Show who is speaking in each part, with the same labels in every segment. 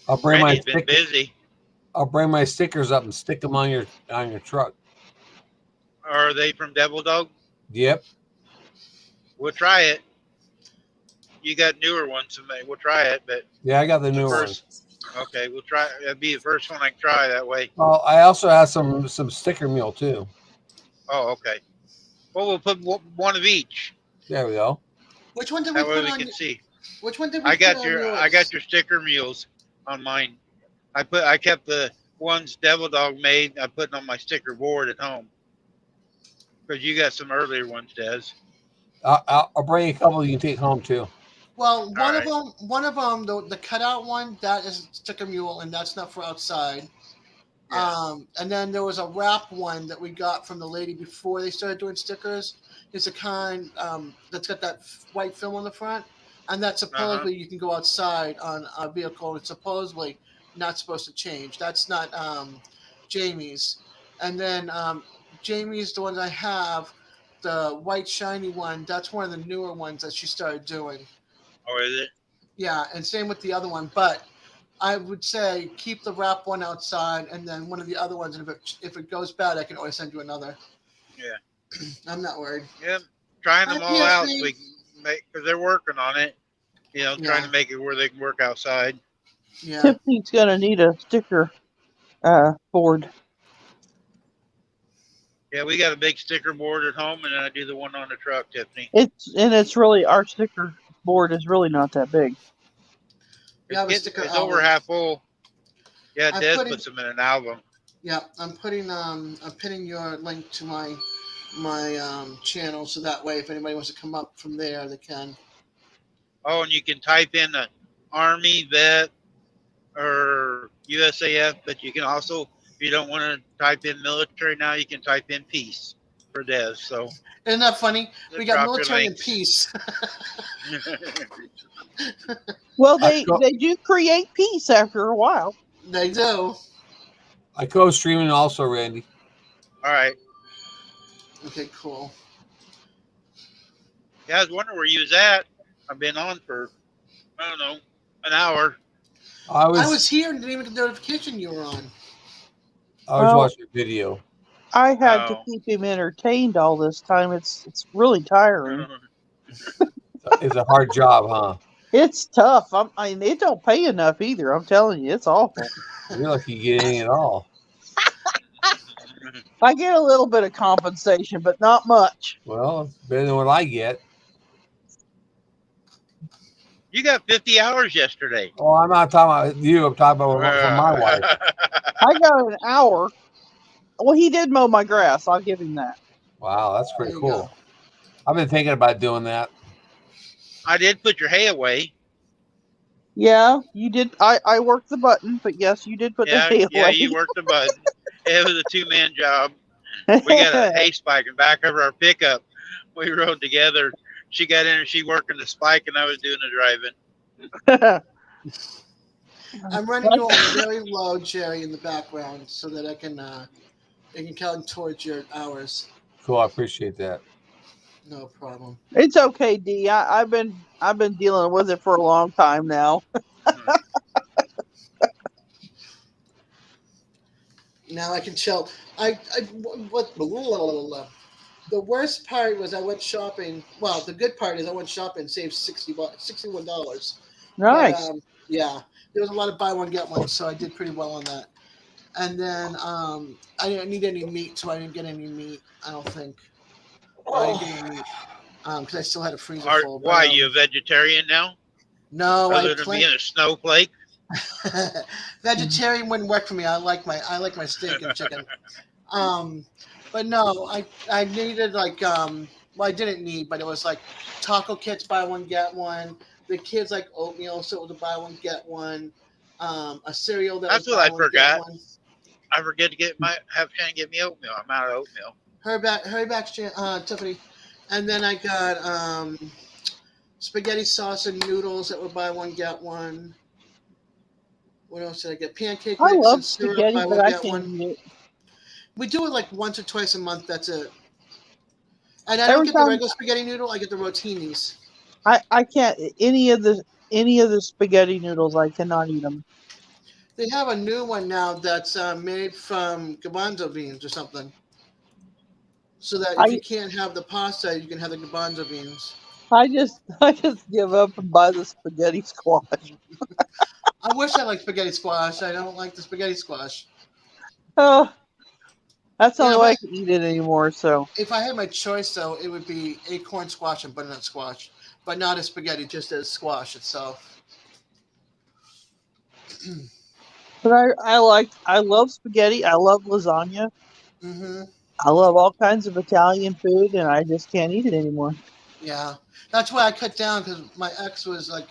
Speaker 1: I'll bring my
Speaker 2: Randy's been busy.
Speaker 1: I'll bring my stickers up and stick them on your truck.
Speaker 2: Are they from Devil Dog?
Speaker 1: Yep.
Speaker 2: We'll try it. You got newer ones, so we'll try it. But
Speaker 1: Yeah, I got the
Speaker 2: the
Speaker 1: new ones.
Speaker 2: first, okay, we'll try. That'll be the first one I can try that way.
Speaker 1: Well, I also have some sticker meal too.
Speaker 2: Oh, okay. Well, we'll put one of each.
Speaker 1: There we go.
Speaker 3: Which one did we
Speaker 2: That way
Speaker 3: put
Speaker 2: we
Speaker 3: on?
Speaker 2: can see.
Speaker 3: Which one did we
Speaker 2: I
Speaker 3: put
Speaker 2: got
Speaker 3: on yours?
Speaker 2: I got your sticker mules on mine. I kept the ones Devil Dog made. I put them on my sticker board at home because you got some earlier ones, Des.
Speaker 1: I'll bring a couple you can take home too.
Speaker 3: Well,
Speaker 2: All right.
Speaker 3: one of them, the cutout one, that is sticker mule, and that's not for outside.
Speaker 2: Yeah.
Speaker 3: And then there was a wrap one that we got from the lady before they started doing stickers. It's a kind that's got that white film on the front, and that supposedly you can go outside on a vehicle. It's supposedly not supposed to change. That's not Jamie's. And then Jamie's, the ones I have, the white shiny one, that's one of the newer ones that she started doing.
Speaker 2: Or is it?
Speaker 3: Yeah, and same with the other one. But I would say keep the wrap one outside, and then one of the other ones. And if it goes bad, I can always send you another.
Speaker 2: Yeah.
Speaker 3: I'm not worried.
Speaker 2: Yeah. Trying
Speaker 3: Hi,
Speaker 2: them all out so
Speaker 3: PSP.
Speaker 2: we can make because they're working on it. You know, trying
Speaker 3: Yeah.
Speaker 2: to make it where they can work outside.
Speaker 3: Yeah.
Speaker 4: Tiffany's gonna need a sticker board.
Speaker 2: Yeah, we got a big sticker board at home, and then I do the one on the truck, Tiffany.
Speaker 4: It's really, our sticker board is really not that big.
Speaker 3: Yeah, the
Speaker 2: It's
Speaker 3: sticker
Speaker 2: over
Speaker 3: album.
Speaker 2: half full. Yeah,
Speaker 3: I
Speaker 2: Des
Speaker 3: put in-
Speaker 2: puts them in an album.
Speaker 3: Yeah, I'm pinning your link to my channel, so that way if anybody wants to come up from there, they can.
Speaker 2: Oh, and you can type in the Army, Vet, or USAF, but you can also, if you don't want to type in military now, you can type in peace for Des. So
Speaker 3: Isn't that funny? We got
Speaker 2: drop your
Speaker 3: military and
Speaker 2: links.
Speaker 3: peace.
Speaker 4: Well,
Speaker 1: I co-
Speaker 4: they do create peace after a while.
Speaker 3: They do.
Speaker 1: I co-streaming also, Randy.
Speaker 2: All right.
Speaker 3: Okay, cool.
Speaker 2: Yeah, I was wondering where you was at. I've been on for, I don't know, an hour.
Speaker 1: I
Speaker 3: I was
Speaker 1: was
Speaker 3: here and didn't even get the notification you were on.
Speaker 4: Well-
Speaker 1: watching a video.
Speaker 4: I had to
Speaker 2: Oh.
Speaker 4: keep him entertained all this time. It's really tiring.
Speaker 1: It's a hard job, huh?
Speaker 4: It's tough. I mean, it don't pay enough either. I'm telling you, it's awful.
Speaker 1: You're lucky you get any at all.
Speaker 4: I get a little bit of compensation, but not much.
Speaker 1: Well, it's better than what I get.
Speaker 2: You got 50 hours yesterday.
Speaker 1: Oh, I'm not talking about you. I'm talking about from my wife.
Speaker 4: I got an hour. Well, he did mow my grass. I'll give him that.
Speaker 1: Wow, that's pretty
Speaker 3: There you
Speaker 1: cool.
Speaker 3: go.
Speaker 1: I've been thinking about doing that.
Speaker 2: I did put your hay away.
Speaker 4: Yeah, you did. I worked the button, but yes, you did put
Speaker 2: Yeah,
Speaker 4: the hay
Speaker 2: yeah,
Speaker 4: away.
Speaker 2: you worked the button. It was a two-man job. We got a hay spike in back of our pickup. We rode together. She got in and she working the spike, and I was doing the driving.
Speaker 3: I'm running you on very low, Jerry, in the background, so that it can count towards your hours.
Speaker 1: Cool, I appreciate that.
Speaker 3: No problem.
Speaker 4: It's okay, D. I've been dealing with it for a long time now.
Speaker 3: Now I can chill. What the worst part was I went shopping. Well, the good part is I went shopping and saved $61.
Speaker 4: Nice.
Speaker 3: But, yeah, there was a lot of buy one get one, so I did pretty well on that. And then I didn't need any meat, so I didn't get any meat. I don't think. I didn't get any meat because I still had a freezer full. But,
Speaker 2: Why, you a vegetarian now?
Speaker 3: No,
Speaker 2: Other than being a snowflake?
Speaker 3: Vegetarian wouldn't work for me. I like my steak and chicken. But no, I needed well, I didn't need, but it was like taco kits, buy one get one. The kids like oatmeal, so it was a buy one get one. A cereal
Speaker 2: That's
Speaker 3: was
Speaker 2: what
Speaker 3: buy
Speaker 2: I
Speaker 3: one,
Speaker 2: forgot.
Speaker 3: get one.
Speaker 2: I forget to have Shannon get me oatmeal. I'm out of oatmeal.
Speaker 3: Hurry back, Tiffany. And then I got spaghetti sauce and noodles that were buy one get one. What else did I get? Pancake
Speaker 4: I
Speaker 3: mix
Speaker 4: love
Speaker 3: and syrup,
Speaker 4: spaghetti,
Speaker 3: buy
Speaker 4: but
Speaker 3: one
Speaker 4: I
Speaker 3: get one.
Speaker 4: can't eat it.
Speaker 3: We do it like once or twice a month. That's it. And I don't
Speaker 4: Every
Speaker 3: get the
Speaker 4: time-
Speaker 3: regular spaghetti noodle. I get the rotinis.
Speaker 4: I can't any of the spaghetti noodles. I cannot eat them.
Speaker 3: They have a new one now that's made from garbanzo beans or something. So that if you
Speaker 4: I
Speaker 3: can't have the pasta, you can have the garbanzo beans.
Speaker 4: I just give up and buy the spaghetti squash.
Speaker 3: I wish I liked spaghetti squash. I don't like the spaghetti squash.
Speaker 4: Oh, that's the
Speaker 3: You
Speaker 4: only
Speaker 3: know,
Speaker 4: way
Speaker 3: but
Speaker 4: I can eat it anymore. So
Speaker 3: if I had my choice, though, it would be acorn squash and butternut squash, but not as spaghetti, just as squash itself.
Speaker 4: but I love spaghetti. I love lasagna.
Speaker 3: Hmm.
Speaker 4: I love all kinds of Italian food, and I just can't eat it anymore.
Speaker 3: Yeah, that's why I cut down because my ex was like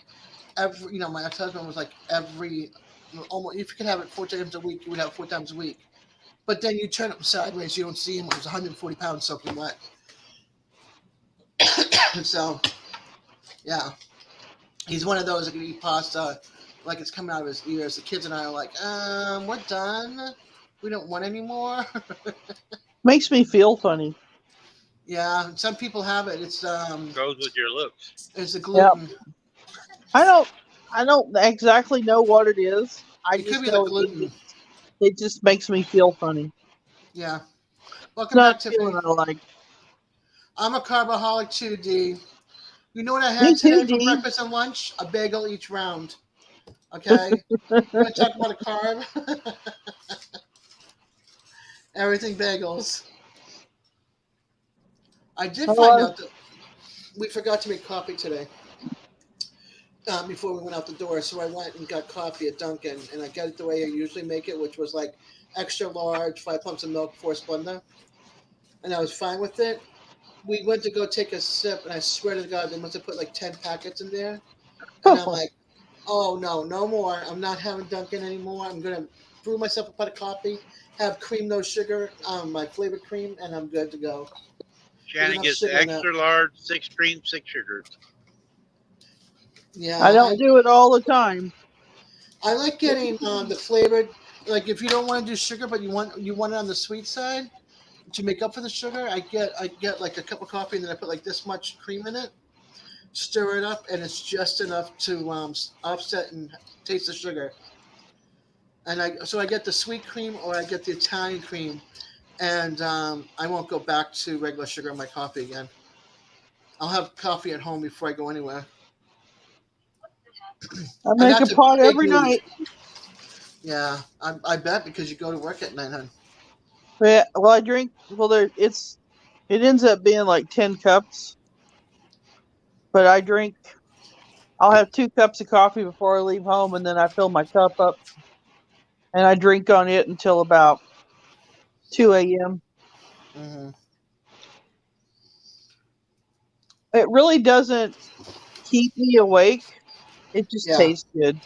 Speaker 3: every, my ex-husband was like every, almost if you could have it 4 times a week, you would have it 4 times a week. But then you turn him sideways, you don't see him. It was 140 pounds soaking wet. So yeah, he's one of those that can eat pasta like it's coming out of his ears. The kids and I are like, we're done. We don't want any more.
Speaker 4: Makes me feel funny.
Speaker 3: Yeah, some people have it.
Speaker 2: Goes with your looks.
Speaker 3: It's the
Speaker 4: Yeah,
Speaker 3: gluten.
Speaker 4: I don't I don't exactly know what it is. I
Speaker 3: It could
Speaker 4: just
Speaker 3: be the
Speaker 4: know
Speaker 3: gluten.
Speaker 4: it just makes me feel funny.
Speaker 3: Yeah.
Speaker 4: It's
Speaker 3: Welcome
Speaker 4: not
Speaker 3: back,
Speaker 4: a feeling
Speaker 3: Tiffany.
Speaker 4: I like.
Speaker 3: I'm a carboholic too, D. You know what I
Speaker 4: Me
Speaker 3: had
Speaker 4: too,
Speaker 3: today for
Speaker 4: Dee.
Speaker 3: breakfast and lunch? A bagel each round. Okay. You want to talk about a carb? Everything bagels. I did find
Speaker 4: Oh,
Speaker 3: out that we forgot to make coffee today before we went out the door. So I went and got coffee at Dunkin', and I got it the way I usually make it, which was like extra large, 5 pumps of milk, 4 Splenda, and I was fine with it. We went to go take a sip, and I swear to God, they must have put like 10 packets in there, and I'm like, oh no, no more. I'm not having Dunkin' anymore. I'm gonna brew myself a pot of coffee, have cream, no sugar, my flavored cream, and I'm good to go. There's
Speaker 2: Shannon
Speaker 3: enough
Speaker 2: gets the
Speaker 3: sugar in that.
Speaker 2: extra large, 6 cream, 6 sugars.
Speaker 4: I
Speaker 3: Yeah,
Speaker 4: don't do it all the time.
Speaker 3: I like getting the flavored. Like if you don't want to do sugar, but you want it on the sweet side to make up for the sugar, I get like a cup of coffee and then I put like this much cream in it, stir it up, and it's just enough to offset and taste the sugar. And I get the sweet cream or I get the Italian cream, and I won't go back to regular sugar in my coffee again. I'll have coffee at home before I go anywhere,
Speaker 4: I
Speaker 3: and
Speaker 4: make a
Speaker 3: that's a
Speaker 4: pot
Speaker 3: big
Speaker 4: every
Speaker 3: move.
Speaker 4: night.
Speaker 3: Yeah, I bet because you go to work at night, hun.
Speaker 4: Yeah, well, I drink. Well, it ends up being like 10 cups, but I drink. I'll have 2 cups of coffee before I leave home, and then I fill my cup up and I drink on it until about 2 a.m.
Speaker 3: Hmm.
Speaker 4: It really doesn't keep me awake. It just
Speaker 3: Yeah,
Speaker 4: tastes good.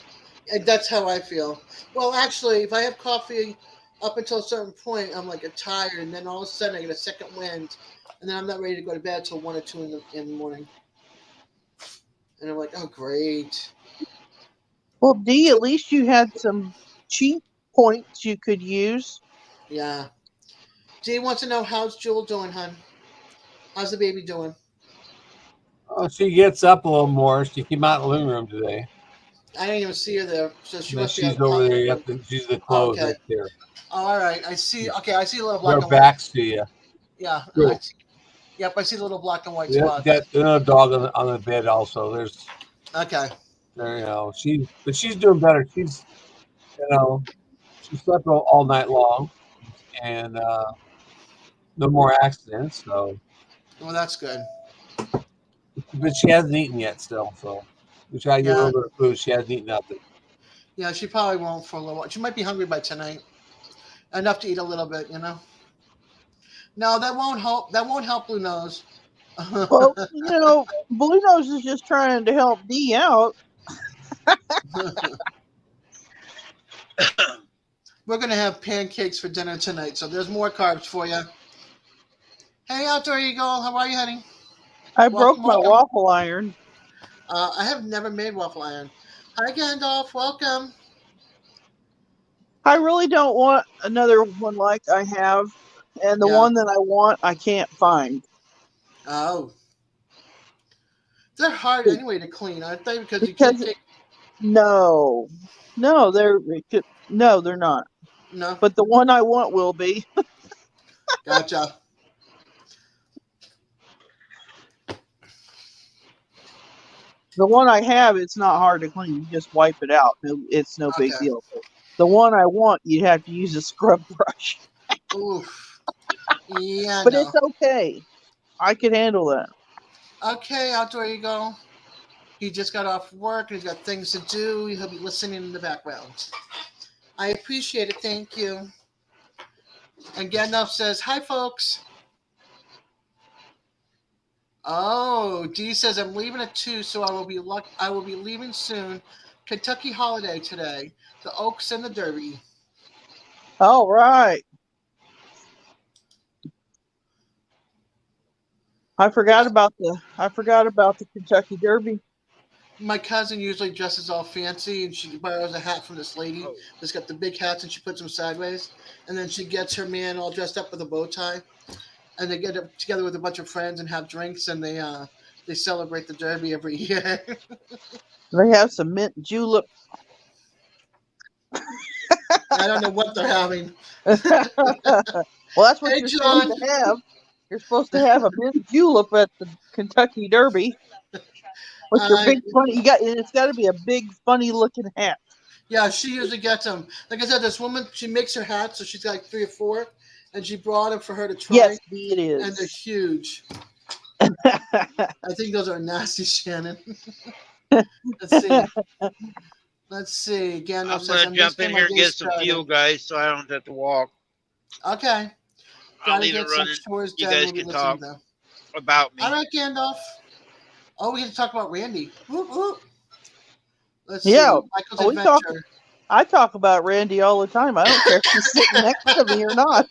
Speaker 3: and that's how I feel. Well, actually, if I have coffee up until a certain point, I'm like tired, and then all of a sudden I get a second wind, and then I'm not ready to go to bed till 1 or 2 in the morning, and I'm like, oh great.
Speaker 4: Well, D,
Speaker 3: So
Speaker 4: at least you had some cheap points you could use.
Speaker 3: yeah, Dee wants to know how's Jewel doing, hun? How's the baby doing?
Speaker 1: Oh, she gets up a little more. She came out in the living room today.
Speaker 3: I didn't even see her there, so she
Speaker 1: And then
Speaker 3: must be out
Speaker 1: she's
Speaker 3: in the
Speaker 1: over
Speaker 3: house.
Speaker 1: there. She's the
Speaker 3: Oh,
Speaker 1: clothes
Speaker 3: okay.
Speaker 1: right there.
Speaker 3: Oh, all right. I see. Okay, I see a little black
Speaker 1: Their
Speaker 3: and white.
Speaker 1: backs to you.
Speaker 3: Yeah,
Speaker 1: Cool.
Speaker 3: yep. I see the little black and white
Speaker 1: Yeah,
Speaker 3: spots.
Speaker 1: got another dog on the bed also.
Speaker 3: Okay.
Speaker 1: She's doing better. You know, she slept all night long, and no more accidents. So,
Speaker 3: Well, that's good.
Speaker 1: but she hasn't eaten yet still. So we try to get a
Speaker 3: Yeah,
Speaker 1: little bit of food. She hasn't eaten nothing.
Speaker 3: yeah. She probably won't for a little while. She might be hungry by tonight. Enough to eat a little bit. No, that won't help. That won't help Blue Nose.
Speaker 4: Well, Blue Nose is just trying to help D out.
Speaker 3: We're gonna have pancakes for dinner tonight, so there's more carbs for you. Hey, Outdoor Eagle, how are you, honey?
Speaker 4: I broke
Speaker 3: Welcome,
Speaker 4: my
Speaker 3: welcome.
Speaker 4: waffle iron.
Speaker 3: I have never made waffle iron. Hi, Gandalf. Welcome.
Speaker 4: I really don't want another one like I have, and the
Speaker 3: Yeah.
Speaker 4: one that I want, I can't find.
Speaker 3: Oh, they're hard anyway to clean, aren't they? Because you can't
Speaker 4: Because
Speaker 3: take.
Speaker 4: no, No, they're not.
Speaker 3: No,
Speaker 4: But the one I want will be.
Speaker 3: gotcha.
Speaker 4: The one I have, it's not hard to clean. You just wipe it out. It's no big
Speaker 3: Okay.
Speaker 4: deal. The one I want, you have to use a scrub brush.
Speaker 3: Oof. Yeah,
Speaker 4: But
Speaker 3: no.
Speaker 4: it's okay. I can handle that.
Speaker 3: Okay, Outdoor Eagle. He just got off work and he's got things to do. He'll be listening in the background. I appreciate it. Thank you. And Gandalf says, "Hi, folks." Oh, D says, "I'm leaving at 2, so I will be leaving soon. Kentucky holiday today. The Oaks and the Derby."
Speaker 4: All right. I forgot about the Kentucky Derby.
Speaker 3: My cousin usually dresses all fancy, and she borrows a hat from this lady
Speaker 2: Oh,
Speaker 3: that's got the big hats, and she puts them sideways, and then she gets her man all dressed up with a bow tie, and they get together with a bunch of friends and have drinks, and they celebrate the Derby every year.
Speaker 4: They have some mint julep.
Speaker 3: I don't know what they're having.
Speaker 4: Well, that's what
Speaker 3: Hey,
Speaker 4: you're supposed
Speaker 3: John.
Speaker 4: to have. You're supposed to have a mint julep at the Kentucky Derby with your
Speaker 3: Uh,
Speaker 4: big funny. And it's got to be a big funny looking hat.
Speaker 3: yeah, she usually gets them. Like I said, this woman, she makes her hats, so she's got like 3 or 4, and she brought them for her to try,
Speaker 4: Yes, it
Speaker 3: and they're
Speaker 4: is.
Speaker 3: huge. I think those are nasty, Shannon. Let's see. Let's see. Gandalf
Speaker 2: I'm
Speaker 3: says,
Speaker 2: gonna
Speaker 3: "I'm just
Speaker 2: jump in
Speaker 3: getting my
Speaker 2: here and
Speaker 3: day
Speaker 2: get some fuel,
Speaker 3: started."
Speaker 2: guys, so I don't have to walk.
Speaker 3: Okay.
Speaker 2: I'll
Speaker 3: Gotta
Speaker 2: leave it
Speaker 3: get some
Speaker 2: running.
Speaker 3: chores
Speaker 2: You
Speaker 3: done.
Speaker 2: guys
Speaker 3: We'll be
Speaker 2: can
Speaker 3: listening
Speaker 2: talk
Speaker 3: though.
Speaker 2: about
Speaker 3: All
Speaker 2: me.
Speaker 3: right, Gandalf. Oh, we get to talk about Randy. Whoop, whoop. Let's
Speaker 4: Yeah,
Speaker 3: see. Michael's
Speaker 4: we talk.
Speaker 3: adventure.
Speaker 4: I talk about Randy all the time. I don't care if he's sitting next to me or not.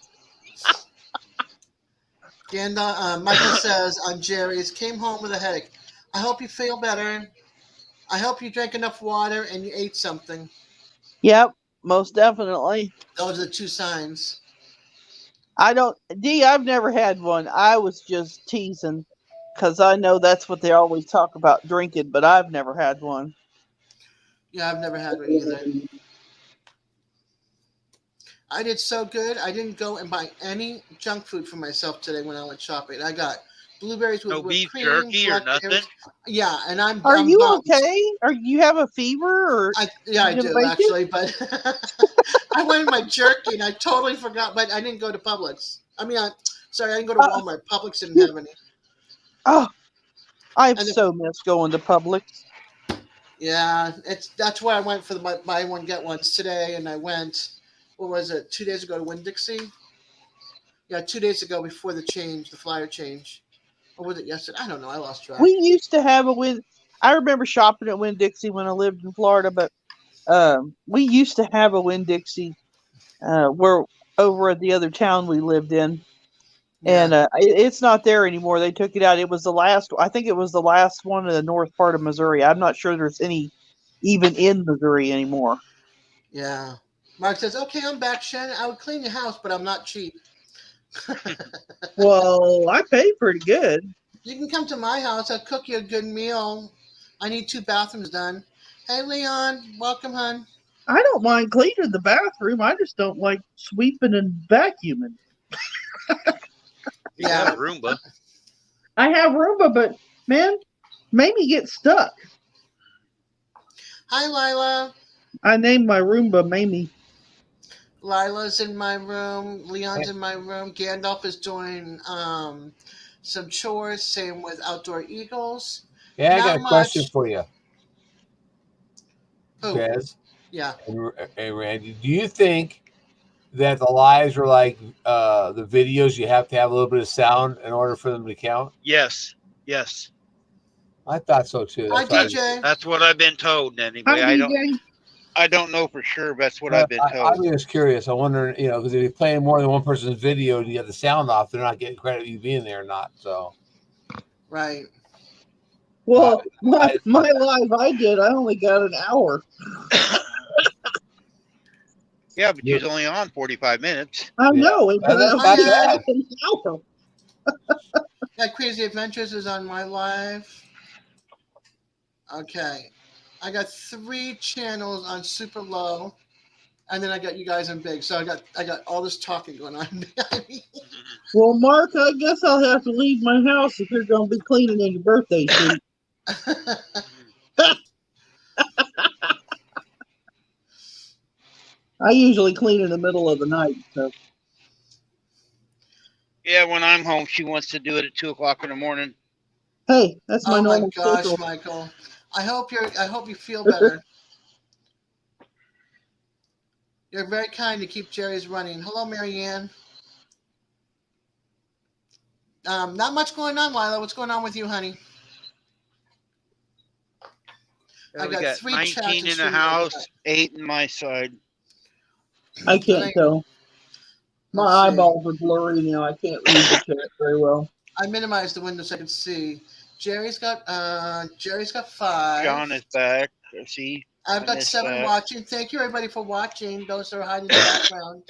Speaker 3: Michael says on Jerry's, "Came home with a headache. I hope you feel better. I hope you drank enough water and you ate something."
Speaker 4: Yep, most definitely.
Speaker 3: Those are the 2 signs.
Speaker 4: I've never had one. I was just teasing because I know that's what they always talk about drinking, but I've never had one.
Speaker 3: Yeah, I've never had one either. I did so good. I didn't go and buy any junk food for myself today when I went shopping. I got blueberries with
Speaker 2: No
Speaker 3: whipped
Speaker 2: beef
Speaker 3: cream,
Speaker 2: jerky or nothing.
Speaker 3: blackberries. Yeah, and
Speaker 4: Are
Speaker 3: I'm
Speaker 4: you
Speaker 3: bummed.
Speaker 4: okay? Or you have a fever or
Speaker 3: I
Speaker 4: you
Speaker 3: do
Speaker 4: like it?
Speaker 3: actually, but I wanted my jerky and I totally forgot. But I didn't go to Publix. Sorry, I didn't go to
Speaker 4: Uh,
Speaker 3: Walmart. Publix didn't have any.
Speaker 4: oh, I've
Speaker 3: And
Speaker 4: so missed going to Publix.
Speaker 3: yeah, that's why I went for the buy one get ones today, and I went. What was it? 2 days ago to Winn Dixie. Yeah, 2 days ago before the flyer change, or was it yesterday? I don't know. I lost track.
Speaker 4: We used to have a Win. I remember shopping at Winn Dixie when I lived in Florida, but we used to have a Winn Dixie where over at the other town we lived in,
Speaker 3: Yeah,
Speaker 4: and it's not there anymore. They took it out. It was the last. I think it was the last one in the north part of Missouri. I'm not sure there's any even in Missouri anymore.
Speaker 3: yeah. Mark says, "Okay, I'm back, Shannon. I would clean your house, but I'm not cheap.
Speaker 4: Well, I pay pretty good.
Speaker 3: You can come to my house. I'll cook you a good meal. I need 2 bathrooms done." Hey, Leon, welcome, hon.
Speaker 4: I don't mind cleaning the bathroom. I just don't like sweeping and vacuuming.
Speaker 2: You have
Speaker 3: Yeah.
Speaker 2: a Roomba.
Speaker 4: I have Roomba, but man, Mamie gets stuck.
Speaker 3: Hi, Lila.
Speaker 4: I named my Roomba Mamie.
Speaker 3: Lila's in my room. Leon's in my room. Gandalf is doing some chores. Same with Outdoor Eagles.
Speaker 1: Yeah, I got
Speaker 3: Not
Speaker 1: a question
Speaker 3: much.
Speaker 1: for you,
Speaker 3: Oh,
Speaker 1: Des
Speaker 3: yeah.
Speaker 1: and Randy. Do you think that the lives are like the videos? You have to have a little bit of sound in order for them to count.
Speaker 2: Yes. Yes.
Speaker 1: I thought so too.
Speaker 3: Hi,
Speaker 1: That's why.
Speaker 3: DJ.
Speaker 2: That's what I've been told
Speaker 4: Hi,
Speaker 2: anyway.
Speaker 4: DJ.
Speaker 2: I don't know for sure, but that's what I've been
Speaker 1: I'm
Speaker 2: told.
Speaker 1: just curious. I wonder, because if you're playing more than one person's video and you have the sound off, they're not getting credit for you being there or not. So,
Speaker 3: Right.
Speaker 4: Well,
Speaker 1: I just
Speaker 4: my
Speaker 1: thought that.
Speaker 4: live I did. I only got an hour.
Speaker 2: Yeah, but you was only on 45 minutes.
Speaker 4: I
Speaker 1: Yeah,
Speaker 4: know, but
Speaker 1: that's
Speaker 4: it
Speaker 3: Hi,
Speaker 1: not
Speaker 4: only
Speaker 3: Ed.
Speaker 1: bad.
Speaker 4: got an hour.
Speaker 3: That Crazy Adventures is on my live. Okay. I got 3 channels on super low, and then I got you guys on big. So I got all this talking going on behind me.
Speaker 4: Well, Mark, I guess I'll have to leave my house if you're going to be cleaning in your birthday suit. I usually clean in the middle of the night. So.
Speaker 2: Yeah, when I'm home, she wants to do it at 2:00 in the morning.
Speaker 4: Hey, that's my
Speaker 3: Oh my
Speaker 4: normal
Speaker 3: gosh,
Speaker 4: schedule.
Speaker 3: Michael! I hope you feel better. You're very kind to keep Jerry's running. Hello, Marianne. Not much going on, Lila. What's going on with you, honey? I
Speaker 2: We
Speaker 3: got
Speaker 2: got
Speaker 3: 3 chats
Speaker 2: 19 in the
Speaker 3: streaming
Speaker 2: house, 8 in my side.
Speaker 4: I can't tell. My
Speaker 3: Let's see.
Speaker 4: eyeballs are blurry now. I can't read the chat very well.
Speaker 3: I minimized the window so I can see. Jerry's got 5.
Speaker 2: John is back. See,
Speaker 3: I've
Speaker 2: I
Speaker 3: got
Speaker 2: missed
Speaker 3: 7
Speaker 2: that.
Speaker 3: watching. Thank you everybody for watching. Those that are hiding in the background.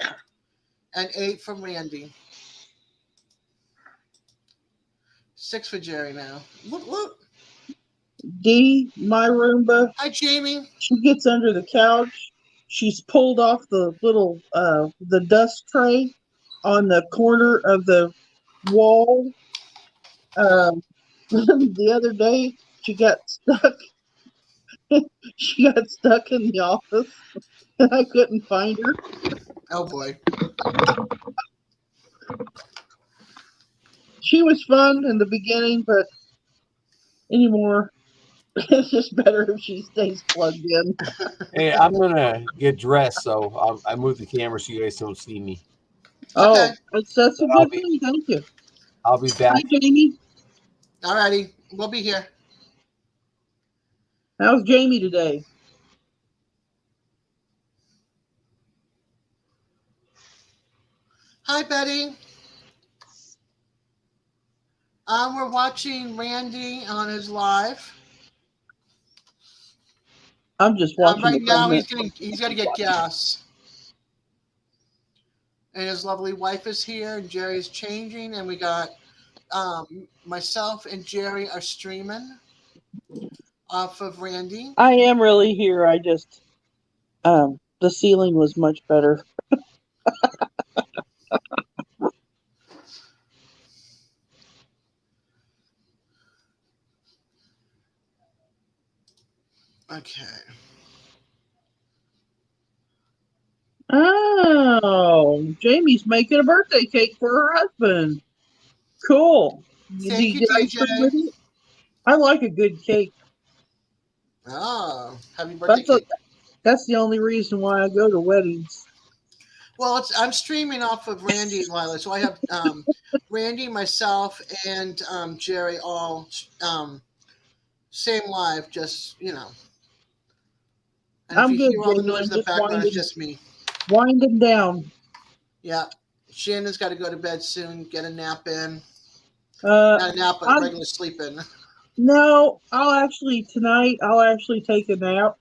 Speaker 3: And 8 from Randy. 6 for Jerry now. Look.
Speaker 4: D, my Roomba,
Speaker 3: Hi, Jamie.
Speaker 4: she gets under the couch. She's pulled off the little the dust tray on the corner of the wall. The other day she got stuck. She got stuck in the office and I couldn't find her.
Speaker 3: Oh boy.
Speaker 4: She was fun in the beginning, but anymore it's just better if she stays plugged in.
Speaker 1: Hey, I'm gonna get dressed, so I moved the camera so you guys don't see me.
Speaker 3: Okay.
Speaker 4: Oh, that's a
Speaker 1: But I'll
Speaker 4: good
Speaker 1: be
Speaker 4: thing. Thank you.
Speaker 1: I'll be
Speaker 4: Hi,
Speaker 1: back.
Speaker 4: Jamie.
Speaker 3: Alrighty. We'll be here.
Speaker 4: How's Jamie today?
Speaker 3: Hi, Betty. We're watching Randy on his live.
Speaker 4: I'm just watching
Speaker 3: Right
Speaker 4: the
Speaker 3: now,
Speaker 4: comments.
Speaker 3: he's got to get gas. And his lovely wife is here, and Jerry's changing, and we got myself and Jerry are streaming off of Randy.
Speaker 4: I am really here. I just the ceiling was much better.
Speaker 3: Okay.
Speaker 4: Oh, Jamie's making a birthday cake for her husband. Cool.
Speaker 3: Thank you,
Speaker 4: Did ice cream with
Speaker 3: DJ.
Speaker 4: it? I like a good cake.
Speaker 3: Oh, happy birthday cake.
Speaker 4: That's the only reason why I go to weddings.
Speaker 3: Well, I'm streaming off of Randy and Lila, so I have Randy, myself, and Jerry all same live. Just And
Speaker 4: I'm
Speaker 3: if you
Speaker 4: good,
Speaker 3: hear all the
Speaker 4: Jamie.
Speaker 3: noise
Speaker 4: I'm
Speaker 3: in the
Speaker 4: just
Speaker 3: background, it's just me.
Speaker 4: winding down.
Speaker 3: Yeah, Shannon's got to go to bed soon. Get a nap in.
Speaker 4: Uh,
Speaker 3: Not a nap, but a regular sleep in.
Speaker 4: No, tonight I'll actually take a nap.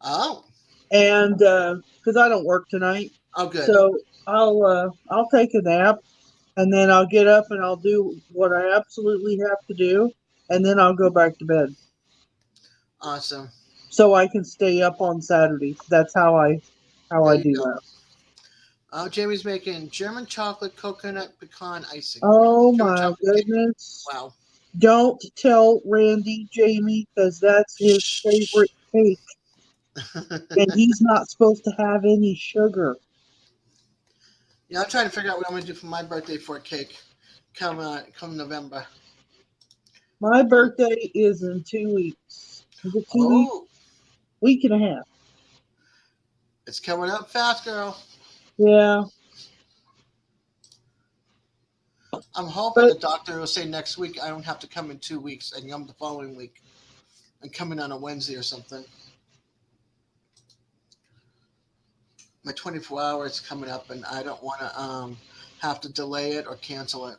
Speaker 3: Oh.
Speaker 4: And because I don't work tonight.
Speaker 3: Oh, good.
Speaker 4: So I'll take a nap, and then I'll get up and I'll do what I absolutely have to do, and then I'll go back to bed.
Speaker 3: Awesome.
Speaker 4: So I can stay up on Saturdays. That's how I do that.
Speaker 3: Oh, Jamie's making German chocolate coconut pecan icing.
Speaker 4: Oh
Speaker 3: German
Speaker 4: my goodness!
Speaker 3: Cake. Wow.
Speaker 4: Don't tell Randy, Jamie, because that's his favorite cake, and he's not supposed to have any sugar.
Speaker 3: Yeah, I'm trying to figure out what I'm going to do for my birthday for a cake come November.
Speaker 4: My birthday is in 2 weeks. Is it 2 weeks? Week and a half.
Speaker 3: It's coming up fast, girl.
Speaker 4: Yeah.
Speaker 3: I'm hoping the doctor will say next week I don't have to come in 2 weeks and come the following week and come in on a Wednesday or something. My 24 hours coming up, and I don't want to have to delay it or cancel it.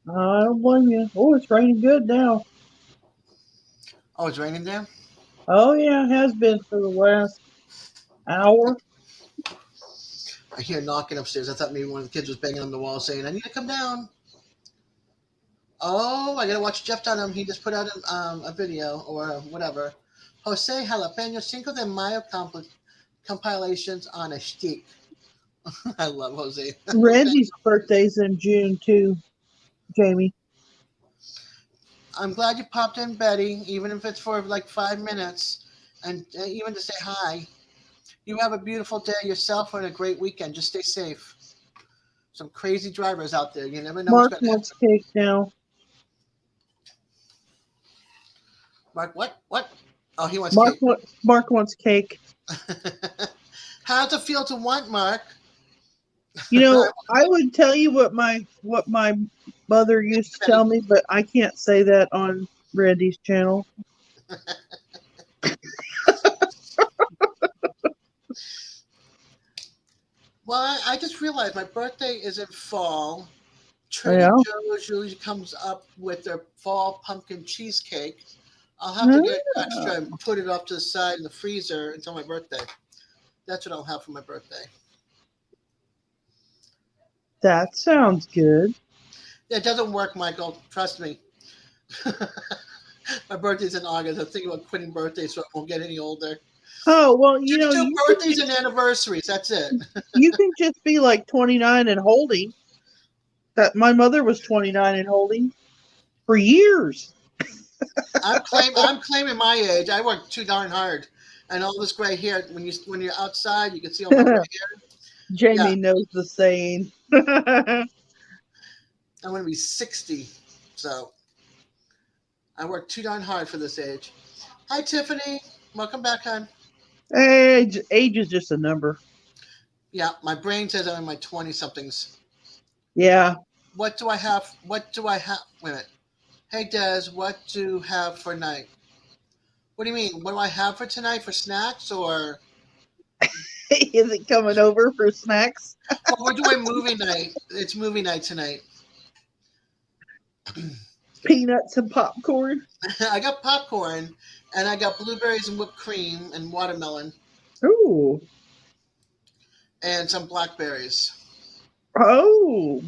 Speaker 4: I don't blame you. Oh, it's raining good now.
Speaker 3: Oh, it's raining there?
Speaker 4: Oh, yeah, it has been for the last hour.
Speaker 3: I hear knocking upstairs. I thought maybe one of the kids was banging on the wall saying, I need to come down. Oh, I got to watch Jeff Dunham. He just put out a video or whatever. Jose Jalapeno Cinco de Mayo compilations on a stick. I love Jose.
Speaker 4: Randy's birthday's in June too, Jamie.
Speaker 3: I'm glad you popped in, Betty, even if it's for like 5 minutes, and even to say hi. You have a beautiful day yourself and a great weekend. Just stay safe. Some crazy drivers out there. You never know what's
Speaker 4: Mark
Speaker 3: going to
Speaker 4: wants
Speaker 3: happen.
Speaker 4: cake now.
Speaker 3: Mark, what? Oh, he wants
Speaker 4: Mark
Speaker 3: cake.
Speaker 4: Mark wants cake.
Speaker 3: How's it feel to want, Mark?
Speaker 4: You know, I would tell you what my mother used to tell me, but I can't say that on Randy's channel.
Speaker 3: Well, I just realized my birthday is in fall. Trader
Speaker 4: Yeah.
Speaker 3: Joe's usually comes up with their fall pumpkin cheesecake. I'll have to get extra and put it off to the side in the freezer until my birthday. That's what I'll have for my birthday.
Speaker 4: That sounds good.
Speaker 3: It doesn't work, Michael. Trust me. My birthday's in August. I'm thinking about quitting birthdays so I won't get any older.
Speaker 4: Oh well, you
Speaker 3: Just
Speaker 4: know,
Speaker 3: do birthdays and anniversaries. That's it.
Speaker 4: you can just be like 29 and holding. That my mother was 29 and holding for years.
Speaker 3: I'm claiming my age. I work too darn hard, and all this gray hair. When you're outside, you can see all my gray hair. Yeah,
Speaker 4: Jamie knows the saying.
Speaker 3: I'm going to be 60, so I work too darn hard for this age. Hi, Tiffany. Welcome back, hon.
Speaker 4: Age is just a number.
Speaker 3: Yeah, my brain says I'm in my 20 somethings.
Speaker 4: Yeah.
Speaker 3: What do I have? What do I have? Wait a minute. Hey, Des, what do you have for night? What do you mean? What do I have for tonight for snacks or?
Speaker 4: Is it coming over for snacks?
Speaker 3: Well, we're doing movie night. It's movie night tonight.
Speaker 4: Peanuts and popcorn.
Speaker 3: I got popcorn, and I got blueberries and whipped cream and watermelon,
Speaker 4: Ooh.
Speaker 3: and some blackberries.
Speaker 4: Oh.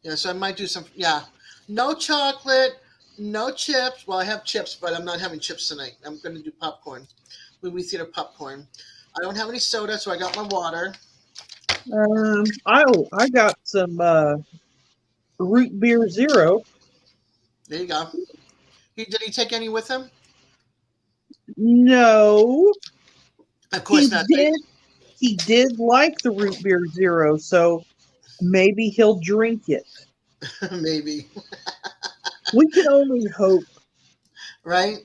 Speaker 3: Yeah, so I might do some. Yeah, no chocolate, no chips. Well, I have chips, but I'm not having chips tonight. I'm going to do popcorn, movie theater popcorn. I don't have any soda, so I got my water.
Speaker 4: I got some root beer zero.
Speaker 3: There you go. Did he take any with him?
Speaker 4: No.
Speaker 3: Of course not.
Speaker 4: He did like the root beer zero, so maybe he'll drink it.
Speaker 3: Maybe.
Speaker 4: We can only hope.
Speaker 3: Right?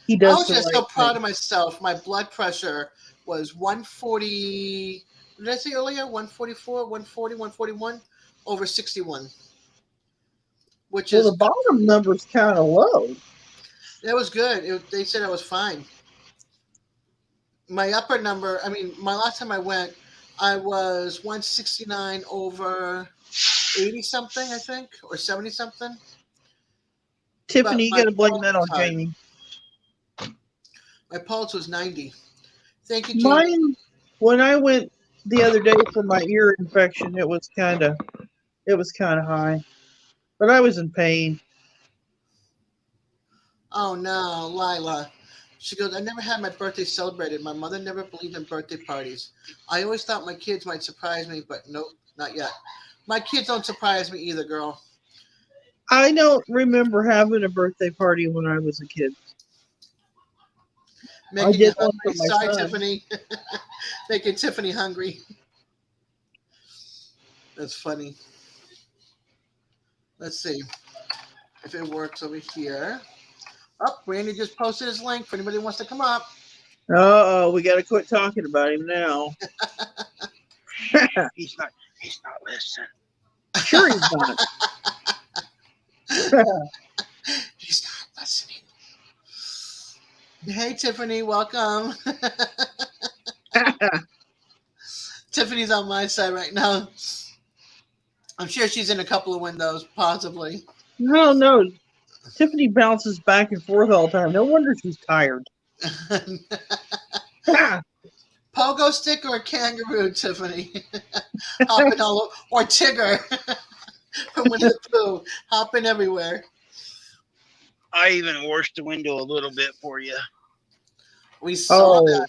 Speaker 4: He
Speaker 3: I
Speaker 4: does.
Speaker 3: was just so proud of myself. My blood pressure was 140. What did I say earlier? 144, 140, 141 over 61. Which
Speaker 4: Well,
Speaker 3: is
Speaker 4: the bottom number's kind of low.
Speaker 3: That was good. They said I was fine. My upper number, I mean, my last time I went, I was 169 over 80 something, I think, or 70 something.
Speaker 4: Tiffany, you got to blame that on Jamie.
Speaker 3: My pulse was 90. Thank you, Jamie.
Speaker 4: Mine, when I went the other day for my ear infection, it was kind of high, but I was in pain.
Speaker 3: Oh no, Lila. She goes, I never had my birthday celebrated. My mother never believed in birthday parties. I always thought my kids might surprise me, but nope, not yet. My kids don't surprise me either, girl.
Speaker 4: I don't remember having a birthday party when I was a kid.
Speaker 3: Making you hungry. Sorry, Tiffany. Making Tiffany hungry. That's funny. Let's see if it works over here. Oh, Randy just posted his link for anybody who wants to come up.
Speaker 4: Uh-oh, we got to quit talking about him now.
Speaker 2: He's not listening.
Speaker 4: Sure he's not.
Speaker 3: He's not listening. Hey, Tiffany, welcome. Tiffany's on my side right now. I'm sure she's in a couple of windows, possibly.
Speaker 4: No. Tiffany bounces back and forth all the time. No wonder she's tired.
Speaker 3: Pogo stick or kangaroo, Tiffany? Hopping all over. Or Tigger from Winnie the Pooh, hopping everywhere.
Speaker 2: I even washed the window a little bit for you.
Speaker 3: We saw that.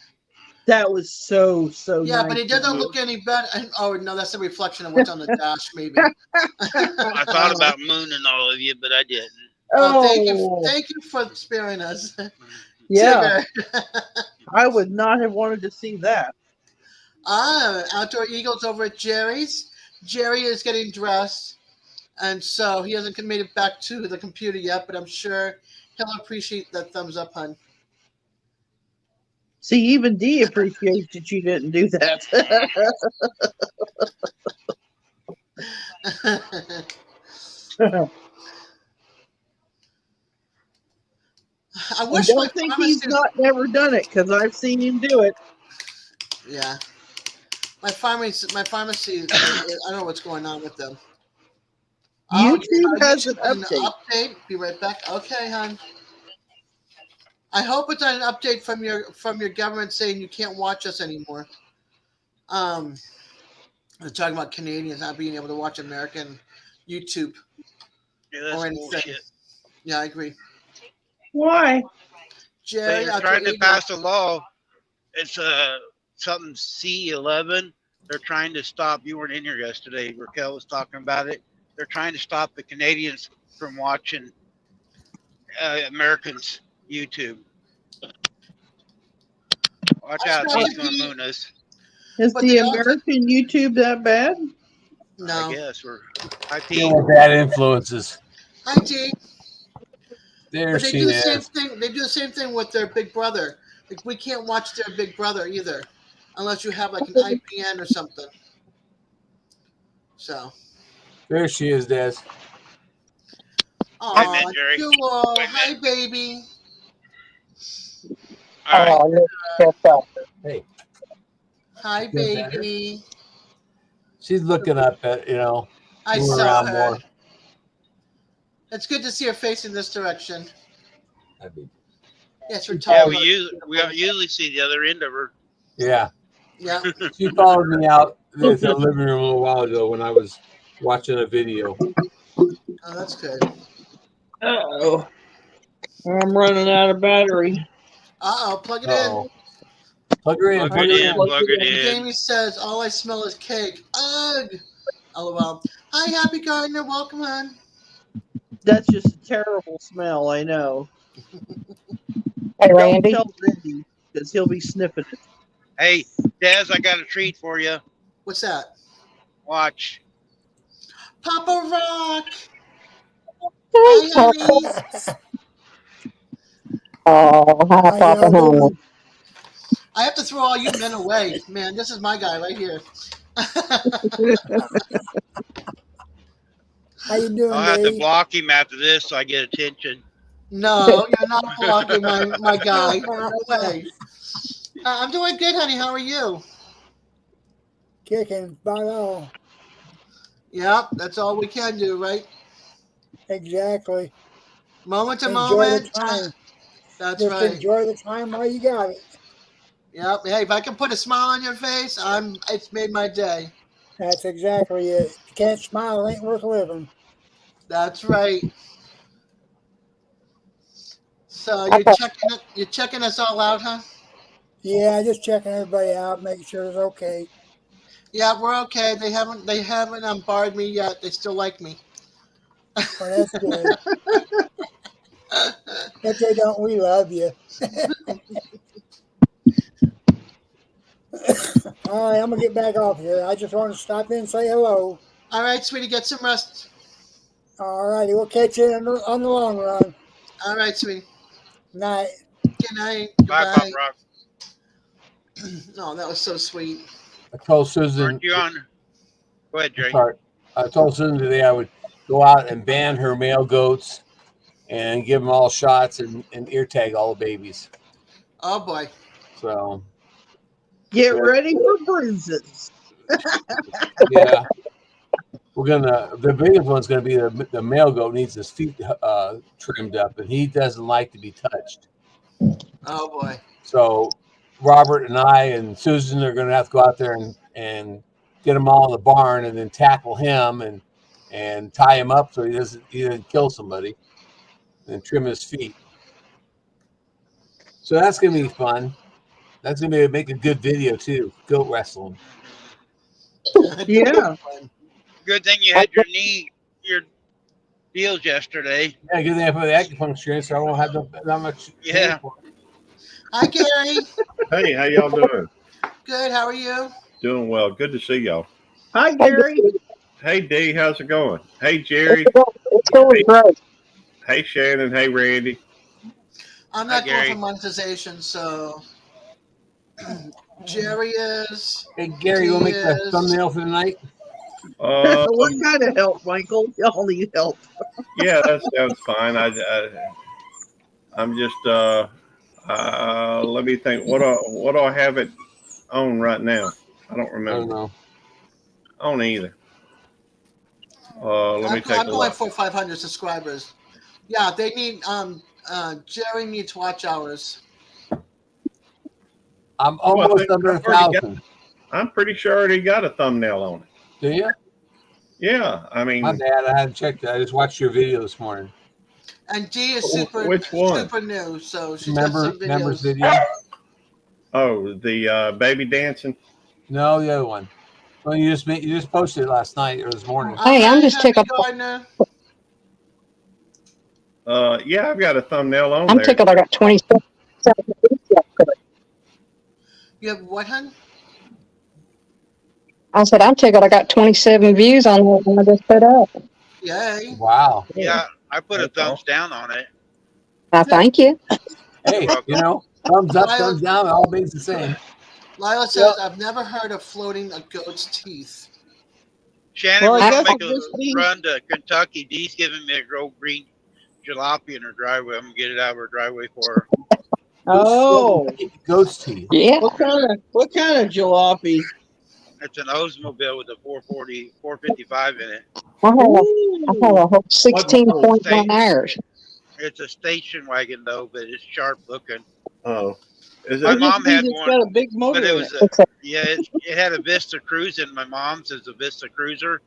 Speaker 4: That was so
Speaker 3: Yeah,
Speaker 4: nice.
Speaker 3: but it doesn't look any better. Oh no, that's a reflection of what's on the dash, maybe.
Speaker 2: I thought about mooning all of you, but I didn't.
Speaker 3: Oh, thank you for sparing us.
Speaker 4: Yeah, I would not have wanted to see that.
Speaker 3: Outdoor Eagles over at Jerry's. Jerry is getting dressed, and so he hasn't made it back to the computer yet, but I'm sure he'll appreciate that thumbs up, hun.
Speaker 4: See, even Dee appreciates that you didn't do that.
Speaker 3: I wish
Speaker 4: don't think he's not never done it because I've seen him do it.
Speaker 3: Yeah, my pharmacy. I don't know what's going on with them.
Speaker 4: YouTube has an update.
Speaker 3: Be right back. Okay, hon. I hope it's an update from your government saying you can't watch us anymore. They're talking about Canadians not being able to watch American YouTube
Speaker 2: or anything. Bullshit.
Speaker 3: Yeah, I agree.
Speaker 4: Why?
Speaker 3: Jerry,
Speaker 2: they're trying to pass a law. It's something C11. They're trying to stop. You weren't in here yesterday. Raquel was talking about it. They're trying to stop the Canadians from watching Americans' YouTube. Watch out, he's going to moon us.
Speaker 4: Is the American YouTube that bad?
Speaker 3: No.
Speaker 2: I guess we're
Speaker 1: bad influences.
Speaker 3: Hi, T.
Speaker 1: There she is.
Speaker 3: They do the same thing with their Big Brother. Like, we can't watch their Big Brother either, unless you have like an IPN or something. So.
Speaker 1: There she is, Des.
Speaker 3: Oh, cool. Hi, baby.
Speaker 2: All right.
Speaker 1: Hey.
Speaker 3: Hi, baby.
Speaker 1: She's looking up at,
Speaker 3: I saw her. More. It's good to see her facing this direction. Yes, we're
Speaker 2: talking. Yeah, we usually see the other end of her.
Speaker 1: Yeah.
Speaker 3: Yeah.
Speaker 1: She followed me out in the living room a little while ago when I was watching a video.
Speaker 3: Oh, that's good.
Speaker 4: Uh-oh. I'm running out of battery.
Speaker 3: Plug it in.
Speaker 1: Plug her in.
Speaker 2: Plug it in.
Speaker 3: Jamie says, all I smell is cake. Ugh. LOL. Hi, Happy Gardener. Welcome, hon.
Speaker 4: That's just a terrible smell, I know.
Speaker 5: Hey, Randy.
Speaker 4: Don't tell Randy, because he'll be sniffing it.
Speaker 2: Hey, Des, I got a treat for you.
Speaker 3: What's that?
Speaker 2: Watch.
Speaker 3: Papa Rock. Hi, honey.
Speaker 5: Oh, hi, Papa Honey.
Speaker 3: I have to throw all you men away. Man, this is my guy right here.
Speaker 5: How you doing,
Speaker 2: I'll have to block him after this so I get attention.
Speaker 3: No, you're not blocking my guy. No way. I'm doing good, honey. How are you?
Speaker 5: Kicking by all.
Speaker 3: Yep, that's all we can do, right?
Speaker 5: Exactly.
Speaker 3: Moment to
Speaker 5: enjoy
Speaker 3: moment.
Speaker 5: The time.
Speaker 3: That's
Speaker 5: Just
Speaker 3: right.
Speaker 5: Enjoy the time while you got it.
Speaker 3: Yep. Hey, if I can put a smile on your face, it's made my day.
Speaker 5: That's exactly it. If you can't smile, it ain't worth living.
Speaker 3: That's right. So you're checking us all out, huh?
Speaker 5: Yeah, just checking everybody out, making sure it's okay.
Speaker 3: Yeah, we're okay. They haven't barred me yet. They still like me.
Speaker 5: Well, that's good. If they don't, we love you. All right, I'm going to get back off here. I just wanted to stop in and say hello.
Speaker 3: All right, sweetie, get some rest.
Speaker 5: All righty, we'll catch you on the long run.
Speaker 3: All right, sweetie.
Speaker 5: Night.
Speaker 3: Good night.
Speaker 2: Bye, Pop Rock.
Speaker 3: Oh, that was so sweet.
Speaker 1: I told Susan.
Speaker 2: Aren't you on? Go ahead, Jay.
Speaker 1: Sorry. I told Susan today I would go out and ban her male goats and give them all shots and ear tag all the babies.
Speaker 3: Oh, boy.
Speaker 1: So.
Speaker 4: Get ready for bruises.
Speaker 1: Yeah. The biggest one's going to be the male goat needs his feet trimmed up, and he doesn't like to be touched.
Speaker 3: Oh, boy.
Speaker 1: So Robert and I and Susan are going to have to go out there and get him all in the barn and then tackle him and tie him up so he doesn't kill somebody and trim his feet. So that's gonna be fun. That's gonna make a good video too. Goat wrestling.
Speaker 4: Yeah.
Speaker 2: Good thing you had your deals yesterday.
Speaker 1: Yeah, good thing I put the acupuncture in, so I won't have that much pain
Speaker 2: Yeah.
Speaker 1: for it.
Speaker 3: Hi, Gary.
Speaker 6: Hey, how y'all doing?
Speaker 3: Good. How are you?
Speaker 6: Doing well. Good to see y'all.
Speaker 4: Hi, Gary.
Speaker 6: Hey, Dee, how's it going? Hey, Jerry.
Speaker 7: It's going
Speaker 6: Hey,
Speaker 7: great.
Speaker 6: hey, Shannon. Hey, Randy.
Speaker 3: I'm
Speaker 2: Hi,
Speaker 3: not going
Speaker 2: Gary.
Speaker 3: for monetization, so Jerry is.
Speaker 1: Hey Gary, you wanna make the
Speaker 3: Yes.
Speaker 1: thumbnail for tonight?
Speaker 4: What kind of help, Michael? Y'all need help.
Speaker 6: Yeah, that sounds fine. I'm just let me think. What do I have it on right now? I don't
Speaker 1: I don't
Speaker 6: remember.
Speaker 1: know.
Speaker 6: I don't either. Let me take
Speaker 3: I'm
Speaker 6: a
Speaker 3: going
Speaker 6: look.
Speaker 3: for 500 subscribers. Yeah, they need. Jerry needs watch hours.
Speaker 1: I'm
Speaker 6: Oh, I
Speaker 1: almost
Speaker 6: think
Speaker 1: under
Speaker 6: I've already got.
Speaker 1: 1,000.
Speaker 6: I'm pretty sure I already got a thumbnail on it.
Speaker 1: Do you?
Speaker 6: Yeah, I
Speaker 1: My
Speaker 6: mean,
Speaker 1: bad. I hadn't checked it. I just watched your video this morning.
Speaker 3: And Dee is super
Speaker 6: which one?
Speaker 3: super new, so she's got some
Speaker 1: Members
Speaker 3: videos.
Speaker 1: video?
Speaker 6: Oh, the baby dancing.
Speaker 1: No, the other one. Well, you just posted it last night or this morning.
Speaker 7: Hey, I'm just
Speaker 3: Happy
Speaker 7: tickled.
Speaker 3: Gardner.
Speaker 6: Yeah, I've got a thumbnail on
Speaker 7: I'm
Speaker 6: there.
Speaker 7: tickled. I got 27.
Speaker 3: You have what, hun?
Speaker 7: I said, I'm tickled. I got 27 views on what I just put up.
Speaker 3: Yay.
Speaker 1: Wow.
Speaker 2: Yeah, I put a
Speaker 6: That's
Speaker 2: thumbs
Speaker 6: awesome.
Speaker 2: down on it.
Speaker 7: I thank you.
Speaker 1: Hey,
Speaker 2: welcome.
Speaker 1: you know, thumbs up,
Speaker 3: Lila,
Speaker 1: thumbs down, it all means the same.
Speaker 3: Lila
Speaker 1: Yep.
Speaker 3: says, I've never heard of floating a goat's teeth.
Speaker 2: Shannon,
Speaker 4: Well,
Speaker 2: we're
Speaker 4: I
Speaker 2: gonna
Speaker 4: guess
Speaker 2: make
Speaker 4: it'll
Speaker 2: a
Speaker 4: just be.
Speaker 2: run to Kentucky. Dee's giving me a green jalopy in her driveway. I'm gonna get it out of her driveway for her.
Speaker 4: Oh,
Speaker 1: Goat's teeth.
Speaker 7: Yeah.
Speaker 4: what kind of jalopy?
Speaker 2: It's an Oldsmobile with a 455 in it.
Speaker 7: I have
Speaker 4: Ooh,
Speaker 7: a whole
Speaker 2: It's a
Speaker 7: 16.1 hours.
Speaker 2: It's a station wagon though, but it's sharp looking.
Speaker 6: Oh, is
Speaker 2: My
Speaker 6: it?
Speaker 4: it just
Speaker 2: mom
Speaker 4: means
Speaker 2: had
Speaker 4: it's
Speaker 2: one,
Speaker 4: got a big
Speaker 2: but
Speaker 4: motor
Speaker 2: it
Speaker 4: in
Speaker 2: was
Speaker 4: it.
Speaker 2: a
Speaker 7: It's a,
Speaker 2: it had a Vista Cruiser. And my mom's is a Vista Cruiser,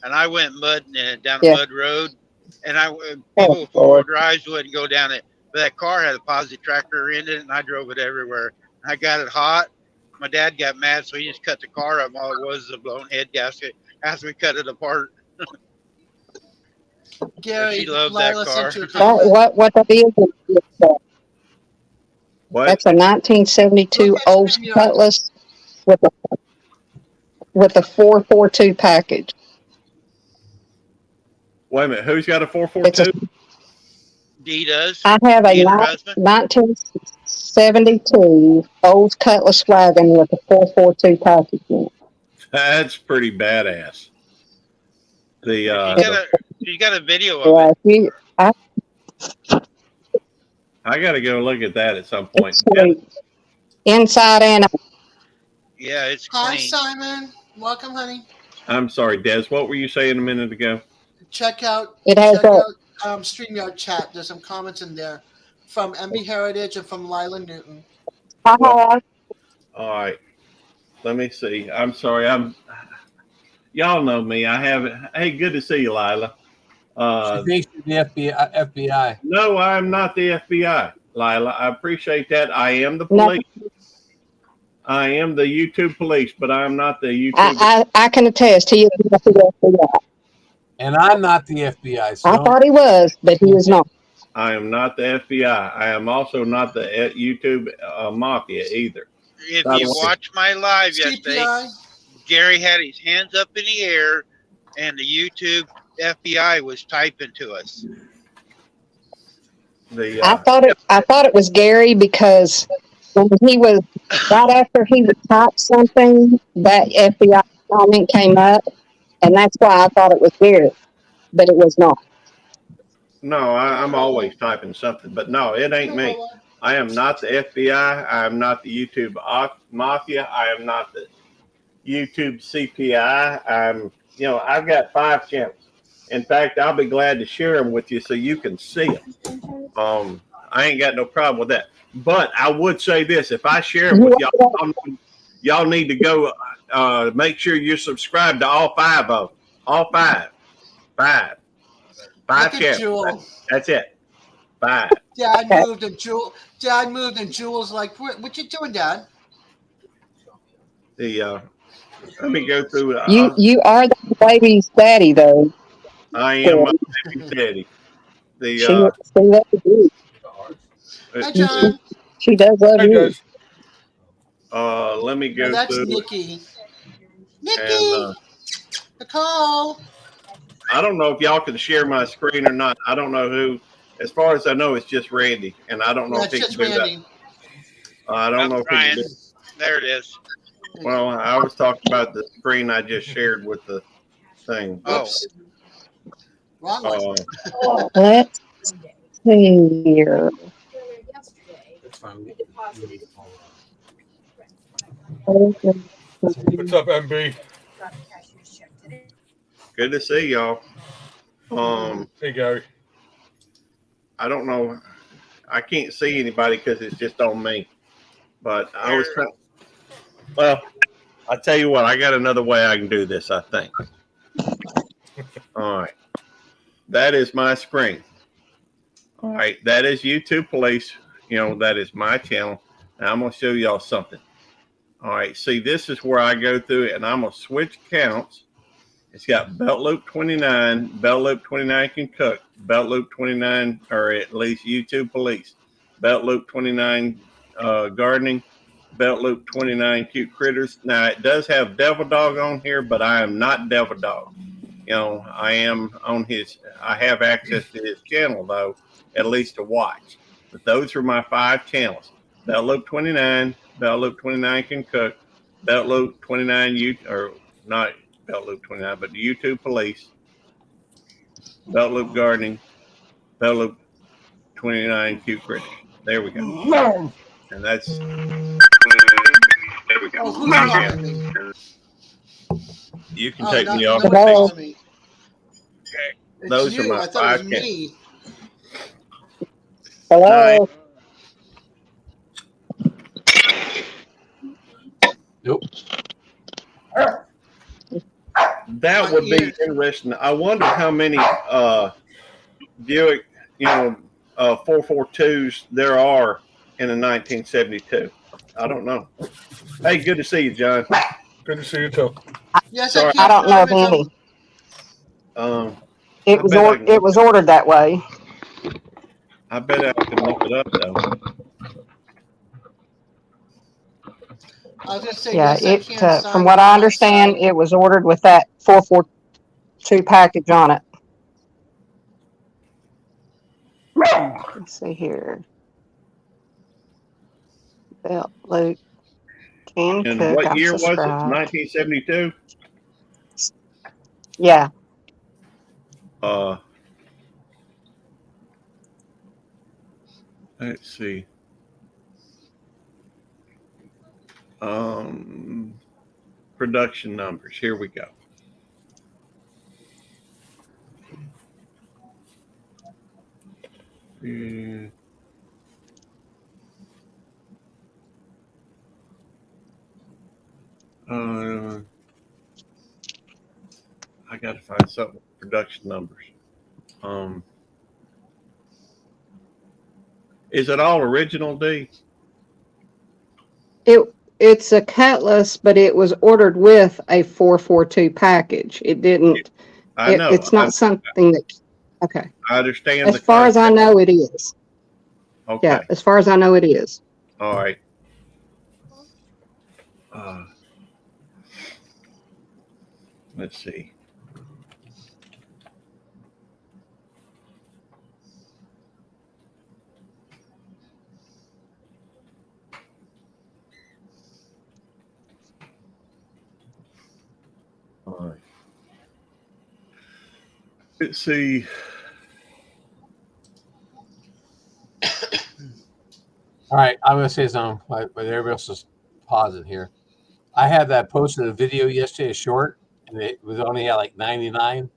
Speaker 2: and I went mudding in it down a
Speaker 7: yeah.
Speaker 2: mud road, and
Speaker 7: Oh,
Speaker 2: people with 4-wheel
Speaker 7: Lord.
Speaker 2: drives wouldn't go down it. But that car had a positive tractor in it, and I drove it everywhere. I got it hot. My dad got mad, so he just cut the car up. All it was a blown head gasket after we cut it apart. But
Speaker 3: Gary,
Speaker 2: she loved that
Speaker 3: Lila
Speaker 2: car.
Speaker 3: sent you a comment.
Speaker 7: What that is,
Speaker 6: What?
Speaker 7: that's a 1972
Speaker 3: Look at
Speaker 7: Olds
Speaker 3: StreamYard.
Speaker 7: Cutlass with a 442 package.
Speaker 6: Wait a minute. Who's got a
Speaker 7: It's
Speaker 6: 442?
Speaker 2: Dee does.
Speaker 7: I have a
Speaker 2: Dee and her husband.
Speaker 7: 1972 Olds Cutlass wagon with a 442 package in it.
Speaker 6: That's pretty badass. The
Speaker 2: She's got a video of it.
Speaker 7: Yeah,
Speaker 6: I got to go look at that at some point.
Speaker 7: it's sweet. Inside and out.
Speaker 2: Yeah, it's
Speaker 3: Hi,
Speaker 2: clean.
Speaker 3: Simon. Welcome, honey.
Speaker 6: I'm sorry, Des. What were you saying a minute ago?
Speaker 3: Check out
Speaker 7: It has
Speaker 3: StreamYard chat. There's some comments in there from MB Heritage and from Lila Newton.
Speaker 6: All right. Let me see. I'm sorry. Y'all know me. I haven't. Hey, good to see you, Lila.
Speaker 1: She thinks you're the FBI.
Speaker 6: No, I'm not the FBI, Lila. I appreciate that. I am the police. I am the YouTube police, but I'm not the YouTube.
Speaker 7: I can attest he is not the FBI.
Speaker 1: And I'm not the FBI. So
Speaker 7: I thought he was, but he is not.
Speaker 6: I am not the FBI. I am also not the YouTube mafia either.
Speaker 2: If
Speaker 6: By the
Speaker 2: you
Speaker 6: way-
Speaker 2: watch my live yesterday,
Speaker 3: CPI.
Speaker 2: Gary had his hands up in the air, and the YouTube FBI was typing to us.
Speaker 6: The
Speaker 7: I thought it was Gary because when he was right after he would type something, that FBI comment came up, and that's why I thought it was Gary, but it was not.
Speaker 6: no, I'm always typing something, but no, it ain't me. I am not the FBI. I am not the YouTube mafia. I am not the YouTube CPI. I've got 5 channels. In fact, I'll be glad to share them with you so you can see them. I ain't got no problem with that. But I would say this: if I share them with y'all need to go make sure you're subscribed to all 5 of them. All 5
Speaker 3: Look at
Speaker 6: channels.
Speaker 3: Jewel.
Speaker 6: That's it. 5.
Speaker 3: Dad
Speaker 7: Okay.
Speaker 3: moved and Jules like, what you doing, Dad?
Speaker 6: The let me go through.
Speaker 7: You are the baby's daddy though.
Speaker 6: I am my
Speaker 7: Corey.
Speaker 6: baby's daddy.
Speaker 7: She
Speaker 6: The
Speaker 7: loves you.
Speaker 3: Hi, John.
Speaker 7: She does love
Speaker 8: Hey
Speaker 7: you.
Speaker 8: guys.
Speaker 6: let me
Speaker 3: No,
Speaker 6: go
Speaker 3: that's
Speaker 6: through
Speaker 3: Nikki.
Speaker 6: and
Speaker 3: Nikki, Nicole.
Speaker 6: I don't know if y'all can share my screen or not. I don't know who. As far as I know, it's just Randy, and I don't know
Speaker 3: Yeah,
Speaker 6: if
Speaker 3: it's
Speaker 6: he
Speaker 3: just
Speaker 6: can do that.
Speaker 3: Randy.
Speaker 6: I don't
Speaker 2: I'm
Speaker 6: know if he
Speaker 2: trying.
Speaker 6: can do.
Speaker 2: There it is.
Speaker 6: Well, I was talking about the screen I just shared with the thing.
Speaker 2: Oh.
Speaker 3: Whoops. Wrong one.
Speaker 7: Let's see here.
Speaker 1: That's fine.
Speaker 8: What's up, MB?
Speaker 6: Good to see y'all.
Speaker 8: Hey Gary.
Speaker 6: I don't know. I can't see anybody because it's just on me. But I was trying. Well, I tell you what, I got another way I can do this. I think. All right, that is my screen. All right, that is YouTube Police. You know, that is my channel. Now I'm gonna show y'all something. All right, see, this is where I go through it, and I'm gonna switch counts. It's got belt loop 29, belt loop 29 can cook, belt loop 29, or at least YouTube Police, belt loop 29 gardening, belt loop 29 cute critters. Now it does have Devil Dog on here, but I am not Devil Dog. You know, I am on his. I have access to his channel though, at least to watch. But those are my 5 channels: belt loop 29, belt loop 29 can cook, belt loop 29 you or not. Belt Loop 29, but the YouTube Police, Belt Loop Gardening, Belt Loop 29 Cute Critters. There we go. And that's there we go.
Speaker 3: Oh, who's calling me?
Speaker 6: You can
Speaker 3: Oh,
Speaker 6: take me off.
Speaker 3: no one's calling me. It's
Speaker 6: Those are
Speaker 3: you.
Speaker 6: my
Speaker 3: I thought it
Speaker 6: 5
Speaker 3: was me.
Speaker 7: Hello.
Speaker 1: Nope.
Speaker 6: That would be interesting. I wonder how many Buick, 442s there are in a 1972. I don't know. Hey, good to see you, John.
Speaker 8: Good to see you too.
Speaker 3: Yes,
Speaker 6: Sorry.
Speaker 7: I don't know of any. It was ordered that way.
Speaker 6: I bet I can look it up though.
Speaker 3: I was gonna say
Speaker 7: Yeah,
Speaker 3: yes. I can sign
Speaker 7: from what I understand,
Speaker 3: outside.
Speaker 7: it was ordered with that 442 package on it. Let's see here. Belt loop can
Speaker 6: And
Speaker 7: cook.
Speaker 6: what
Speaker 7: I'm
Speaker 6: year was it?
Speaker 7: subscribed.
Speaker 6: 1972.
Speaker 7: Yeah.
Speaker 6: Let's see. Production numbers. Here we go. I got to find something with production numbers. Is it all original, D?
Speaker 7: It's a Cutlass, but it was ordered with a 442 package. It didn't.
Speaker 6: I know.
Speaker 7: It's not something that. Okay.
Speaker 6: I understand.
Speaker 7: As far as I know, it is.
Speaker 6: Okay.
Speaker 7: Yeah, as far as I know, it is.
Speaker 6: All right. Let's see. All right. Let's see.
Speaker 1: All right, I'm going to say something, but everybody else is pausing here. I had that posted a video yesterday, a short, and it was only at like 99.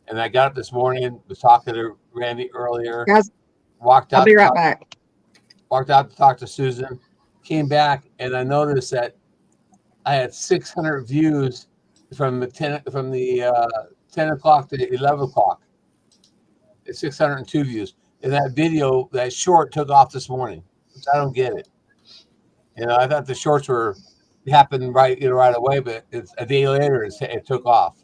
Speaker 1: And I got up this morning, was talking to Randy earlier,
Speaker 7: Guys,
Speaker 1: walked out.
Speaker 7: I'll be right back.
Speaker 1: Walked out to talk to Susan, came back, and I noticed that I had 600 views from the 10 o'clock to 11 o'clock. It's 602 views. and that video, that short took off this morning, which I don't get it. I thought the shorts were happened right right away, but it's a day later it took off.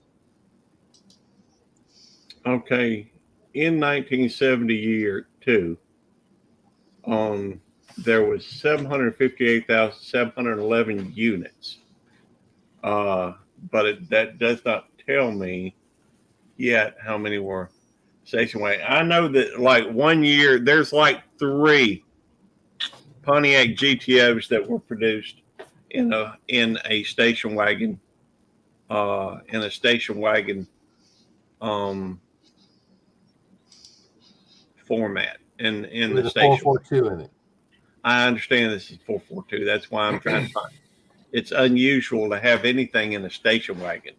Speaker 6: Okay, in 1972, there was 758,711 units. But that does not tell me yet how many were station wagon. I know that like 1 year there's like 3 Pontiac GTOs that were produced in a station wagon, format in
Speaker 1: With
Speaker 6: the
Speaker 1: a
Speaker 6: station.
Speaker 1: 442 in it.
Speaker 6: I understand this is 442. That's why I'm trying to find. It's unusual to have anything in a station wagon,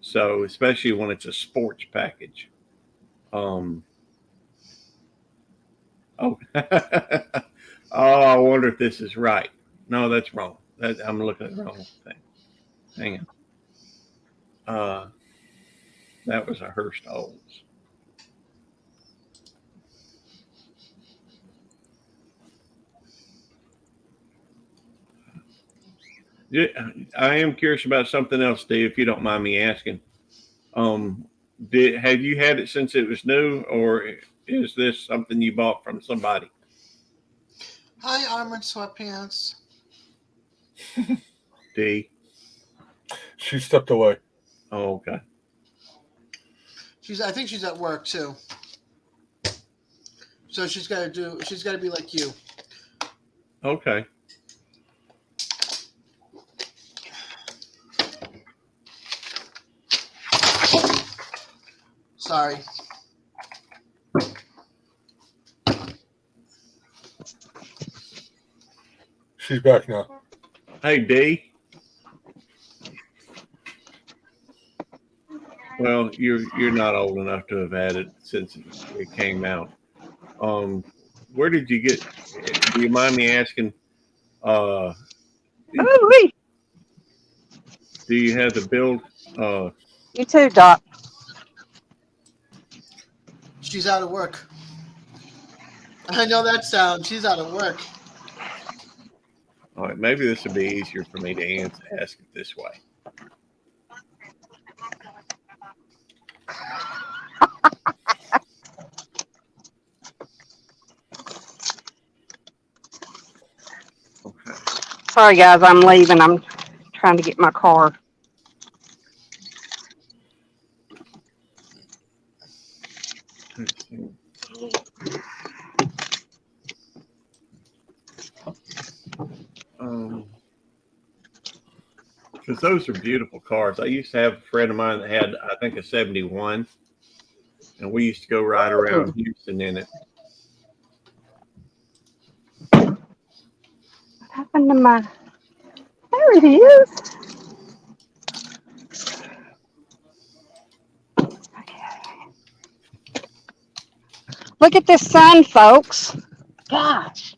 Speaker 6: so especially when it's a sports package. Oh, oh, I wonder if this is right. No, that's wrong. I'm looking at the wrong thing. Hang on. That was a Hearst Olds. Yeah, I am curious about something else, Steve, if you don't mind me asking. Have you had it since it was new, or is this something you bought from somebody?
Speaker 3: Hi, Armored Sweatpants.
Speaker 6: D.
Speaker 8: She stepped away.
Speaker 6: Oh, okay.
Speaker 3: I think she's at work too. So she's got to be like you.
Speaker 6: Okay.
Speaker 3: Sorry.
Speaker 8: She's back now.
Speaker 6: Hey, D. Well, you're not old enough to have had it since it came out. Where did you get? Do you mind me asking? Do you have the build?
Speaker 7: You too, Doc.
Speaker 3: She's out of work. I know that sound. She's out of work.
Speaker 6: All right, maybe this would be easier for me to ask it this way. Okay.
Speaker 7: Sorry, guys, I'm leaving. I'm trying to get my car.
Speaker 6: Because those are beautiful cars. I used to have a friend of mine that had, I think, a 71, and we used to go ride around Houston in it.
Speaker 7: What happened to my... There it is. Look at this sun, folks. Gosh.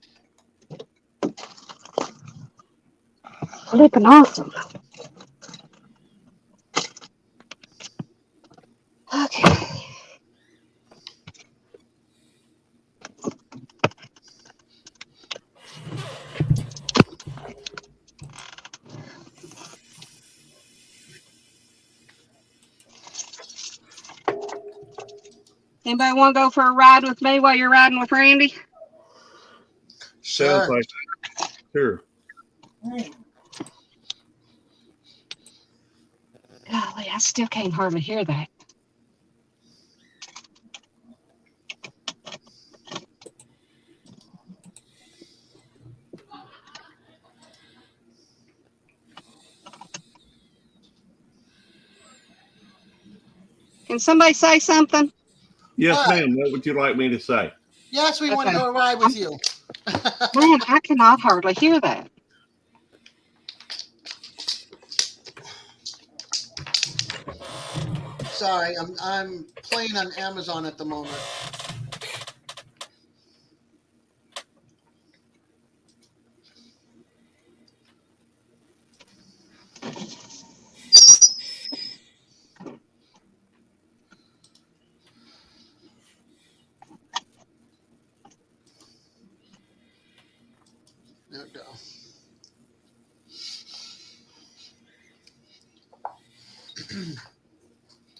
Speaker 7: Flipping awesome. Okay. Anybody want to go for a ride with me while you're riding with Randy?
Speaker 6: Sounds
Speaker 3: Sure.
Speaker 6: like, sure.
Speaker 7: Golly, I still can't hardly hear that. Can somebody say something?
Speaker 6: Yes,
Speaker 3: What?
Speaker 6: ma'am. What would you like me to say?
Speaker 3: Yes, we want to
Speaker 7: Okay.
Speaker 3: go ride with you.
Speaker 7: Man, I cannot hardly hear that.
Speaker 3: Sorry, I'm playing on Amazon at the moment.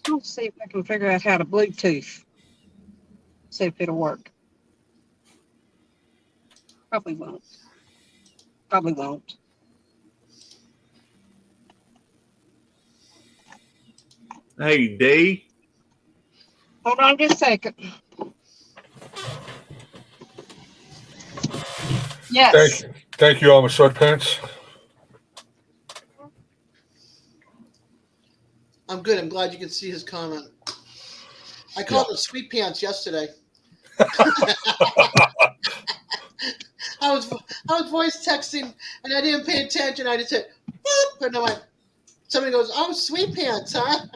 Speaker 7: I'll see if I can figure out how to Bluetooth. See if it'll work. Probably won't. Probably won't.
Speaker 6: Hey, D.
Speaker 7: Hold on just a second. Yes.
Speaker 8: Thank you, all my sweatpants.
Speaker 3: I'm good. I'm glad you can see his comment. I called him Sweet Pants yesterday. I was voice texting and I didn't pay attention. I just said, "Boop," and I went. Somebody goes, "Oh, Sweet Pants, huh?"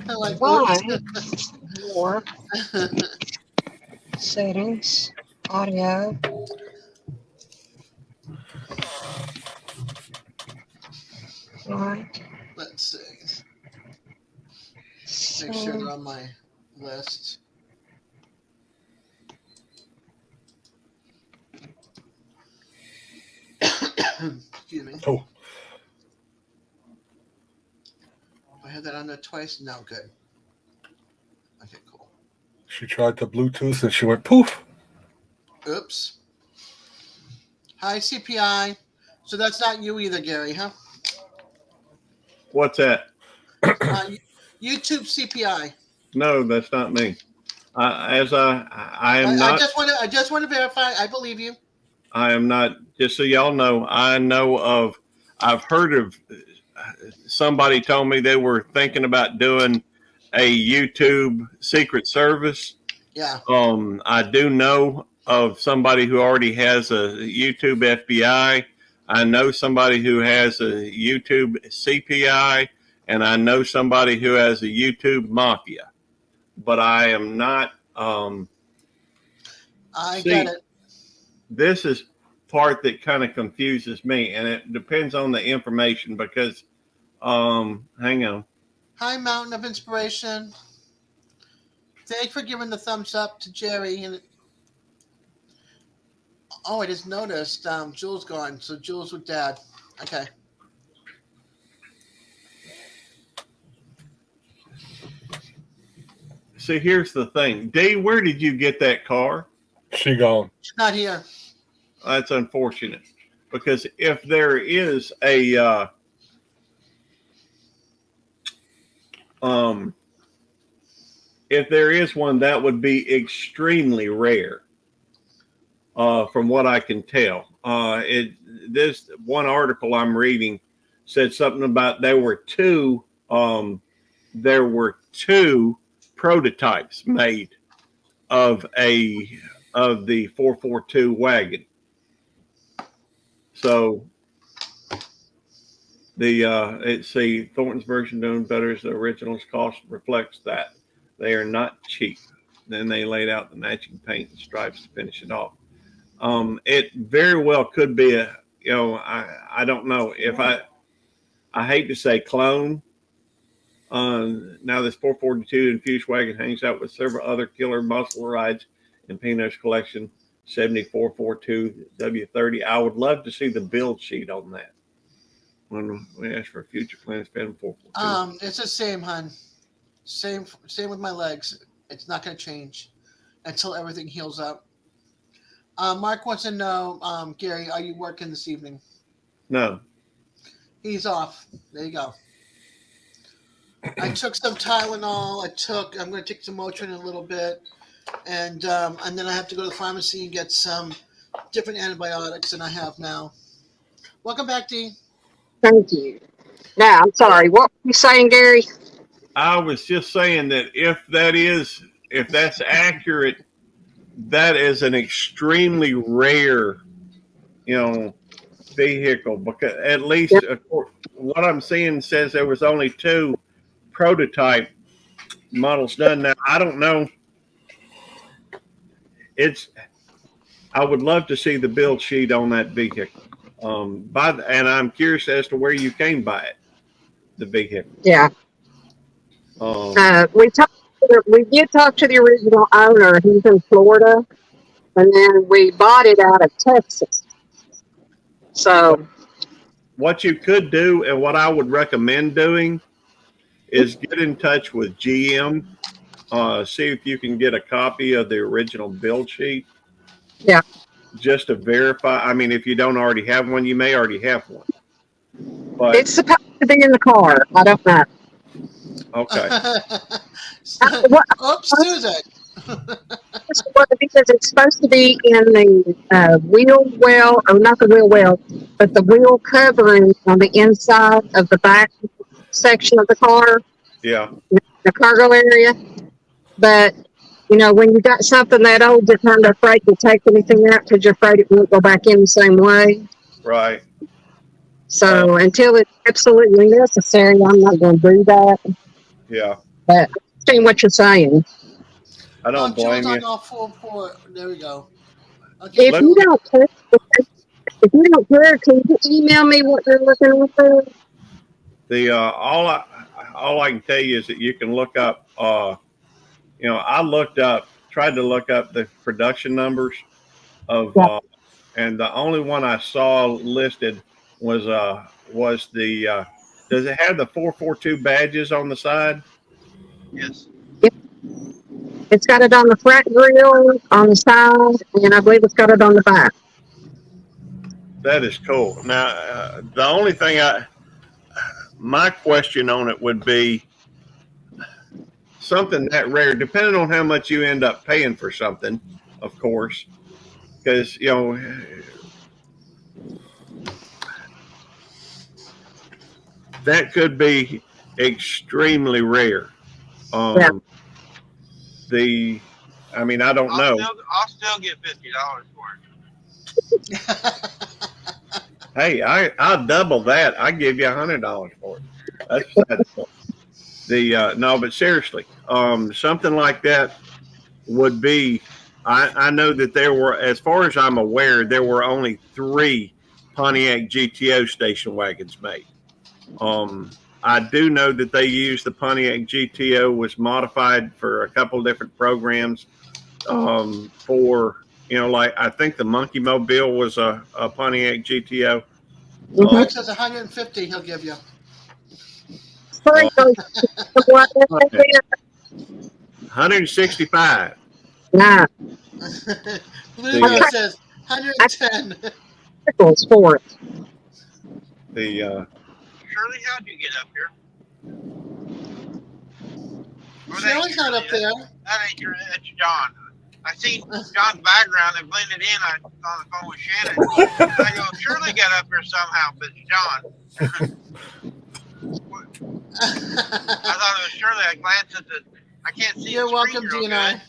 Speaker 3: I'm like,
Speaker 7: Why? More settings, audio. Right.
Speaker 3: Let's see. Make sure they're on my list. Excuse me.
Speaker 8: Oh.
Speaker 3: I had that on there twice. Now good. Okay, cool.
Speaker 8: She tried the Bluetooth and she went poof.
Speaker 3: Oops. Hi, CPI. So that's not you either, Gary, huh?
Speaker 6: What's that?
Speaker 3: YouTube CPI.
Speaker 6: No, that's not me. I am not.
Speaker 3: I just want to verify. I believe you.
Speaker 6: I am not. Just so y'all know, I've heard of. Somebody told me they were thinking about doing a YouTube Secret Service.
Speaker 3: Yeah.
Speaker 6: I do know of somebody who already has a YouTube FBI. I know somebody who has a YouTube CPI, and I know somebody who has a YouTube Mafia. But I am not.
Speaker 3: I get it.
Speaker 6: This is part that kind of confuses me, and it depends on the information because, hang on.
Speaker 3: Hi, Mountain of Inspiration. Thanks for giving the thumbs up to Jerry. And I just noticed Jules gone. So Jules with Dad. Okay.
Speaker 6: See, here's the thing. Dee, where did you get that car?
Speaker 8: She gone.
Speaker 3: She's not here.
Speaker 6: That's unfortunate. Because if there is a if there is one, that would be extremely rare. From what I can tell. This one article I'm reading said something about there were two prototypes made of the 442 wagon. So Thornton's version doing better as the original's cost reflects that. They are not cheap. Then they laid out the matching paint and stripes to finish it off. It very well could be I don't know if I hate to say clone. Now this 442 infused wagon hangs out with several other killer muscle rides in Peanut's collection, 7442 W30. I would love to see the build sheet on that. When we ask for future plans, Phantom 442.
Speaker 3: It's the same, hon. Same with my legs. It's not going to change until everything heals up. Mark wants to know, Gary, are you working this evening?
Speaker 6: No.
Speaker 3: He's off. There you go. I took some Tylenol. I'm going to take some Motrin in a little bit, and then I have to go to the pharmacy and get some different antibiotics than I have now. Welcome back, Dee.
Speaker 7: Thank you. Now, I'm sorry. What were you saying, Gary?
Speaker 6: I was just saying that if that's accurate, that is an extremely rare, vehicle, because at least what I'm seeing says there was only 2 prototype models done. Now I don't know. I would love to see the build sheet on that vehicle. And I'm curious as to where you came by it, the vehicle.
Speaker 7: Yeah. We did talk to the original owner. He's in Florida, and then we bought it out of Texas. So
Speaker 6: what you could do, and what I would recommend doing, is get in touch with GM. See if you can get a copy of the original build sheet.
Speaker 7: Yeah.
Speaker 6: Just to verify. I mean, if you don't already have one, you may already have one. But
Speaker 7: It's supposed to be in the car. I don't know.
Speaker 6: okay.
Speaker 3: Oops, Susan.
Speaker 7: What it is, it's supposed to be in the wheel well, or not the wheel well, but the wheel covering on the inside of the back section of the car,
Speaker 6: Yeah.
Speaker 7: the cargo area. But, you know, when you got something that old, you're kind of afraid to take anything out because you're afraid it won't go back in the same way.
Speaker 6: Right.
Speaker 7: So until it's absolutely necessary, I'm not going to do that.
Speaker 6: Yeah.
Speaker 7: But I see what you're saying.
Speaker 6: I don't blame
Speaker 3: Joe's
Speaker 6: you.
Speaker 3: on all four. There we go. Okay,
Speaker 7: If you don't care, if you don't care, can you email me what you're looking for?
Speaker 6: The all I can tell you is that you can look up. I tried to look up the production numbers of, and the only one I saw listed was the. Does it have the 442 badges on the side?
Speaker 2: Yes.
Speaker 7: It's got it on the front grill, on the side, and I believe it's got it on the back.
Speaker 6: That is cool. Now, the only thing my question on it would be something that rare, depending on how much you end up paying for something, of course, because that could be extremely rare.
Speaker 7: Yeah.
Speaker 6: I mean, I don't know.
Speaker 2: I'll still get $50 for it.
Speaker 6: Hey, I'll double that. I give you $100 for it. That's no, but seriously, something like that would be. I know that there were, as far as I'm aware, there were only 3 Pontiac GTO station wagons made. I do know that they used the Pontiac GTO was modified for a couple different programs. For like I think the Monkey Mobile was a Pontiac GTO.
Speaker 3: It says 150. He'll give you.
Speaker 7: Sorry,
Speaker 6: Okay. 165.
Speaker 7: Nah.
Speaker 3: Blue says 110.
Speaker 7: For it.
Speaker 2: Shirley, how'd you get up here?
Speaker 3: Shirley's not up there.
Speaker 2: That ain't that's John. I seen John's background and blended in. I was on the phone with Shannon. I go, Shirley got up here somehow, but it's John. I thought it was Shirley. I glanced at I can't see.
Speaker 3: You're welcome, DNI.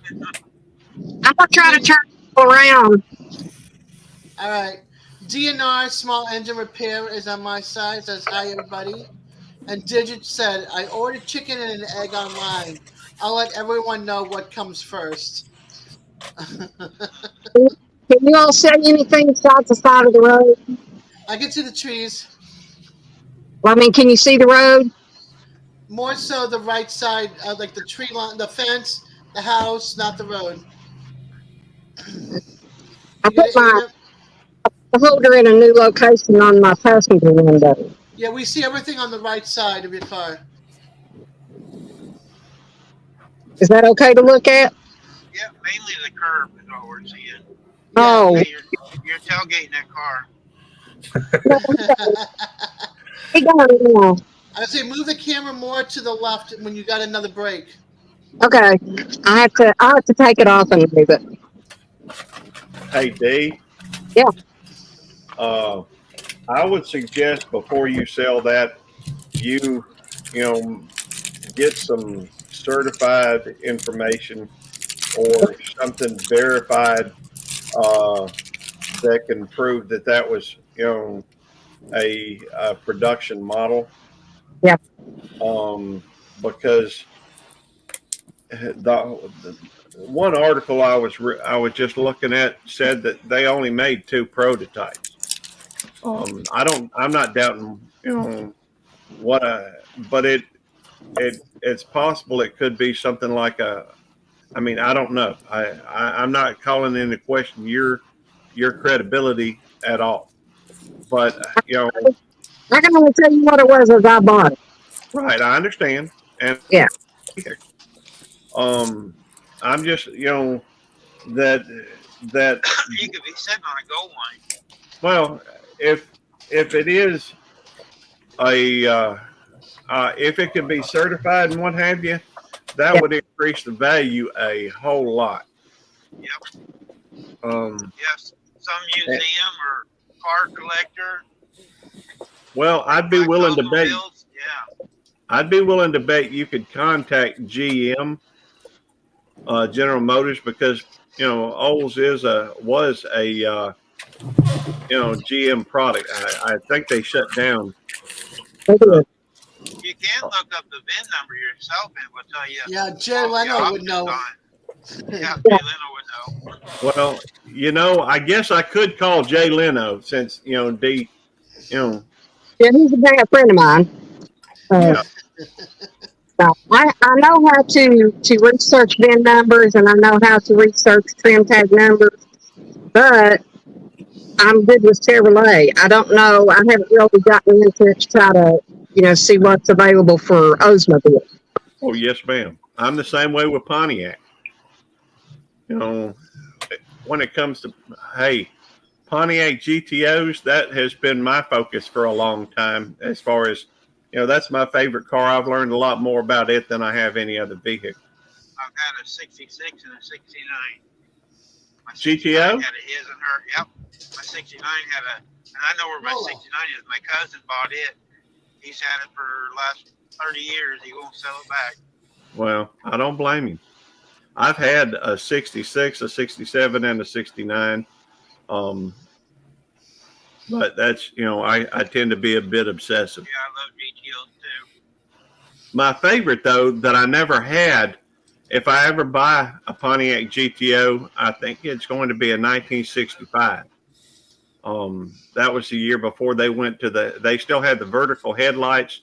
Speaker 7: I'm gonna try to turn around.
Speaker 3: All right. DNR small engine repair is on my side. It says hi everybody. And Digit said, I ordered chicken and an egg online. I'll let everyone know what comes first.
Speaker 7: Can you all see anything besides the side of the road?
Speaker 3: I can see the trees.
Speaker 7: Well, I mean, can you see the road?
Speaker 3: More so the right side, like the tree line, the fence, the house, not the road.
Speaker 7: I put my holder in a new location on my passenger window.
Speaker 3: Yeah, we see everything on the right side of your car.
Speaker 7: Is that okay to look at?
Speaker 2: Yeah, mainly the curb is what we're seeing.
Speaker 7: Oh.
Speaker 2: Yeah, you're tailgating that car.
Speaker 3: I say move the camera more to the left when you got another break.
Speaker 7: Okay, I have to take it off and move it.
Speaker 6: Hey, D.
Speaker 7: Yeah.
Speaker 6: I would suggest before you sell that, you get some certified information or something verified that can prove that was a production model.
Speaker 7: Yeah.
Speaker 6: Because the one article I was just looking at said that they only made 2 prototypes. I'm not doubting but it's possible it could be something like I don't know. I'm not calling into question your credibility at all. but
Speaker 7: I can only tell you what it was as I bought it.
Speaker 6: right, I understand, and
Speaker 7: Yeah.
Speaker 6: I'm just that that
Speaker 2: You could be sitting on a gold mine.
Speaker 6: well, if it is if it can be certified and what have you, that
Speaker 7: Yeah.
Speaker 6: would increase the value a whole lot.
Speaker 2: Yep.
Speaker 6: Um,
Speaker 2: Yes. Some museum or car collector.
Speaker 6: well, I'd be
Speaker 2: Likes
Speaker 6: willing to bet.
Speaker 2: automobiles. Yeah.
Speaker 6: I'd be willing to bet you could contact GM, General Motors, because Olds was a GM product. I think they shut down.
Speaker 7: It
Speaker 6: Uh,
Speaker 7: is.
Speaker 2: You can look up the VIN number yourself and it will tell you
Speaker 3: Yeah, Jay
Speaker 2: all the
Speaker 3: Leno would
Speaker 2: options
Speaker 3: know.
Speaker 2: on it. Yeah, Jay Leno would know.
Speaker 6: well, I guess I could call Jay Leno since D.
Speaker 7: Yeah, he's a bad friend of mine.
Speaker 6: Yeah.
Speaker 7: So I know how to research VIN numbers and I know how to research trim tag numbers, but I'm good with Chevrolet. I don't know. I haven't really gotten into it to try to, see what's available for Oldsmobile.
Speaker 6: Oh yes, ma'am. I'm the same way with Pontiac. When it comes to Pontiac GTOs, that has been my focus for a long time. As far as that's my favorite car. I've learned a lot more about it than I have any other vehicle.
Speaker 2: I've had a 66 and a 69. My
Speaker 6: GTO?
Speaker 2: 69 had a his and her. Yep. My 69 had a, and I know where my 69 is. My cousin bought it. He's had it for the last 30 years. He won't sell it back.
Speaker 6: Well, I don't blame him. I've had a 66, a 67, and a 69. But that's, I tend to be a bit obsessive.
Speaker 2: Yeah, I love GTOs too.
Speaker 6: My favorite, though, that I never had, if I ever buy a Pontiac GTO, I think it's going to be a 1965. That was the year before they went to they still had the vertical headlights,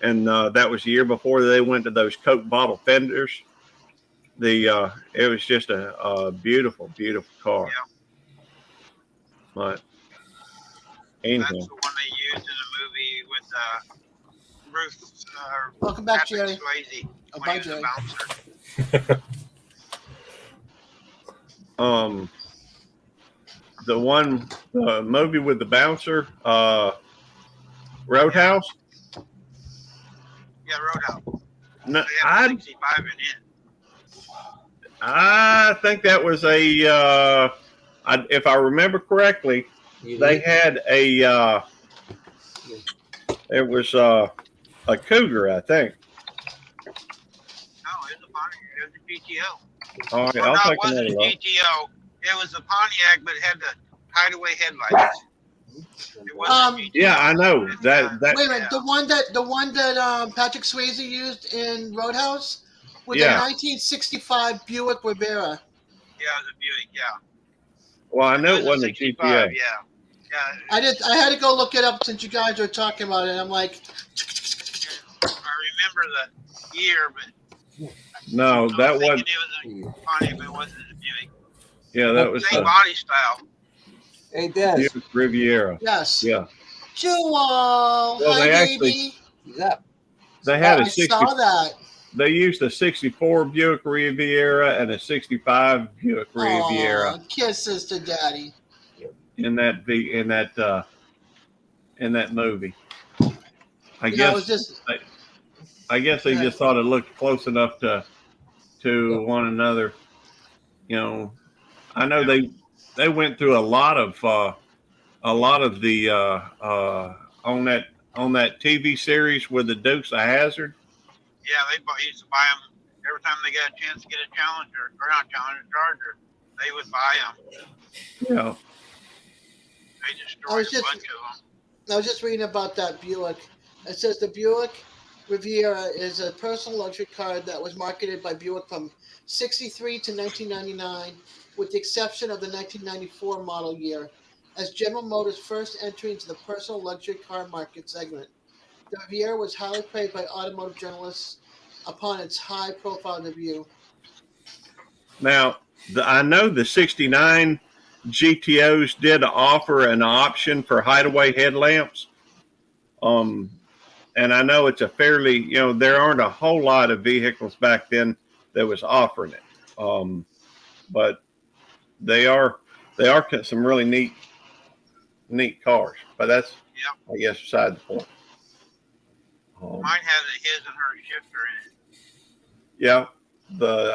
Speaker 6: and that was the year before they went to those Coke bottle fenders. It was just a beautiful, beautiful car.
Speaker 2: Yeah.
Speaker 6: But anyhow.
Speaker 2: That's the one they used in a movie with Bruce.
Speaker 3: Welcome back,
Speaker 2: Patrick
Speaker 3: Jerry.
Speaker 2: Swayze.
Speaker 3: Oh,
Speaker 2: When
Speaker 3: bye,
Speaker 2: he was
Speaker 3: Jerry.
Speaker 2: a bouncer.
Speaker 6: The one movie with the bouncer, Roadhouse.
Speaker 2: Yeah, Roadhouse.
Speaker 6: No,
Speaker 2: They have a 65 in it.
Speaker 6: I think that was if I remember correctly, they had it was a Cougar, I think.
Speaker 2: No, it was a Pontiac. It was a GTO.
Speaker 6: All right,
Speaker 2: Well,
Speaker 6: I'll
Speaker 2: no,
Speaker 6: take
Speaker 2: it wasn't a
Speaker 6: another look.
Speaker 2: GTO. It was a Pontiac, but it had the hideaway headlights. It wasn't a GTO.
Speaker 6: Yeah, I know that.
Speaker 3: Wait a minute, the one that Patrick Swayze used in Roadhouse was a
Speaker 6: Yeah.
Speaker 3: 1965 Buick Rivera.
Speaker 2: Yeah, it was a Buick. Yeah.
Speaker 6: Well, I know it
Speaker 2: was
Speaker 6: wasn't a
Speaker 2: 65.
Speaker 6: GTO.
Speaker 2: Yeah. Yeah.
Speaker 3: I had to go look it up since you guys were talking about it. I'm like,
Speaker 2: I remember the year, but
Speaker 6: No,
Speaker 2: I
Speaker 6: that
Speaker 2: was
Speaker 6: wasn't.
Speaker 2: thinking it was a Pontiac, but it wasn't a Buick.
Speaker 6: Yeah, that was
Speaker 2: Same body style.
Speaker 1: Hey, Des.
Speaker 6: Buick Riviera.
Speaker 3: yes.
Speaker 6: Yeah,
Speaker 3: Jewel,
Speaker 6: Well,
Speaker 3: hi
Speaker 6: they
Speaker 3: baby.
Speaker 6: actually-
Speaker 1: He's up.
Speaker 6: they had
Speaker 3: I
Speaker 6: a 60.
Speaker 3: saw that.
Speaker 6: They used a 64 Buick Riviera and a 65 Buick Riviera
Speaker 3: Aw, kisses to daddy.
Speaker 6: in that movie. I
Speaker 3: You know, it was
Speaker 6: guess
Speaker 3: just
Speaker 6: I guess they just thought it looked close enough to one another. I know they went through a lot of the on that TV series with the Dukes of Hazzard.
Speaker 2: Yeah, they used to buy them every time they got a chance to get a Challenger, or not Challenger, Charger. They would buy them.
Speaker 6: Yeah.
Speaker 2: They destroyed a bunch of them.
Speaker 3: I was just reading about that Buick. It says the Buick Riviera is a personal luxury car that was marketed by Buick from 63 to 1999, with the exception of the 1994 model year, as General Motors' first entry into the personal luxury car market segment. The Riviera was highly praised by automotive journalists upon its high-profile debut.
Speaker 6: Now, I know the 69 GTOs did offer an option for hideaway headlamps. And I know it's a fairly, there aren't a whole lot of vehicles back then that was offering it. But they are some really neat cars. But that's, I guess, beside the point.
Speaker 2: Mine has a his and her shifter in it.
Speaker 6: Yeah,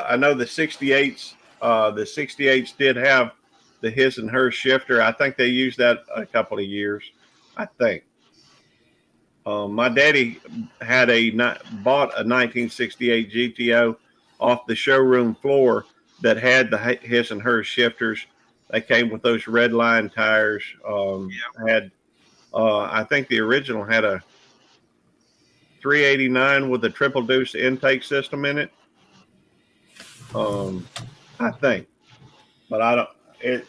Speaker 6: I know the 68s. The 68s did have the his and her shifter. I think they used that a couple of years. I think. My daddy bought a 1968 GTO off the showroom floor that had the his and her shifters. They came with those red line tires. I think the original had a 389 with a triple deuce intake system in it. I think, but I don't. It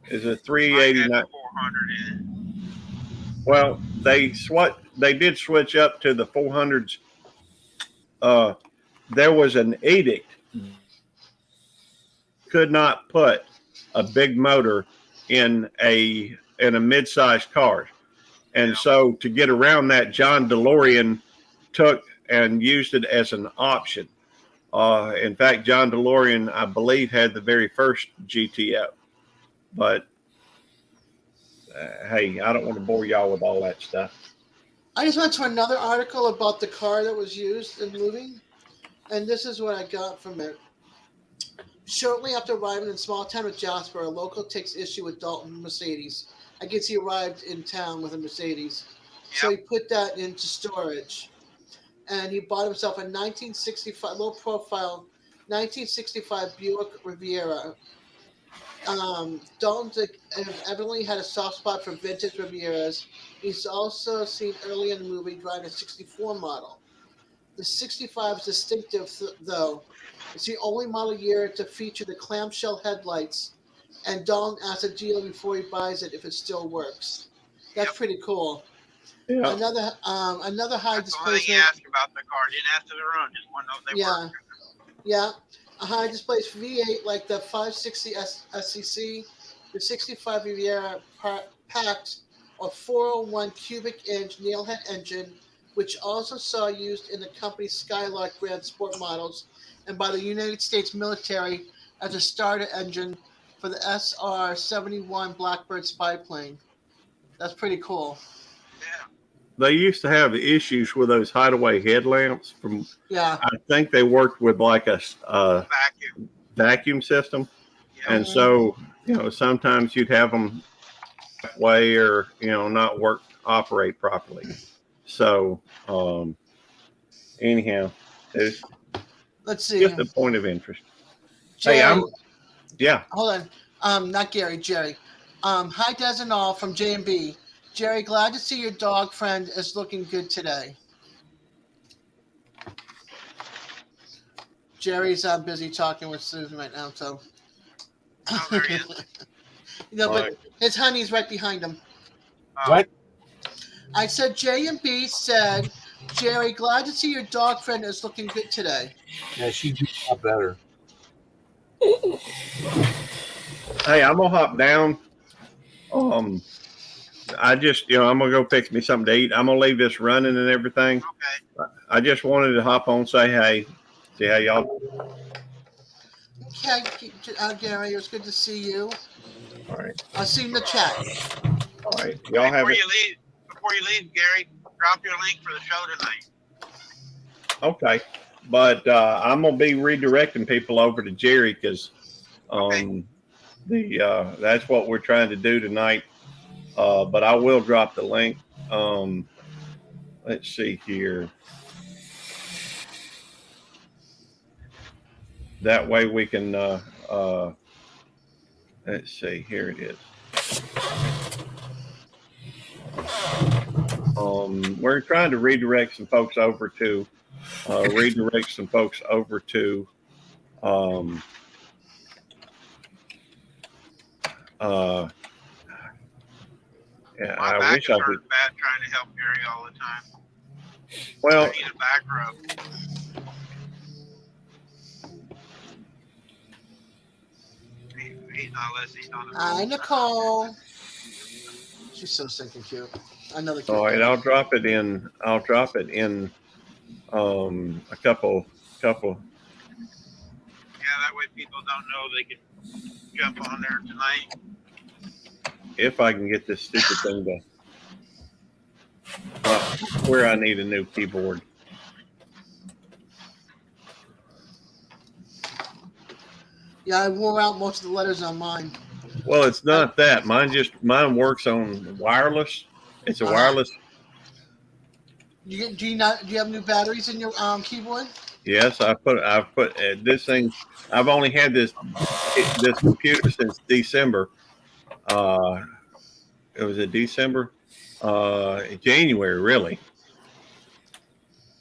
Speaker 6: is a 389.
Speaker 2: 400 in it.
Speaker 6: Well, they did switch up to the 400s. There was an edict. Could not put a big motor in a mid-sized car. And so to get around that, John DeLorean took and used it as an option. In fact, John DeLorean, I believe, had the very first GTO. But hey, I don't want to bore y'all with all that stuff.
Speaker 3: I just went to another article about the car that was used in the movie, and this is what I got from it. Shortly after arriving in small town of Jasper, a local takes issue with Dalton Mercedes. I guess he arrived in town with a Mercedes. So he put that into storage. And he bought himself a 1965, low-profile 1965 Buick Riviera. Dalton evidently had a soft spot for vintage Rivieras. He's also seen early in the movie driving a 64 model. The 65 is distinctive, though. It's the only model year to feature the clamshell headlights, and Dalton asks the dealer before he buys it if it still works. That's pretty cool.
Speaker 6: Yeah.
Speaker 3: Another high
Speaker 2: That's the only thing he
Speaker 3: displacement.
Speaker 2: asked about the car. Didn't ask to the run. Just want to know if they work.
Speaker 3: Yeah. A high displacement V8 like the 560 SCC, the 65 Riviera packed a 401 cubic inch nailhead engine, which also saw used in the company's Skylark Grand Sport models and by the United States military as a starter engine for the SR-71 Blackbird spy plane. That's pretty cool.
Speaker 2: Yeah.
Speaker 6: They used to have issues with those hideaway headlamps. I think they worked with like a vacuum system, and so sometimes you'd have them halfway or not operate properly. So anyhow,
Speaker 3: let's see.
Speaker 6: Just a point of interest.
Speaker 3: Jerry,
Speaker 6: yeah.
Speaker 3: Hold on. Not Gary. Jerry. Hi, Des and all from J&B. Jerry, glad to see your dog friend is looking good today. Jerry's busy talking with Susan right now, so.
Speaker 2: Oh, there he is.
Speaker 3: But his honey's right behind him.
Speaker 1: What?
Speaker 3: I said J&B said, Jerry, glad to see your dog friend is looking good today.
Speaker 1: Yeah, she do a lot better.
Speaker 6: Hey, I'm gonna hop down. I just, I'm gonna go fix me something to eat. I'm gonna leave this running and everything.
Speaker 2: Okay.
Speaker 6: I just wanted to hop on, say hey, see how y'all.
Speaker 3: Okay, Gary, it was good to see you.
Speaker 6: All right.
Speaker 3: I'll see you in the chat.
Speaker 6: All right, y'all have it.
Speaker 2: Before you leave, Gary, drop your link for the show tonight.
Speaker 6: Okay, but I'm gonna be redirecting people over to Jerry because that's what we're trying to do tonight. But I will drop the link. Let's see here. That way we can. Let's see. Here it is. We're trying to redirect some folks over to. Yeah,
Speaker 2: My back is hurting bad trying to help Gary all the time.
Speaker 6: Well,
Speaker 2: I need a back rub. unless he's on the
Speaker 3: Hi,
Speaker 2: road.
Speaker 3: Nicole. She's so sick and cute. Another cute.
Speaker 6: All right,
Speaker 3: girl.
Speaker 6: I'll drop it in. A couple.
Speaker 2: Yeah, that way people don't know they can jump on there tonight.
Speaker 6: If I can get this stupid thing to where I need a new keyboard.
Speaker 3: Yeah, I wore out most of the letters on mine.
Speaker 6: Well, it's not that. Mine works on wireless. It's a wireless.
Speaker 3: Do you have new batteries in your keyboard?
Speaker 6: Yes, I've put this thing. I've only had this computer since December. It was in December, January really.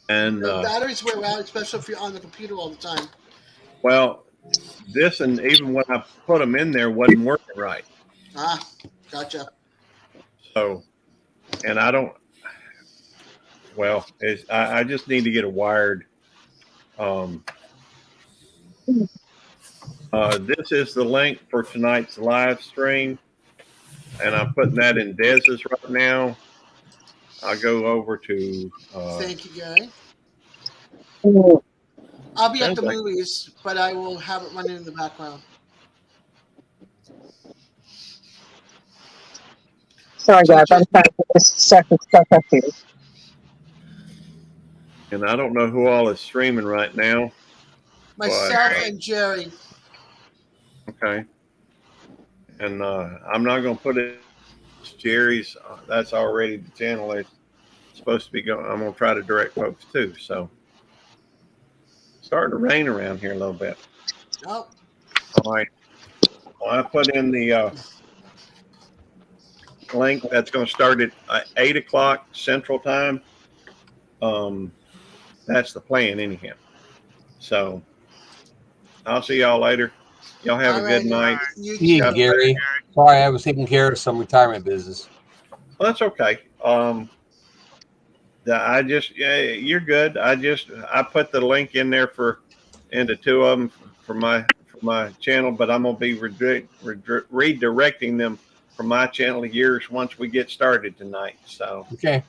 Speaker 6: And
Speaker 3: The batteries wear out, especially if you're on the computer all the time.
Speaker 6: well, this and even when I put them in there wasn't working right.
Speaker 3: Ah, gotcha.
Speaker 6: So, and I don't. Well, I just need to get a wired. This is the link for tonight's live stream, and I'm putting that in Dez's right now. I'll go over to.
Speaker 3: Thank you, Gary.
Speaker 7: Mm.
Speaker 3: I'll be at the
Speaker 6: Sounds like-
Speaker 3: movies, but I will have it running in the background.
Speaker 7: Sorry, guys. I'm trying to get this second stuff up here.
Speaker 6: And I don't know who all is streaming right now.
Speaker 3: Myself and Jerry.
Speaker 6: Okay. And I'm not going to put it. Jerry's. That's already the channel it's supposed to be going. I'm going to try to direct folks too. So, starting to rain around here a little bit.
Speaker 3: Oh,
Speaker 6: All right. Well, I put in the link that's going to start at 8 o'clock Central Time. That's the plan, anyhow. So, I'll see y'all later. Y'all have a good night.
Speaker 3: You
Speaker 1: See you,
Speaker 3: too.
Speaker 1: Gary. Sorry, I was taking care of some retirement business.
Speaker 6: Well, that's okay. You're good. I put the link in there into two of them for my channel, but I'm gonna be redirecting them from my channel to yours once we get started tonight. So,
Speaker 1: Okay.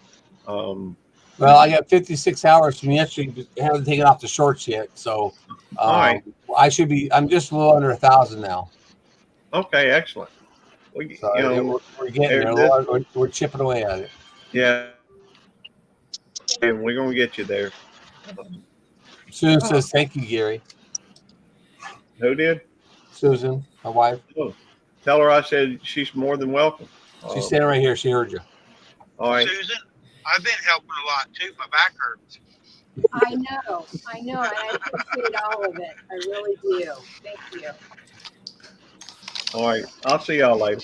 Speaker 6: all
Speaker 1: Well, I got 56 hours from yesterday. I haven't taken off the shorts yet, so
Speaker 6: right.
Speaker 1: I should be. I'm just a little under 1,000 now.
Speaker 6: Okay, excellent.
Speaker 1: So we're getting there. We're chipping away at it.
Speaker 6: Yeah, and we're gonna get you there.
Speaker 1: Susan says, "Thank you, Gary."
Speaker 6: Who did?
Speaker 1: Susan, my wife.
Speaker 6: Oh, tell her I said she's more than welcome.
Speaker 1: She's standing right here. She heard you.
Speaker 6: All right.
Speaker 2: Susan, I've been helping a lot too. My back hurts.
Speaker 9: I know, and I appreciate all of it. I really do. Thank you.
Speaker 6: All right. I'll see y'all later.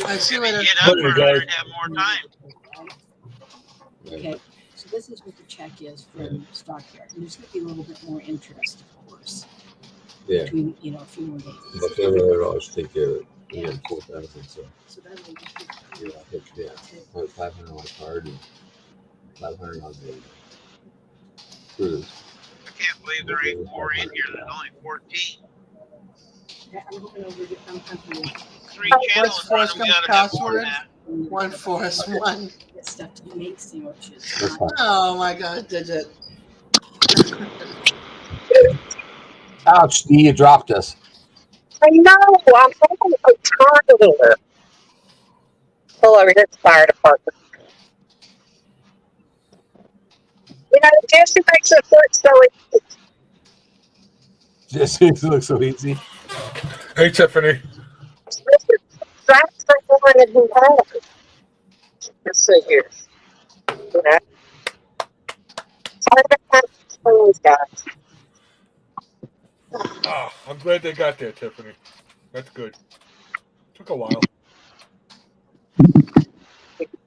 Speaker 3: I see you later.
Speaker 2: Get up
Speaker 8: Okay,
Speaker 2: earlier
Speaker 8: guys.
Speaker 2: and have more time.
Speaker 9: Okay, so this is what the check is from Stockyard. And there's going to be a little bit more interest, of course.
Speaker 10: Yeah.
Speaker 9: Between, a few more days.
Speaker 10: But $700 take care of it. We got 4,000, so
Speaker 9: So that will
Speaker 10: yeah, I think, yeah, 500 on my card and 500 on the cruise.
Speaker 2: I can't believe there ain't more in here. There's only 14.
Speaker 9: I'm hoping over the company.
Speaker 2: 3 channels
Speaker 3: What's
Speaker 2: running. We gotta have more than
Speaker 3: password?
Speaker 2: that.
Speaker 3: 141.
Speaker 9: Get stuff to make sandwiches.
Speaker 1: That's fine.
Speaker 3: Oh my God, did it?
Speaker 1: Ouch, Dee, you dropped us.
Speaker 7: I know. I'm having a time here. Pull over here at the fire department. Jesse makes it look so easy.
Speaker 1: Jesse, it looks so easy.
Speaker 8: Hey, Tiffany.
Speaker 7: That's the one that he has. Let's see here. Yeah. Please, guys.
Speaker 8: Oh, I'm glad they got there, Tiffany. That's good. Took a while.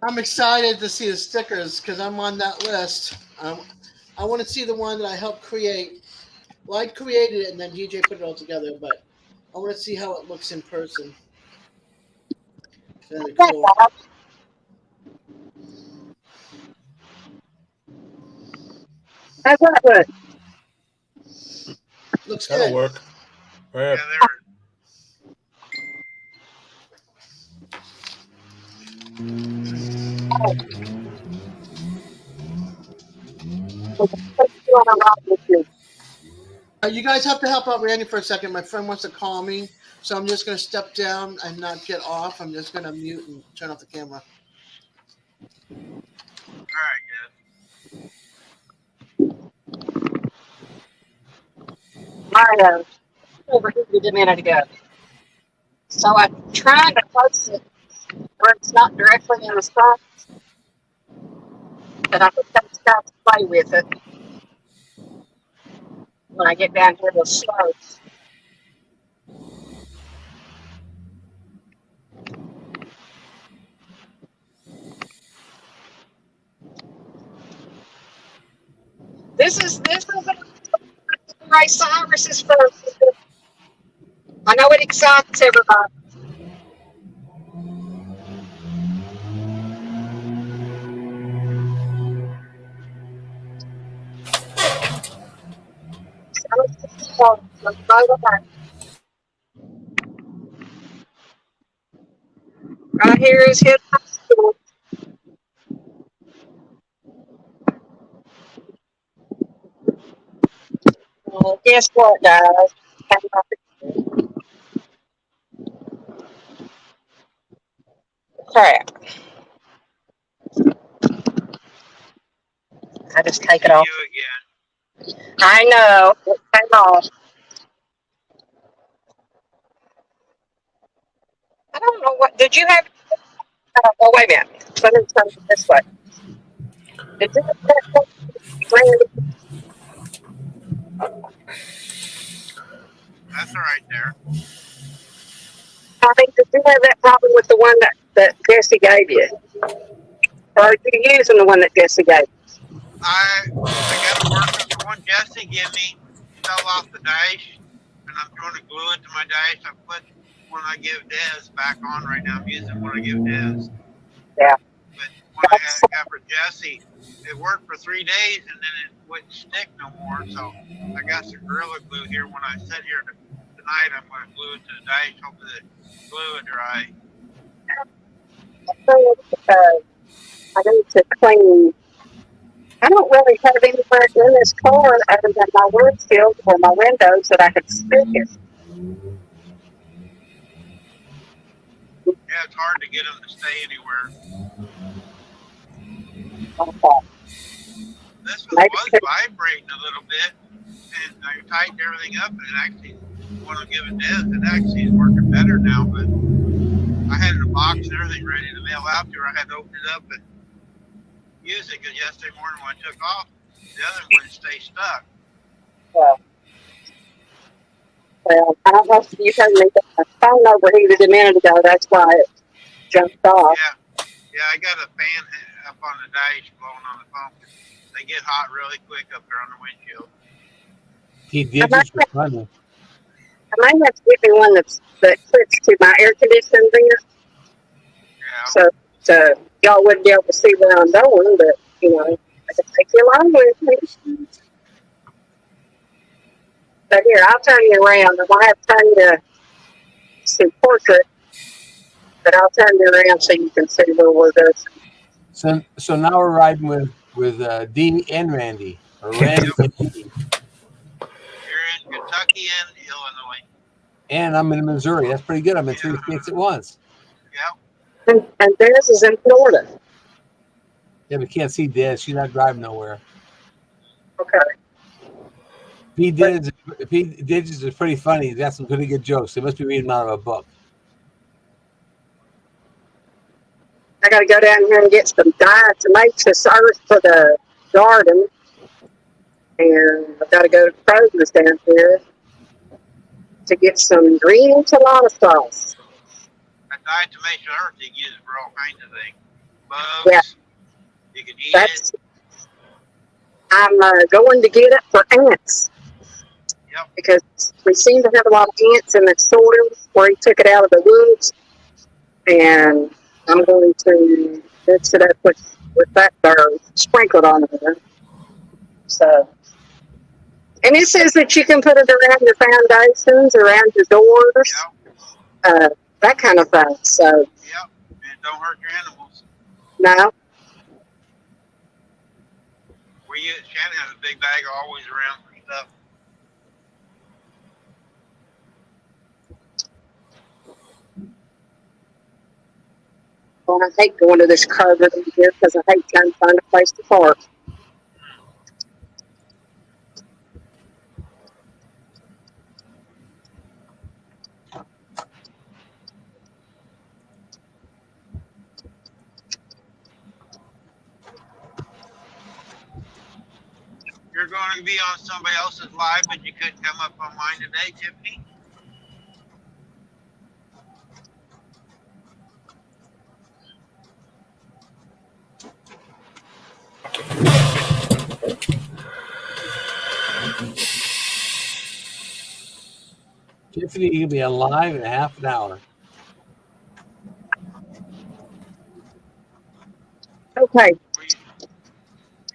Speaker 3: I'm excited to see the stickers because I'm on that list. I want to see the one that I helped create. Well, I created it and then DJ put it all together, but I want to see how it looks in person. Very cool.
Speaker 7: How's that look?
Speaker 3: Looks
Speaker 8: That'll
Speaker 3: good.
Speaker 8: work.
Speaker 2: Yeah,
Speaker 8: Yeah.
Speaker 3: You guys have to help out Randy for a second. My friend wants to call me, so I'm just going to step down and not get off. I'm just going to mute and turn off the camera.
Speaker 2: All right, guys.
Speaker 7: I overheated a minute ago. So I'm trying to close it where it's not directly in the sun, but I think that's got to play with it when I get down here to the slow. This is Ray Cyrus's first. I know it excites everybody. So, right here is his high school. Well, guess what, guys? Crap. I just take it off.
Speaker 2: You again.
Speaker 7: I know. It came off. I don't know what. Did you have? Oh, wait a minute. Let me turn it this way. Did you have that?
Speaker 2: That's all right there.
Speaker 7: I mean, did you have that problem with the one that Jesse gave you? Or are you using the one that Jesse gave you?
Speaker 2: I got it working. The one Jesse gave me fell off the dash, and I'm trying to glue it to my dash. I put one I give Dez back on right now. I'm using one I give Dez.
Speaker 7: Yeah.
Speaker 2: But when I got for Jesse, it worked for 3 days, and then it wouldn't stick no more. So I got some Gorilla Glue here. When I sit here tonight, I'm going to glue it to the dash. Hopefully the glue will dry.
Speaker 7: I need to clean. I don't really have anywhere in this car other than my windshield or my windows that I could stick it.
Speaker 2: Yeah, it's hard to get them to stay anywhere.
Speaker 7: Okay.
Speaker 2: This one was vibrating a little bit, and I tightened everything up, and it actually, when I give it Dez, it actually is working better now. But I had it in a box and everything ready to mail out to her. I had to open it up and use it because yesterday morning when I took off, the other one would stay stuck.
Speaker 7: Well, I don't know if you heard me, but my phone overheated a minute ago. That's why it jumped off.
Speaker 2: Yeah, I got a fan up on the dash blowing on the phone. They get hot really quick up there on the windshield.
Speaker 1: He did just for fun.
Speaker 7: I might have to get me one that clicks to my air conditioning vent.
Speaker 2: Yeah.
Speaker 7: So y'all wouldn't be able to see where I'm going, but I can take you along with me. But here, I'll turn you around. I might have to turn you to see portrait, but I'll turn you around so you can see where we're going.
Speaker 1: So now we're riding with Dee and Randy, or Randy and Dee.
Speaker 2: You're in Kentucky and Illinois.
Speaker 1: And I'm in Missouri. That's pretty good. I'm in 3 states at once.
Speaker 2: Yeah.
Speaker 7: And Dez is in Florida.
Speaker 1: Yeah, we can't see Dez. She's not driving nowhere.
Speaker 7: Okay.
Speaker 1: P-Digits is pretty funny. He's got some pretty good jokes. They must be reading them out of a book.
Speaker 7: I got to go down here and get some diatomaceous earth for the garden. And I've got to go to Kroger's down here to get some green enchilada sauce.
Speaker 2: That diatomaceous earth you can use for all kinds of things. Bugs.
Speaker 7: Yeah.
Speaker 2: You can eat it.
Speaker 7: I'm going to get it for ants.
Speaker 2: Yep.
Speaker 7: Because we seem to have a lot of ants in the soil where he took it out of the woods. And I'm going to mix it up with that dirt, sprinkle it on there. So, and it says that you can put it around your foundations, around your doors, that kind of thing. So,
Speaker 2: yep, and don't hurt your animals.
Speaker 7: No,
Speaker 2: Shannon has a big bag always around for stuff.
Speaker 7: Well, I hate going to this curve every year because I hate trying to find a place to park.
Speaker 2: You're going to be on somebody else's live, but you couldn't come up on mine today, Tiffany?
Speaker 1: Tiffany, you'll be alive in half an hour.
Speaker 7: Okay.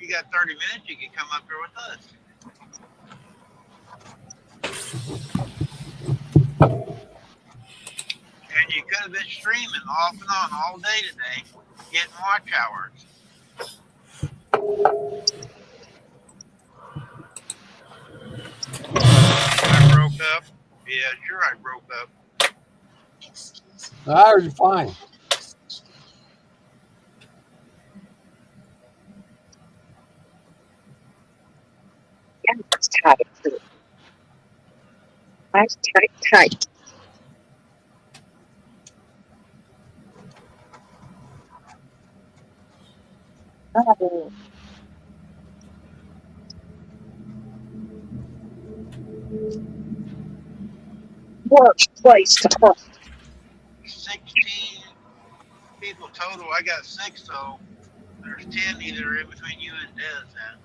Speaker 2: You got 30 minutes, you can come up here with us. And you could have been streaming off and on all day today, getting watch hours. I broke up. Yeah, sure I broke up.
Speaker 1: I heard you fine.
Speaker 7: Yeah, it's tight. Nice, tight. Oh. Workplace to park.
Speaker 2: 16 people total. I got 6, so there's 10 either in between you and Dez then.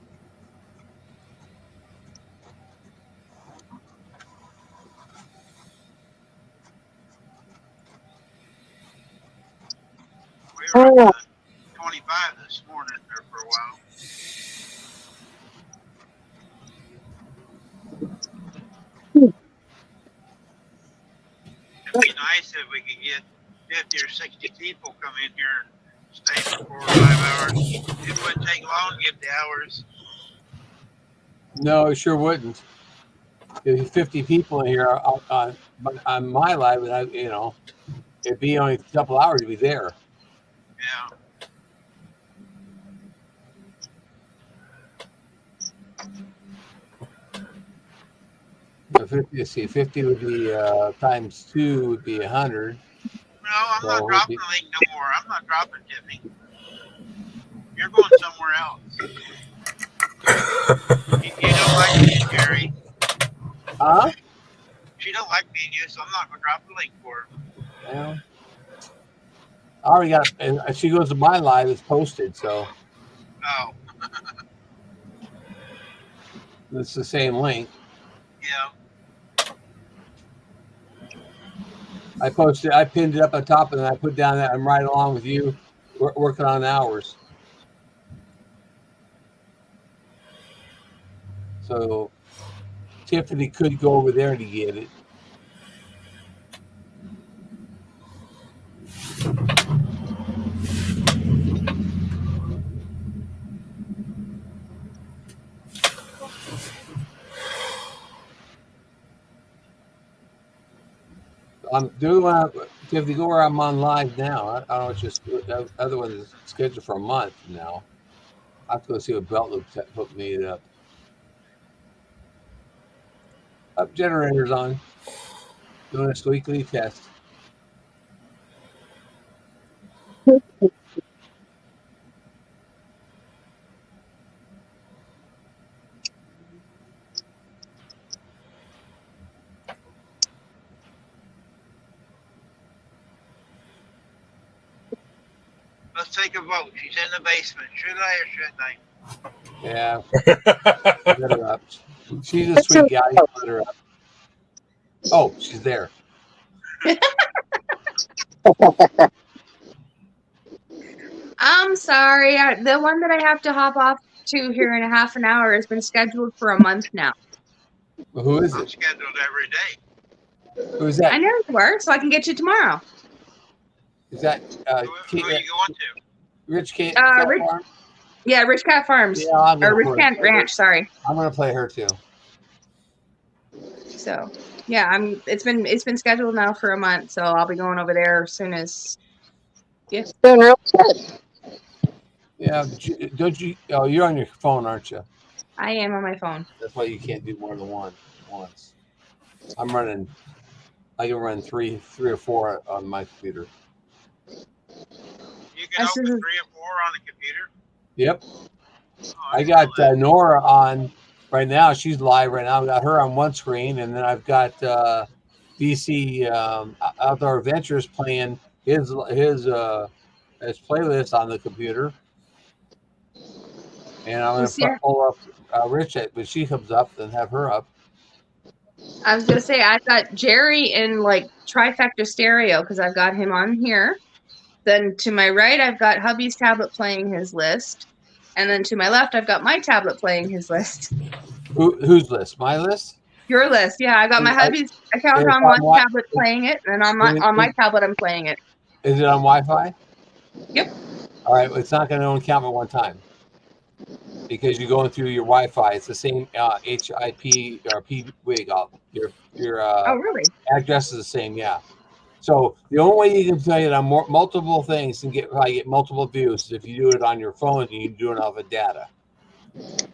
Speaker 2: We were up to 25 this morning there for a while. It'd be nice if we could get 50 or 60 people come in here and stay for 4 or 5 hours. It wouldn't take long to get the hours.
Speaker 1: No, it sure wouldn't. There's 50 people in here on my live, and it'd be only a couple hours to be there.
Speaker 2: Yeah.
Speaker 1: So 50 would be times 2 would be 100.
Speaker 2: No, I'm not dropping the link no more. I'm not dropping Tiffany. You're going somewhere else. You don't like me, Jerry.
Speaker 1: Huh?
Speaker 2: She don't like me and you, so I'm not going to drop the link for her.
Speaker 1: Yeah. I already got it. If she goes to my live, it's posted, so.
Speaker 2: Oh.
Speaker 1: It's the same link.
Speaker 2: Yeah.
Speaker 1: I pinned it up on top, and then I put down that I'm right along with you, working on hours. So Tiffany could go over there to get it. I'm doing Tiffany, go where I'm on live now. I don't know, it's just the other one is scheduled for a month now. I have to go see what Belt Loop put me up. Up generators on. Doing this weekly test.
Speaker 2: Let's take a vote. She's in the basement. Should I or shouldn't I?
Speaker 1: Yeah. Let her up. She's a sweet guy. Let her up. Oh, she's there.
Speaker 11: I'm sorry. The one that I have to hop off to here in a half an hour has been scheduled for a month now.
Speaker 1: Well, who is
Speaker 2: I'm
Speaker 1: it?
Speaker 2: scheduled every day.
Speaker 1: Who's that?
Speaker 11: I know it works, so I can get you tomorrow.
Speaker 1: Is that
Speaker 2: Who are you going to?
Speaker 1: Rich Kate?
Speaker 11: Yeah, Rich Cat Farms.
Speaker 1: Yeah, I'm
Speaker 11: Or
Speaker 1: gonna
Speaker 11: Rich
Speaker 1: play
Speaker 11: Cat
Speaker 1: her.
Speaker 11: Ranch, sorry.
Speaker 1: I'm gonna play her too.
Speaker 11: So yeah, it's been scheduled now for a month, so I'll be going over there as soon as
Speaker 7: Doing real good.
Speaker 1: Yeah, but don't you? Oh, you're on your phone, aren't you?
Speaker 11: I am on my phone.
Speaker 1: That's why you can't do more than one at once. I'm running. I can run three or four on my computer.
Speaker 2: You can open 3 or 4 on the computer.
Speaker 1: Yep.
Speaker 2: Oh,
Speaker 1: I got Nora on right now. She's live right now. I got her on one screen, and then I've got DC Outdoor Adventures playing his playlist on the computer. And I'm going to pull up Rich, when she comes up, then have her up.
Speaker 11: I was gonna say I've got Jerry in like trifecta stereo because I've got him on here. Then to my right, I've got hubby's tablet playing his list, and then to my left, I've got my tablet playing his list.
Speaker 1: Whose list? My list?
Speaker 11: Your list, yeah. I got my hubby's account on one tablet playing it, and on my tablet I'm playing it.
Speaker 1: Is it on Wi-Fi?
Speaker 11: Yep.
Speaker 1: All right, it's not going to only count at one time because you're going through your Wi-Fi. It's the same HIP or P. Your
Speaker 11: oh really?
Speaker 1: Address is the same, yeah. So the only way you can play it on multiple things and get multiple views is if you do it on your phone and you do it off of data.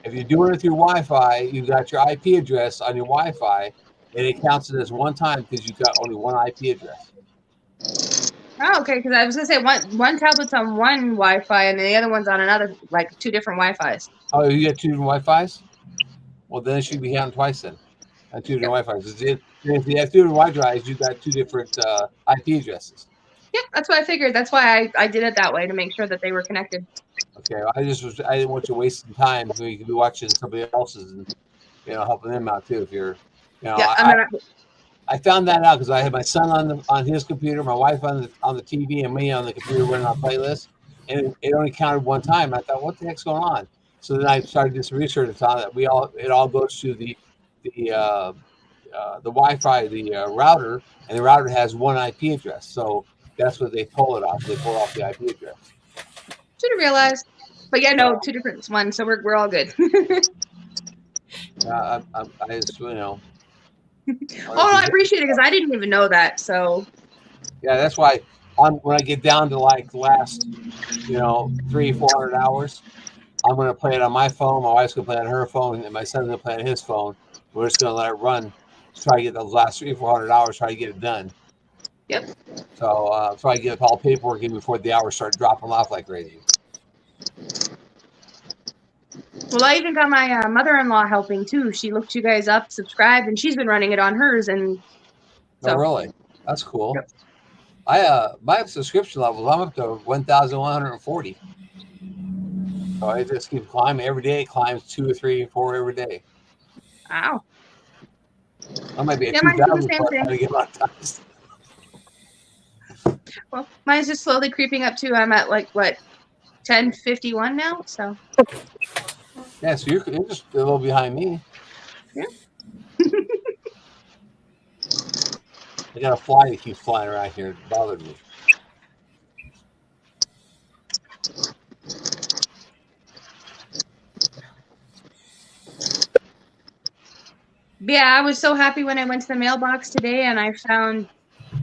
Speaker 1: If you're doing it through Wi-Fi, you got your IP address on your Wi-Fi, and it counts it as one time because you've got only one IP address.
Speaker 11: Oh, okay. Because I was gonna say one tablet's on one Wi-Fi and the other one's on another, like 2 different Wi-Fis.
Speaker 1: Oh, you get 2 different Wi-Fis? Well, then it should be counting twice then. On 2 different Wi-Fis. If you have 2 different Wi-Fis, you've got 2 different IP addresses.
Speaker 11: Yeah, that's what I figured. That's why I did it that way to make sure that they were connected.
Speaker 1: Okay, I didn't want you wasting time so you could be watching somebody else's and helping them out too. If you're, I found that out because I had my son on his computer, my wife on the TV, and me on the computer running our playlist, and it only counted one time. I thought, what the heck's going on? So then I started doing some research and found that it all goes to the Wi-Fi, the router, and the router has one IP address. So that's what they pull it off. They pull off the IP address.
Speaker 11: Should have realized, but yeah, no, 2 different ones, so we're all good.
Speaker 1: I just
Speaker 11: Oh, I appreciate it because I didn't even know that. So
Speaker 1: yeah, that's why when I get down to like the last 300-400 hours, I'm gonna play it on my phone. My wife's gonna play it on her phone, and my son's gonna play it on his phone. We're just gonna let it run to try to get those last 300-400 hours, try to get it done.
Speaker 11: Yep.
Speaker 1: So try to get all paperwork in before the hours start dropping off like crazy.
Speaker 11: Well, I even got my mother-in-law helping too. She looked you guys up, subscribed, and she's been running it on hers. And
Speaker 1: so, oh, really? That's cool. Yep. My subscription levels, I'm up to 1,140. So I just keep climbing every day. It climbs 2 or 3 or 4 every day.
Speaker 11: Wow.
Speaker 1: I might be at 2,000 before I get monetized.
Speaker 11: Well, mine's just slowly creeping up too. I'm at like what, 1051 now. So.
Speaker 1: Yeah, so you're just a little behind me.
Speaker 11: Yeah.
Speaker 1: I got a fly that keeps flying around here. It bothered me.
Speaker 11: Yeah, I was so happy when I went to the mailbox today and I found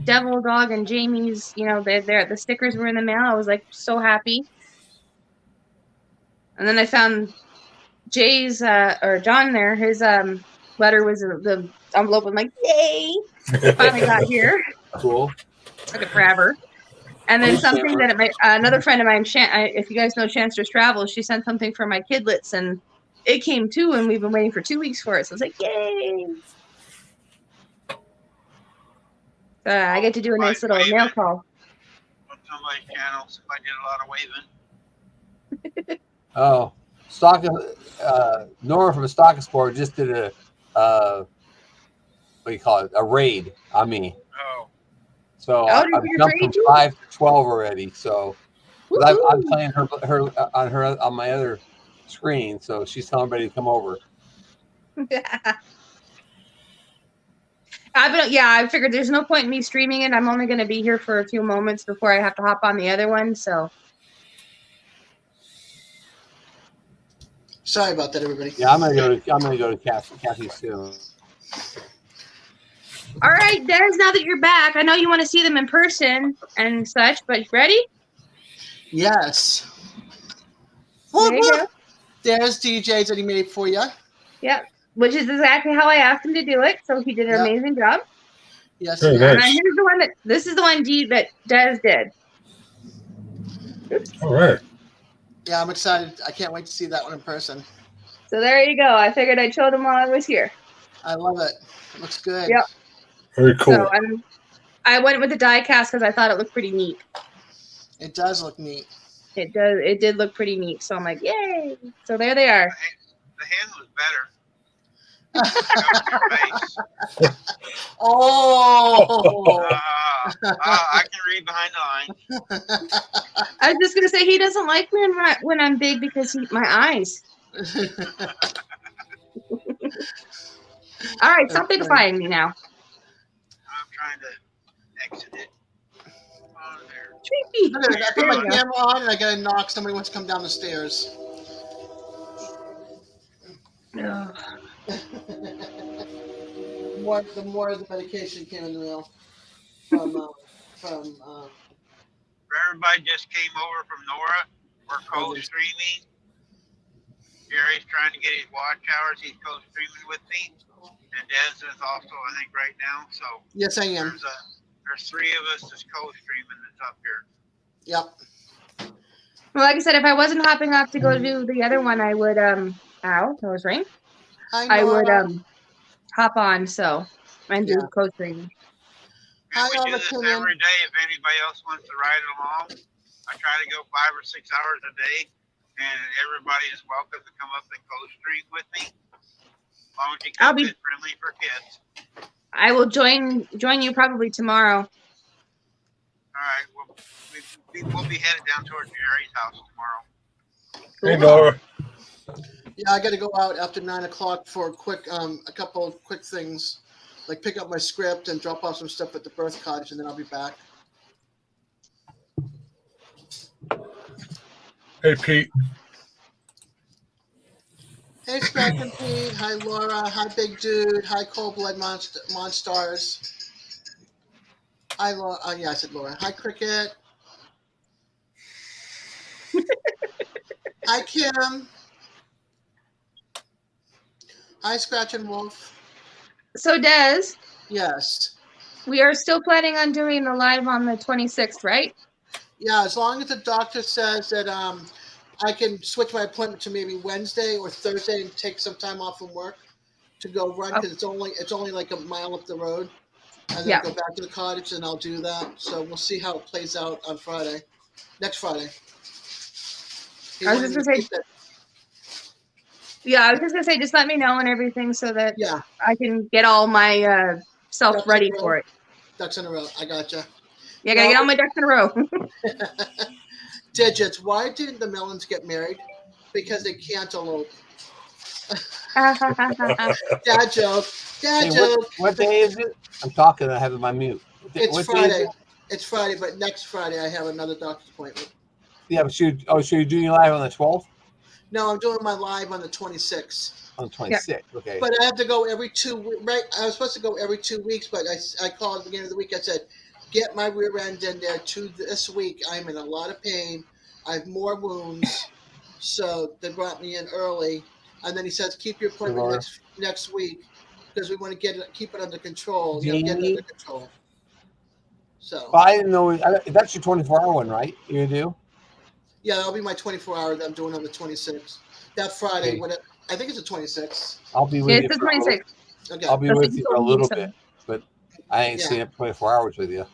Speaker 11: Devil Dog and Jamie's, the stickers were in the mail. I was like so happy. And then I found Jay's or John there. His letter was the envelope. I'm like, yay! It finally got here.
Speaker 1: Cool.
Speaker 11: Took it forever. And then something that another friend of mine, if you guys know Chancer's Travels, she sent something for my kidlets, and it came too, and we've been waiting for 2 weeks for it. So I was like, yay! I get to do a nice little mail call.
Speaker 2: On somebody's channel, somebody did a lot of waving.
Speaker 1: Oh, Nora from Stock Sport just did a what do you call it? A raid on me.
Speaker 2: Oh.
Speaker 1: So I've jumped from 5 to 12 already. So I'm playing her on my other screen. So she's telling everybody to come over.
Speaker 11: I figured there's no point in me streaming it. I'm only going to be here for a few moments before I have to hop on the other one. So.
Speaker 3: Sorry about that, everybody.
Speaker 1: Yeah, I'm gonna go to Kathy soon.
Speaker 11: All right, Des. Now that you're back, I know you want to see them in person and such, but ready?
Speaker 3: Yes.
Speaker 11: There you go.
Speaker 3: There's DJs that he made for you.
Speaker 11: Yep. Which is exactly how I asked him to do it. So he did an amazing job.
Speaker 3: Yes.
Speaker 8: Very
Speaker 11: And
Speaker 8: nice.
Speaker 11: here's the one this is the one that Des did. Oops.
Speaker 8: All right.
Speaker 3: Yeah, I'm excited. I can't wait to see that one in person.
Speaker 11: So there you go. I figured I'd show them while I was here.
Speaker 3: I love it. It looks good.
Speaker 11: Yep.
Speaker 8: Very cool.
Speaker 11: So I went with the die cast because I thought it looked pretty neat.
Speaker 3: It does look neat.
Speaker 11: It does. It did look pretty neat. So I'm like, yay! So there they are.
Speaker 2: The hand was better.
Speaker 3: Oh.
Speaker 2: I can read behind the lines.
Speaker 11: I was just gonna say he doesn't like me when I'm big because my eyes. All right, stop bigifying me now.
Speaker 2: I'm trying to exit it. On there.
Speaker 11: Creepy.
Speaker 3: I put my camera on and I gotta knock. Somebody wants to come down the stairs.
Speaker 11: No.
Speaker 3: The more of the medication came in the mail from
Speaker 2: Everybody just came over from Nora. We're co-streaming. Jerry's trying to get his watch hours. He's co-streaming with me. And Des is also, I think, right now. So
Speaker 3: yes, I am.
Speaker 2: There's three of us that's co-streaming that's up here.
Speaker 3: Yep.
Speaker 11: Well, like I said, if I wasn't hopping off to go do the other one, I would ow, that was right.
Speaker 3: Hi,
Speaker 11: I would
Speaker 3: Nora.
Speaker 11: hop on and do co-streaming.
Speaker 3: Hi,
Speaker 2: We do this every day. If anybody else wants to ride along, I try to go 5 or 6 hours a day, and everybody is welcome to come up and co-stream with me. As long as you keep it friendly for kids.
Speaker 11: I will join you probably tomorrow.
Speaker 2: All right, we'll be headed down towards Jerry's house tomorrow.
Speaker 8: Hey, Nora.
Speaker 3: Yeah, I got to go out after 9 o'clock for a couple of quick things, like pick up my script and drop off some stuff at the birth cottage, and then I'll be back.
Speaker 8: Hey, Pete.
Speaker 3: Hey, Scratch and Pete. Hi, Laura. Hi, Big Dude. Hi, Cold Blood Monstars. Hi, Laura. Yeah, I said Laura. Hi, Cricket. Hi, Kim. Hi, Scratch and Wolf.
Speaker 11: So, Des.
Speaker 3: Yes.
Speaker 11: We are still planning on doing the live on the 26th, right?
Speaker 3: Yeah, as long as the doctor says that I can switch my appointment to maybe Wednesday or Thursday and take some time off from work to go run because it's only like a mile up the road, and then go back to the cottage, and I'll do that. So we'll see how it plays out on Friday, next Friday.
Speaker 11: I was just gonna say. Yeah, I was just gonna say, just let me know and everything so that I can get all my self ready for it.
Speaker 3: Ducks in a row. I gotcha.
Speaker 11: Yeah, I gotta get all my ducks in a row.
Speaker 3: Digits. Why didn't the Melons get married? Because they cantaloupe. Dad joke. Dad joke.
Speaker 1: What day is it? I'm talking. I have it on my mute.
Speaker 3: It's Friday. It's Friday, but next Friday I have another doctor's appointment.
Speaker 1: Yeah, but so you're doing live on the 12th?
Speaker 3: No, I'm doing my live on the 26th.
Speaker 1: On the 26th, okay.
Speaker 3: But I have to go every 2 weeks. Right, I was supposed to go every 2 weeks, but I called at the beginning of the week. I said, get my rear end in there this week. I'm in a lot of pain. I have more wounds. So they brought me in early. And then he says, keep your appointment next week because we want to keep it under control. Get it under control. So.
Speaker 1: Well, I didn't know. That's your 24-hour one, right? You do?
Speaker 3: Yeah, that'll be my 24-hour that I'm doing on the 26th. That Friday, I think it's the 26th.
Speaker 1: I'll be with you.
Speaker 11: It's the 26th.
Speaker 3: Okay.
Speaker 1: I'll be with you for a little bit, but I ain't seen it 24 hours with you.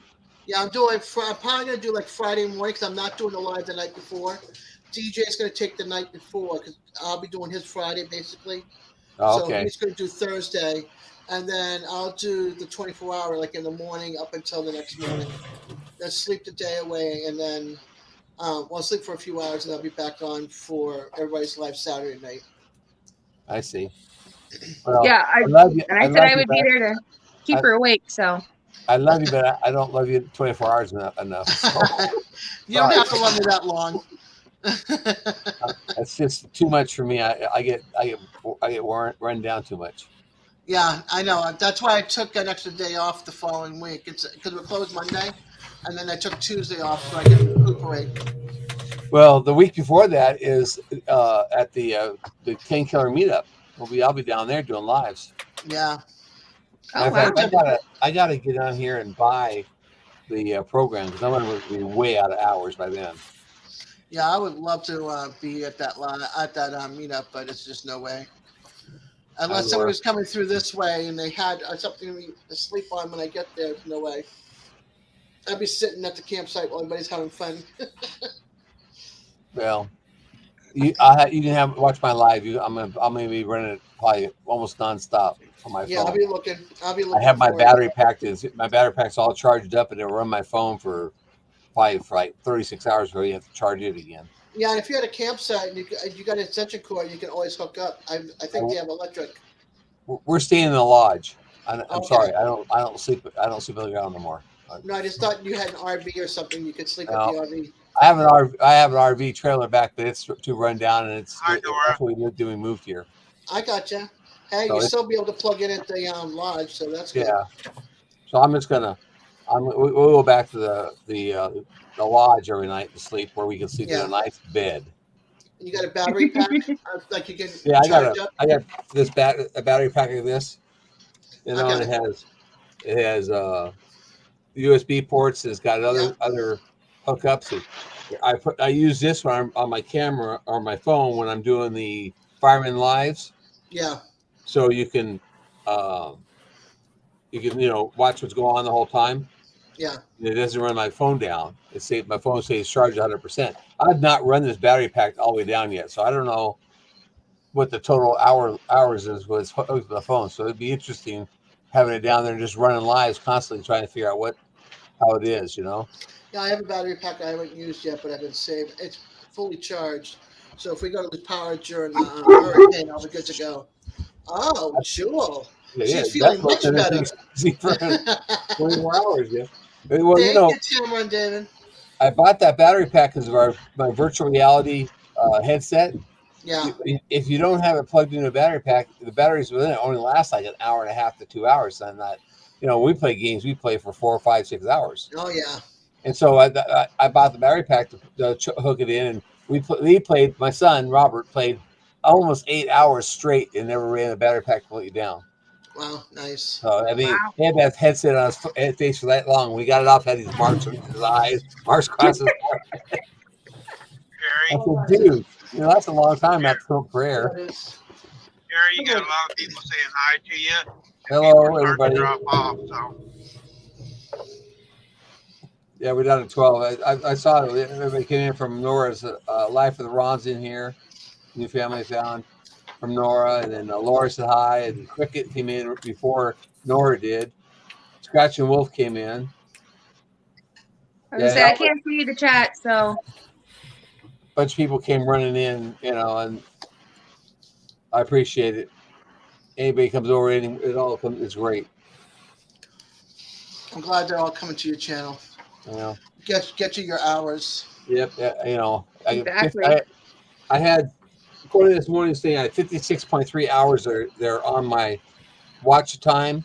Speaker 3: Yeah, I'm probably going to do like Friday morning because I'm not doing the live the night before. DJ's going to take the night before because I'll be doing his Friday basically.
Speaker 1: Oh, okay.
Speaker 3: So he's going to do Thursday, and then I'll do the 24-hour like in the morning up until the next morning. Then sleep the day away, and then I'll sleep for a few hours, and I'll be back on for everybody's live Saturday night.
Speaker 1: I see. Well,
Speaker 11: yeah, I love you. And I said I would be there to keep her awake. So
Speaker 1: I love you, but I don't love you 24 hours enough. So.
Speaker 3: You don't have to love me that long.
Speaker 1: That's just too much for me. I get run down too much.
Speaker 3: Yeah, I know. That's why I took an extra day off the following week. It's because we're closed Monday, and then I took Tuesday off so I could recuperate.
Speaker 1: Well, the week before that is at the Painkiller meetup. I'll be down there doing lives.
Speaker 3: Yeah.
Speaker 11: Oh,
Speaker 1: Matter of
Speaker 11: wow.
Speaker 1: fact, I gotta get on here and buy the program because I'm gonna be way out of hours by then.
Speaker 3: Yeah, I would love to be at that meetup, but it's just no way. Unless somebody was coming through this way and they had something to sleep on when I get there, no way. I'd be sitting at the campsite while everybody's having fun.
Speaker 1: Well, you can watch my live. I'm gonna be running it probably almost nonstop on my
Speaker 3: Yeah,
Speaker 1: phone.
Speaker 3: I'll be looking.
Speaker 1: I have my battery packed. My battery pack's all charged up, and it'll run my phone for probably for like 36 hours before you have to charge it again.
Speaker 3: Yeah, and if you're at a campsite and you got an extension cord, you can always hook up. I think they have electric.
Speaker 1: We're staying in a lodge. I'm
Speaker 3: Okay.
Speaker 1: sorry. I don't sleep on the ground no more.
Speaker 3: No, I just thought you had an RV or something. You could sleep at the RV.
Speaker 1: I have an RV trailer back, but it's too run down, and that's what we lived when we moved here.
Speaker 3: I gotcha. Hey,
Speaker 1: So
Speaker 3: you still be able to plug in at the lodge, so that's good.
Speaker 1: Yeah. So I'm just gonna we'll go back to the lodge every night to sleep, where we can sleep in a nice bed.
Speaker 3: You got a battery pack, like you can.
Speaker 1: Yeah,
Speaker 3: charge
Speaker 1: I got this a battery pack of this. You know, and it has USB ports. It's got other hookups. I use this when I'm on my camera or my phone when I'm doing the fireman lives.
Speaker 3: Yeah.
Speaker 1: So you can watch what's going on the whole time.
Speaker 3: Yeah.
Speaker 1: And it doesn't run my phone down. My phone stays charged 100%. I've not run this battery pack all the way down yet, so I don't know what the total hours is with the phone. So it'd be interesting having it down there and just running lives constantly, trying to figure out how it is, you know.
Speaker 3: Yeah, I have a battery pack I haven't used yet, but I've been saved. It's fully charged, so if we go to the power during the hurricane, I'll be good to go. Oh, Jewel. She's feeling much better.
Speaker 1: 24 hours, yeah.
Speaker 3: Well, thank you, Tim and David.
Speaker 1: I bought that battery pack because of my virtual reality headset.
Speaker 3: Yeah.
Speaker 1: If you don't have it plugged into a battery pack, the batteries within it only last like an hour and a half to 2 hours. And that, we play games, we play for 4, 5, 6 hours.
Speaker 3: Oh yeah.
Speaker 1: And so I bought the battery pack to hook it in, and we played. My son Robert played almost 8 hours straight and never ran the battery pack completely down.
Speaker 3: Wow, nice.
Speaker 1: So he had that headset on his face for that long. We got it off, had these marks on his eyes, marks across his forehead. I said, dude, that's a long time after smoke for air.
Speaker 2: Gary, you got a lot of people saying hi to you.
Speaker 1: Hello, everybody.
Speaker 2: Drop off, so.
Speaker 1: Yeah, we're down to 12. I saw everybody came in from Nora's Life of the Rons in here. New family found from Nora, and then Laura said hi, and Cricket came in before Nora did. Scratch and Wolf came in.
Speaker 11: I can't see the chat, so.
Speaker 1: A bunch of people came running in, and I appreciate it. Anybody comes over, it's great.
Speaker 3: I'm glad they're all coming to your channel. Get you your hours.
Speaker 1: Yep.
Speaker 11: Exactly.
Speaker 1: I had, according to this morning's thing, I had 56.3 hours they're on my watch time,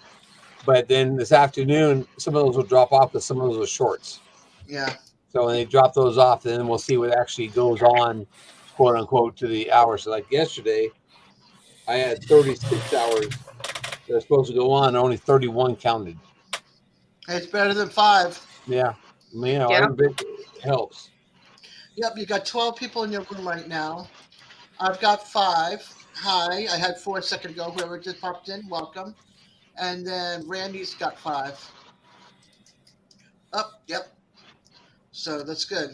Speaker 1: but then this afternoon some of those will drop off because some of those are shorts.
Speaker 3: Yeah.
Speaker 1: So when they drop those off, then we'll see what actually goes on, quote unquote, to the hours. So like yesterday, I had 36 hours that are supposed to go on, only 31 counted.
Speaker 3: It's better than 5.
Speaker 1: Yeah. Every bit helps.
Speaker 3: Yep, you got 12 people in your room right now. I've got 5. Hi, I had 4 a second ago. Whoever just popped in, welcome. And then Randy's got 5. Oh, yep. So that's good.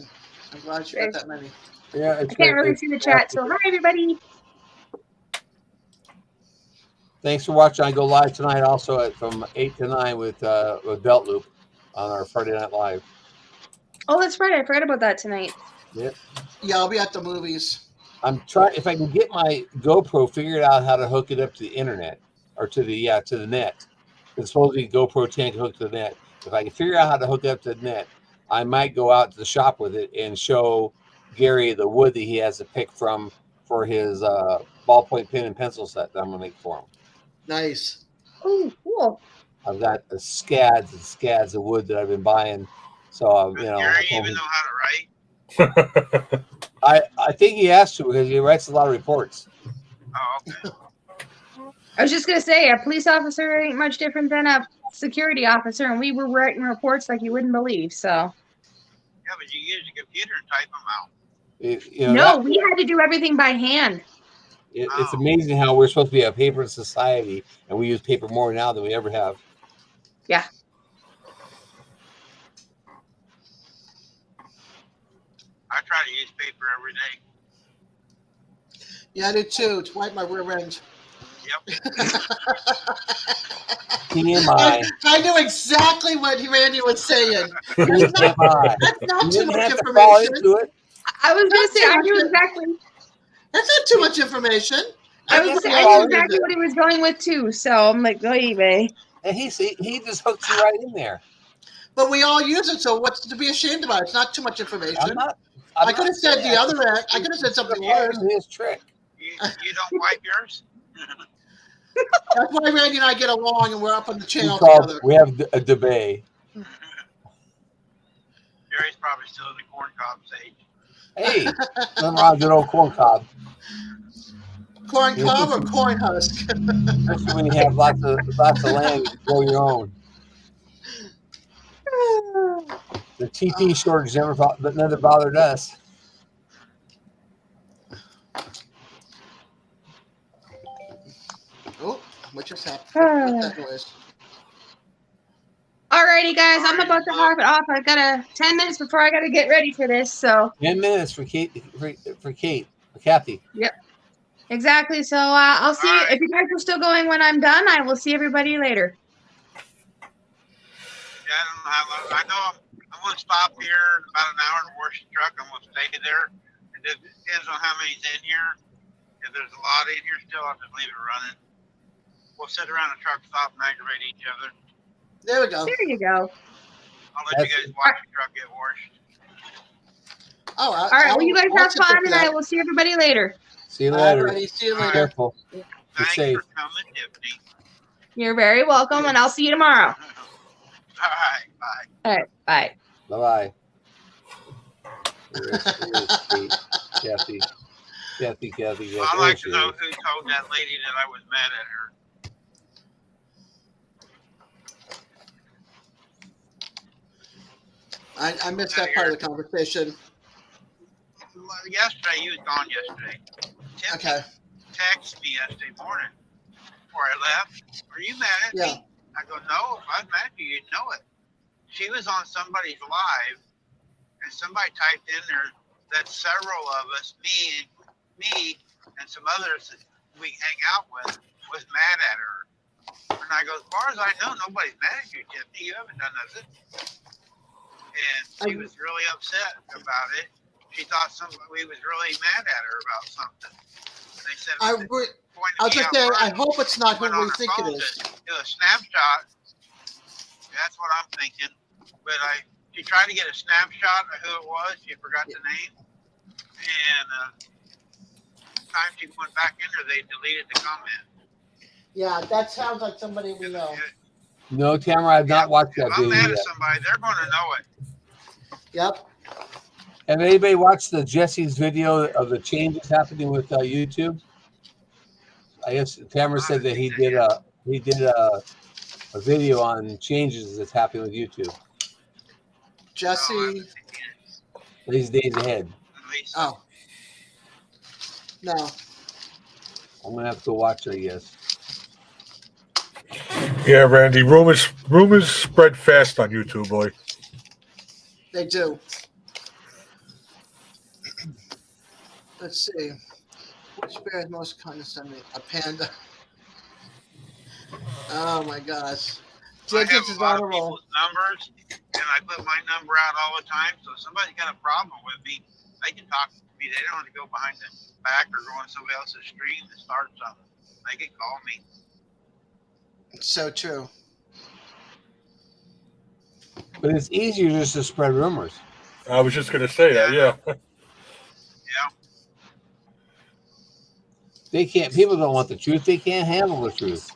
Speaker 3: I'm glad you got that many.
Speaker 1: Yeah,
Speaker 11: I can't really see the chat, so hi everybody.
Speaker 1: Thanks for watching. I go live tonight also from 8 to 9 with Belt Loop on our Friday Night Live.
Speaker 11: Oh, that's right. I forgot about that tonight.
Speaker 1: Yep.
Speaker 3: Yeah, I'll be at the movies.
Speaker 1: I'm trying, if I can get my GoPro figured out how to hook it up to the internet or to the net. It's supposedly GoPro 10 can hook to the net. If I can figure out how to hook it up to the net, I might go out to the shop with it and show Gary the wood that he has to pick from for his ballpoint pen and pencil set that I'm gonna make for him.
Speaker 3: Nice.
Speaker 11: Oh, cool.
Speaker 1: I've got scads and scads of wood that I've been buying. So
Speaker 2: Does
Speaker 1: you know,
Speaker 2: Gary even know how to write?
Speaker 1: I think he has to because he writes a lot of reports.
Speaker 2: Oh, okay.
Speaker 11: I was just gonna say a police officer ain't much different than a security officer, and we were writing reports like you wouldn't believe. So
Speaker 2: Yeah, but you use a computer and type them out.
Speaker 1: You know,
Speaker 11: no, we had to do everything by hand.
Speaker 1: It's amazing how we're supposed to be a paper society, and we use paper more now than we ever have.
Speaker 11: Yeah.
Speaker 2: I try to use paper every day.
Speaker 3: Yeah, I do too. It's wipe my rear end.
Speaker 2: Yep.
Speaker 1: TMI.
Speaker 3: I knew exactly what Randy was saying.
Speaker 1: TMI.
Speaker 3: That's not
Speaker 1: You
Speaker 3: too
Speaker 1: didn't
Speaker 3: much
Speaker 1: have to fall
Speaker 3: information.
Speaker 1: into it.
Speaker 11: I was gonna
Speaker 3: That's
Speaker 11: say
Speaker 3: too
Speaker 11: I
Speaker 3: much
Speaker 11: knew
Speaker 3: in-
Speaker 11: exactly.
Speaker 3: That's not too much information.
Speaker 11: I was gonna say I knew exactly what he was going with too. So I'm like, oh, eBay.
Speaker 1: And he just hooks you right in there.
Speaker 3: But we all use it, so what's to be ashamed about? It's not too much information. I could have said the other end. I could have said something worse.
Speaker 1: His trick.
Speaker 2: You don't wipe yours?
Speaker 3: That's why Randy and I get along, and we're up on the channel together.
Speaker 1: We have a debate.
Speaker 2: Gary's probably still in the corn cob stage.
Speaker 1: Hey, nothing wrong with good old corn cob.
Speaker 3: Corn cob or corn husk?
Speaker 1: Especially when you have lots of land, you grow your own. The TP shortage never bothered us.
Speaker 3: Oh, what just happened? What's that noise?
Speaker 11: Alrighty, guys, I'm about to hop it off. I got 10 minutes before I got to get ready for this. So
Speaker 1: 10 minutes for Kathy.
Speaker 11: Yep, exactly. So I'll see if you guys are still going when I'm done. I will see everybody later.
Speaker 2: Yeah, I don't know how long. I know I'm going to stop here in about an hour and wash the truck. I'm going to stay there. It depends on how many's in here. If there's a lot in here still, I'll just leave it running. We'll sit around the truck stop and aggravate each other.
Speaker 3: There we go.
Speaker 11: There you go.
Speaker 2: I'll let you guys watch the truck get washed.
Speaker 3: Oh,
Speaker 11: all right. Well, you guys have fun, and I will see everybody later.
Speaker 1: See you later.
Speaker 3: Alrighty, see you later.
Speaker 1: Careful. Be safe.
Speaker 2: For coming, Tiffany.
Speaker 11: You're very welcome, and I'll see you tomorrow.
Speaker 2: All right, bye.
Speaker 11: All right, bye.
Speaker 1: Bye-bye. Kathy.
Speaker 2: I'd like to know who told that lady that I was mad at her.
Speaker 3: I missed that part of the conversation.
Speaker 2: Yesterday, he was gone yesterday. Tiffany texted me yesterday morning before I left. Are you mad at me? I go, no, if I was mad at you, you'd know it. She was on somebody's live, and somebody typed in there that several of us, me and some others that we hang out with, was mad at her. And I go, as far as I know, nobody's mad at you, Tiffany. You haven't done nothing. And she was really upset about it. She thought we was really mad at her about something. And they said,
Speaker 3: I was just saying, I hope it's not who we think it is.
Speaker 2: Do a snapshot. That's what I'm thinking. But she tried to get a snapshot of who it was. She forgot the name. And time she went back in there, they deleted the comment.
Speaker 3: Yeah, that sounds like somebody we know.
Speaker 1: No, Tamara, I've not watched that
Speaker 2: If I'm
Speaker 1: video
Speaker 2: mad
Speaker 1: yet.
Speaker 2: at somebody, they're going to know it.
Speaker 3: Yep.
Speaker 1: Have anybody watched the Jesse's video of the changes happening with YouTube? I guess Tamara said that he did a video on changes that's happening with YouTube.
Speaker 3: Jesse.
Speaker 1: These days ahead.
Speaker 3: Oh. No.
Speaker 1: I'm gonna have to go watch it, I guess.
Speaker 8: Yeah, Randy. Rumors spread fast on YouTube, boy.
Speaker 3: They do. Let's see. Which bear is most condescending? A panda. Oh my gosh. Digits is on a roll.
Speaker 2: Numbers, and I put my number out all the time. So if somebody's got a problem with me, they can talk to me. They don't have to go behind the back or go on somebody else's stream to start something. They can call me.
Speaker 3: It's so true.
Speaker 1: But it's easier just to spread rumors.
Speaker 8: I was just gonna say that, yeah.
Speaker 1: They can't. People don't want the truth. They can't handle the truth.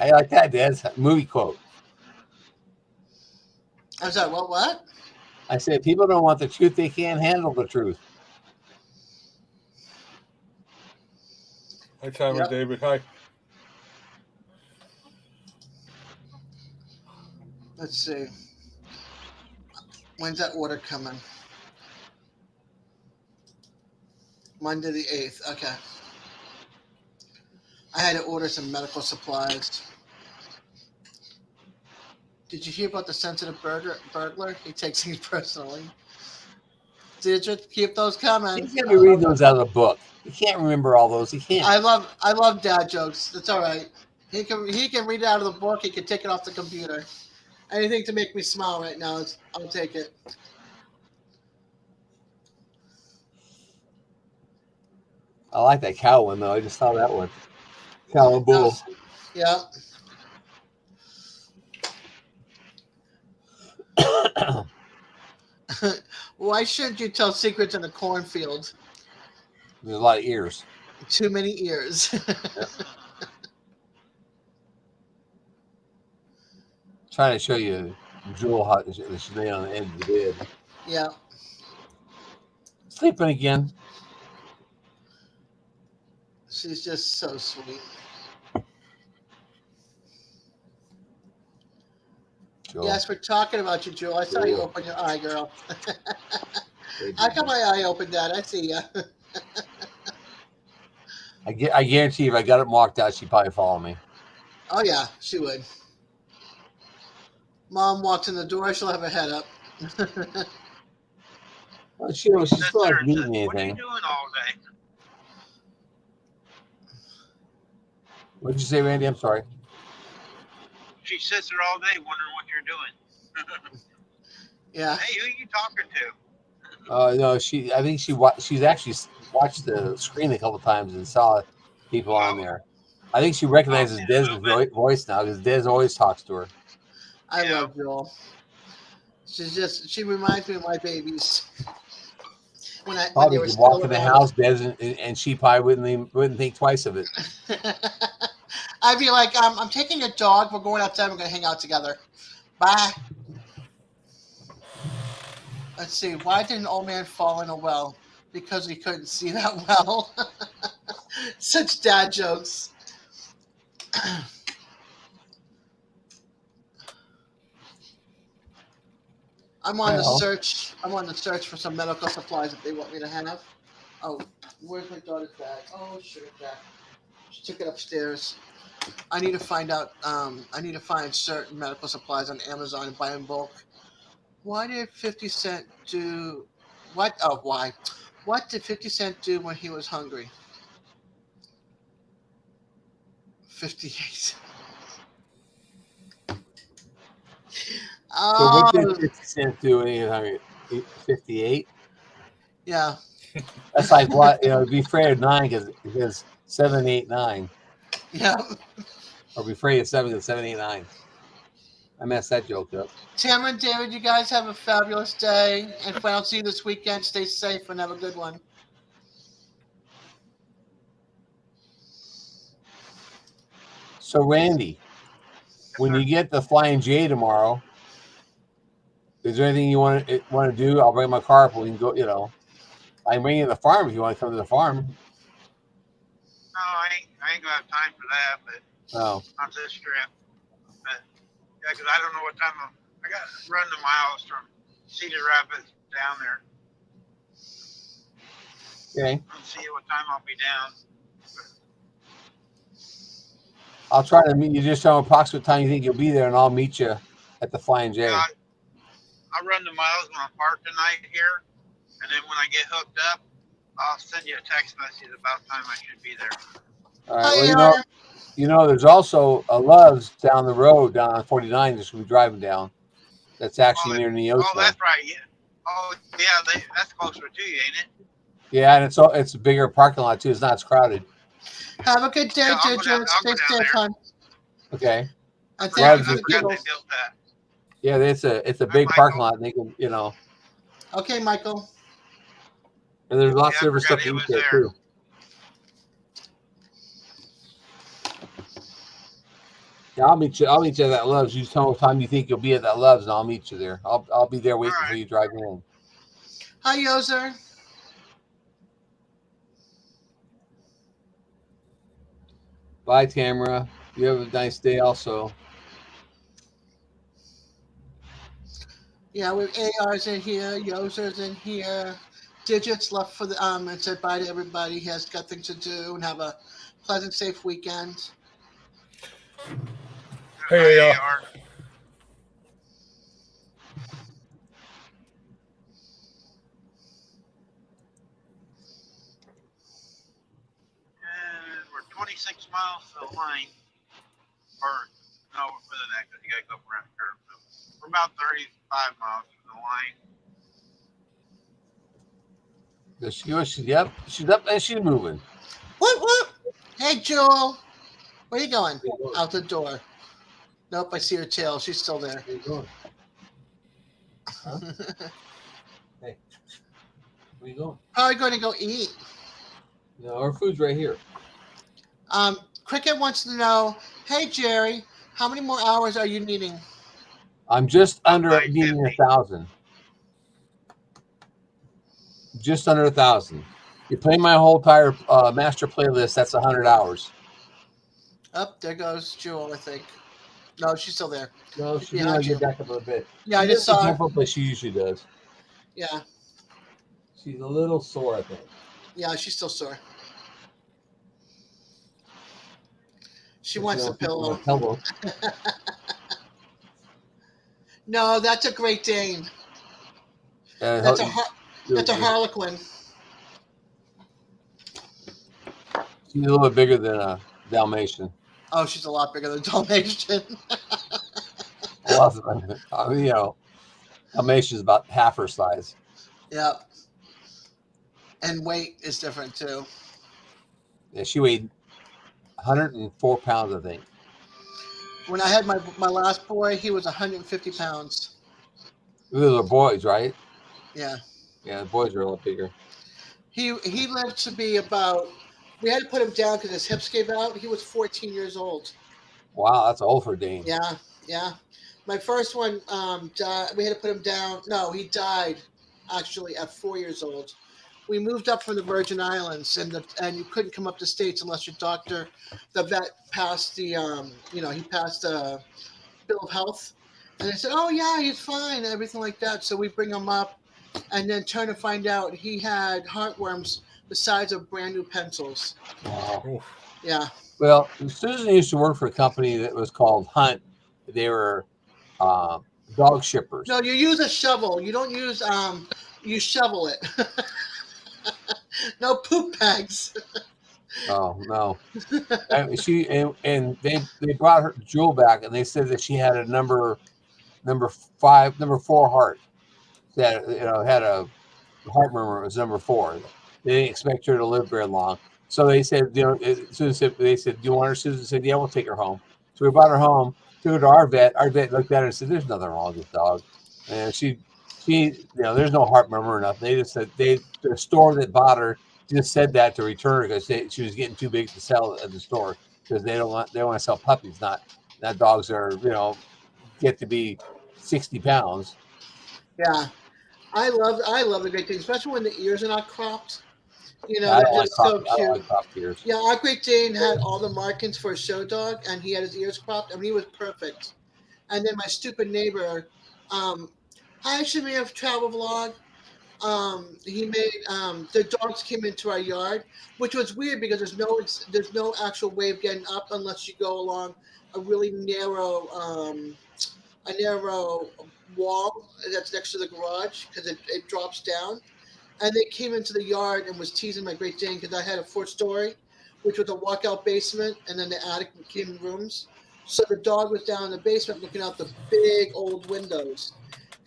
Speaker 1: I like that, Dez. Movie quote.
Speaker 3: I'm sorry. What?
Speaker 1: I said people don't want the truth. They can't handle the truth.
Speaker 8: Hi, Timer David. Hi.
Speaker 3: Let's see. When's that order coming? Monday the 8th. Okay. I had to order some medical supplies. Did you hear about the sensitive burglar? He takes things personally. Did you keep those coming?
Speaker 1: He's gonna read those out of the book. He can't remember all those. He can't.
Speaker 3: I love dad jokes. It's all right. He can read it out of the book. He can take it off the computer. Anything to make me smile right now, I'll take it.
Speaker 1: I like that cow one though. I just saw that one. Cow and bull.
Speaker 3: Yeah. Why shouldn't you tell secrets in the cornfield?
Speaker 1: There's a lot of ears.
Speaker 3: Too many ears.
Speaker 1: Trying to show you Jewel how she's laying on the edge of the bed.
Speaker 3: Yeah.
Speaker 1: Sleeping again.
Speaker 3: She's just so sweet.
Speaker 1: Jewel.
Speaker 3: Yes, we're talking about you, Jewel. I saw you open your eye, girl. I got my eye open, Dad. I see ya.
Speaker 1: I guarantee if I got it marked out, she'd probably follow me.
Speaker 3: Oh, yeah, she would. Mom walks in the door, she'll have her head up.
Speaker 1: Well, she's still not eating anything.
Speaker 2: What are you doing all day?
Speaker 1: What'd you say, Randy? I'm sorry.
Speaker 2: She sits there all day wondering what you're doing.
Speaker 3: Yeah.
Speaker 2: Hey, who are you talking to?
Speaker 1: No, I think she's actually watched the screen a couple times and saw people on there. I think she recognizes Dez's voice now because Dez always talks to her.
Speaker 3: I love Joel. She reminds me of my babies. When
Speaker 1: Probably
Speaker 3: they were
Speaker 1: could
Speaker 3: still
Speaker 1: walk in the
Speaker 3: around.
Speaker 1: house, Dez, and she probably wouldn't think twice of it.
Speaker 3: I'd be like, I'm taking a dog. We're going outside. We're going to hang out together. Bye. Let's see. Why did an old man fall in a well? Because he couldn't see that well. Such dad jokes. I'm on the search. I'm on the search for some medical supplies that they want me to have. Oh, where's my daughter's bag? Oh, sure, bag. She took it upstairs. I need to find out. I need to find certain medical supplies on Amazon and buy in bulk. Why did 50 Cent do? What? Oh, why? What did 50 Cent do when he was hungry? 58.
Speaker 1: So what did 50 Cent do when he was hungry? 58?
Speaker 3: Yeah.
Speaker 1: That's like what? Be afraid of 9 because 7, 8, 9.
Speaker 3: Yeah.
Speaker 1: Or be afraid of 7 because 7, 8, 9. I messed that joke up.
Speaker 3: Tamara and David, you guys have a fabulous day. And if I don't see you this weekend, stay safe and have a good one.
Speaker 1: So Randy, when you get the Flying J tomorrow, is there anything you want to do? I'll bring my car up. We can go. I can bring you to the farm if you want to come to the farm.
Speaker 2: No, I ain't gonna have time for that. But
Speaker 1: Oh.
Speaker 2: on this trip. But yeah, because I don't know what time I got to run the miles from Cedar Rapids down there.
Speaker 1: Okay.
Speaker 2: I'll see what time I'll be down.
Speaker 1: I'll try to meet you. Just tell me approximate time you think you'll be there, and I'll meet you at the Flying J.
Speaker 2: Yeah, I'll run the miles when I park tonight here, and then when I get hooked up, I'll send you a text message about time I should be there.
Speaker 1: All right. Well, there's also a Love's down the road, down on 49. Just be driving down. That's actually near Neosho.
Speaker 2: Oh, that's right. Yeah. Oh, yeah. That's closer to you, ain't it?
Speaker 1: Yeah, and it's a bigger parking lot too. It's not as crowded.
Speaker 3: Have a good day, Ginger. Stay safe, hon.
Speaker 1: Okay.
Speaker 3: I forgot they
Speaker 2: built that.
Speaker 1: Yeah, it's a big parking lot. And they can,
Speaker 3: Okay, Michael.
Speaker 1: And there's lots
Speaker 2: Yeah, I
Speaker 1: of different
Speaker 2: forgot
Speaker 1: stuff
Speaker 2: he
Speaker 1: to eat
Speaker 2: was
Speaker 1: there
Speaker 2: there.
Speaker 1: too. Yeah, I'll meet you. I'll meet you at that Love's. You tell me what time you think you'll be at that Love's, and I'll meet you there. I'll be there waiting for you driving in.
Speaker 3: Hi, Yoser.
Speaker 1: Bye, Tamara. You have a nice day, also.
Speaker 3: Yeah, we have AR's in here, Yoser's in here. Digits left for the and said bye to everybody. He has got things to do and have a pleasant, safe weekend.
Speaker 8: Hey,
Speaker 2: AR. And we're 26 miles to the line. Or, no, we're further than that because you got to go around the curve. So we're about 35 miles from the line.
Speaker 1: There she goes. Yep, she's up and she's moving.
Speaker 3: What? Hey, Jewel. Where are you going? Out the door. Nope, I see her tail. She's still there.
Speaker 1: Where you going? Huh? Hey, where you going?
Speaker 3: Probably going to go eat.
Speaker 1: No, our food's right here.
Speaker 3: Cricket wants to know, hey, Jerry, how many more hours are you needing?
Speaker 1: I'm just under needing 1,000. Just under 1,000. You play my whole entire master playlist. That's 100 hours.
Speaker 3: Oh, there goes Jewel, I think. No, she's still there.
Speaker 1: No,
Speaker 3: She's
Speaker 1: she's gonna
Speaker 3: behind
Speaker 1: get
Speaker 3: you.
Speaker 1: back up a bit.
Speaker 3: Yeah, I
Speaker 1: She
Speaker 3: just
Speaker 1: doesn't
Speaker 3: saw her.
Speaker 1: jump up like she usually does.
Speaker 3: Yeah,
Speaker 1: She's a little sore, I think.
Speaker 3: yeah, she's still sore. She
Speaker 1: But
Speaker 3: wants
Speaker 1: you
Speaker 3: a
Speaker 1: know, people
Speaker 3: pillow.
Speaker 1: want pillow.
Speaker 3: No, that's a Great Dane.
Speaker 1: That's
Speaker 3: a Harlequin.
Speaker 1: She's a little bit bigger than a Dalmatian.
Speaker 3: Oh, she's a lot bigger than Dalmatian.
Speaker 1: Well, Dalmatian's about half her size.
Speaker 3: Yeah. And weight is different too.
Speaker 1: Yeah, she weighed 104 pounds, I think.
Speaker 3: When I had my last boy, he was 150 pounds.
Speaker 1: Those are boys, right?
Speaker 3: Yeah.
Speaker 1: Yeah, the boys are a lot bigger.
Speaker 3: He lived to be about. We had to put him down because his hips gave out. He was 14 years old.
Speaker 1: Wow, that's old for Dane.
Speaker 3: Yeah. My first one died. We had to put him down. No, he died actually at 4 years old. We moved up from the Virgin Islands, and you couldn't come up to States unless your doctor, the vet, passed the he passed a bill of health, and they said, oh yeah, he's fine, and everything like that. So we bring him up, and then turn to find out he had heartworms the size of brand new pencils.
Speaker 1: Wow.
Speaker 3: Yeah.
Speaker 1: Well, Susan used to work for a company that was called Hunt. They were dog shippers.
Speaker 3: No, you use a shovel. You don't use you shovel it. No poop bags.
Speaker 1: Oh no. And they brought her Jewel back, and they said that she had a number 4 heart. That had a heart murmur. It was number 4. They didn't expect her to live very long, so they said, Susan said, they said, "Do you want her?" Susan said, "Yeah, we'll take her home." So we brought her home, took her to our vet. Our vet looked at her and said, "There's nothing wrong with this dog," and she there's no heart murmur or nothing. They just said the store that bought her just said that to return her because she was getting too big to sell at the store because they want to sell puppies, not dogs that are get to be 60 pounds.
Speaker 3: Yeah, I love the Great Dane, especially when the ears are not cropped.
Speaker 1: I
Speaker 3: They're
Speaker 1: don't like
Speaker 3: just so
Speaker 1: cropped, I
Speaker 3: cute.
Speaker 1: don't like cropped ears.
Speaker 3: Yeah, our Great Dane had all the markings for a show dog, and he had his ears cropped. I mean, he was perfect. And then my stupid neighbor, hi Shamir Travel Vlog. He made the dogs came into our yard, which was weird because there's no actual way of getting up unless you go along a really narrow wall that's next to the garage because it drops down. And they came into the yard and was teasing my Great Dane because I had a 4-story, which was a walkout basement, and then the attic became rooms. So the dog was down in the basement looking out the big old windows,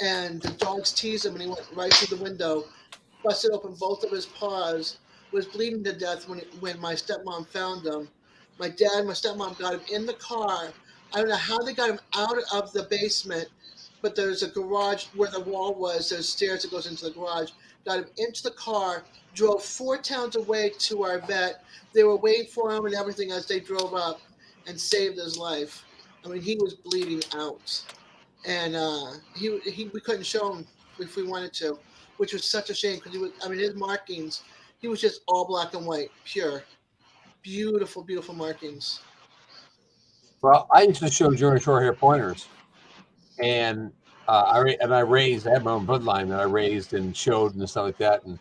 Speaker 3: and the dogs teased him, and he went right through the window, busted open both of his paws, was bleeding to death when my stepmom found him. My dad and my stepmom got him in the car. I don't know how they got him out of the basement, but there's a garage where the wall was. There's stairs that goes into the garage. Got him into the car, drove 4 towns away to our vet. They were waiting for him and everything as they drove up, and saved his life. I mean, he was bleeding out, and we couldn't show him if we wanted to, which was such a shame because he was. I mean, his markings, he was just all black and white, pure, beautiful, beautiful markings.
Speaker 1: Well, I used to show German short hair pointers, and I raised. I had my own bloodline that I raised and showed and stuff like that, and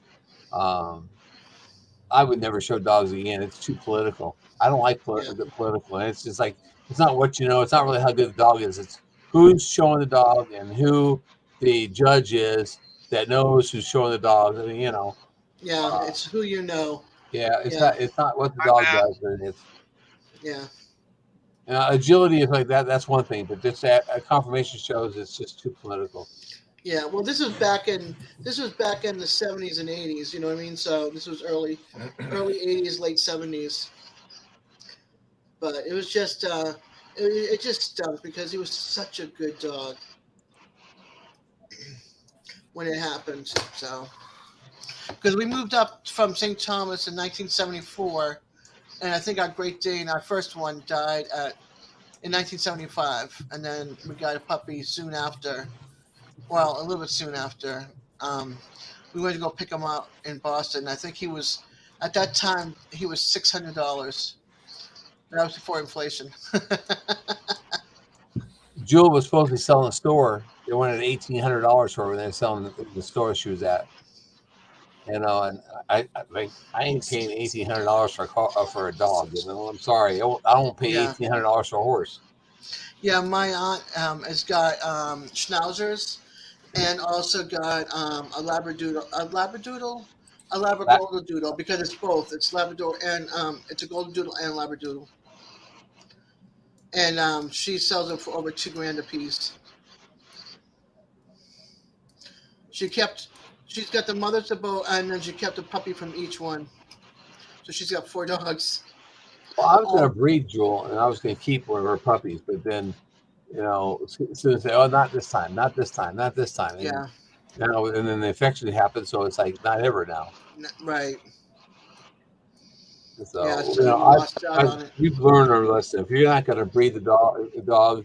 Speaker 1: I would never show dogs again. It's too political. I don't like the political, and it's just like it's not what you know. It's not really how good the dog is. It's who's showing the dog and who the judge is that knows who's showing the dog. I mean, you know.
Speaker 3: Yeah, it's who you know.
Speaker 1: Yeah, it's
Speaker 3: Yeah.
Speaker 1: not. It's not what the dog does. But it's
Speaker 3: Yeah.
Speaker 1: agility is like that. That's one thing, but this confirmation shows it's just too political.
Speaker 3: Yeah, well, this was back in the 70s and 80s. You know what I mean? So this was early 80s, late 70s. But it was just it just stunk because he was such a good dog when it happened. So because we moved up from St. Thomas in 1974, and I think our Great Dane, our first one, died in 1975, and then we got a puppy soon after. Well, a little bit soon after. We went to go pick him up in Boston. I think he was, at that time, he was $600. That was before inflation.
Speaker 1: Jewel was supposed to sell in the store. They wanted $1,800 for her when they were selling the store she was at. You know, and I ain't paying $1,800 for a dog. You know, I'm sorry, I don't pay $1,800 for a horse.
Speaker 3: Yeah, my aunt has got schnauzers, and also got a labradoodle, a labradoodle, because it's both. It's Labrador and it's a golden doodle and labradoodle. And she sells them for over $2,000 a piece. She's got the mothers of both, and then she kept a puppy from each one. So she's got 4 dogs.
Speaker 1: Well, I was going to breed Jewel, and I was going to keep one of her puppies, but then, you know, soon say, "Oh, not this time, not this time, not this time." And,
Speaker 3: Yeah.
Speaker 1: You know, and then the infection happened, so it's like not ever now.
Speaker 3: Right.
Speaker 1: So
Speaker 3: Yeah, so
Speaker 1: you know,
Speaker 3: you lost out on it.
Speaker 1: we've learned our lesson. If you're not going to breed the dog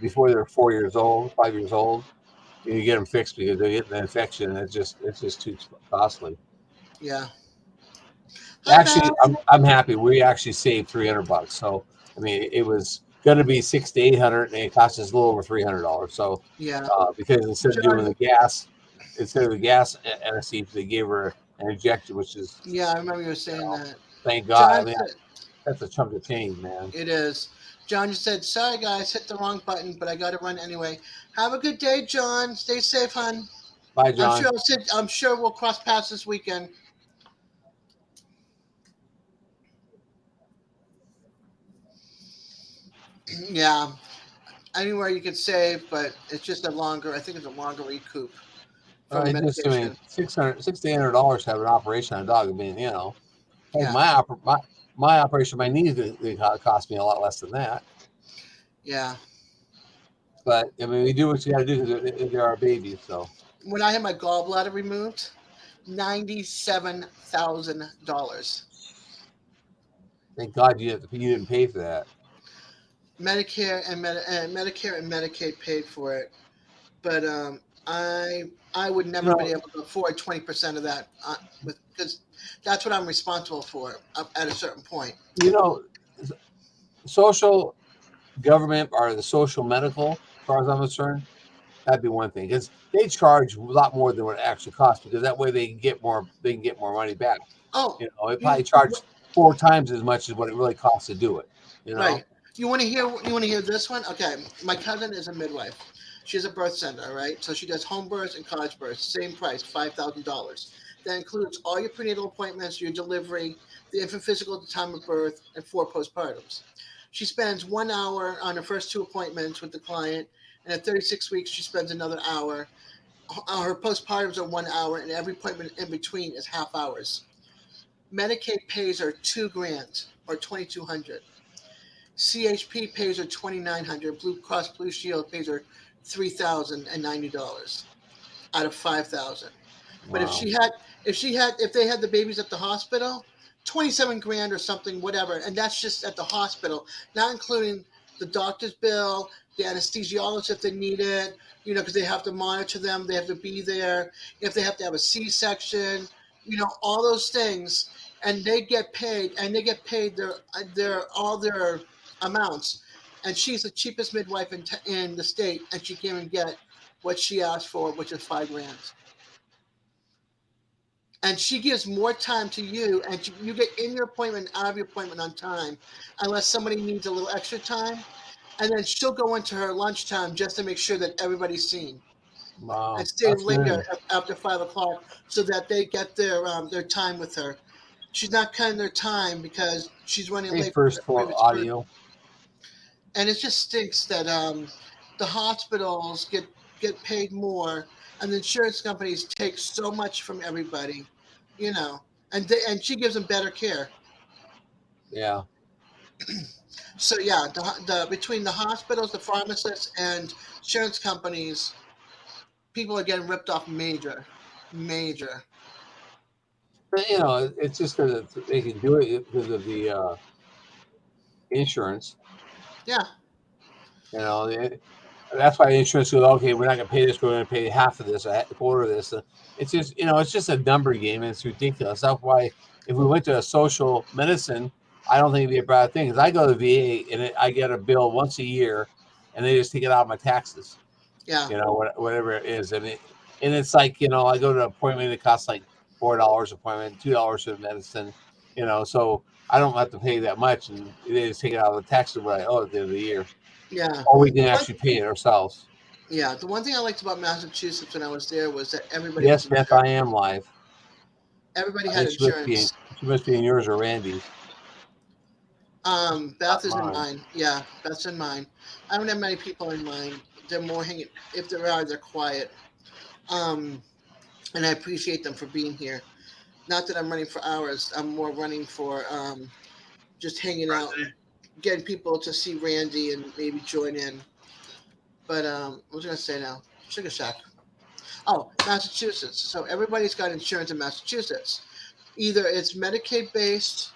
Speaker 1: before they're 4 years old, 5 years old, you get them fixed because they get the infection, and it's just too costly.
Speaker 3: Yeah.
Speaker 1: Actually, I'm happy. We actually saved $300. So I mean, it was going to be $600 to $800, and it cost us a little over $300. So
Speaker 3: yeah,
Speaker 1: because instead of doing the gas anesthesia, they gave her an injection, which is
Speaker 3: yeah, I remember you were saying that.
Speaker 1: thank God.
Speaker 3: John
Speaker 1: I mean, that's a chunk of change, man.
Speaker 3: It is. John just said, "Sorry guys, hit the wrong button, but I got to run anyway." Have a good day, John. Stay safe, hon.
Speaker 1: Bye, John.
Speaker 3: I'm sure we'll cross paths this weekend. Yeah, anywhere you can save, but it's just a longer. I think it's a longer recoup from medication.
Speaker 1: I mean, $600 to $800 to have an operation on a dog. I mean, you know,
Speaker 3: Yeah.
Speaker 1: my operation, my knees cost me a lot less than that.
Speaker 3: Yeah.
Speaker 1: But I mean, we do what you got to do because they're our babies. So
Speaker 3: when I had my gallbladder removed, $97,000.
Speaker 1: Thank God you didn't pay for that.
Speaker 3: Medicare and Medicaid paid for it, but I would never be able to afford 20% of that because that's what I'm responsible for at a certain point.
Speaker 1: You know, social government or the social medical, as far as I'm concerned, that'd be one thing because they charge a lot more than what it actually costs because that way they can get more money back.
Speaker 3: Oh,
Speaker 1: you know, it probably charged 4 times as much as what it really costs to do it. You know,
Speaker 3: right? You want to hear this one? Okay, my cousin is a midwife. She's a birth center, right? So she does home births and cottage births. Same price, $5,000. That includes all your prenatal appointments, your delivery, the infant physical at the time of birth, and 4 postpartums. She spends 1 hour on her first 2 appointments with the client, and at 36 weeks, she spends another hour. Her postpartums are 1 hour, and every appointment in between is half hours. Medicaid pays her $2,000 or $2,200. CHP pays her $2,900. Blue Cross Blue Shield pays her $3,090 out of 5,000. But
Speaker 1: Wow.
Speaker 3: if they had the babies at the hospital, 27 grand or something, whatever, and that's just at the hospital, not including the doctor's bill, the anesthesiologist if they need it, because they have to monitor them, they have to be there, if they have to have a C-section, all those things, and they get paid, their all their amounts, and she's the cheapest midwife in the state, and she can't even get what she asked for, which is 5 grand. And she gives more time to you, and you get in your appointment, out of your appointment on time, unless somebody needs a little extra time. And then she'll go into her lunchtime just to make sure that everybody's seen,
Speaker 1: Wow.
Speaker 3: and stay
Speaker 1: That's
Speaker 3: later
Speaker 1: good.
Speaker 3: after 5 o'clock so that they get their time with her. She's not cutting their time because she's running
Speaker 1: Hey,
Speaker 3: late
Speaker 1: first
Speaker 3: for
Speaker 1: for
Speaker 3: previous person.
Speaker 1: audio.
Speaker 3: And it just stinks that the hospitals get paid more, and the insurance companies take so much from everybody, and she gives them better care.
Speaker 1: Yeah.
Speaker 3: So yeah, the between the hospitals, the pharmacists, and insurance companies, people are getting ripped off major.
Speaker 1: But, it's just because they can do it because of the insurance.
Speaker 3: Yeah,
Speaker 1: That's why insurance goes, okay, we're not going to pay this. We're going to pay half of this, a quarter of this. It's just, it's just a number game, and it's ridiculous. That's why if we went to a social medicine, I don't think it'd be a bad thing. Because I go to the VA and I get a bill once a year, and they just take it out of my taxes.
Speaker 3: yeah,
Speaker 1: Whatever it is, and it's like I go to an appointment, it costs like $4 appointment, $2 for medicine, so I don't have to pay that much, and they just take it out of the taxes what I owe at the end of the year.
Speaker 3: yeah.
Speaker 1: Or we can actually pay it ourselves.
Speaker 3: Yeah, the one thing I liked about Massachusetts when I was there was that everybody
Speaker 1: Yes,
Speaker 3: was
Speaker 1: Beth,
Speaker 3: insured.
Speaker 1: I am live.
Speaker 3: Everybody
Speaker 1: I
Speaker 3: had
Speaker 1: think
Speaker 3: insurance.
Speaker 1: she must be in yours or Randy's.
Speaker 3: Beth is in
Speaker 1: Mine.
Speaker 3: mine. Yeah, Beth's in mine. I don't have many people in mine. They're more hanging. If there are, they're quiet. And I appreciate them for being here. Not that I'm running for hours. I'm more running for just hanging out and getting people to see Randy and maybe join in. But what was I gonna say now? Sugar Shack. Oh, Massachusetts. So everybody's got insurance in Massachusetts. Either it's Medicaid based,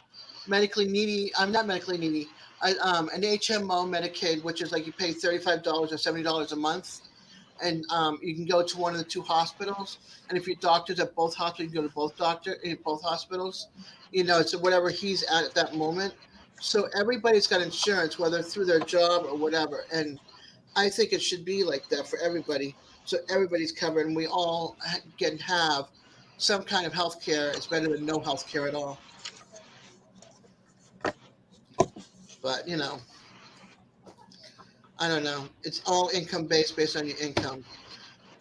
Speaker 3: medically needy. I'm not medically needy. An HMO Medicaid, which is like you pay $35 or $70 a month, and you can go to one of the two hospitals. And if your doctor's at both hospitals, you can go to both hospitals. It's whatever he's at that moment. So everybody's got insurance, whether through their job or whatever. And I think it should be like that for everybody. So everybody's covered, and we all can have some kind of health care. It's better than no health care at all. But I don't know. It's all income based on your income.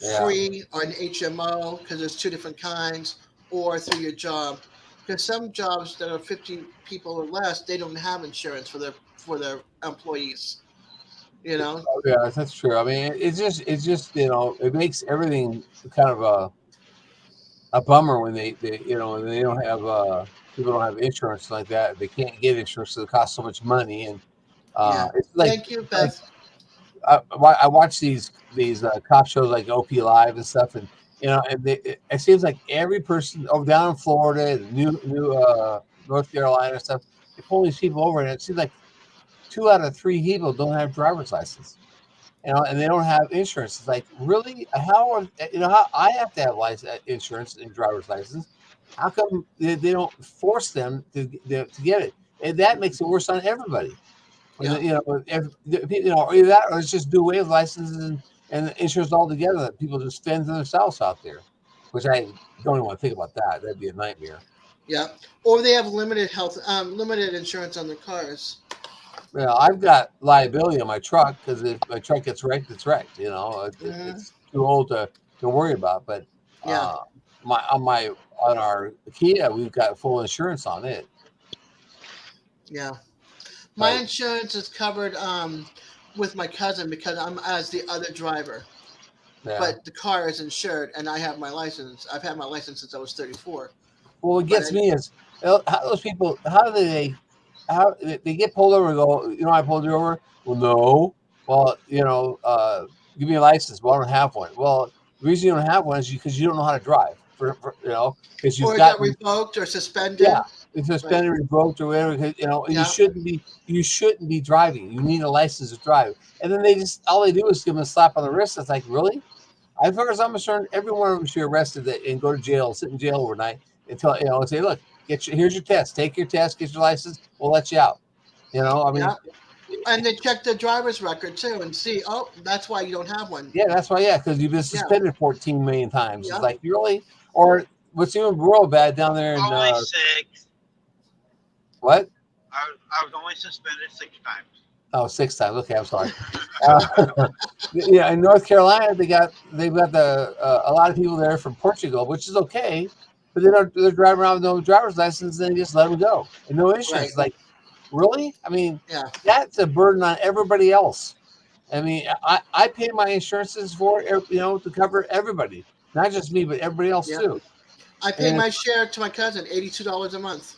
Speaker 1: Yeah.
Speaker 3: Free or an HMO because there's two different kinds, or through your job. Because some jobs that are 50 people or less, they don't have insurance for their employees.
Speaker 1: Yeah, that's true. I mean, it's just it makes everything kind of a bummer when they when they don't have people don't have insurance like that. They can't get insurance, so it costs so much money, and
Speaker 3: Yeah.
Speaker 1: it's like
Speaker 3: Thank you, Beth.
Speaker 1: I watch these cop shows like OP Live and stuff, and it seems like every person down in Florida, New North Carolina and stuff, they pull these people over, and it seems like 2 out of 3 people don't have driver's license, and they don't have insurance. It's like, really, how are how I have to have insurance and driver's license? How come they don't force them to get it? And that makes it worse on everybody.
Speaker 3: Yeah.
Speaker 1: Either that or let's just do away with licenses and insurance altogether. That people just fend for themselves out there, which I don't even want to think about that. That'd be a nightmare.
Speaker 3: Yeah. Or they have limited insurance on their cars.
Speaker 1: Well, I've got liability on my truck because if my truck gets wrecked, it's wrecked. It's too old to worry about. But
Speaker 3: Yeah.
Speaker 1: on our Kia, we've got full insurance on it.
Speaker 3: Yeah. My
Speaker 1: Right.
Speaker 3: insurance is covered with my cousin because I'm as the other driver.
Speaker 1: Yeah.
Speaker 3: But the car is insured, and I have my license. I've had my license since I was 34.
Speaker 1: Well, what gets me is how those people. How they get pulled over and go, I pulled you over. Well, no. Well, give me a license. Well, I don't have one. Well, the reason you don't have one is because you don't know how to drive. Because you've
Speaker 3: Or it
Speaker 1: got
Speaker 3: got revoked or suspended.
Speaker 1: yeah, it's suspended, revoked, or whatever. And
Speaker 3: Yeah.
Speaker 1: you shouldn't be driving. You need a license to drive. And then all they do is give them a slap on the wrist. It's like, really? As far as I'm concerned, every one of them should be arrested and go to jail, sit in jail overnight until and say, look, here's your test. Take your test, get your license. We'll let you out. I mean.
Speaker 3: Yeah. And they check the driver's record too and see, oh, that's why you don't have one.
Speaker 1: Yeah, that's why. Yeah, because you've been suspended 14 million times.
Speaker 3: Yeah.
Speaker 1: It's like, really? Or what's even real bad down there in
Speaker 2: Only 6.
Speaker 1: what?
Speaker 2: I was only suspended 6 times.
Speaker 1: Oh, 6 times. Okay, I'm sorry. Yeah, in North Carolina, they've got a lot of people there from Portugal, which is okay, but they're driving around with no driver's license, and they just let them go and no insurance.
Speaker 3: Right.
Speaker 1: Like, really? I mean,
Speaker 3: Yeah.
Speaker 1: that's a burden on everybody else. I mean, I pay my insurances for to cover everybody, not just me, but everybody else too.
Speaker 3: I pay my share to my cousin, $82 a month.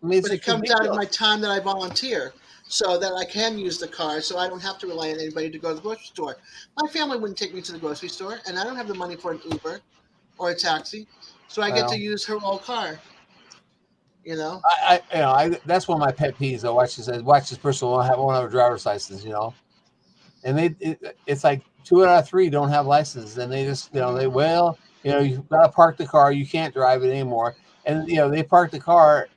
Speaker 1: I mean,
Speaker 3: but it comes out of my time that I volunteer, so that I can use the car, so I don't have to rely on anybody to go to the grocery store. My family wouldn't take me to the grocery store, and I don't have the money for an Uber or a taxi, so I get to use her old car.
Speaker 1: That's one of my pet peeves. I watch this person won't have a driver's license, and it's like 2 out of 3 don't have licenses, and they just you've got to park the car, you can't drive it anymore, and they park the car.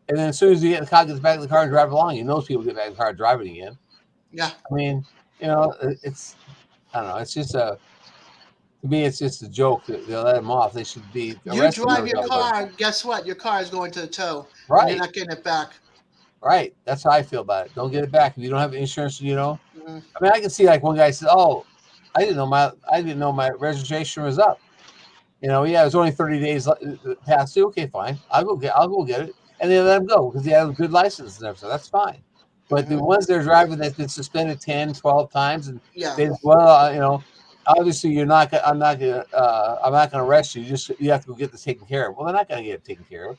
Speaker 1: And then as soon as the car gets back in the car and drive along, those people get back in the car and drive it again.
Speaker 3: Yeah.
Speaker 1: I mean, it's I don't know. It's just to me, it's just a joke. They'll let them off. They should be arrested.
Speaker 3: You drive your car. Guess what? Your car is going to the tow.
Speaker 1: Right.
Speaker 3: And you're not getting it back.
Speaker 1: Right. That's how I feel about it. Don't get it back if you don't have insurance. Mm-hmm. I mean, I can see like one guy says, "Oh, I didn't know my registration was up." It was only 30 days past due. Okay, fine. I'll go get it. And they let him go because he has a good license and everything. That's fine. But the ones they're driving that's been suspended 10, 12 times, and obviously I'm not gonna arrest you. You have to go get this taken care of. Well, they're not gonna get it taken care of.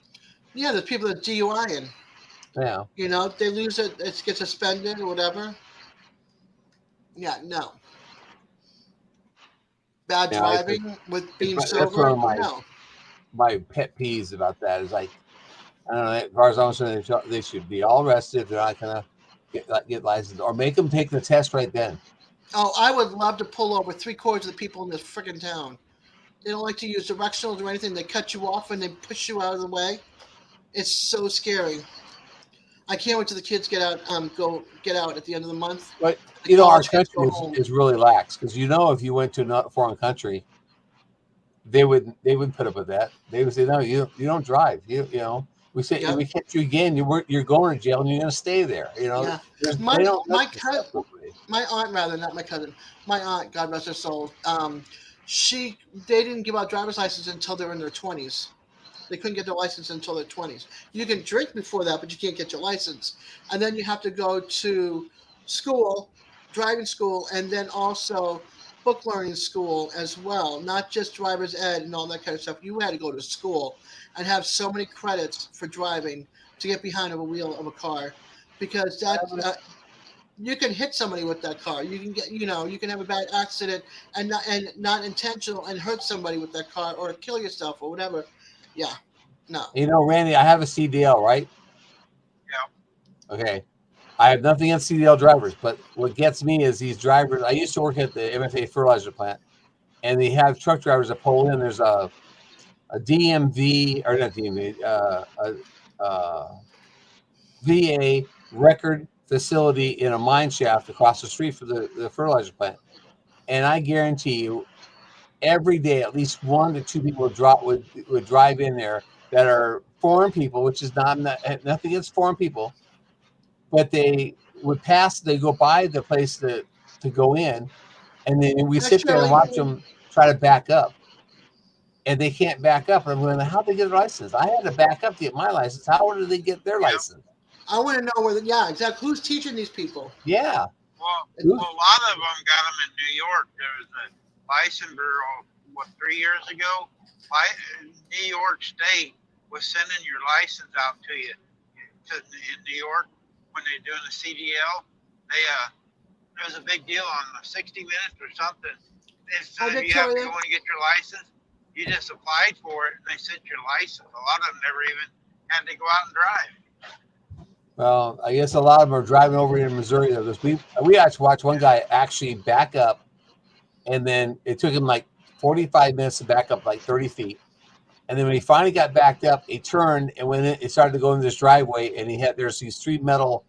Speaker 3: Yeah, there's people that DUI in.
Speaker 1: Yeah.
Speaker 3: They lose it gets suspended or whatever. Yeah, no. Bad driving with being sober.
Speaker 1: That's one of my pet peeves about that is like, I don't know. As far as I'm concerned, they should be all arrested if they're not gonna get licensed, or make them take the test right then.
Speaker 3: Oh, I would love to pull over 3/4 of the people in this freaking town. They don't like to use directionals or anything. They cut you off and they push you out of the way. It's so scary. I can't wait till the kids get out. Get out at the end of the month.
Speaker 1: But our country is really lax because if you went to a foreign country, they wouldn't put up with that. They would say, no, you don't drive. We say we catch you again. You're going to jail and you're going to stay there.
Speaker 3: Yeah. My aunt, rather, not my cousin. My aunt, God rest her soul. They didn't give out driver's licenses until they were in their 20s. They couldn't get their license until their 20s. You can drink before that, but you can't get your license. And then you have to go to school, driving school, and then also book learning school as well. Not just driver's ed and all that kind of stuff. You had to go to school and have so many credits for driving to get behind the wheel of a car, because you can hit somebody with that car. You can get, you can have a bad accident and not intentional and hurt somebody with that car or kill yourself or whatever. Yeah, no.
Speaker 1: Randy, I have a CDL, right?
Speaker 2: Yeah.
Speaker 1: Okay. I have nothing against CDL drivers, but what gets me is these drivers. I used to work at the MFA fertilizer plant, and they have truck drivers that pull in. There's a DMV, or not DMV, VA record facility in a mine shaft across the street from the fertilizer plant. And I guarantee you, every day, at least 1 to 2 people would drive in there that are foreign people, which is nothing against foreign people, but they would pass. They go by the place to go in, and then we sit there and watch them try to back up, and they can't back up. And I'm going, how'd they get a license? I had to back up to get my license. How did they get their license?
Speaker 3: I want to know exactly who's teaching these people.
Speaker 1: Yeah.
Speaker 2: Well, a lot of them got them in New York. There was a license bureau, 3 years ago? New York State was sending your license out to you in New York when they're doing the CDL. It was a big deal on 60 Minutes or something. This
Speaker 3: Hi,
Speaker 2: time you have to
Speaker 3: Victoria.
Speaker 2: go and get your license. You just applied for it, and they sent your license. A lot of them never even had to go out and drive.
Speaker 1: Well, I guess a lot of them are driving over here in Missouri though, because we actually watched one guy actually back up, and then it took him like 45 minutes to back up like 30 feet. And then when he finally got backed up, he turned and when it started to go in this driveway, and there's these 3 metal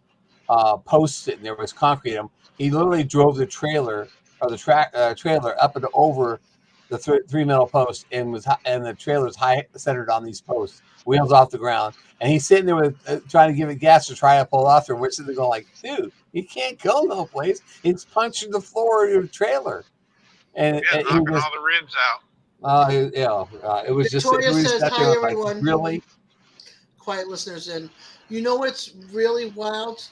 Speaker 1: posts sitting there with concrete in them. He literally drove the trailer or the trailer up and over the 3 metal posts, and the trailer's high centered on these posts, wheels off the ground, and he's sitting there with trying to give it gas to try to pull off there. We're sitting there going like, dude, you can't go no place. It's punching the floor of your trailer, and
Speaker 2: Yeah,
Speaker 1: he
Speaker 2: knocking
Speaker 1: was.
Speaker 2: all the ribs out.
Speaker 1: It was just
Speaker 3: Victoria
Speaker 1: we
Speaker 3: says,
Speaker 1: sat there
Speaker 3: hi,
Speaker 1: like,
Speaker 3: everyone.
Speaker 1: really?
Speaker 3: Quiet listeners in. You know what's really wild?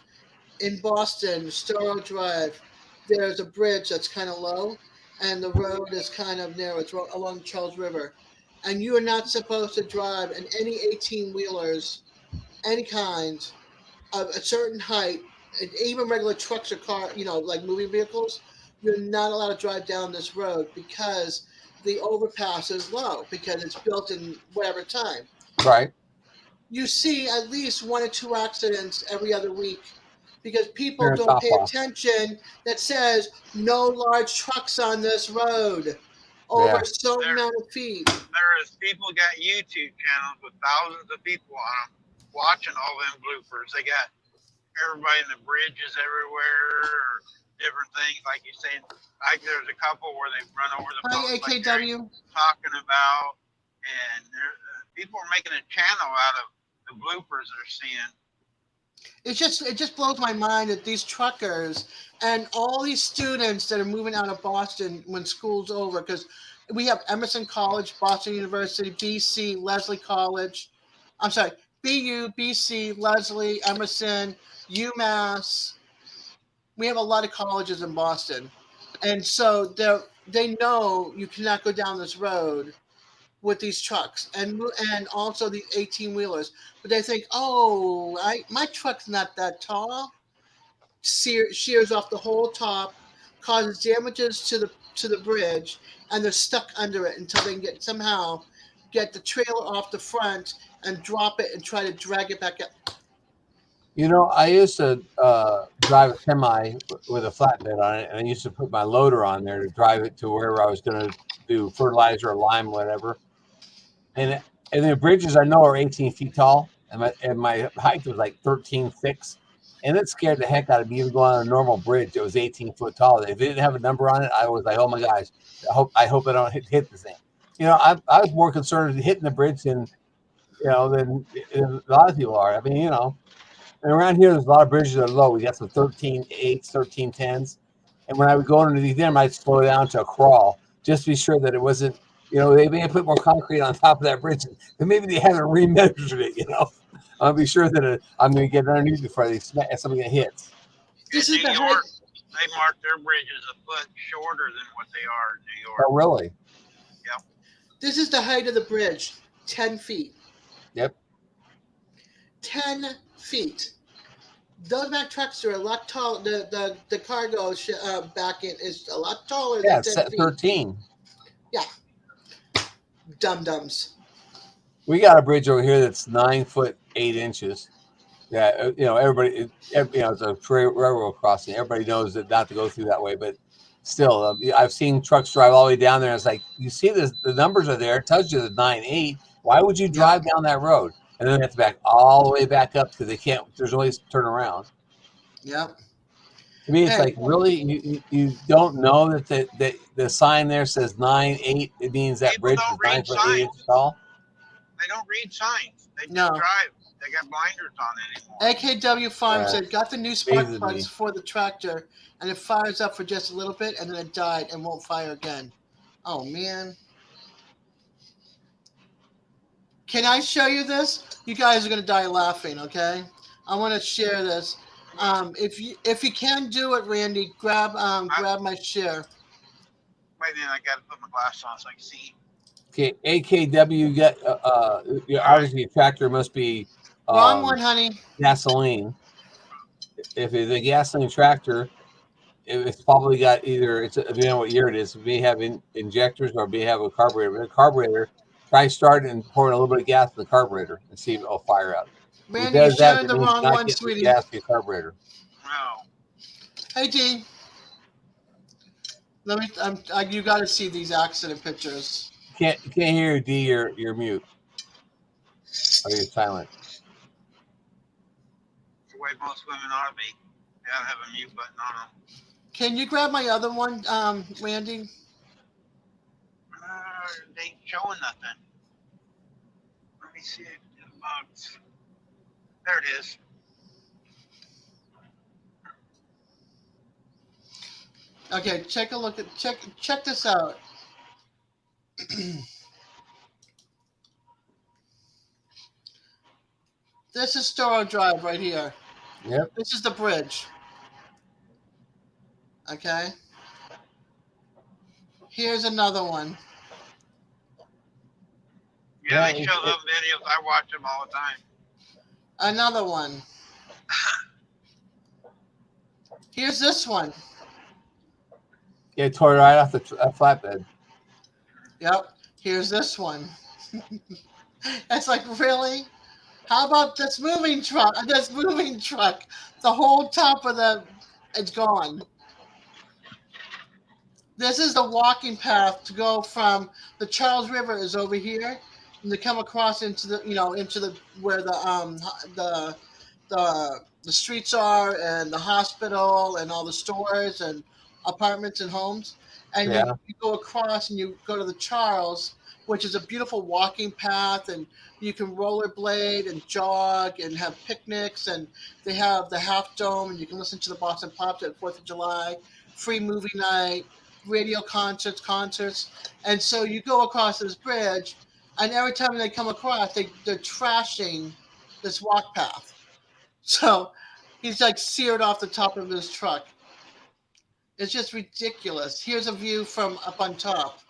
Speaker 3: In Boston, Storrow Drive, there's a bridge that's kind of low, and the road is kind of narrow. It's along the Charles River. And you are not supposed to drive in any 18-wheelers, any kind, of a certain height, and even regular trucks or car, like moving vehicles. You're not allowed to drive down this road because the overpass is low because it's built in whatever time.
Speaker 1: Right.
Speaker 3: You see at least 1 or 2 accidents every other week because people
Speaker 1: Here in
Speaker 3: don't pay
Speaker 1: Topwa.
Speaker 3: attention that says no large trucks on this road over
Speaker 1: Yeah.
Speaker 3: so many feet.
Speaker 2: There's people got YouTube channels with thousands of people on them watching all them bloopers. They got everybody in the bridges everywhere, or different things like you saying. Like there's a couple where they run over the
Speaker 3: Hi,
Speaker 2: post like
Speaker 3: AKW.
Speaker 2: talking about, and people are making a channel out of the bloopers they're seeing.
Speaker 3: It just blows my mind that these truckers and all these students that are moving out of Boston when school's over, because we have Emerson College, Boston University, BC, Leslie College. I'm sorry, BU, BC, Leslie, Emerson, UMass. We have a lot of colleges in Boston, and so they know you cannot go down this road with these trucks and also the 18-wheelers, but they think, oh, my truck's not that tall. Shears off the whole top, causes damages to the bridge, and they're stuck under it until they can somehow get the trailer off the front and drop it and try to drag it back up.
Speaker 1: I used to drive a semi with a flatbed on it, and I used to put my loader on there to drive it to wherever I was going to do fertilizer or lime, whatever. And the bridges I know are 18 feet tall, and my height was like 13.6, and it scared the heck out of me even going on a normal bridge that was 18 foot tall. If it didn't have a number on it, I was like, oh my gosh, I hope I don't hit this thing. I was more concerned with hitting the bridge than a lot of people are. I mean, and around here there's a lot of bridges that are low. We got some 13.8s, 13.10s, and when I would go underneath them, I'd slow down to a crawl just to be sure that it wasn't. They may have put more concrete on top of that bridge, and maybe they haven't remeasured it. I'll be sure that I'm going to get underneath before something hits.
Speaker 3: This
Speaker 2: in
Speaker 3: is
Speaker 2: New
Speaker 3: the
Speaker 2: York, they mark their bridges a foot shorter than what they are in New York.
Speaker 1: Oh, really?
Speaker 2: Yep.
Speaker 3: This is the height of the bridge, 10 feet.
Speaker 1: Yep.
Speaker 3: 10 feet. Those Mack trucks are a lot taller. The cargo back in is a lot taller than 10 feet.
Speaker 1: 13.
Speaker 3: Yeah. Dum-dums.
Speaker 1: We got a bridge over here that's 9 foot 8 inches. Yeah, everybody, it's a railroad crossing. Everybody knows that not to go through that way, but still, I've seen trucks drive all the way down there. And it's like, you see the numbers are there. It tells you the 9.8. Why would you drive down that road? And then they have to back all the way back up because they can't. There's always turn around.
Speaker 3: Yep.
Speaker 1: To me, it's like, really, you don't know that the sign there says 9.8. It means that bridge is 9 foot 8 inches tall.
Speaker 2: They don't read signs. They just
Speaker 3: No.
Speaker 2: drive. They got blinders on anymore.
Speaker 3: AKW Farm said, got the new spark plugs for the tractor, and it fires up for just a little bit, and then it died and won't fire again. Oh, man. Can I show you this? You guys are going to die laughing, okay? I want to share this. If you can do it, Randy, grab my share.
Speaker 2: Wait, then I got to put my glasses on so I can see.
Speaker 1: Okay, AKW got obviously a tractor must be
Speaker 3: wrong one, honey.
Speaker 1: Gasoline. If it's a gasoline tractor, it's probably got either depending on what year it is. It may have injectors or may have a carburetor. But the carburetor, try starting and pouring a little bit of gas in the carburetor and see if it'll fire up. If it
Speaker 3: Randy, you're
Speaker 1: does that,
Speaker 3: sharing
Speaker 1: that
Speaker 3: the
Speaker 1: means
Speaker 3: wrong
Speaker 1: you're not
Speaker 3: one,
Speaker 1: getting the
Speaker 3: sweetie.
Speaker 1: gas in your carburetor.
Speaker 2: Wow.
Speaker 3: Hey, Dean. Let me. you got to see these accident pictures.
Speaker 1: You can't hear you, D. You're mute. Or you're silent.
Speaker 2: The way most women ought to be. They don't have a mute button on them.
Speaker 3: Can you grab my other one, Randy?
Speaker 2: They ain't showing nothing. Let me see it in the box. There it is.
Speaker 3: Okay, check a look at check this out. This is Storrow Drive right here.
Speaker 1: Yep.
Speaker 3: This is the bridge. Okay. Here's another one.
Speaker 2: Yeah, they show them videos. I watch them all the time.
Speaker 3: Another one. Here's this one.
Speaker 1: Yeah, it tore right off the flatbed.
Speaker 3: Yep. Here's this one. It's like, really? How about this moving truck? This moving truck. The whole top of it's gone. This is the walking path to go from the Charles River is over here, and to come across into the where the streets are and the hospital and all the stores and apartments and homes, and
Speaker 1: Yeah.
Speaker 3: you go across and you go to the Charles, which is a beautiful walking path, and you can rollerblade and jog and have picnics, and they have the Half Dome, and you can listen to the Boston Pops at 4th of July, free movie night, radio concerts, and so you go across this bridge, and every time they come across, they're trashing this walk path. So he's like seared off the top of his truck. It's just ridiculous. Here's a view from up on top.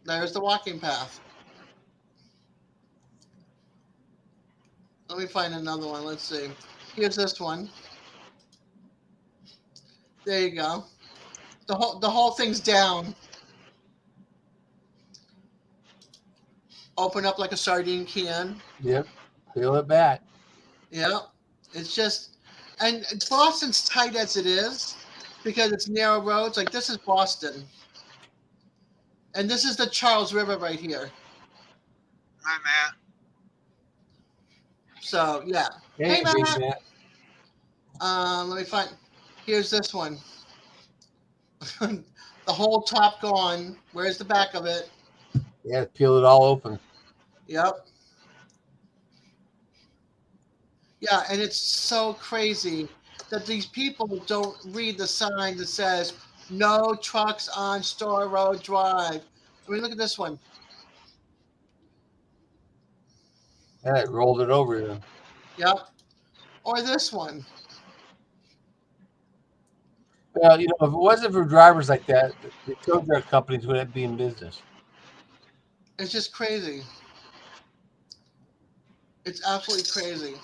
Speaker 3: There's the walking path. Let me find another one. Let's see. Here's this one. There you go. The whole thing's down. Open up like a sardine can.
Speaker 1: Yep. Peel it back.
Speaker 3: Yep. It's just, and Boston's tight as it is because it's narrow roads. Like this is Boston. And this is the Charles River right here.
Speaker 2: Hi, Matt.
Speaker 3: So, yeah.
Speaker 1: Hey,
Speaker 3: Matt.
Speaker 1: Big Matt.
Speaker 3: Let me find. Here's this one. The whole top gone. Where's the back of it?
Speaker 1: Yeah, peel it all open.
Speaker 3: Yep. Yeah, and it's so crazy that these people don't read the sign that says no trucks on Store Road Drive. I mean, look at this one.
Speaker 1: Yeah, it rolled it over then.
Speaker 3: Yep. Or this one.
Speaker 1: Well, if it wasn't for drivers like that, the tow truck companies wouldn't be in business.
Speaker 3: It's just crazy. It's absolutely crazy.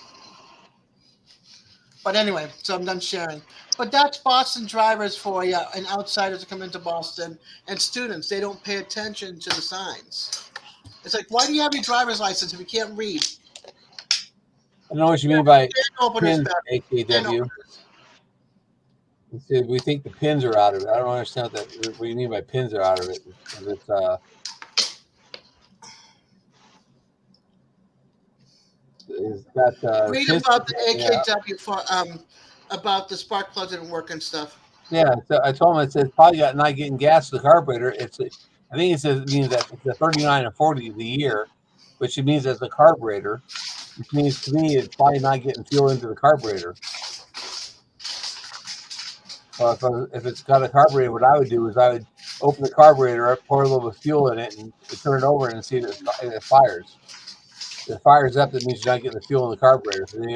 Speaker 3: But anyway, so I'm done sharing. But that's Boston drivers for you and outsiders that come into Boston and students. They don't pay attention to the signs. It's like, why do you have your driver's license if you can't read?
Speaker 1: I don't know what you mean by
Speaker 3: openers
Speaker 1: pins,
Speaker 3: back.
Speaker 1: AKW. It said, we think the pins are out of it. I don't understand what you mean by pins are out of it. It's
Speaker 3: read about the AKW about the spark plugs didn't work and stuff.
Speaker 1: Yeah, so I told him it says probably not getting gas to the carburetor. I think it means that it's a 39 or 40 the year, which it means as the carburetor, which means to me it's probably not getting fuel into the carburetor. So if it's got a carburetor, what I would do is I would open the carburetor up, pour a little bit of fuel in it, and turn it over and see if it fires. If it fires up, that means you're not getting the fuel in the carburetor. So then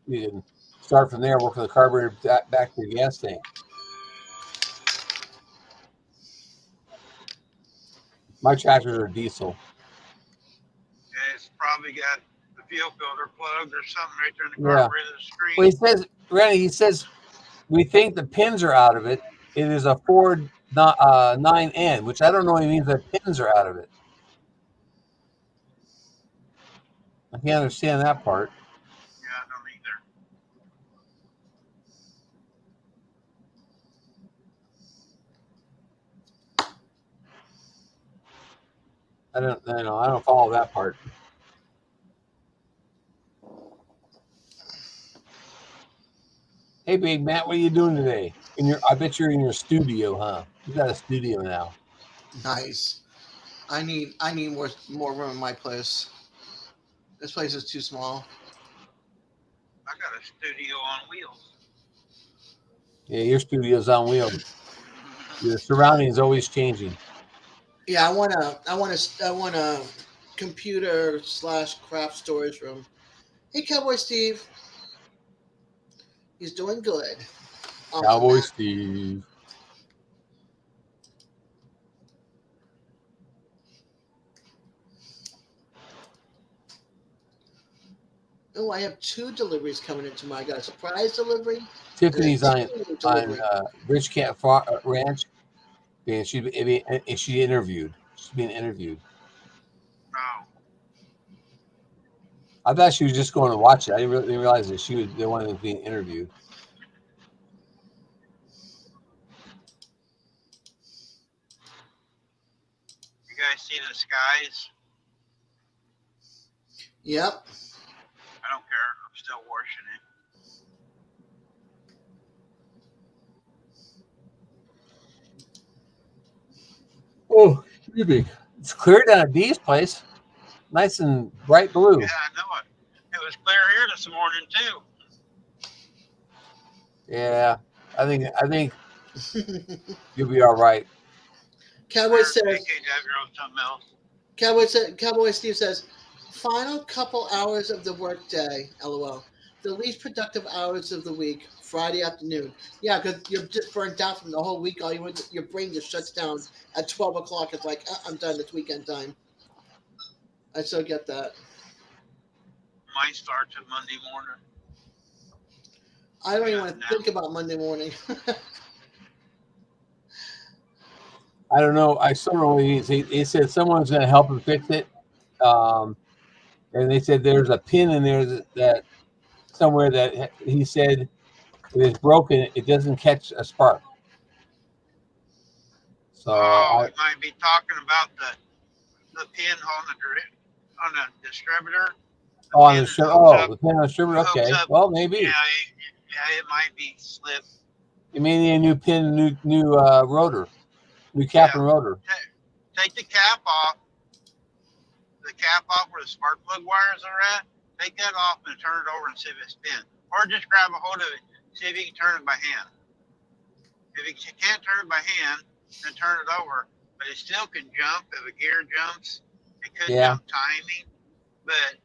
Speaker 1: you can start from there, work from the carburetor back to the gas tank. My tractors are diesel.
Speaker 2: Yeah, it's probably got the fuel filter plugged or something right there in the carburetor screen.
Speaker 1: Well, he says, Randy, we think the pins are out of it. It is a Ford 9N, which I don't know what it means that pins are out of it. I can't understand that part.
Speaker 2: Yeah, I don't either.
Speaker 1: I don't follow that part. Hey, Big Matt, what are you doing today? I bet you're in your studio, huh? You got a studio now.
Speaker 3: Nice. I need more room in my place. This place is too small.
Speaker 2: I got a studio on wheels.
Speaker 1: Yeah, your studio's on wheels. Your surroundings always changing.
Speaker 3: Yeah, I want a computer / craft storage room. Hey, Cowboy Steve. He's doing good. Awesome,
Speaker 1: Cowboy
Speaker 3: Matt.
Speaker 1: Steve.
Speaker 3: Oh, I have 2 deliveries coming in tomorrow. I got a surprise delivery.
Speaker 1: Tiffany's
Speaker 3: and a
Speaker 1: on
Speaker 3: team delivery.
Speaker 1: Rich Cat Ranch, and she interviewed. She's being interviewed.
Speaker 2: No.
Speaker 1: I thought she was just going to watch it. I didn't realize that she was the one that was being interviewed.
Speaker 2: You guys see the skies?
Speaker 3: Yep.
Speaker 2: I don't care. I'm still washing it.
Speaker 1: Oh, excuse me. It's clear down at Dee's place. Nice and bright blue.
Speaker 2: Yeah, I know it. It was clear here this morning too.
Speaker 1: Yeah, I think you'll be all right.
Speaker 3: Cowboy says. Cowboy Steve says, final couple hours of the workday. LOL. The least productive hours of the week. Friday afternoon. Yeah, because you're just burnt out from the whole week. Your brain just shuts down at 12 o'clock. It's like, I'm done. It's weekend time. I still get that.
Speaker 2: Mine starts at Monday morning.
Speaker 3: I don't even want to think about Monday morning.
Speaker 1: I don't know. I still don't know what it is. He said someone's going to help him fix it. And they said there's a pin in there that somewhere that he said if it's broken, it doesn't catch a spark. So
Speaker 2: it might be talking about the pin on the distributor.
Speaker 1: The pin on the distributor. Okay, well maybe.
Speaker 2: Yeah, it might be slipped.
Speaker 1: You may need a new pin, new rotor, new cap and rotor.
Speaker 2: Take the cap off. The cap off where the spark plug wires are at. Take that off and turn it over and see if it's spin. Or just grab a hold of it. See if you can turn it by hand. If you can't turn it by hand, then turn it over. But it still can jump. If a gear jumps, it could jump timing. But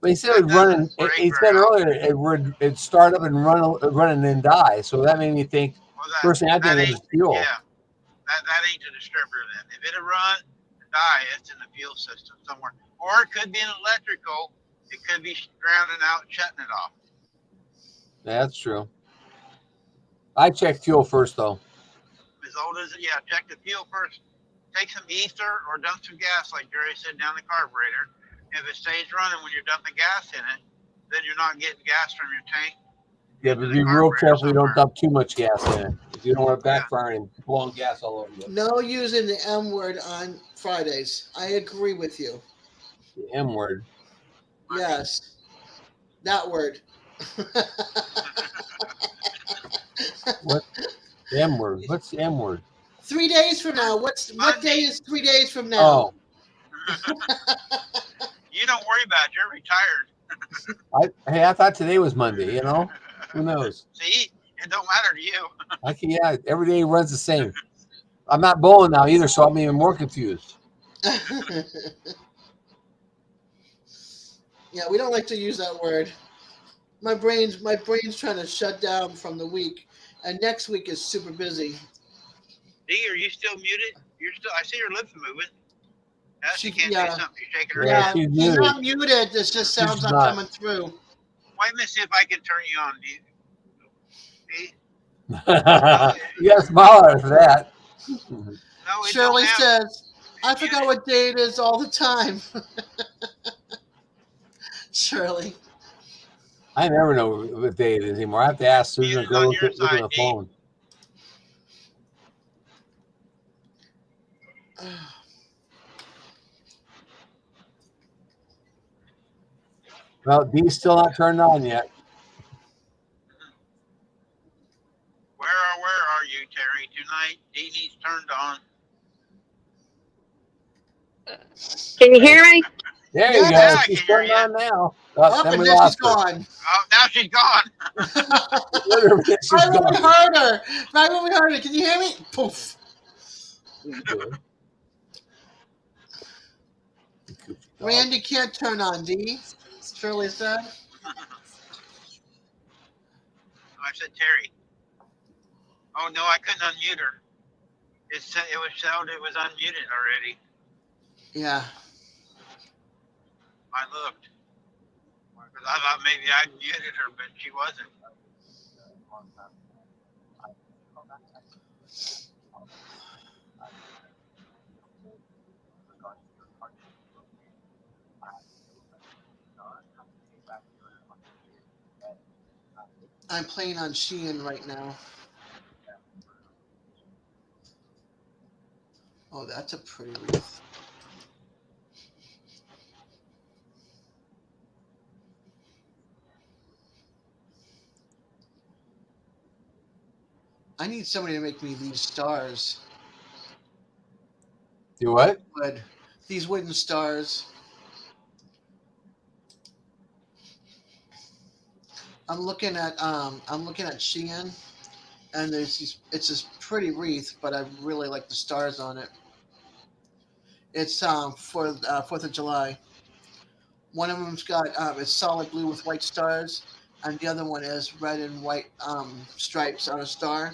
Speaker 1: he said it would run. He said earlier it'd start up and run and then die. So that made me think. First thing I think is fuel.
Speaker 2: Yeah, that ain't the distributor then. If it'll run and die, it's in the fuel system somewhere. Or it could be an electrical. It could be grounding out and shutting it off.
Speaker 1: That's true. I checked fuel first though.
Speaker 2: As old as it, yeah, check the fuel first. Take some ether or dump some gas, like Jerry said, down the carburetor. If it stays running when you're dumping gas in it, then you're not getting gas from your tank.
Speaker 1: Yeah, but be real careful you don't dump too much gas in it. If you don't want to backfire and blowing gas all over you.
Speaker 3: No using the M word on Fridays. I agree with you.
Speaker 1: The M word.
Speaker 3: Yes. That word.
Speaker 1: What? The M word. What's the M word?
Speaker 3: 3 days from now. What day is 3 days from now?
Speaker 1: Oh.
Speaker 2: You don't worry about it. You're retired.
Speaker 1: I thought today was Monday, you know? Who knows?
Speaker 2: See, it don't matter to you.
Speaker 1: Every day runs the same. I'm not bowling now either, so I'm even more confused.
Speaker 3: Yeah, we don't like to use that word. My brain's trying to shut down from the week, and next week is super busy.
Speaker 2: D, are you still muted? I see your lips moving. She can't
Speaker 3: say
Speaker 2: something. She's shaking her
Speaker 3: head.
Speaker 2: head.
Speaker 3: She's not muted. This just sounds not coming through.
Speaker 2: Wait a minute, see if I can turn you on, D. See?
Speaker 1: You got to smile after that.
Speaker 2: No, it
Speaker 3: Shirley
Speaker 2: don't have.
Speaker 3: says, I forgot what day it is all the time. Shirley.
Speaker 1: I never know what day it is anymore. I have to ask Susan to
Speaker 2: Muted
Speaker 1: go
Speaker 2: on
Speaker 1: look
Speaker 2: your
Speaker 1: at
Speaker 2: side,
Speaker 1: the
Speaker 2: D.
Speaker 1: phone. Well, D's still not turned on yet.
Speaker 2: Where are you, Terry? Tonight, D needs turned on.
Speaker 7: Can you hear me?
Speaker 1: There
Speaker 3: Yeah,
Speaker 1: you go.
Speaker 2: Yeah, I
Speaker 1: She's
Speaker 2: can hear
Speaker 1: turned
Speaker 2: you.
Speaker 1: on now.
Speaker 3: Up
Speaker 1: Then
Speaker 3: and
Speaker 1: we
Speaker 3: then she's
Speaker 1: lost her.
Speaker 3: gone.
Speaker 2: Oh, now she's gone.
Speaker 1: Literally, she's
Speaker 3: Right when we
Speaker 1: gone.
Speaker 3: heard her. Right when we heard her. Can you hear me? Poof. Randy can't turn on, D. Shirley said.
Speaker 2: I said, Terry. Oh, no, I couldn't unmute her. It was unmuted already.
Speaker 3: Yeah.
Speaker 2: I looked. Because I thought maybe I muted her, but she wasn't.
Speaker 3: I'm playing on Shein right now. Oh, that's a pretty wreath. I need somebody to make me these stars.
Speaker 1: Do what?
Speaker 3: Wood. These wooden stars. I'm looking at Shein, and there's these. It's this pretty wreath, but I really like the stars on it. It's for 4th of July. One of them's got it's solid blue with white stars, and the other one is red and white stripes on a star.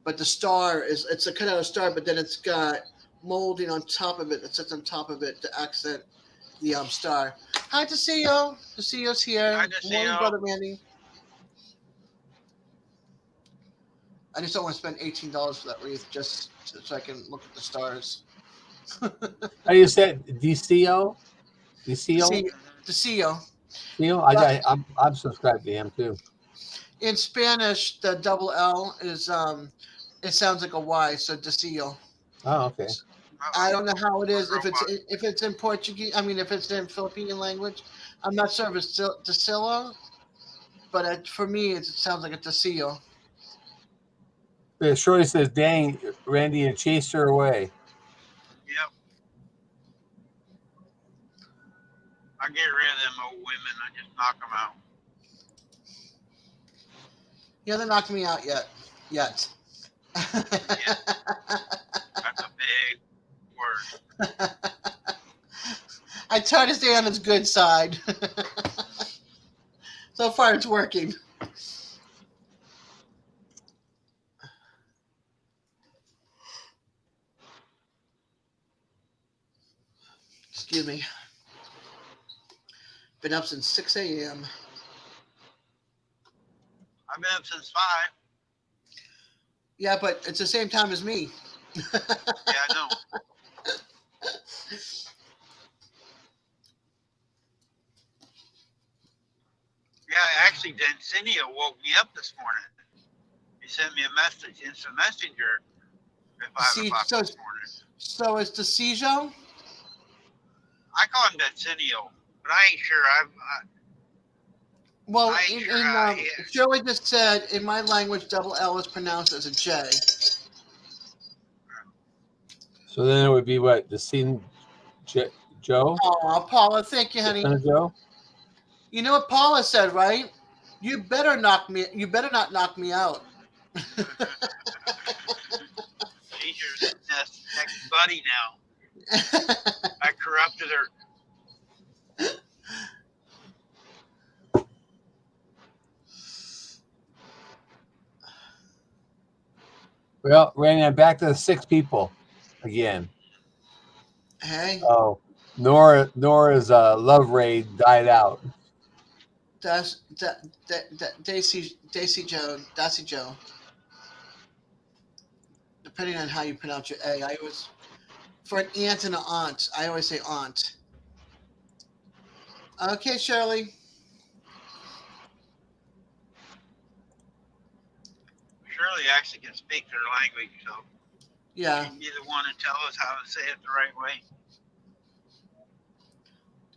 Speaker 3: But the star it's a cut out star, but then it's got molding on top of it that sits on top of it to accent the star. Hi, Desio. Desio's here.
Speaker 2: Hi, Desio.
Speaker 3: Morning, brother Randy. I just don't want to spend $18 for that wreath just so I can look at the stars.
Speaker 1: How you said DCO? DCO?
Speaker 3: Desio.
Speaker 1: I'm subscribed to him too.
Speaker 3: In Spanish, the double L is it sounds like a Y, so Desio.
Speaker 1: Oh, okay.
Speaker 3: I don't know how it is if it's in Portuguese. I mean, if it's in Philippine language, I'm not sure if it's Desilo, but for me, it sounds like a Desio.
Speaker 1: But Shirley says, "Dang, Randy, you chased her away."
Speaker 2: Yep. I get rid of them old women. I just knock them out.
Speaker 3: You haven't knocked me out yet.
Speaker 2: That's a big word.
Speaker 3: I try to stay on his good side. So far, it's working. Excuse me. Been up since 6 a.m.
Speaker 2: I've been up since 5.
Speaker 3: Yeah, but it's the same time as me.
Speaker 2: Yeah, I know. Yeah, actually, Dencinio woke me up this morning. He sent me a message, instant messenger, at 5 o'clock this morning.
Speaker 3: So it's Desio?
Speaker 2: I call him Dencinio, but I ain't sure.
Speaker 3: Well,
Speaker 2: I ain't sure how he is.
Speaker 3: Joey just said in my language, double L is pronounced as a J.
Speaker 1: So then it would be what? The scene, Joe?
Speaker 3: Oh, Paula, thank you, honey.
Speaker 1: Joe?
Speaker 3: You know what Paula said, right? You better not knock me out.
Speaker 2: She's your next buddy now. I corrupted her.
Speaker 1: Well, Randy, I'm back to the 6 people again.
Speaker 3: Hey.
Speaker 1: Oh, Nora's love raid died out.
Speaker 3: Daisy Joe. Depending on how you pronounce your A, I always for an aunt and an aunt. I always say aunt. Okay, Shirley.
Speaker 2: Shirley actually can speak their language, so
Speaker 3: Yeah.
Speaker 2: she'd be the one to tell us how to say it the right way.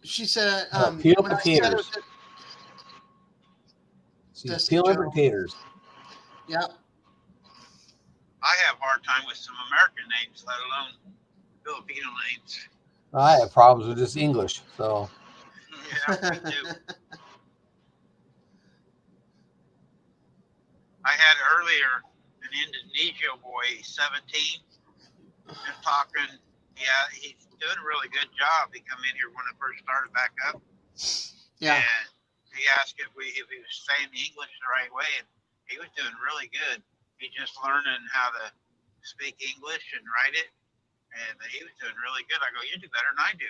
Speaker 3: She said,
Speaker 1: peel
Speaker 3: when I said it
Speaker 1: potatoes.
Speaker 3: was
Speaker 1: She's
Speaker 3: Desi
Speaker 1: peeling
Speaker 3: Joe.
Speaker 1: potatoes.
Speaker 3: Yep.
Speaker 2: I have a hard time with some American names, let alone Filipino names.
Speaker 1: I have problems with this English, so
Speaker 2: Yeah, me too. I had earlier an Indonesia boy, 17, just talking. Yeah, he's doing a really good job. He come in here when I first started back up.
Speaker 3: Yeah.
Speaker 2: And he asked if he was saying the English the right way, and he was doing really good. He's just learning how to speak English and write it, and he was doing really good. I go, you do better than I do.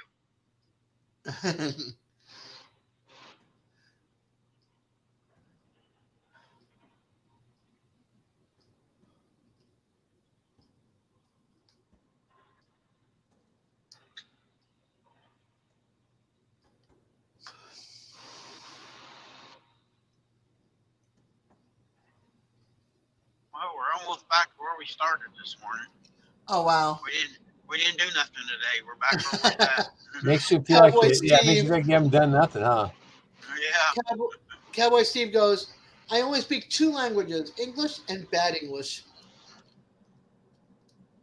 Speaker 2: Well, we're almost back to where we started this morning.
Speaker 3: Oh wow.
Speaker 2: We didn't do nothing today. We're back where we're at.
Speaker 1: makes you feel like
Speaker 3: Cowboy
Speaker 1: makes you
Speaker 3: Steve.
Speaker 1: feel like you haven't done nothing, huh?
Speaker 2: Yeah.
Speaker 3: Cowboy Steve goes, I only speak 2 languages, English and bad English.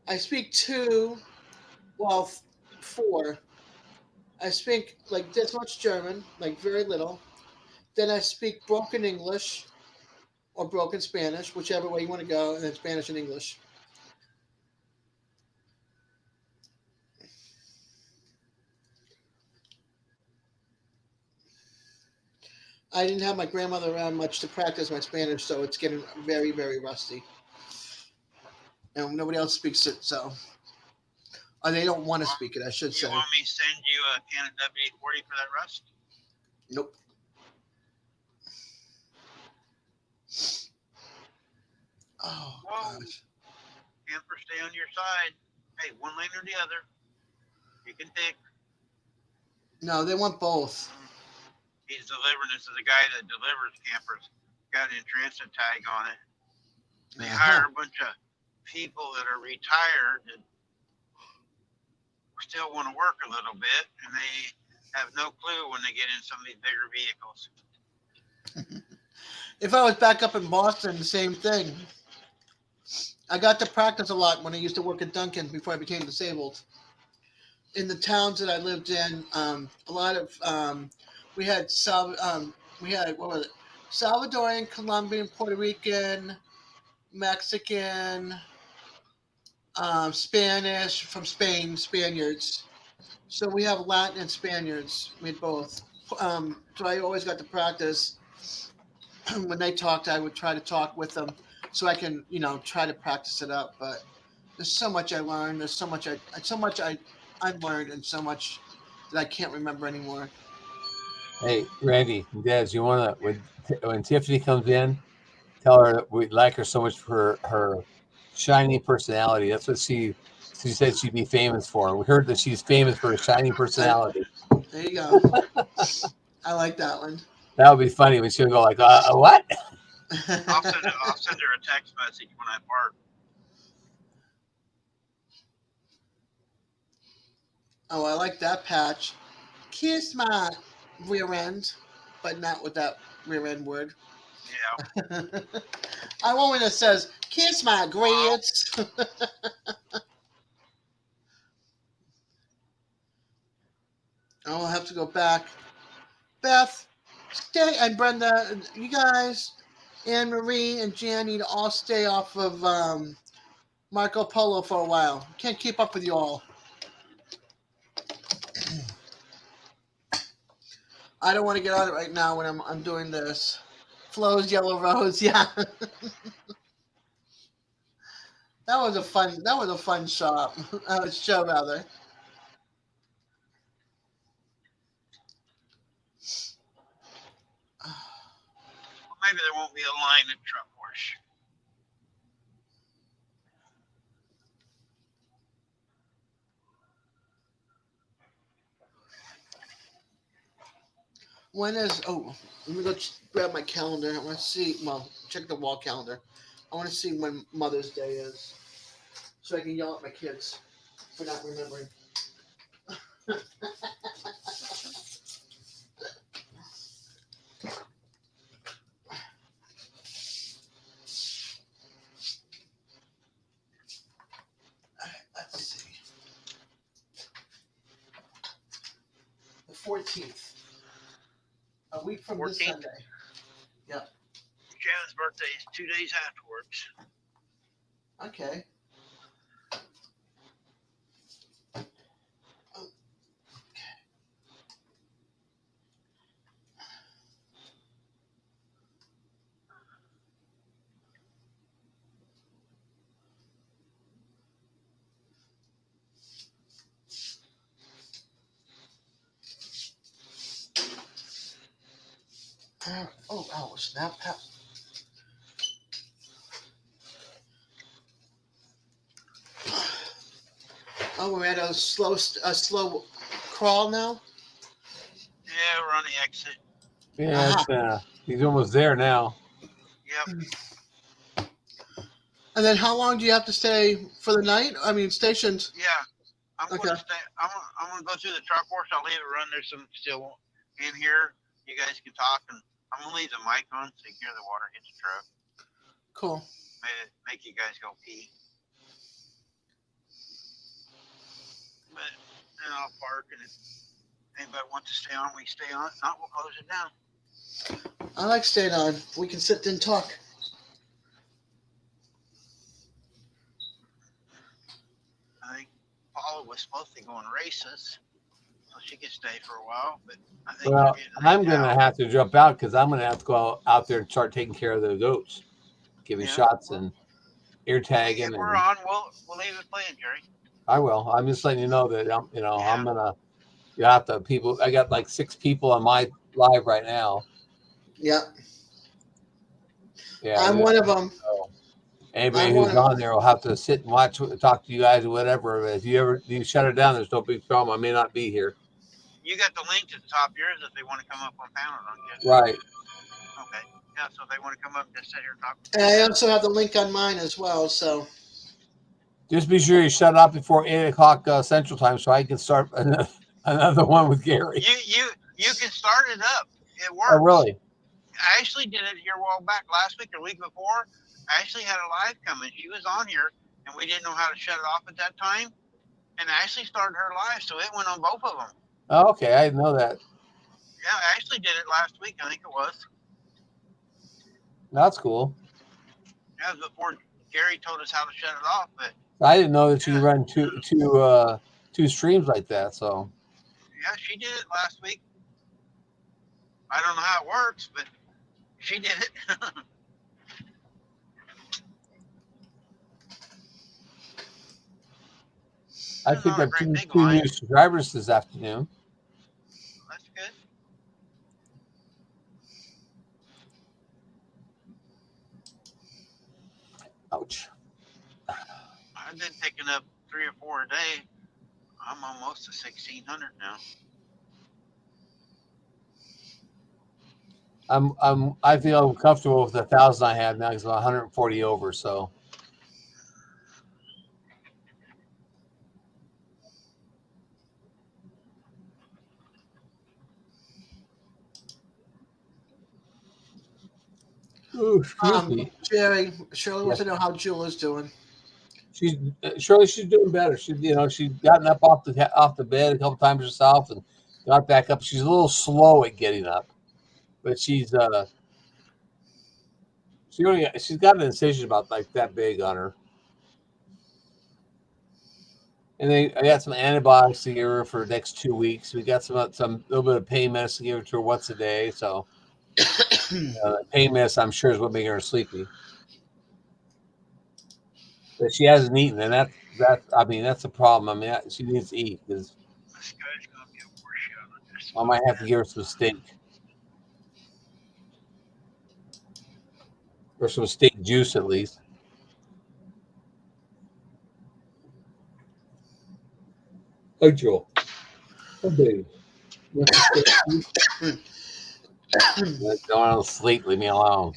Speaker 3: I speak 2, well, 4. I speak like this much German, like very little. Then I speak broken English or broken Spanish, whichever way you want to go, and then Spanish and English. I didn't have my grandmother around much to practice my Spanish, so it's getting very, very rusty. And nobody else speaks it, so. Or they don't want to speak it, I should say.
Speaker 2: You want me to send you a can of WD-40 for that rust?
Speaker 3: Nope. Oh,
Speaker 2: Whoa.
Speaker 3: gosh.
Speaker 2: Camper, stay on your side. Hey, one lane or the other. You can pick.
Speaker 3: No, they want both.
Speaker 2: He's delivering. This is the guy that delivers campers. Got an transit tag on it. They hire a bunch of people that are retired and still want to work a little bit, and they have no clue when they get in some of these bigger vehicles.
Speaker 3: If I was back up in Boston, the same thing. I got to practice a lot when I used to work at Dunkin' before I became disabled. In the towns that I lived in, a lot of we had what was it? Salvadorian, Colombian, Puerto Rican, Mexican, Spanish from Spain, Spaniards. So we have Latin and Spaniards. We had both. So I always got to practice. When they talked, I would try to talk with them so I can, try to practice it up. But there's so much I learned. There's so much I've learned, and so much that I can't remember anymore.
Speaker 1: Hey, Randy and Des, you want to when Tiffany comes in, tell her that we like her so much for her shiny personality. That's what she said she'd be famous for. We heard that she's famous for her shiny personality.
Speaker 3: There you go. I like that one.
Speaker 1: That would be funny when she'll go like, what?
Speaker 2: I'll send her a text message when I park.
Speaker 3: Oh, I like that patch. Kiss my rear end, but not with that rear end word.
Speaker 2: Yeah.
Speaker 3: I want one that says, kiss my grits. I'll have to go back. Beth, stay, and Brenda, you guys, Anne Marie and Jan need to all stay off of Marco Polo for a while. Can't keep up with you all. I don't want to get on it right now when I'm doing this. Flo's Yellow Rose, yeah. That was a fun shop. Show rather.
Speaker 2: maybe there won't be a line at truck wash.
Speaker 3: When is, oh, let me go grab my calendar. I want to see, well, check the wall calendar. I want to see when Mother's Day is so I can yell at my kids for not remembering. Let's see. The 14th. A week from this
Speaker 2: 14th?
Speaker 3: Sunday. Yep.
Speaker 2: Shannon's birthday is 2 days afterwards.
Speaker 3: Okay. Oh, snap. Oh, we're at a slow crawl now.
Speaker 2: Yeah, we're on the exit.
Speaker 1: Yeah, he's almost there now.
Speaker 2: Yep.
Speaker 3: And then how long do you have to stay for the night? I mean, stationed.
Speaker 2: Yeah, I'm going to stay. I'm going to go through the truck wash. I'll leave it run. There's some still in here. You guys can talk, and I'm going to leave the mic on so you can hear the water hit the truck.
Speaker 3: Cool.
Speaker 2: Make you guys go pee. But then I'll park, and if anybody wants to stay on, we stay on. If not, we'll close it down.
Speaker 3: I like staying on. We can sit and talk.
Speaker 2: I think Paula was supposed to be going races, so she could stay for a while. But I think
Speaker 1: I'm going to have to jump out because I'm going to have to go out there and start taking care of the goats, giving shots and ear tagging.
Speaker 2: If we're on, we'll leave it playing, Jerry.
Speaker 1: I will. I'm just letting you know that I'm gonna. You have to people. I got like 6 people on my live right now.
Speaker 3: Yeah.
Speaker 1: Yeah.
Speaker 3: I'm one of them.
Speaker 1: So anybody who's on there will have to sit and watch, talk to you guys or whatever. If you shut it down, there's no big problem. I may not be here.
Speaker 2: You got the link to the top of yours if they want to come up on panel, don't you?
Speaker 1: Right.
Speaker 2: Okay. Yeah. So if they want to come up and just sit here and talk.
Speaker 3: And I also have the link on mine as well. So.
Speaker 1: Just be sure you shut up before 8 o'clock Central Time, so I can start another one with Gary.
Speaker 2: You can start it up. It works.
Speaker 1: Oh, really?
Speaker 2: I actually did it here a while back, last week or week before. I actually had a live coming. She was on here, and we didn't know how to shut it off at that time. And I actually started her live, so it went on both of them.
Speaker 1: Oh, okay, I didn't know that.
Speaker 2: Yeah, I actually did it last week. I think it was.
Speaker 1: That's cool.
Speaker 2: Yeah, before Gary told us how to shut it off, but
Speaker 1: I didn't know that you run two streams like that. So
Speaker 2: yeah, she did it last week. I don't know how it works, but she did it.
Speaker 1: I picked up two new subscribers this afternoon.
Speaker 2: That's good.
Speaker 1: Ouch.
Speaker 2: I've been picking up 3 or 4 a day. I'm almost to 1,600 now.
Speaker 1: I feel comfortable with the 1,000 I have now because I'm 140 over. So. Ooh,
Speaker 3: Jerry, Shirley wants to know how Jewel is doing.
Speaker 1: She's doing better. She's gotten up off the bed a couple times herself and got back up. She's a little slow at getting up, but she's got an incision about like that big on her. And then I got some antibiotics to give her for the next 2 weeks. We got some little bit of pain medicine to give her to her once a day. So pain medicine, I'm sure, is what making her sleepy. But she hasn't eaten, and that's a problem. I mean, she needs to eat because I might have to give her some steak. or some steak juice at least. Hi, Joel. Oh, baby. Don't want to sleep. Leave me alone.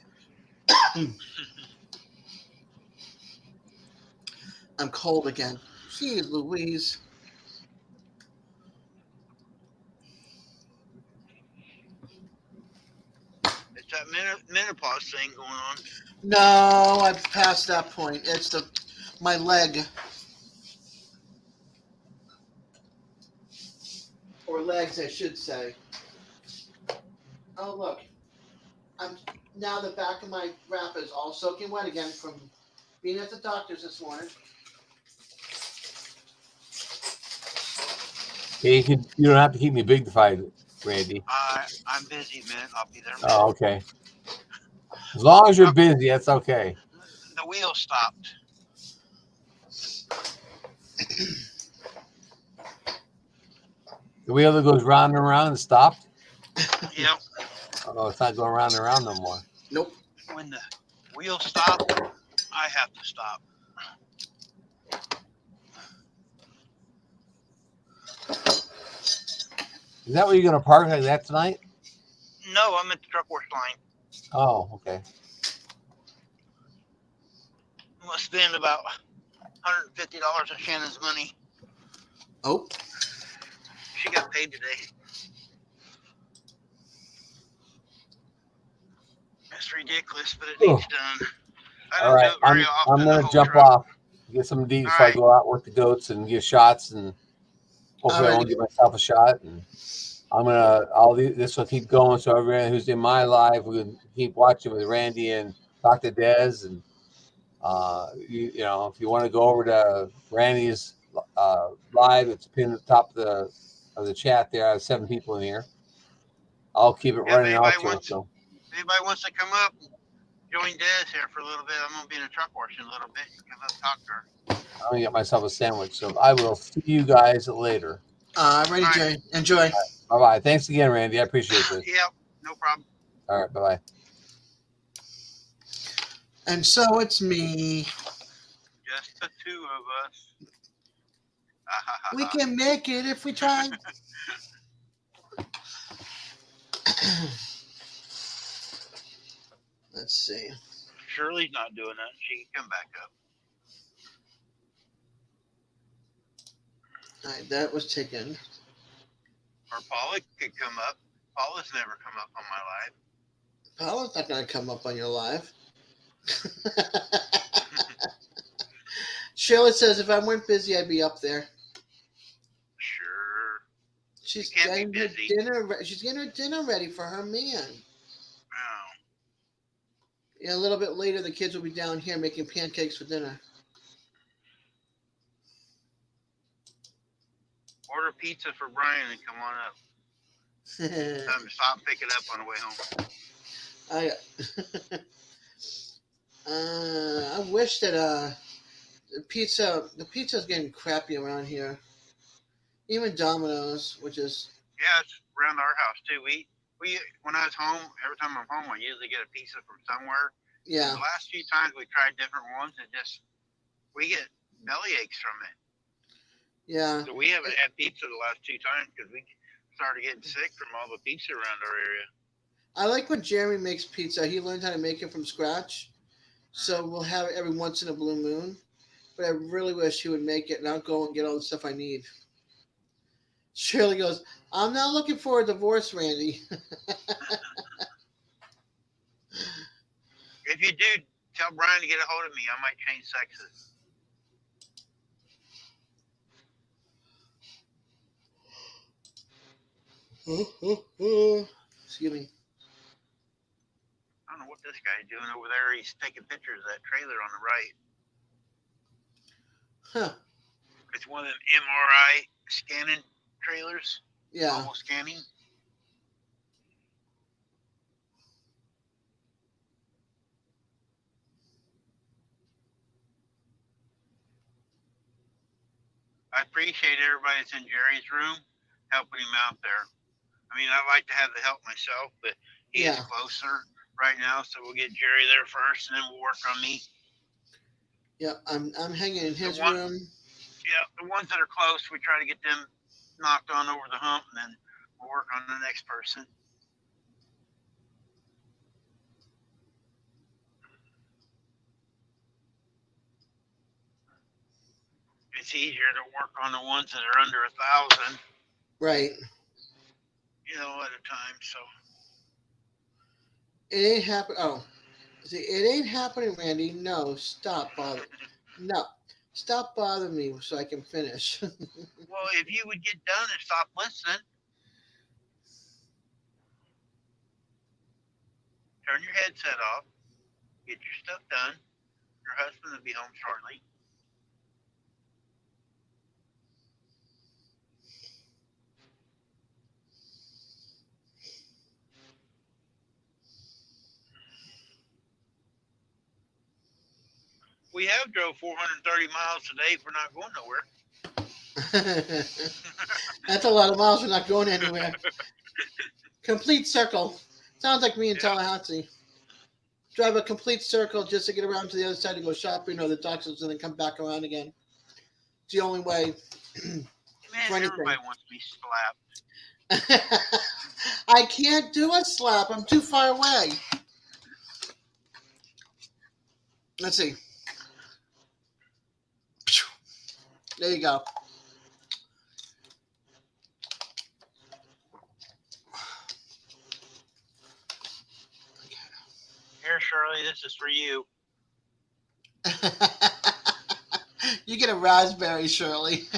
Speaker 3: I'm cold again. Jeez Louise.
Speaker 2: It's that menopause thing going on.
Speaker 3: No, I've passed that point. It's my leg. Or legs, I should say. Oh, look. Now the back of my wrap is all soaking wet again from being at the doctor's this morning.
Speaker 1: Hey, you don't have to keep me bignified, Randy.
Speaker 2: I'm busy, man. I'll be there.
Speaker 1: Oh, okay. As long as you're busy, that's okay.
Speaker 2: The wheel stopped.
Speaker 1: The wheel that goes round and around and stopped?
Speaker 2: Yep.
Speaker 1: Oh, it's not going round and around no more.
Speaker 3: Nope.
Speaker 2: When the wheel stopped, I have to stop.
Speaker 1: Is that where you're going to park like that tonight?
Speaker 2: No, I'm at the truck wash line.
Speaker 1: Oh, okay.
Speaker 2: I'm going to spend about $150 of Shannon's money.
Speaker 3: Oh.
Speaker 2: She got paid today. It's ridiculous, but it needs done. I don't do it very often.
Speaker 1: I'm going to jump off, get some deep so I go out, work the goats, and give shots, and hopefully I won't give myself a shot. And this will keep going. So everyone who's in my live, we can keep watching with Randy and Dr. Dez. And you know, if you want to go over to Randy's live, it's pinned at the top of the chat. There, I have 7 people in here. I'll keep it running also. So
Speaker 2: if anybody wants to come up, join Dez here for a little bit. I'm gonna be in a truck wash in a little bit. You come up, talk to her.
Speaker 1: I'm gonna get myself a sandwich. So I will see you guys later.
Speaker 3: Ready, Jay. Enjoy.
Speaker 1: Bye bye. Thanks again, Randy. I appreciate this.
Speaker 2: Yep, no problem.
Speaker 1: All right, bye bye.
Speaker 3: And so it's me.
Speaker 2: Just the 2 of us.
Speaker 3: We can make it if we try. Let's see.
Speaker 2: Shirley's not doing that. She can come back up.
Speaker 3: All right, that was taken.
Speaker 2: Or Paula could come up. Paula's never come up on my live.
Speaker 3: Paula's not going to come up on your live. Shirley says if I weren't busy, I'd be up there.
Speaker 2: Sure.
Speaker 3: She's getting her dinner. She's getting her dinner ready for her man.
Speaker 2: Oh.
Speaker 3: Yeah, a little bit later, the kids will be down here making pancakes for dinner.
Speaker 2: Order pizza for Brian and come on up. Tell him to stop and pick it up on the way home.
Speaker 3: I wish that the pizza's getting crappy around here. Even Domino's, which is
Speaker 2: yeah, it's around our house too. We when I was home, every time I'm home, I usually get a pizza from somewhere.
Speaker 3: Yeah.
Speaker 2: And the last few times we tried different ones, we get belly aches from it.
Speaker 3: Yeah.
Speaker 2: So we haven't had pizza the last 2 times because we started getting sick from all the pizza around our area.
Speaker 3: I like when Jeremy makes pizza. He learned how to make it from scratch. So we'll have it every once in a blue moon. But I really wish he would make it and I'll go and get all the stuff I need. Shirley goes, I'm not looking for a divorce, Randy.
Speaker 2: If you do, tell Brian to get a hold of me. I might change sexes.
Speaker 3: Excuse me.
Speaker 2: I don't know what this guy's doing over there. He's taking pictures of that trailer on the right.
Speaker 3: Huh.
Speaker 2: It's one of them MRI scanning trailers.
Speaker 3: Yeah.
Speaker 2: Mobile scanning. I appreciate everybody that's in Jerry's room helping him out there. I mean, I like to have the help myself, but he is closer. right now, so we'll get Jerry there first, and then we'll work on me.
Speaker 3: Yep, I'm hanging in his
Speaker 2: one-
Speaker 3: room.
Speaker 2: Yeah, the ones that are close, we try to get them knocked on over the hump, and then we'll work on the next person. It's easier to work on the ones that are under 1,000.
Speaker 3: Right.
Speaker 2: You know, at a time. So
Speaker 3: It ain't happen. Oh, see, it ain't happening, Randy. No, stop bothering. No, stop bothering me so I can finish.
Speaker 2: well, if you would get done and stop listening, turn your headset off, get your stuff done. Your husband will be home shortly. We have drove 430 miles today if we're not going nowhere.
Speaker 3: That's a lot of miles. We're not going anywhere. Complete circle. Sounds like me in Tallahassee. Drive a complete circle just to get around to the other side to go shopping or the doctors and then come back around again. It's the only way.
Speaker 2: Man, everybody wants to be slapped.
Speaker 3: I can't do a slap. I'm too far away. Let's see. There you go.
Speaker 2: Here, Shirley, this is for you.
Speaker 3: You get a raspberry, Shirley.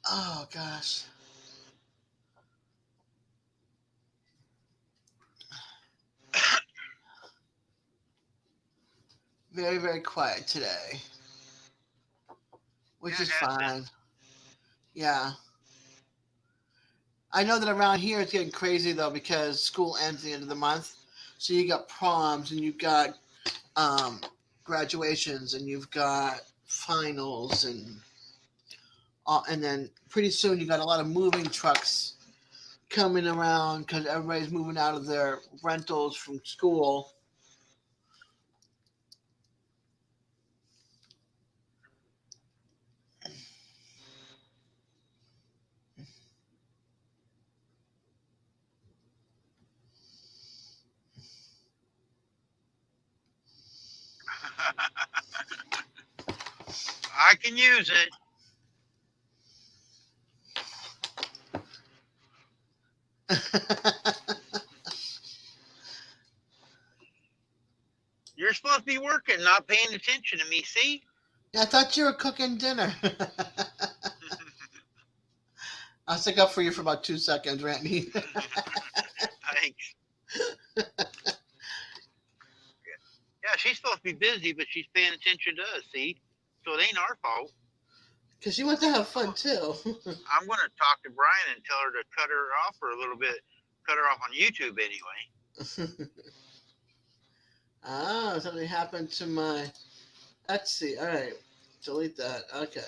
Speaker 3: Oh, gosh. Very, very quiet today, which is fine. Yeah. I know that around here it's getting crazy, though, because school ends at the end of the month. So you got proms and you've got graduations and you've got finals and then pretty soon you got a lot of moving trucks coming around because everybody's moving out of their rentals from school.
Speaker 2: I can use it. You're supposed to be working, not paying attention to me, see?
Speaker 3: I thought you were cooking dinner. I'll stick up for you for about 2 seconds, Randy.
Speaker 2: Thanks. Yeah, she's supposed to be busy, but she's paying attention to us, see? So it ain't our fault.
Speaker 3: Because she wants to have fun, too.
Speaker 2: I'm going to talk to Brian and tell her to cut her off for a little bit. Cut her off on YouTube anyway.
Speaker 3: Something happened to my Etsy. All right. Delete that. Okay.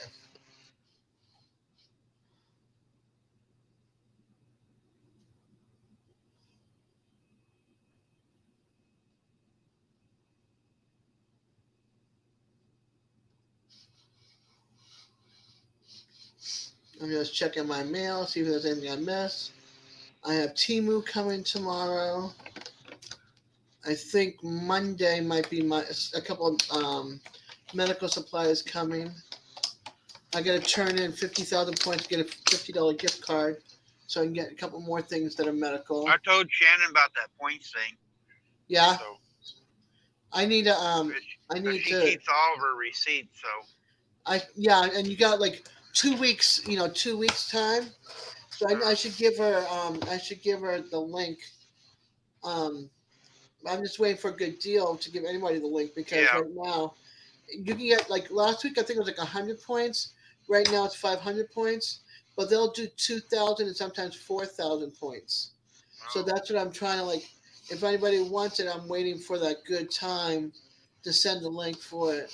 Speaker 3: I'm just checking my mail, see if there's anything I missed. I have Temu coming tomorrow. I think Monday might be a couple of medical supplies coming. I got to turn in 50,000 points to get a $50 gift card, so I can get a couple more things that are medical.
Speaker 2: I told Shannon about that points thing.
Speaker 3: Yeah.
Speaker 2: So,
Speaker 3: I need to.
Speaker 2: She keeps all of her receipts, so.
Speaker 3: And you got like 2 weeks. 2 weeks time. So I should give her. I should give her the link. I'm just waiting for a good deal to give anybody the link because right now you can get like last week I think it was like 100 points. Right now it's 500 points, but they'll do 2,000 and sometimes 4,000 points. So that's what I'm trying to like. If anybody wants it, I'm waiting for that good time to send the link for it.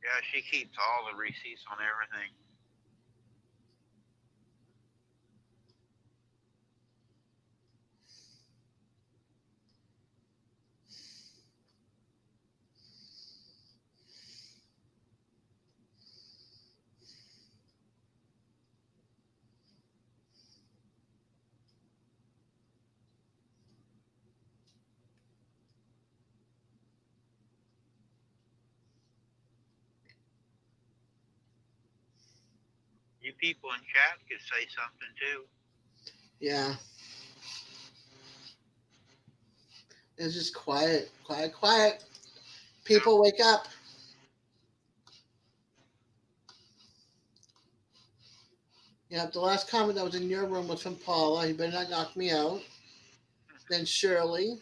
Speaker 2: Yeah, she keeps all the receipts on everything. You people in chat could say something too.
Speaker 3: Yeah. It's just quiet, quiet, quiet. People wake up. Yeah, the last comment that was in your room was from Paula. You better not knock me out. Then Shirley.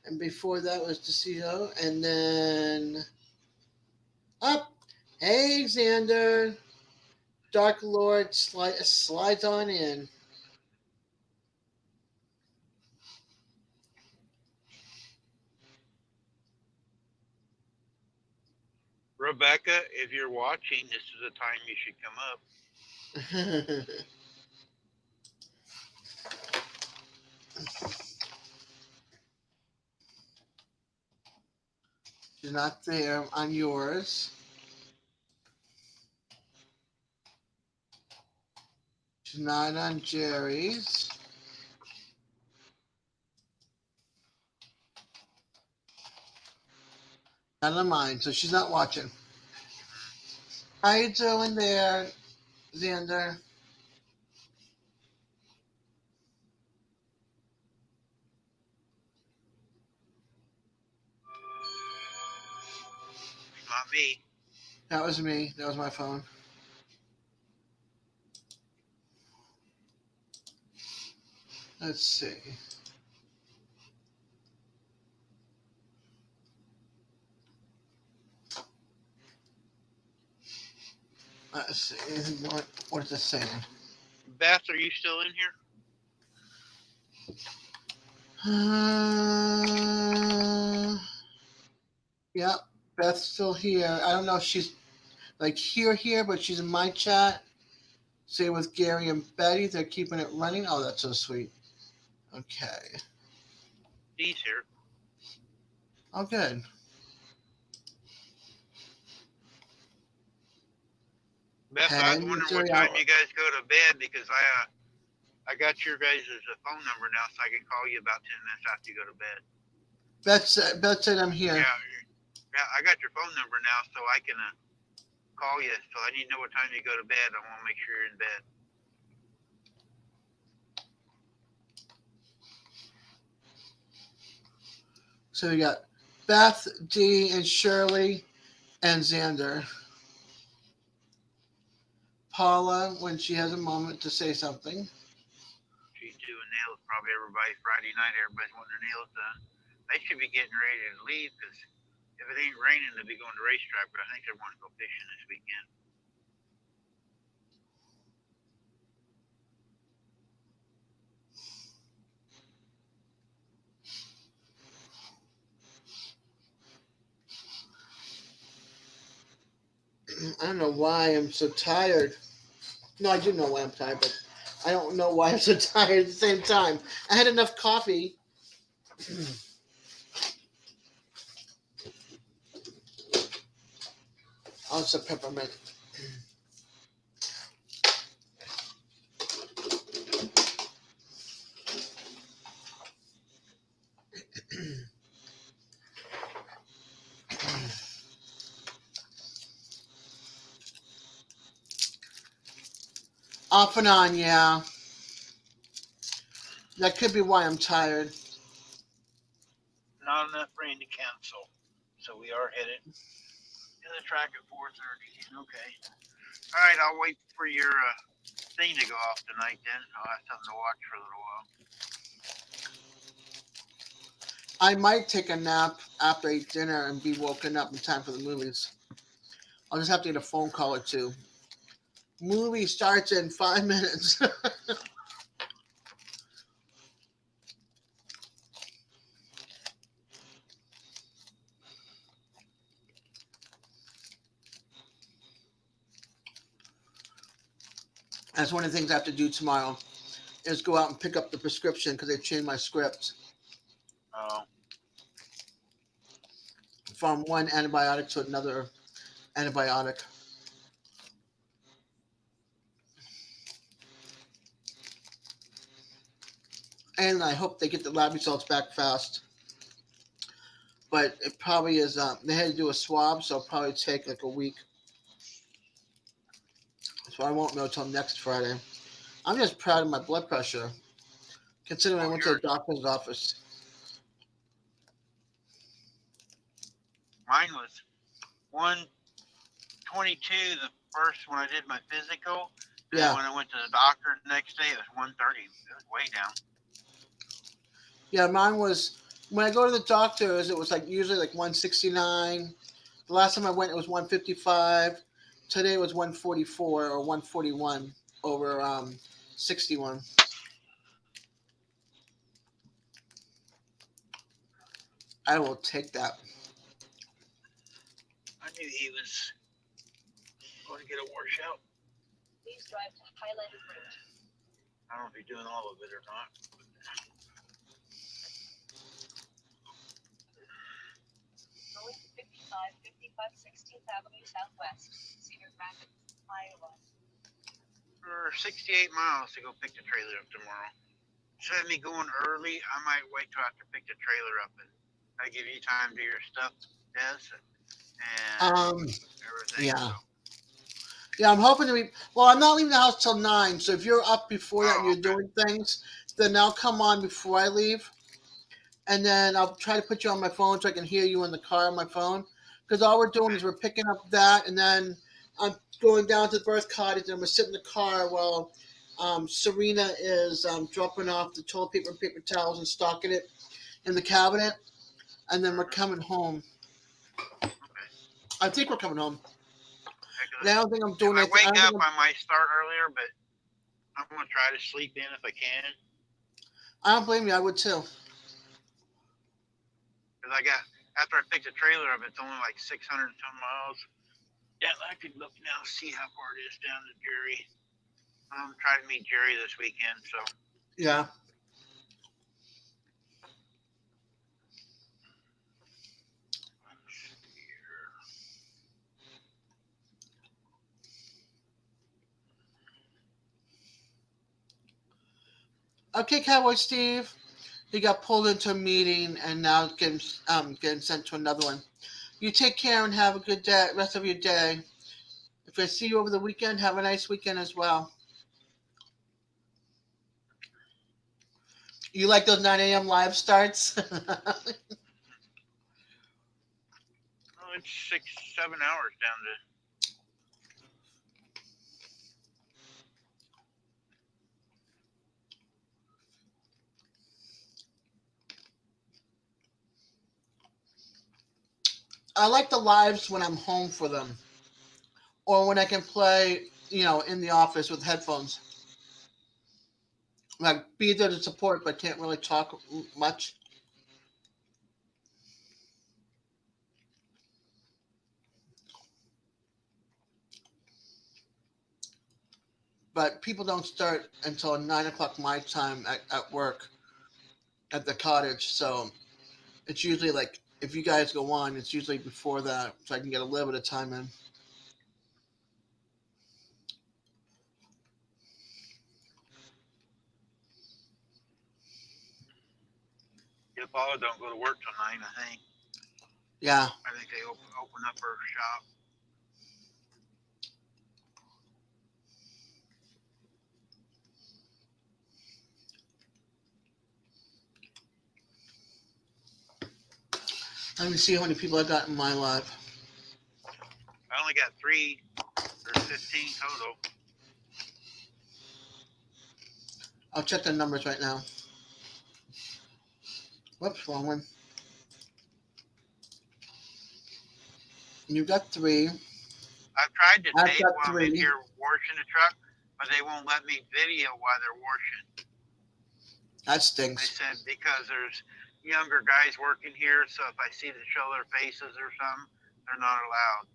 Speaker 3: And before that was DeCito. And then up. Hey, Xander. Dark Lord slides on in.
Speaker 2: Rebecca, if you're watching, this is the time you should come up.
Speaker 3: She's not there on yours. She's not on Jerry's. Not on mine, so she's not watching. How you doing there, Xander?
Speaker 2: Not me.
Speaker 3: That was me. That was my phone. Let's see. Let's see. What is it saying?
Speaker 2: Beth, are you still in here?
Speaker 3: Yep. Beth's still here. I don't know if she's like here, but she's in my chat. Same with Gary and Betty. They're keeping it running. Oh, that's so sweet. Okay.
Speaker 2: He's here.
Speaker 3: Oh, good.
Speaker 2: Beth, I was wondering what time you guys go to bed because I got your guys' phone number now, so I can call you about 10 minutes after you go to bed.
Speaker 3: Beth said I'm here.
Speaker 2: Yeah, I got your phone number now, so I can call you. So I need to know what time you go to bed. I want to make sure you're in bed.
Speaker 3: So we got Beth, Dee, and Shirley, and Xander. Paula, when she has a moment to say something.
Speaker 2: She's doing nails. Probably everybody Friday night. Everybody's wanting their nails done. They should be getting ready to leave because if it ain't raining, they'll be going to racetrack. But I think they want to go fishing this weekend.
Speaker 3: I don't know why I'm so tired. No, I do know why I'm tired, but I don't know why I'm so tired at the same time. I had enough coffee. Oh, it's a peppermint. Off and on, yeah. That could be why I'm tired.
Speaker 2: Not enough rain to cancel, so we are headed to the track at 4:30. Okay. All right, I'll wait for your thing to go off tonight. Then I'll have something to watch for a little while.
Speaker 3: I might take a nap after I eat dinner and be woken up in time for the movies. I'll just have to get a phone call or two. Movie starts in 5 minutes. That's one of the things I have to do tomorrow is go out and pick up the prescription because they changed my script
Speaker 2: Oh,
Speaker 3: from one antibiotic to another antibiotic. And I hope they get the lab results back fast. But it probably is. They had to do a swab, so it'll probably take like a week. So I won't know till next Friday. I'm just proud of my blood pressure, considering I went to the doctor's office.
Speaker 2: mine was 122 the first when I did my physical. And
Speaker 3: Yeah.
Speaker 2: then when I went to the doctor the next day, it was 130. It was way down.
Speaker 3: Yeah, mine was when I go to the doctors. It was like usually like 169. The last time I went, it was 155. Today was 144 or 141 over 61. I will take that.
Speaker 2: I knew he was going to get a washout.
Speaker 12: Please drive to highlighted route.
Speaker 2: I don't know if he's doing all of it or not.
Speaker 12: Going to 55 16th Avenue Southwest, Cedar Rapids, Iowa.
Speaker 2: For 68 miles to go pick the trailer up tomorrow. Instead of me going early, I might wait till after pick the trailer up and I give you time to do your stuff, Des, and everything.
Speaker 3: Yeah.
Speaker 2: So.
Speaker 3: Yeah, I'm hoping to be. Well, I'm not leaving the house till 9. So if you're up before that and you're doing things, then I'll come on before I leave. And then I'll try to put you on my phone so I can hear you in the car on my phone. Because all we're doing is we're picking up that, and then I'm going down to the birth cottage, and I'm going to sit in the car while Serena is dropping off the toilet paper and paper towels and stocking it in the cabinet. And then we're coming home. I think we're coming home. I don't think I'm doing
Speaker 2: if I
Speaker 3: anything.
Speaker 2: wake up, I might start earlier, but I'm going to try to sleep in if I can.
Speaker 3: I don't blame you. I would too.
Speaker 2: Because after I picked the trailer up, it's only like 600 some miles. Yeah, I could look now, see how far it is down to Jerry. I'm trying to meet Jerry this weekend, so.
Speaker 3: Yeah. Okay, Cowboy Steve. He got pulled into a meeting and now getting sent to another one. You take care and have a good day, rest of your day. If I see you over the weekend, have a nice weekend as well. You like those 9 a.m. live starts?
Speaker 2: Oh, it's 6-7 hours down to.
Speaker 3: I like the lives when I'm home for them. Or when I can play, in the office with headphones. Like, be there to support, but can't really talk much. But people don't start until 9 o'clock my time at work at the cottage. So it's usually like, if you guys go on, it's usually before that. So I can get a little bit of time in.
Speaker 2: Your Paula don't go to work till 9, I think.
Speaker 3: Yeah.
Speaker 2: I think they open up her shop.
Speaker 3: Let me see how many people I got in my live.
Speaker 2: I only got 3 or 15 total.
Speaker 3: I'll check the numbers right now. Whoops, wrong one. You got 3.
Speaker 2: I've tried to
Speaker 3: I've
Speaker 2: tape
Speaker 3: got
Speaker 2: while I'm in
Speaker 3: 3.
Speaker 2: here washing the truck, but they won't let me video while they're washing.
Speaker 3: That
Speaker 2: They
Speaker 3: stinks.
Speaker 2: said because there's younger guys working here, so if I see to show their faces or something, they're not allowed.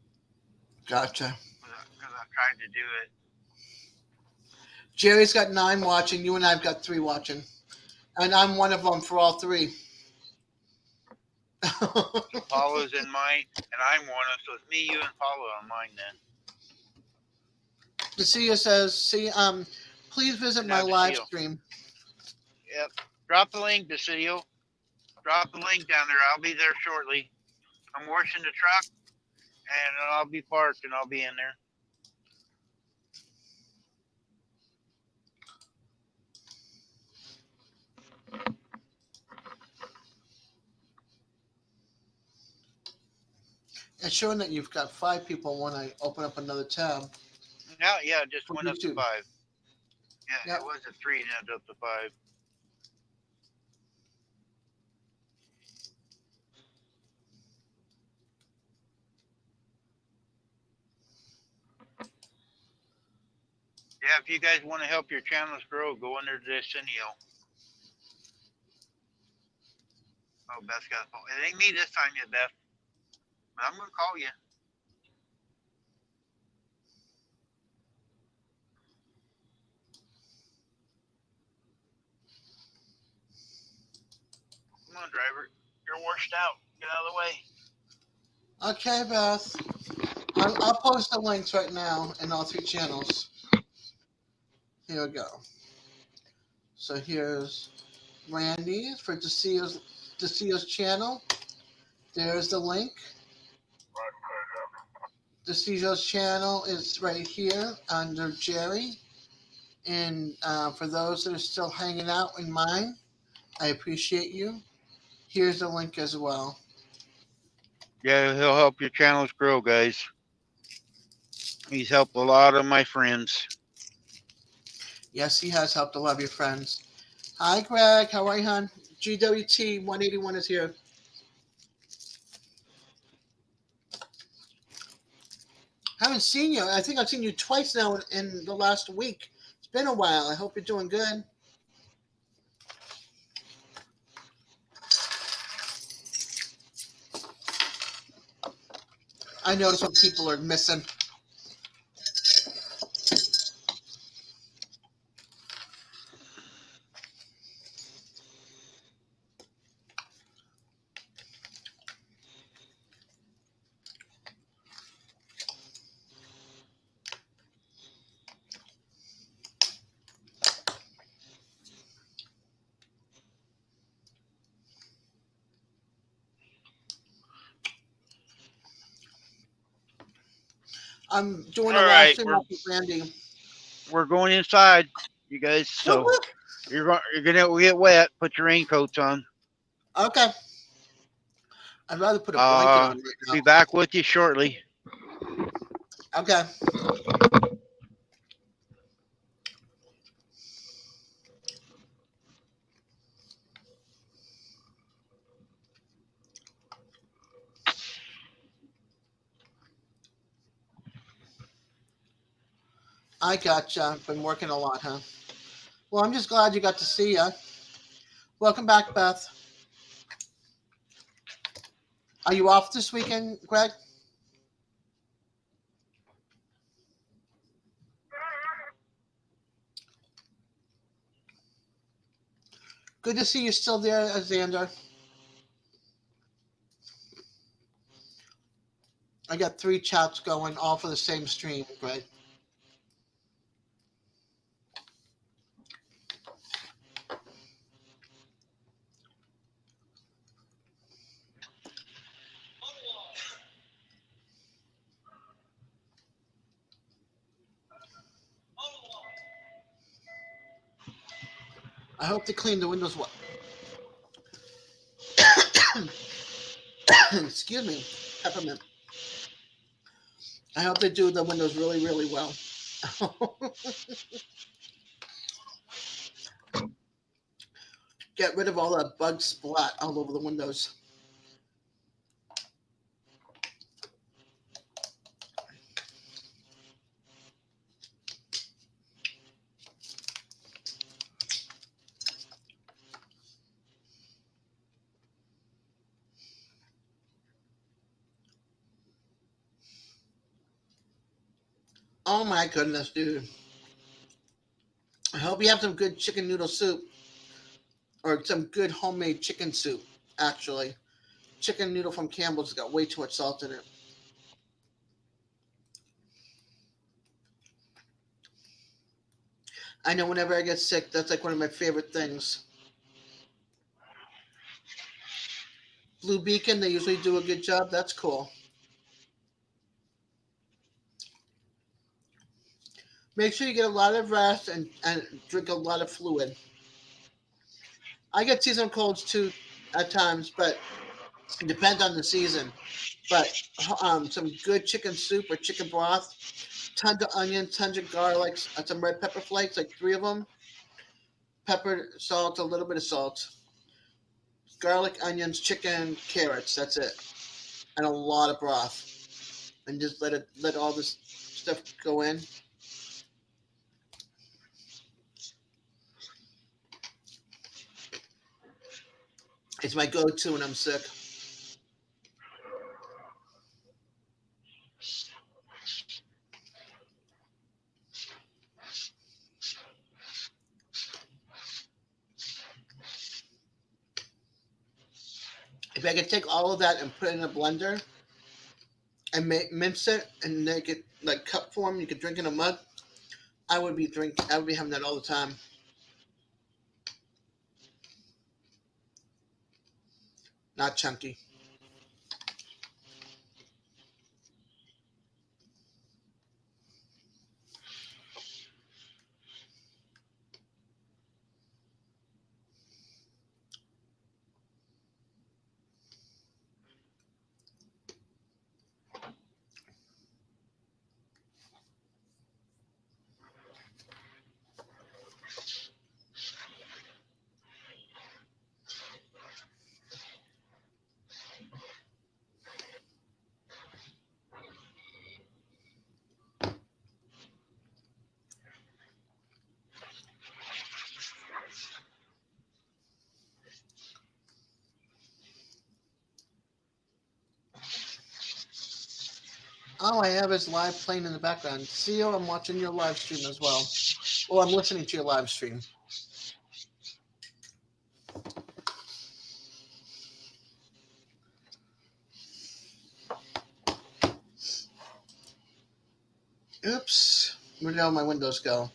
Speaker 3: Gotcha.
Speaker 2: Because I've tried to do it.
Speaker 3: Jerry's got 9 watching. You and I've got 3 watching, and I'm one of them for all 3.
Speaker 2: Paula's in mine, and I'm one of, so it's me, you, and Paula on mine then.
Speaker 3: Decia says, "See, please visit
Speaker 2: And
Speaker 3: my
Speaker 2: now
Speaker 3: live
Speaker 2: Decio.
Speaker 3: stream."
Speaker 2: Yep. Drop the link, Decio. Drop the link down there. I'll be there shortly. I'm washing the truck, and I'll be parked, and I'll be in there.
Speaker 3: It's showing that you've got 5 people when I open up another tab.
Speaker 2: Now, yeah, it just
Speaker 3: For
Speaker 2: went up to
Speaker 3: YouTube.
Speaker 2: 5. Yeah,
Speaker 3: Yep.
Speaker 2: it was at 3 and ended up to 5. Yeah, if you guys want to help your channels grow, go under Decennial. Oh, Beth's got a phone. It ain't me this time yet, Beth. But I'm going to call you. Come on, driver. You're washed out. Get out of the way.
Speaker 3: Okay, Beth. I'll post the links right now in all 3 channels. Here we go. So here's Randy for Decio's channel. There's the link. Decio's channel is right here under Jerry. And for those that are still hanging out in mine, I appreciate you. Here's the link as well.
Speaker 2: Yeah, he'll help your channels grow, guys. He's helped a lot of my friends.
Speaker 3: Yes, he has helped a lot of your friends. Hi, Greg. How are you, hon? GWT 181 is here. Haven't seen you. I think I've seen you twice now in the last week. It's been a while. I hope you're doing good. I notice when people are missing. I'm doing a
Speaker 2: All
Speaker 3: live
Speaker 2: right,
Speaker 3: stream with Randy.
Speaker 2: we're going inside, you guys. So you're gonna get wet. Put your raincoats on.
Speaker 3: Okay. I'd rather put a blanket on right now.
Speaker 2: Be back with you shortly.
Speaker 3: Okay. I gotcha. Been working a lot, huh? Well, I'm just glad you got to see ya. Welcome back, Beth. Are you off this weekend, Greg? Good to see you still there, Xander. I got 3 chats going, all for the same stream, Greg. I hope they clean the windows well. Excuse me, peppermint. I hope they do the windows really, really well. Get rid of all that bug splat all over the windows. Oh my goodness, dude. I hope you have some good chicken noodle soup or some good homemade chicken soup. Actually, chicken noodle from Campbell's got way too much salt in it. I know whenever I get sick, that's like one of my favorite things. Blue Beacon, they usually do a good job. That's cool. Make sure you get a lot of rest and drink a lot of fluid. I get seasonal colds too at times, but it depends on the season. But some good chicken soup or chicken broth, tons of onions, tons of garlic, some red pepper flakes, like 3 of them. Pepper, salt, a little bit of salt, garlic, onions, chicken, carrots. That's it, and a lot of broth, and just let all this stuff go in. It's my go-to when I'm sick. If I could take all of that and put it in a blender and mince it and make it like cup form, you could drink in a mug. I would be drinking. I would be having that all the time. Not chunky. All I have is live playing in the background. See you. I'm watching your live stream as well. Well, I'm listening to your live stream. Oops. Where did all my windows go?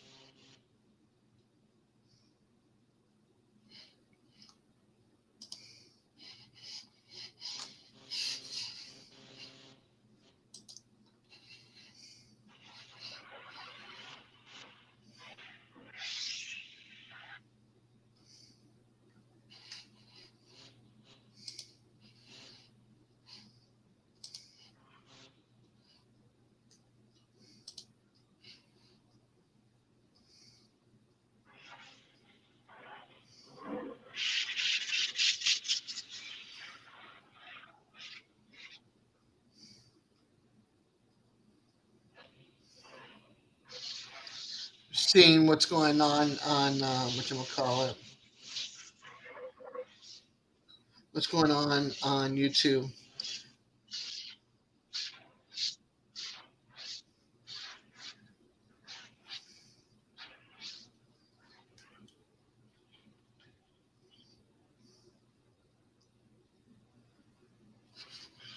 Speaker 3: Seeing what's going on whatchamacallit. What's going on YouTube.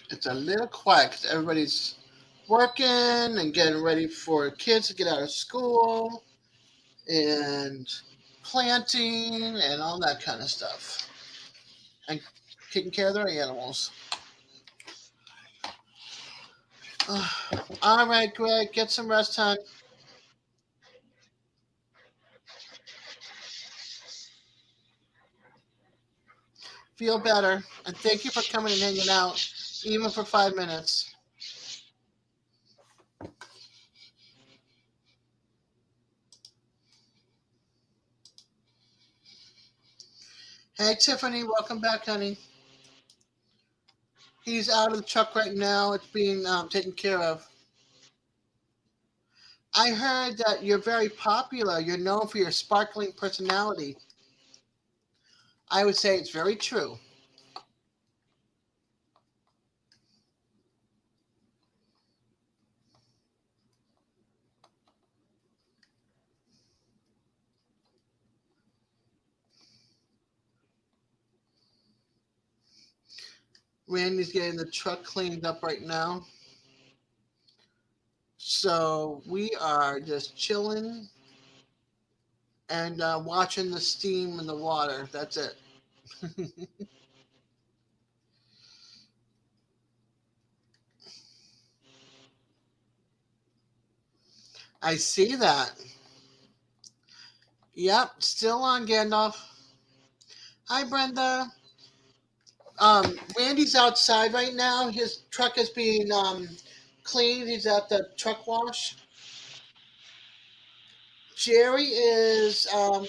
Speaker 3: It's a little quiet because everybody's working and getting ready for kids to get out of school and planting and all that kind of stuff. And taking care of their animals. All right, Greg, get some rest, hon. Feel better. And thank you for coming and hanging out, even for 5 minutes. Hey, Tiffany, welcome back, honey. He's out of the truck right now. It's being taken care of. I heard that you're very popular. You're known for your sparkling personality. I would say it's very true. Randy's getting the truck cleaned up right now. So we are just chilling and watching the steam in the water. That's it. I see that. Yep, still on Gandalf. Hi, Brenda. Randy's outside right now. His truck is being cleaned. He's at the truck wash. Jerry is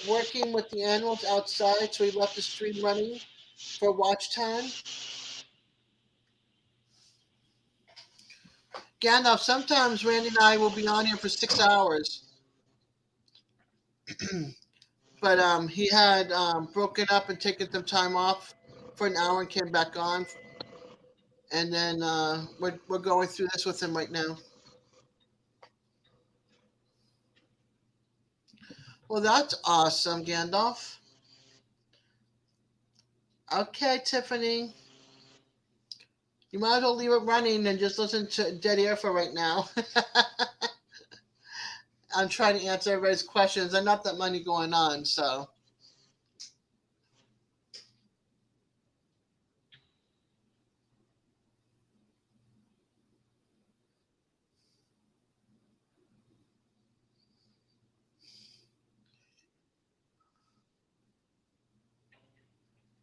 Speaker 3: working with the animals outside, so he left the stream running for watch time. Gandalf, sometimes Randy and I will be on here for 6 hours. But he had broken up and taken some time off for an hour and came back on. And then we're going through this with him right now. Well, that's awesome, Gandalf. Okay, Tiffany. You might as well leave it running and just listen to dead air for right now. I'm trying to answer everybody's questions. There's not that many going on, so.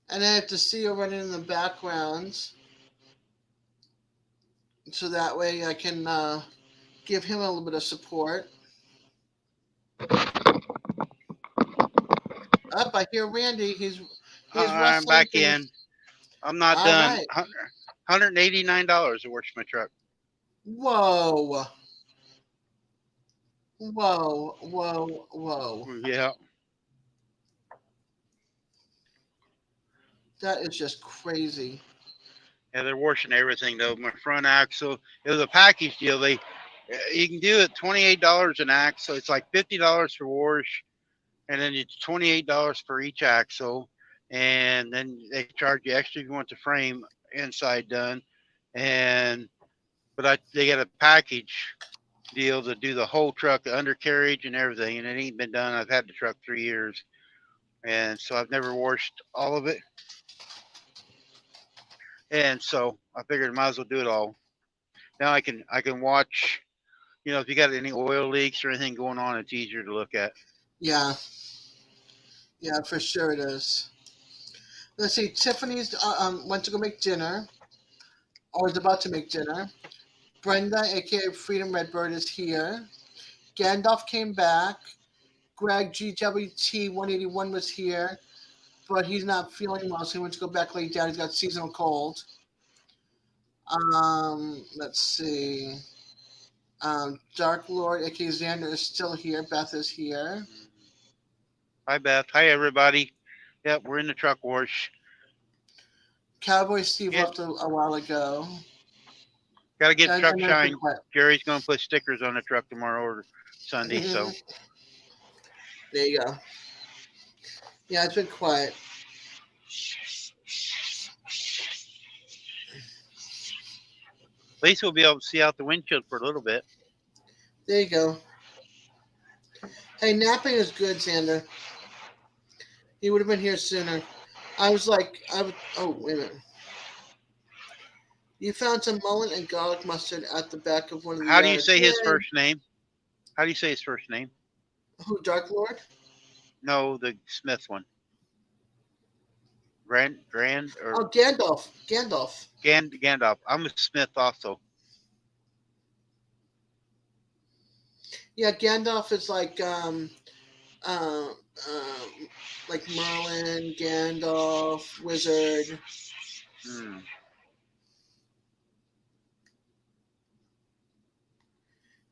Speaker 3: And I have to see you running in the background. So that way I can give him a little bit of support. Up, I hear Randy. He's
Speaker 2: I'm
Speaker 3: wrestling
Speaker 2: back
Speaker 3: things.
Speaker 2: in. I'm not
Speaker 3: All
Speaker 2: done.
Speaker 3: right.
Speaker 2: $189 to wash my truck.
Speaker 3: Whoa. Whoa, whoa, whoa.
Speaker 2: Yeah.
Speaker 3: That is just crazy.
Speaker 2: Yeah, they're washing everything though. My front axle. It was a package deal. You can do it $28 an axle. It's like $50 for wash, and then it's $28 for each axle, and then they charge you extra if you want the frame inside done. But they got a package deal to do the whole truck, the undercarriage and everything, and it ain't been done. I've had the truck 3 years, and so I've never washed all of it. And so I figured I might as well do it all. Now I can watch, if you got any oil leaks or anything going on, it's easier to look at.
Speaker 3: Yeah. Yeah, for sure it is. Let's see. Tiffany's went to go make dinner, or is about to make dinner. Brenda, aka Freedom Redbird, is here. Gandalf came back. Greg GWT 181 was here, but he's not feeling well, so he went to go back lay down. He's got seasonal cold. Let's see. Dark Lord, aka Xander, is still here. Beth is here.
Speaker 2: Hi, Beth. Hi, everybody. Yep, we're in the truck wash.
Speaker 3: Cowboy Steve left a while ago.
Speaker 2: Got to get truck shine.
Speaker 3: Quiet.
Speaker 2: Jerry's going to put stickers on the truck tomorrow or Sunday, so.
Speaker 3: There you go. Yeah, it's been quiet.
Speaker 2: At least we'll be able to see out the windshield for a little bit.
Speaker 3: There you go. Hey, napping is good, Xander. He would have been here sooner. I was like, oh, wait a minute. You found some mullet and garlic mustard at the back of one of the
Speaker 2: How do you
Speaker 3: yards.
Speaker 2: say his first name? How do you say his first name?
Speaker 3: Who, Dark Lord?
Speaker 2: No, the Smith one. Grand or
Speaker 3: Oh, Gandalf. Gandalf.
Speaker 2: Gandalf. I'm a Smith also.
Speaker 3: Yeah, Gandalf is like Merlin, Gandalf, Wizard.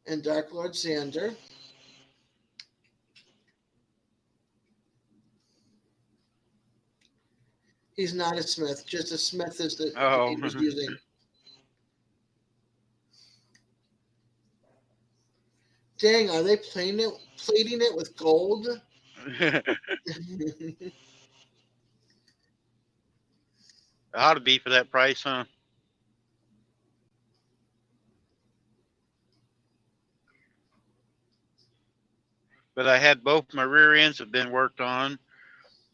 Speaker 3: And Dark Lord Xander. He's not a Smith. Just a Smith is the he was using. Dang, are they plating it with gold?
Speaker 2: It ought to be for that price, huh? But I had both my rear ends have been worked on,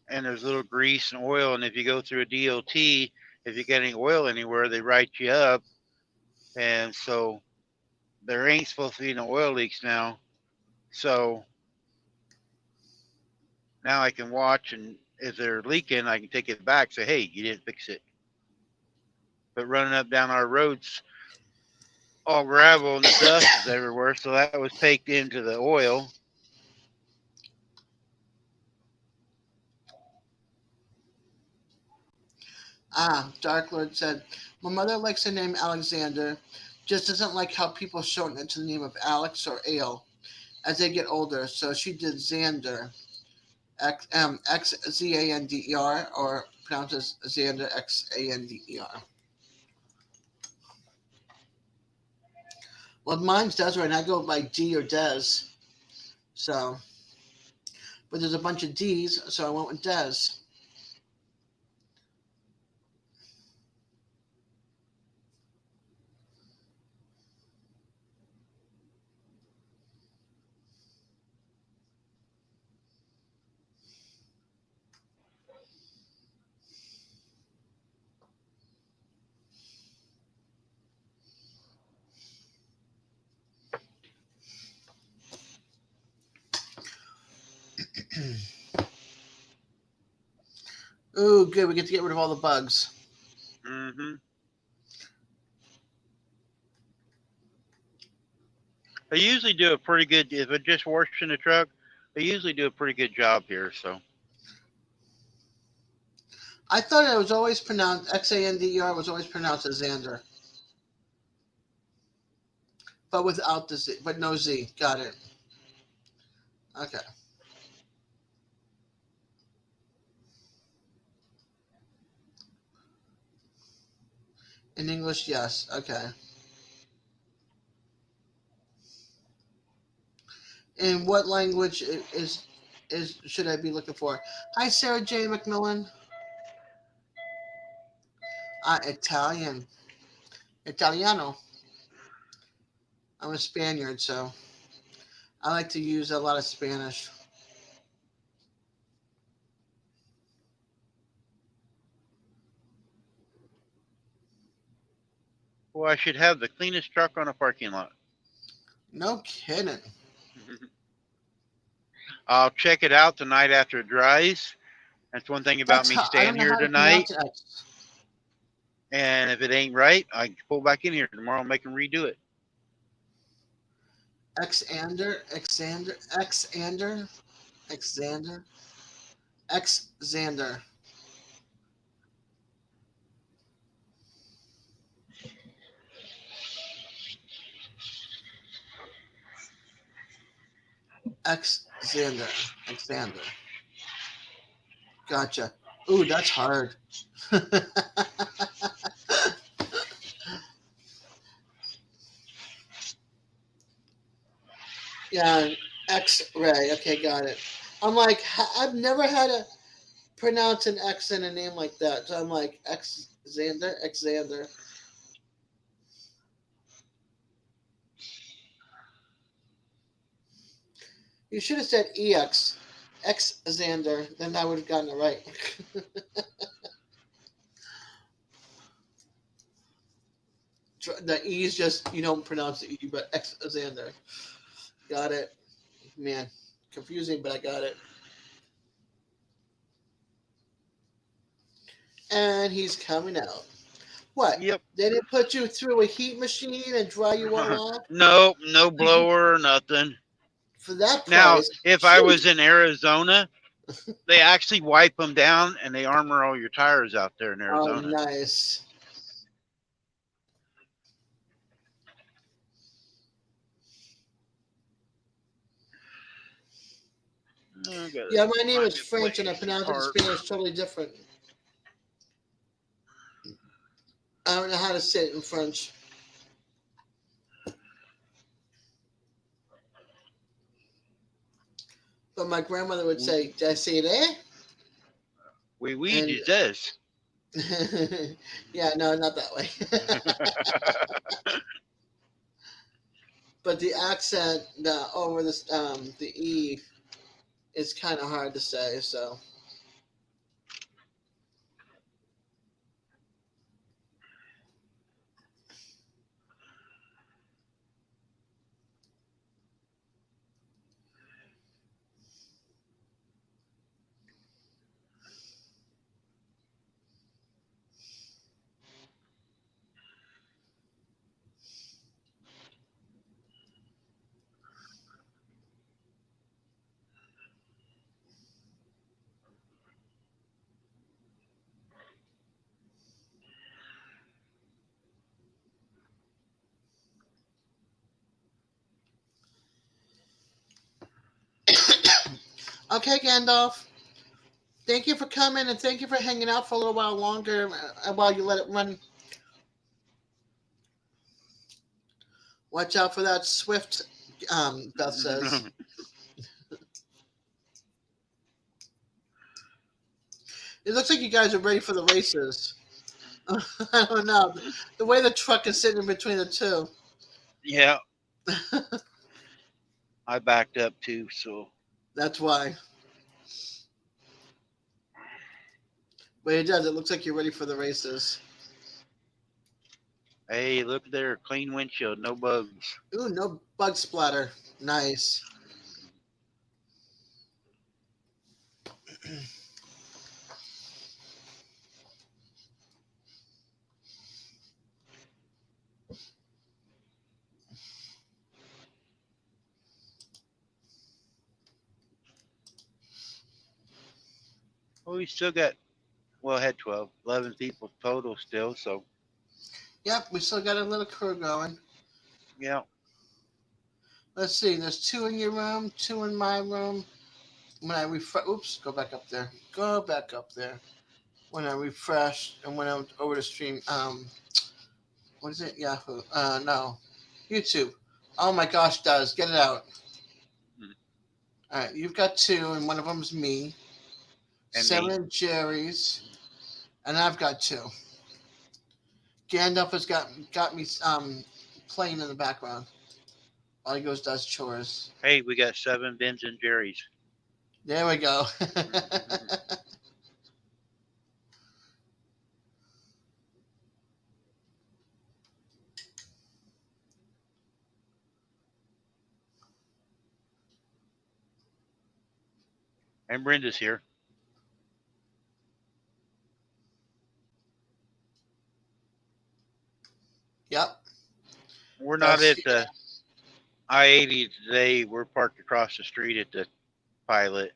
Speaker 2: and there's little grease and oil. And if you go through a DOT, if you get any oil anywhere, they write you up. And so there ain't supposed to be no oil leaks now. So now I can watch, and if they're leaking, I can take it back. Say, hey, you didn't fix it. But running up down our roads, all gravel and the dust is everywhere. So that was baked into the oil.
Speaker 3: Dark Lord said, my mother likes the name Alexander, just doesn't like how people shorten it to the name of Alex or Ale as they get older, so she did Xander, Xander, or pronounces Xander, Xander. Well, mine's Desiree, and I go by D or Des, so, but there's a bunch of D's, so I went with Des. Ooh, good. We get to get rid of all the bugs.
Speaker 2: Mm-hmm. I usually do a pretty good, if I just washing the truck, I usually do a pretty good job here. So
Speaker 3: I thought it was always pronounced, Xander was always pronounced as Xander. But without the Z, but no Z. Got it. Okay. In English, yes. Okay. In what language is should I be looking for? Hi, Sarah J. McMillan. Italian. Italiano. I'm a Spaniard, so I like to use a lot of Spanish.
Speaker 2: well, I should have the cleanest truck on a parking lot.
Speaker 3: No kidding.
Speaker 2: I'll check it out the night after it dries. That's one thing about
Speaker 3: That's
Speaker 2: me
Speaker 3: how I don't
Speaker 2: staying
Speaker 3: know
Speaker 2: here
Speaker 3: how to
Speaker 2: tonight.
Speaker 3: pronounce it.
Speaker 2: And if it ain't right, I can pull back in here tomorrow and make them redo it.
Speaker 3: Xander, Xander, Xander, Xander, Xander. Xander. Gotcha. Ooh, that's hard. Yeah, X-ray. Okay, got it. I'm like, I've never had to pronounce an X in a name like that. So I'm like, Xander. You should have said EX, Xander. Then I would have gotten it right. The E is just, you don't pronounce the E, but Xander. Got it. Man, confusing, but I got it. And he's coming out. What?
Speaker 2: Yep.
Speaker 3: They didn't put you through a heat machine and dry you all off?
Speaker 2: No blower or nothing.
Speaker 3: For that price.
Speaker 2: Now, if I
Speaker 3: shoot.
Speaker 2: was in Arizona, they actually wipe them down and they armor all your tires out there in Arizona.
Speaker 3: Oh, nice. Yeah, my name is French and I pronounce it in Spanish totally different. I don't know how to say it in French. But my grandmother would say, "Did I say it?
Speaker 2: Oui, oui, Dez.
Speaker 3: Yeah, no, not that way. But the accent over this the E is kind of hard to say. So okay, Gandalf. Thank you for coming and thank you for hanging out for a little while longer while you let it run. Watch out for that swift. Beth says. It looks like you guys are ready for the races. I don't know. The way the truck is sitting in between the two.
Speaker 2: Yeah, I backed up too, so
Speaker 3: That's why. But it does. It looks like you're ready for the races.
Speaker 2: hey, look there, clean windshield, no bugs.
Speaker 3: Ooh, no bug splatter. Nice.
Speaker 2: Well, we still got, well, had 12, 11 people total still, so
Speaker 3: Yep, we still got a little crew going.
Speaker 2: yeah.
Speaker 3: Let's see. There's two in your room, two in my room. When I refresh, oops, go back up there. Go back up there. When I refresh and went over to stream, what is it? Yahoo. No, YouTube. Oh my gosh, does get it out.
Speaker 2: Hmm.
Speaker 3: All right, you've got two, and one of them's me.
Speaker 2: And
Speaker 3: Seven
Speaker 2: me.
Speaker 3: and Jerry's, and I've got two. Gandalf has got me playing in the background while he goes does chores.
Speaker 2: Hey, we got 7 Bens and Jerry's.
Speaker 3: There we go.
Speaker 2: And Brenda's here.
Speaker 3: Yep.
Speaker 2: We're not
Speaker 3: That's
Speaker 2: at the I-80 today. We're parked across the street at the Pilot.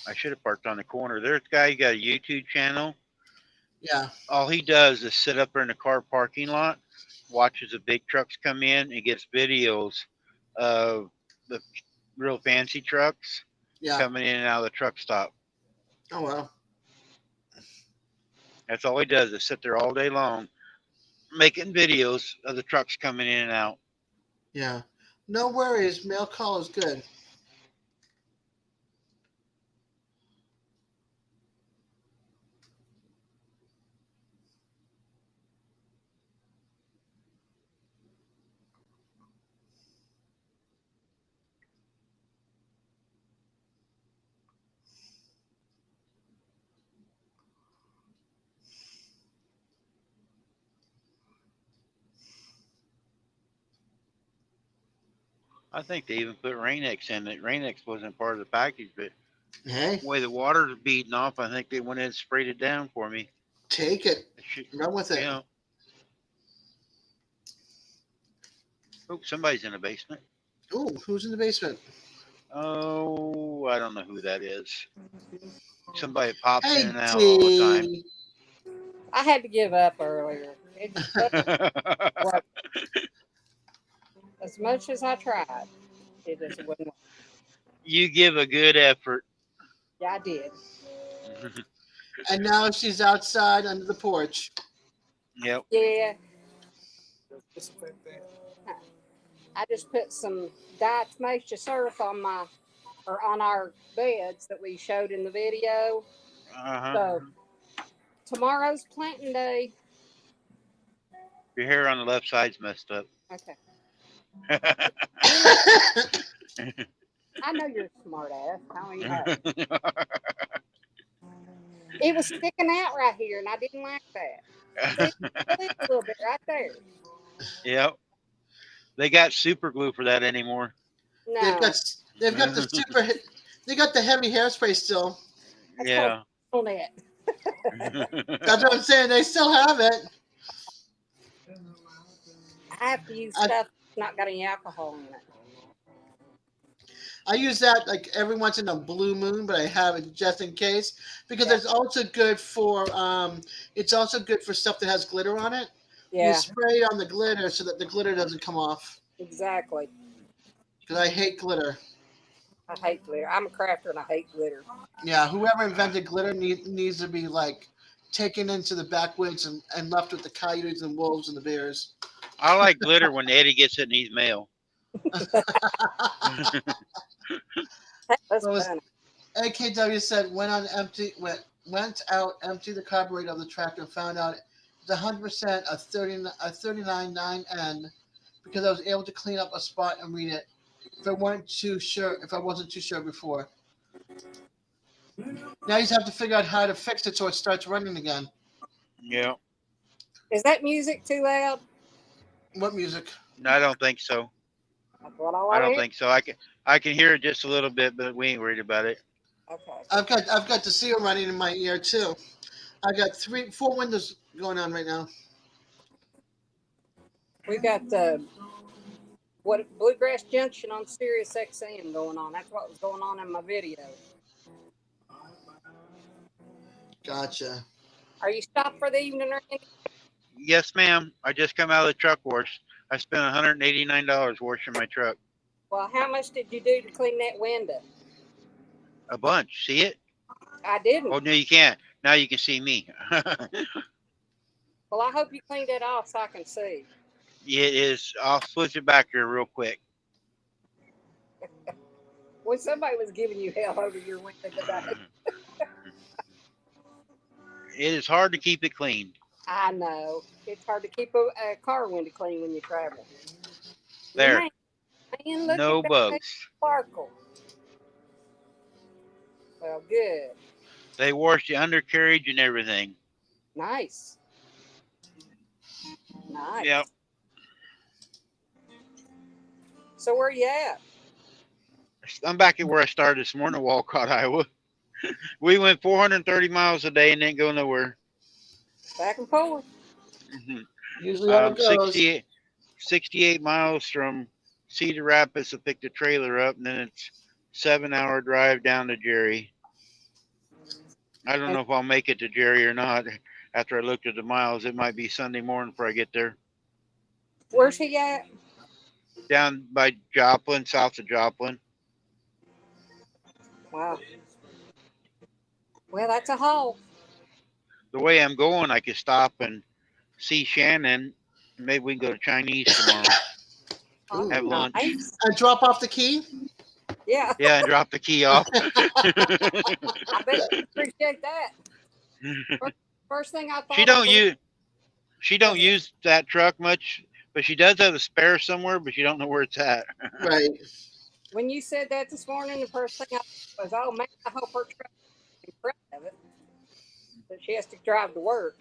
Speaker 2: I should have parked on the corner. There's a guy, he got a YouTube channel.
Speaker 3: yeah.
Speaker 2: All he does is sit up there in the car parking lot, watches the big trucks come in, and gets videos of the real fancy trucks
Speaker 3: Yeah.
Speaker 2: coming in and out of the truck stop.
Speaker 3: Oh well.
Speaker 2: That's all he does is sit there all day long making videos of the trucks coming in and out.
Speaker 3: Yeah. No worries. Mail call is good.
Speaker 2: I think they even put Rain-X in it. Rain-X wasn't part of the package, but
Speaker 3: Hey,
Speaker 2: the way the water's beating off, I think they went in and sprayed it down for me.
Speaker 3: take it.
Speaker 2: It should,
Speaker 3: Run with it.
Speaker 2: you know. Oh, somebody's in the basement.
Speaker 3: Ooh, who's in the basement?
Speaker 2: Oh, I don't know who that is. Somebody pops in
Speaker 3: Hey,
Speaker 2: and out all the time.
Speaker 3: D.
Speaker 13: I had to give up earlier. It just wasn't work. As much as I tried, it just wouldn't work.
Speaker 2: You give a good effort.
Speaker 13: Yeah, I did.
Speaker 3: And now she's outside under the porch.
Speaker 2: Yep.
Speaker 13: Yeah. I just put some diatomaceous surf on on our beds that we showed in the video.
Speaker 2: Uh-huh.
Speaker 13: So Tomorrow's planting day.
Speaker 2: Your hair on the left side's messed up.
Speaker 13: Okay. I know you're a smart ass. How you know? It was sticking out right here, and I didn't like that. See, a little bit right there.
Speaker 2: Yep. They got super glue for that anymore.
Speaker 13: No.
Speaker 3: They've got the super. They got the heavy hairspray still.
Speaker 13: That's
Speaker 2: Yeah.
Speaker 13: on it.
Speaker 3: That's what I'm saying. They still have it.
Speaker 13: I have to use stuff that's not got any alcohol in it.
Speaker 3: I use that like every once in a blue moon, but I have it just in case because
Speaker 13: Yeah.
Speaker 3: it's also good for stuff that has glitter on it. You
Speaker 13: Yeah,
Speaker 3: spray it on the glitter so that the glitter doesn't come off.
Speaker 13: exactly.
Speaker 3: Because I hate glitter.
Speaker 13: I hate glitter. I'm a crafter and I hate glitter.
Speaker 3: Yeah, whoever invented glitter needs to be like taken into the backwoods and left with the coyotes and wolves and the bears.
Speaker 2: I like glitter when Eddie gets it and he's mail.
Speaker 13: That's
Speaker 3: What was-
Speaker 13: funny.
Speaker 3: AKW said went out empty the carburetor of the tractor and found out it's 100% a 39.9N because I was able to clean up a spot and read it if I wasn't too sure before. Now you just have to figure out how to fix it so it starts running again.
Speaker 2: Yeah.
Speaker 13: Is that music too loud?
Speaker 3: What music?
Speaker 2: No, I don't think so.
Speaker 13: That's what I
Speaker 2: I
Speaker 13: want to
Speaker 2: don't
Speaker 13: hear.
Speaker 2: think so. I can hear it just a little bit, but we ain't worried about it.
Speaker 13: Okay.
Speaker 3: I've got the seal running in my ear too. I got 4 windows going on right now.
Speaker 13: We got Bluegrass Junction on Sirius XM going on. That's what was going on in my video.
Speaker 3: Gotcha.
Speaker 13: Are you stopped for the evening or anything?
Speaker 2: Yes, ma'am. I just come out of the truck wash. I spent $189 washing my truck.
Speaker 13: Well, how much did you do to clean that window?
Speaker 2: A bunch. See it?
Speaker 13: I didn't.
Speaker 2: Oh, no, you can't. Now you can see me.
Speaker 13: Well, I hope you cleaned that off so I can see.
Speaker 2: It is. I'll switch it back here real quick.
Speaker 13: When somebody was giving you hell over your window today.
Speaker 2: It is hard to keep it clean.
Speaker 13: I know. It's hard to keep a car window clean when you travel.
Speaker 2: There.
Speaker 13: Man, look
Speaker 2: No
Speaker 13: at that
Speaker 2: bugs.
Speaker 13: sparkle. Well, good.
Speaker 2: They wash the undercarriage and everything.
Speaker 13: Nice. Nice.
Speaker 2: Yep.
Speaker 13: So where you at?
Speaker 2: I'm back at where I started this morning, Walcott, Iowa. We went 430 miles a day and didn't go nowhere.
Speaker 13: Back and forth.
Speaker 3: Usually how it goes.
Speaker 2: 68 miles from Cedar Rapids to pick the trailer up, and then it's 7-hour drive down to Jerry. I don't know if I'll make it to Jerry or not. After I looked at the miles, it might be Sunday morning before I get there.
Speaker 13: Where's he at?
Speaker 2: Down by Joplin, south of Joplin.
Speaker 13: Wow. Well, that's a haul.
Speaker 2: The way I'm going, I could stop and see Shannon. Maybe we can go to Chinese tomorrow. Have lunch.
Speaker 13: Nice.
Speaker 3: And drop off the key?
Speaker 13: Yeah.
Speaker 2: Yeah, and drop the key off.
Speaker 13: I bet you appreciate that. First thing I thought.
Speaker 2: She don't use that truck much, but she does have a spare somewhere, but you don't know where it's at.
Speaker 3: Right.
Speaker 13: When you said that this morning, the first thing I thought was, oh man, I hope her truck is in front of it. But she has to drive to work.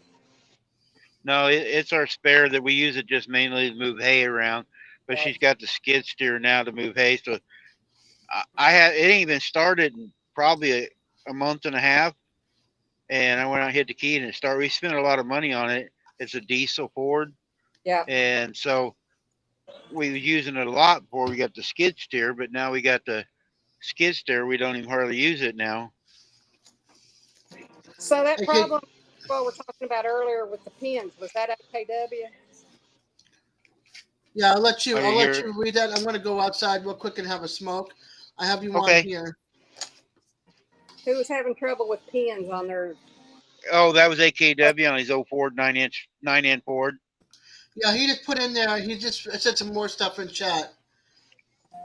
Speaker 2: No, it's our spare that we use it just mainly to move hay around. But
Speaker 13: Right.
Speaker 2: she's got the skid steer now to move hay. So it ain't even started in probably a month and a half. And I went out and hit the key and it started. We spent a lot of money on it. It's a diesel Ford.
Speaker 13: Yeah.
Speaker 2: And so we were using it a lot before we got the skid steer, but now we got the skid steer. We don't even hardly use it now.
Speaker 13: So that
Speaker 3: Okay.
Speaker 13: problem what we're talking about earlier with the pins, was that AKW?
Speaker 3: Yeah, I'll let you
Speaker 2: I didn't hear it.
Speaker 3: read that. I'm gonna go outside real quick and have a smoke. I have you
Speaker 2: Okay.
Speaker 3: on here.
Speaker 13: Who was having trouble with pins on their?
Speaker 2: Oh, that was AKW on his old Ford 9-inch Ford.
Speaker 3: Yeah, he just put in there. He just said some more stuff in chat.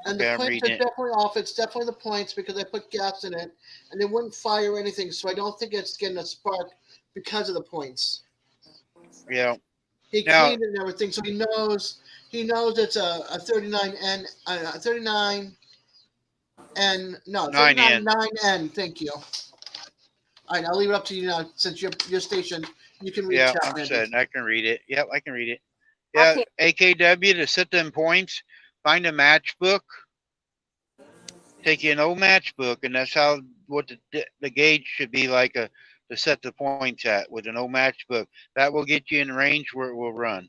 Speaker 3: And
Speaker 2: Okay,
Speaker 3: the
Speaker 2: I'm
Speaker 3: points are
Speaker 2: reading it.
Speaker 3: definitely off. It's definitely the points because I put gas in it, and it wouldn't fire anything. So I don't think it's getting a spark because of the points.
Speaker 2: Yeah.
Speaker 3: He
Speaker 2: Now,
Speaker 3: cleaned it and everything, so he knows it's a 39N, 39 N, no, 39
Speaker 2: 9N.
Speaker 3: 9N. Thank you. All right, I'll leave it up to you now. Since you're stationed, you can read
Speaker 2: Yeah,
Speaker 3: chat,
Speaker 2: I'm
Speaker 3: Randy.
Speaker 2: set. I can read it. Yep, I can read it.
Speaker 13: I
Speaker 2: Yeah,
Speaker 13: can't.
Speaker 2: AKW to set them points. Find a match book. Take you an old match book, and that's how what the gauge should be like to set the points at with an old match book. That will get you in range where it will run.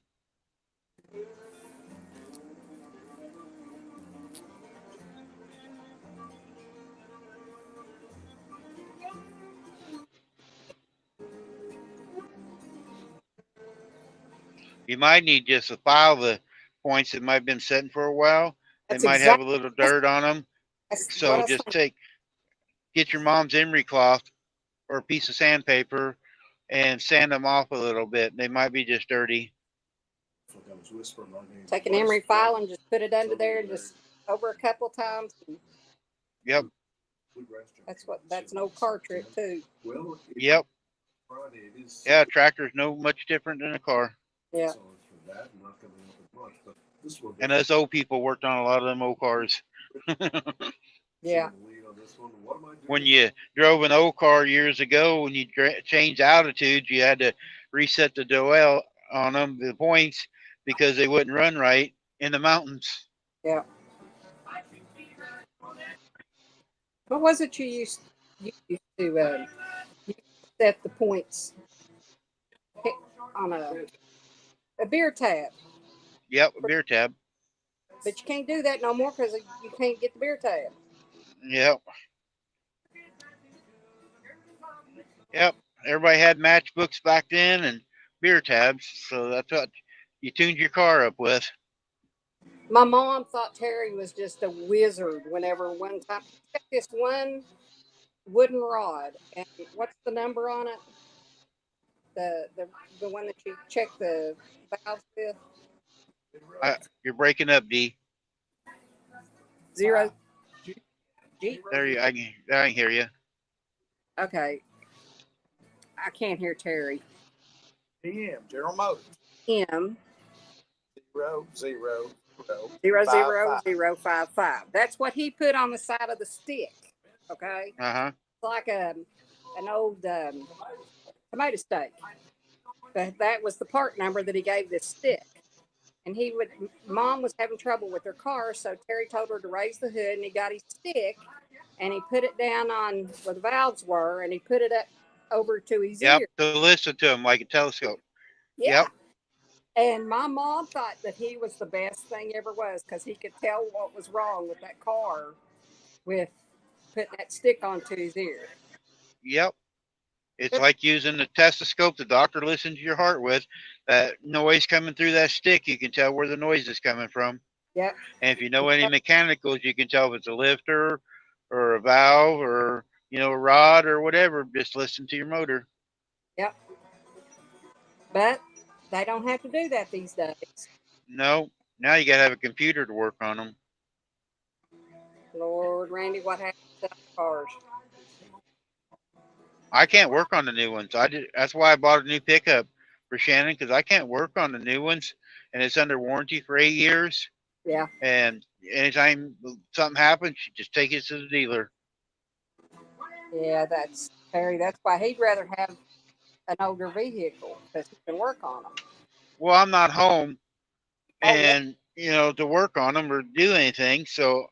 Speaker 2: You might need just to file the points that might have been setting for a while. They
Speaker 13: That's
Speaker 2: might have a
Speaker 13: exactly.
Speaker 2: little dirt on them.
Speaker 13: That's what
Speaker 2: So
Speaker 13: I was
Speaker 2: just
Speaker 13: thinking.
Speaker 2: get your mom's emery cloth or a piece of sandpaper and sand them off a little bit. They might be just dirty.
Speaker 13: Take an emery file and just put it under there and just over a couple times.
Speaker 2: Yep.
Speaker 13: That's an old car trick too.
Speaker 2: Yep. Yeah, a tractor's no much different than a car.
Speaker 13: Yeah.
Speaker 2: And us old people worked on a lot of them old cars.
Speaker 13: Yeah.
Speaker 2: When you drove an old car years ago, when you changed altitudes, you had to reset the dial on them, the points, because they wouldn't run right in the mountains.
Speaker 13: Yeah. What was it you used to set the points on a beer tab?
Speaker 2: Yep, a beer tab.
Speaker 13: But you can't do that no more because you can't get the beer tab.
Speaker 2: Yep. Yep. Everybody had matchbooks back then and beer tabs, so that's what you tuned your car up with.
Speaker 13: My mom thought Terry was just a wizard whenever one time he took this one wooden rod, and what's the number on it? The one that you check the valves with?
Speaker 2: You're breaking up, D.
Speaker 13: Zero G.
Speaker 2: There you. I can hear you.
Speaker 13: Okay. I can't hear Terry.
Speaker 14: PM, General Motors.
Speaker 13: M
Speaker 14: 00055.
Speaker 13: That's what he put on the side of the stick. Okay.
Speaker 2: Uh-huh.
Speaker 13: It's like an old tomato steak. But that was the part number that he gave this stick. And Mom was having trouble with her car, so Terry told her to raise the hood, and he got his stick, and he put it down on where the valves were, and he put it up over to his ear.
Speaker 2: Yep, to listen to him like a telescope.
Speaker 13: Yeah.
Speaker 2: Yep.
Speaker 13: And my mom thought that he was the best thing ever was because he could tell what was wrong with that car with putting that stick onto his ear.
Speaker 2: Yep. It's like using the stethoscope the doctor listens to your heart with. That noise coming through that stick, you can tell where the noise is coming from.
Speaker 13: Yep.
Speaker 2: And if you know any mechanicals, you can tell if it's a lifter or a valve or, a rod or whatever. Just listen to your motor.
Speaker 13: Yep. But they don't have to do that these days.
Speaker 2: No. Now you got to have a computer to work on them.
Speaker 13: Lord, Randy, what happened to cars?
Speaker 2: I can't work on the new ones. That's why I bought a new pickup for Shannon, because I can't work on the new ones, and it's under warranty for 8 years.
Speaker 13: Yeah.
Speaker 2: And anytime something happens, you just take it to the dealer.
Speaker 13: Yeah, that's Terry. That's why he'd rather have an older vehicle because he can work on them.
Speaker 2: Well, I'm not home, and to work on them or do anything, so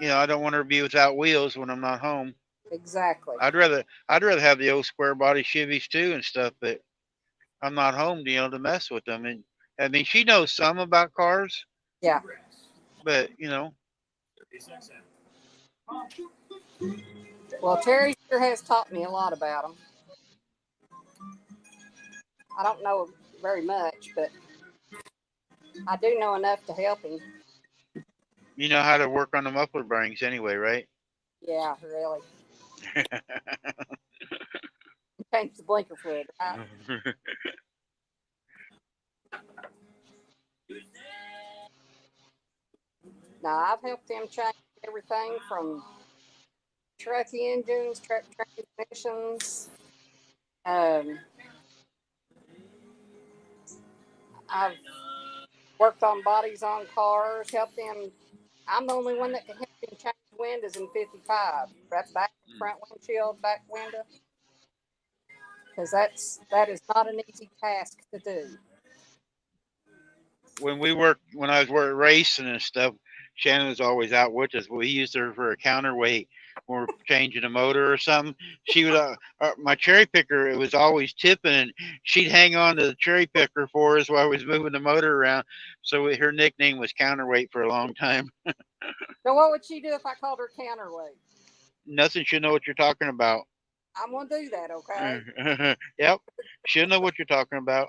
Speaker 2: I don't want her to be without wheels when I'm not home.
Speaker 13: Exactly.
Speaker 2: I'd rather have the old square body Chevys too and stuff, but I'm not home, to mess with them. And I mean, she knows some about cars.
Speaker 13: Yeah.
Speaker 2: But
Speaker 13: Well, Terry sure has taught me a lot about them. I don't know very much, but I do know enough to help him.
Speaker 2: You know how to work on the muffler bearings anyway, right?
Speaker 13: Yeah, really. Change the blinker fluid, right? Now, I've helped them change everything from truck engines, truck transmissions, I've worked on bodies on cars, helped them. I'm the only one that can help them change windows in 55. That's back front windshield, back window. Because that is not an easy task to do.
Speaker 2: When I was racing and stuff, Shannon was always out with us. We used her for a counterweight when we're changing a motor or something. She would, my cherry picker, it was always tipping, and she'd hang on to the cherry picker for us while I was moving the motor around. So her nickname was Counterweight for a long time.
Speaker 13: So what would she do if I called her counterweight?
Speaker 2: Nothing. She'll know what you're talking about.
Speaker 13: I'm gonna do that, okay?
Speaker 2: Yep. She'll know what you're talking about.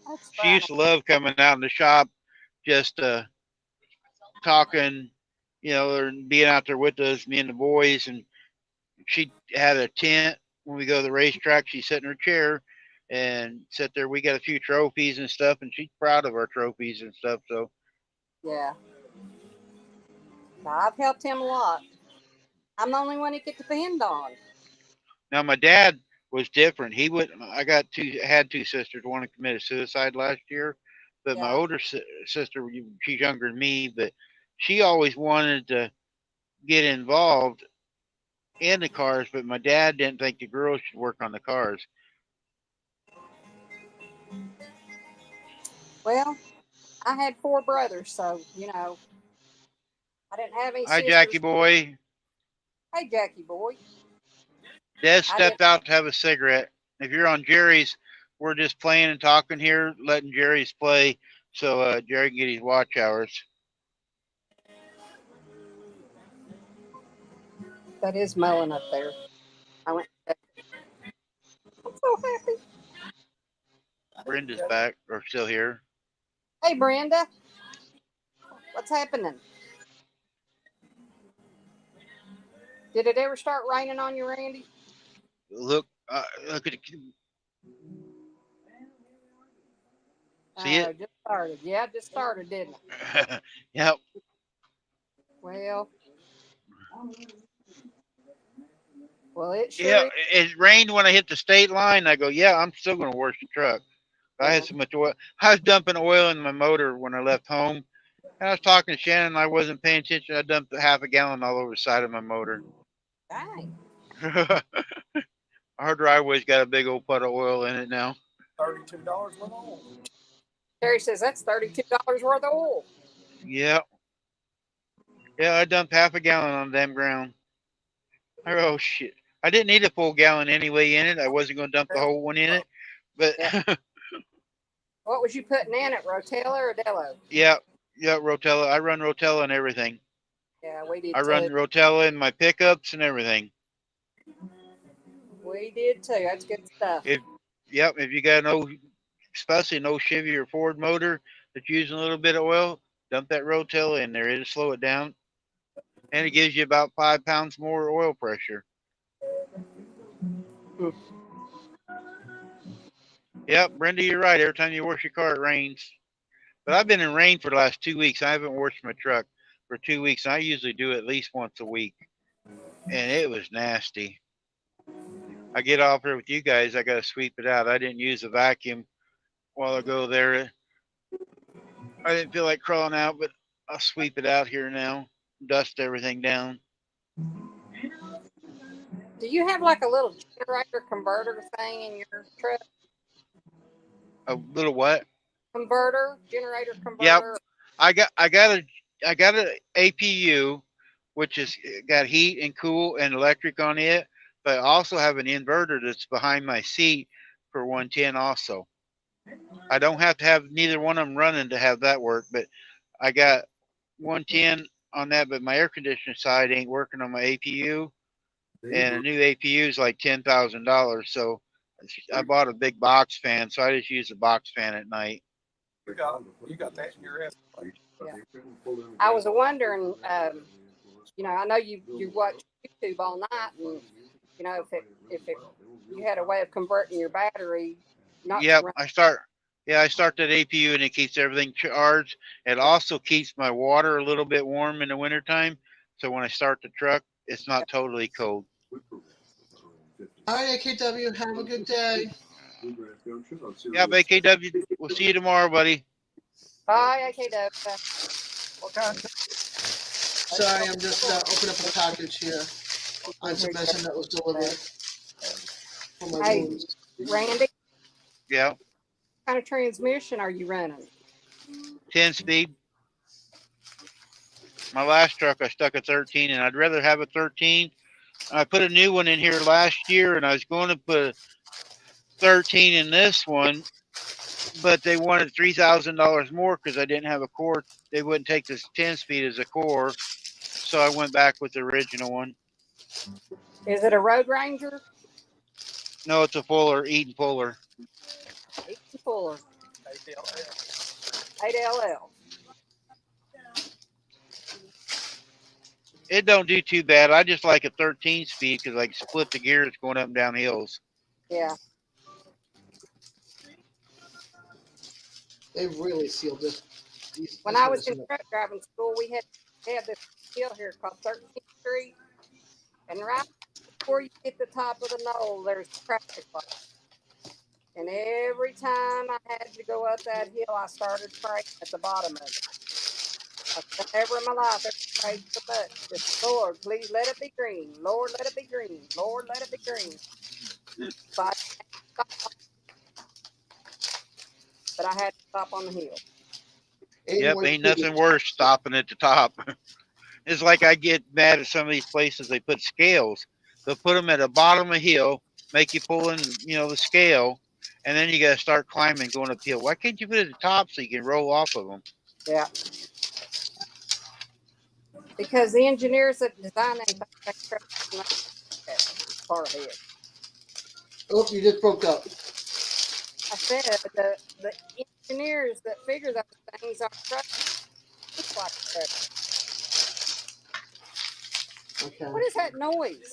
Speaker 13: That's
Speaker 2: She used to love coming out in the shop, just talking, or being out there with us, me and the boys. And she had a tent when we go to the racetrack. She'd sit in her chair and sit there. We got a few trophies and stuff, and she's proud of our trophies and stuff. So
Speaker 13: yeah, I've helped him a lot. I'm the only one he could depend on.
Speaker 2: now my dad was different. He would. Had two sisters. One committed suicide last year, but my older sister, she's younger than me, but she always wanted to get involved in the cars. But my dad didn't think the girls should work on the cars.
Speaker 13: Well, I had 4 brothers, so I didn't have any
Speaker 2: Hi,
Speaker 13: sisters.
Speaker 2: Jackie boy.
Speaker 13: Hey, Jackie boy.
Speaker 2: Des stepped out to have a cigarette. If you're on Jerry's, we're just playing and talking here, letting Jerry's play so Jerry can get his watch hours.
Speaker 13: That is mowing up there. I went. I'm so happy.
Speaker 2: Brenda's back, or still here.
Speaker 13: Hey, Brenda. What's happening? Did it ever start raining on you, Randy?
Speaker 2: Look at it. See it?
Speaker 13: Just started. Yeah, just started, didn't
Speaker 2: it? Yep.
Speaker 13: Well, it sure.
Speaker 2: Yeah, it rained when I hit the state line. I go, yeah, I'm still going to wash the truck. I had so much oil. I was dumping oil in my motor when I left home. And I was talking to Shannon. I wasn't paying attention. I dumped half a gallon all over the side of my motor.
Speaker 13: Dang.
Speaker 2: Our driveway's got a big old pot of oil in it now.
Speaker 14: $32 worth of oil.
Speaker 13: Terry says that's $32 worth of oil.
Speaker 2: Yeah. Yeah, I dumped half a gallon on the damn ground. Oh, shit. I didn't need a full gallon anyway in it. I wasn't going to dump the whole one in it. But
Speaker 13: what was you putting in it, Rotella or Dello?
Speaker 2: Yeah, Rotella. I run Rotella and everything.
Speaker 13: Yeah, we did
Speaker 2: I run Rotella in my pickups and everything.
Speaker 13: We did too. That's good stuff.
Speaker 2: If you got especially an old Chevy or Ford motor that's using a little bit of oil, dump that Rotella in there. It'll slow it down. And it gives you about 5 pounds more oil pressure. Yep, Brenda, you're right. Every time you wash your car, it rains. But I've been in rain for the last 2 weeks. I haven't washed my truck for 2 weeks. I usually do it at least once a week. And it was nasty. I get off here with you guys. I got to sweep it out. I didn't use a vacuum while ago there. I didn't feel like crawling out, but I'll sweep it out here now. Dust everything down.
Speaker 13: Do you have like a little generator converter thing in your truck?
Speaker 2: A little what?
Speaker 13: Generator converter.
Speaker 2: Yep. I got a APU, which is got heat and cool and electric on it, but I also have an inverter that's behind my seat for 110 also. I don't have to have neither one of them running to have that work, but I got 110 on that, but my air conditioner side ain't working on my APU, and a new APU is like $10,000. So I bought a big box fan, so I just use a box fan at night.
Speaker 14: You got that in your ass.
Speaker 13: Yeah. I was wondering, I know you watch YouTube all night, and if you had a way of converting your battery.
Speaker 2: Yep, I start that APU and it keeps everything charged. It also keeps my water a little bit warm in the wintertime, so when I start the truck, it's not totally cold.
Speaker 3: All right, AKW, have a good day.
Speaker 2: Yeah, AKW. We'll see you tomorrow, buddy.
Speaker 13: Bye, AKW.
Speaker 14: What kind?
Speaker 3: Sorry, I'm just opening up a package here on some medicine that was delivered for my
Speaker 13: Hey,
Speaker 3: wounds.
Speaker 13: Randy,
Speaker 2: Yeah,
Speaker 13: what kind of transmission are you running?
Speaker 2: 10-speed. My last truck, I stuck a 13, and I'd rather have a 13. I put a new one in here last year, and I was going to put 13 in this one, but they wanted $3,000 more because I didn't have a core. They wouldn't take this 10-speed as a core, so I went back with the original one.
Speaker 13: Is it a Road Ranger?
Speaker 2: No, it's a Fuller, Eaton Fuller.
Speaker 13: Eaton Fuller. 8LL.
Speaker 2: It don't do too bad. I just like a 13-speed because I can split the gears going up and down hills.
Speaker 13: Yeah.
Speaker 3: They really sealed this.
Speaker 13: When I was in truck driving school, we had this hill here called 13th Street, and right before you hit the top of the knoll, there's a traffic light. And every time I had to go up that hill, I started praying at the bottom of it. I've never in my life ever prayed so much. Just, Lord, please let it be green. Lord, let it be green. Lord, let it be green. But I had to stop on the hill.
Speaker 2: Yep, ain't nothing worse stopping at the top. It's like I get mad at some of these places. They put scales. They'll put them at the bottom of a hill, make you pull in, the scale, and then you got to start climbing, going uphill. Why can't you put it at the top so you can roll off of them?
Speaker 13: Yeah. Because the engineers that design them far ahead.
Speaker 3: Oh, you just broke up.
Speaker 13: I said the engineers that figure those things are like that.
Speaker 3: Okay.
Speaker 13: What is that noise?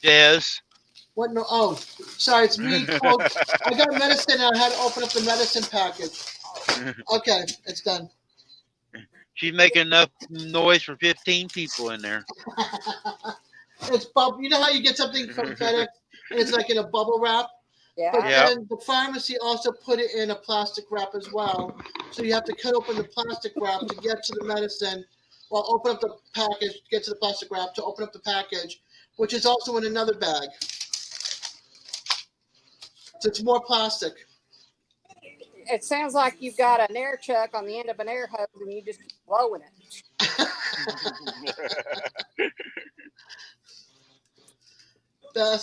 Speaker 2: Yes.
Speaker 3: What? No. Oh, sorry. It's me, folks. I got medicine and I had to open up the medicine package. Okay, it's done.
Speaker 2: She's making enough noise for 15 people in there.
Speaker 3: It's bubble. You know how you get something from FedEx and it's like in a bubble wrap?
Speaker 13: Yeah.
Speaker 3: But then the pharmacy also put it in a plastic wrap as well. So you have to cut open the plastic wrap to get to the medicine. Well, open up the package, get to the plastic wrap to open up the package, which is also in another bag. So it's more plastic.
Speaker 13: It sounds like you've got an air chuck on the end of an air hose and you just keep blowing it.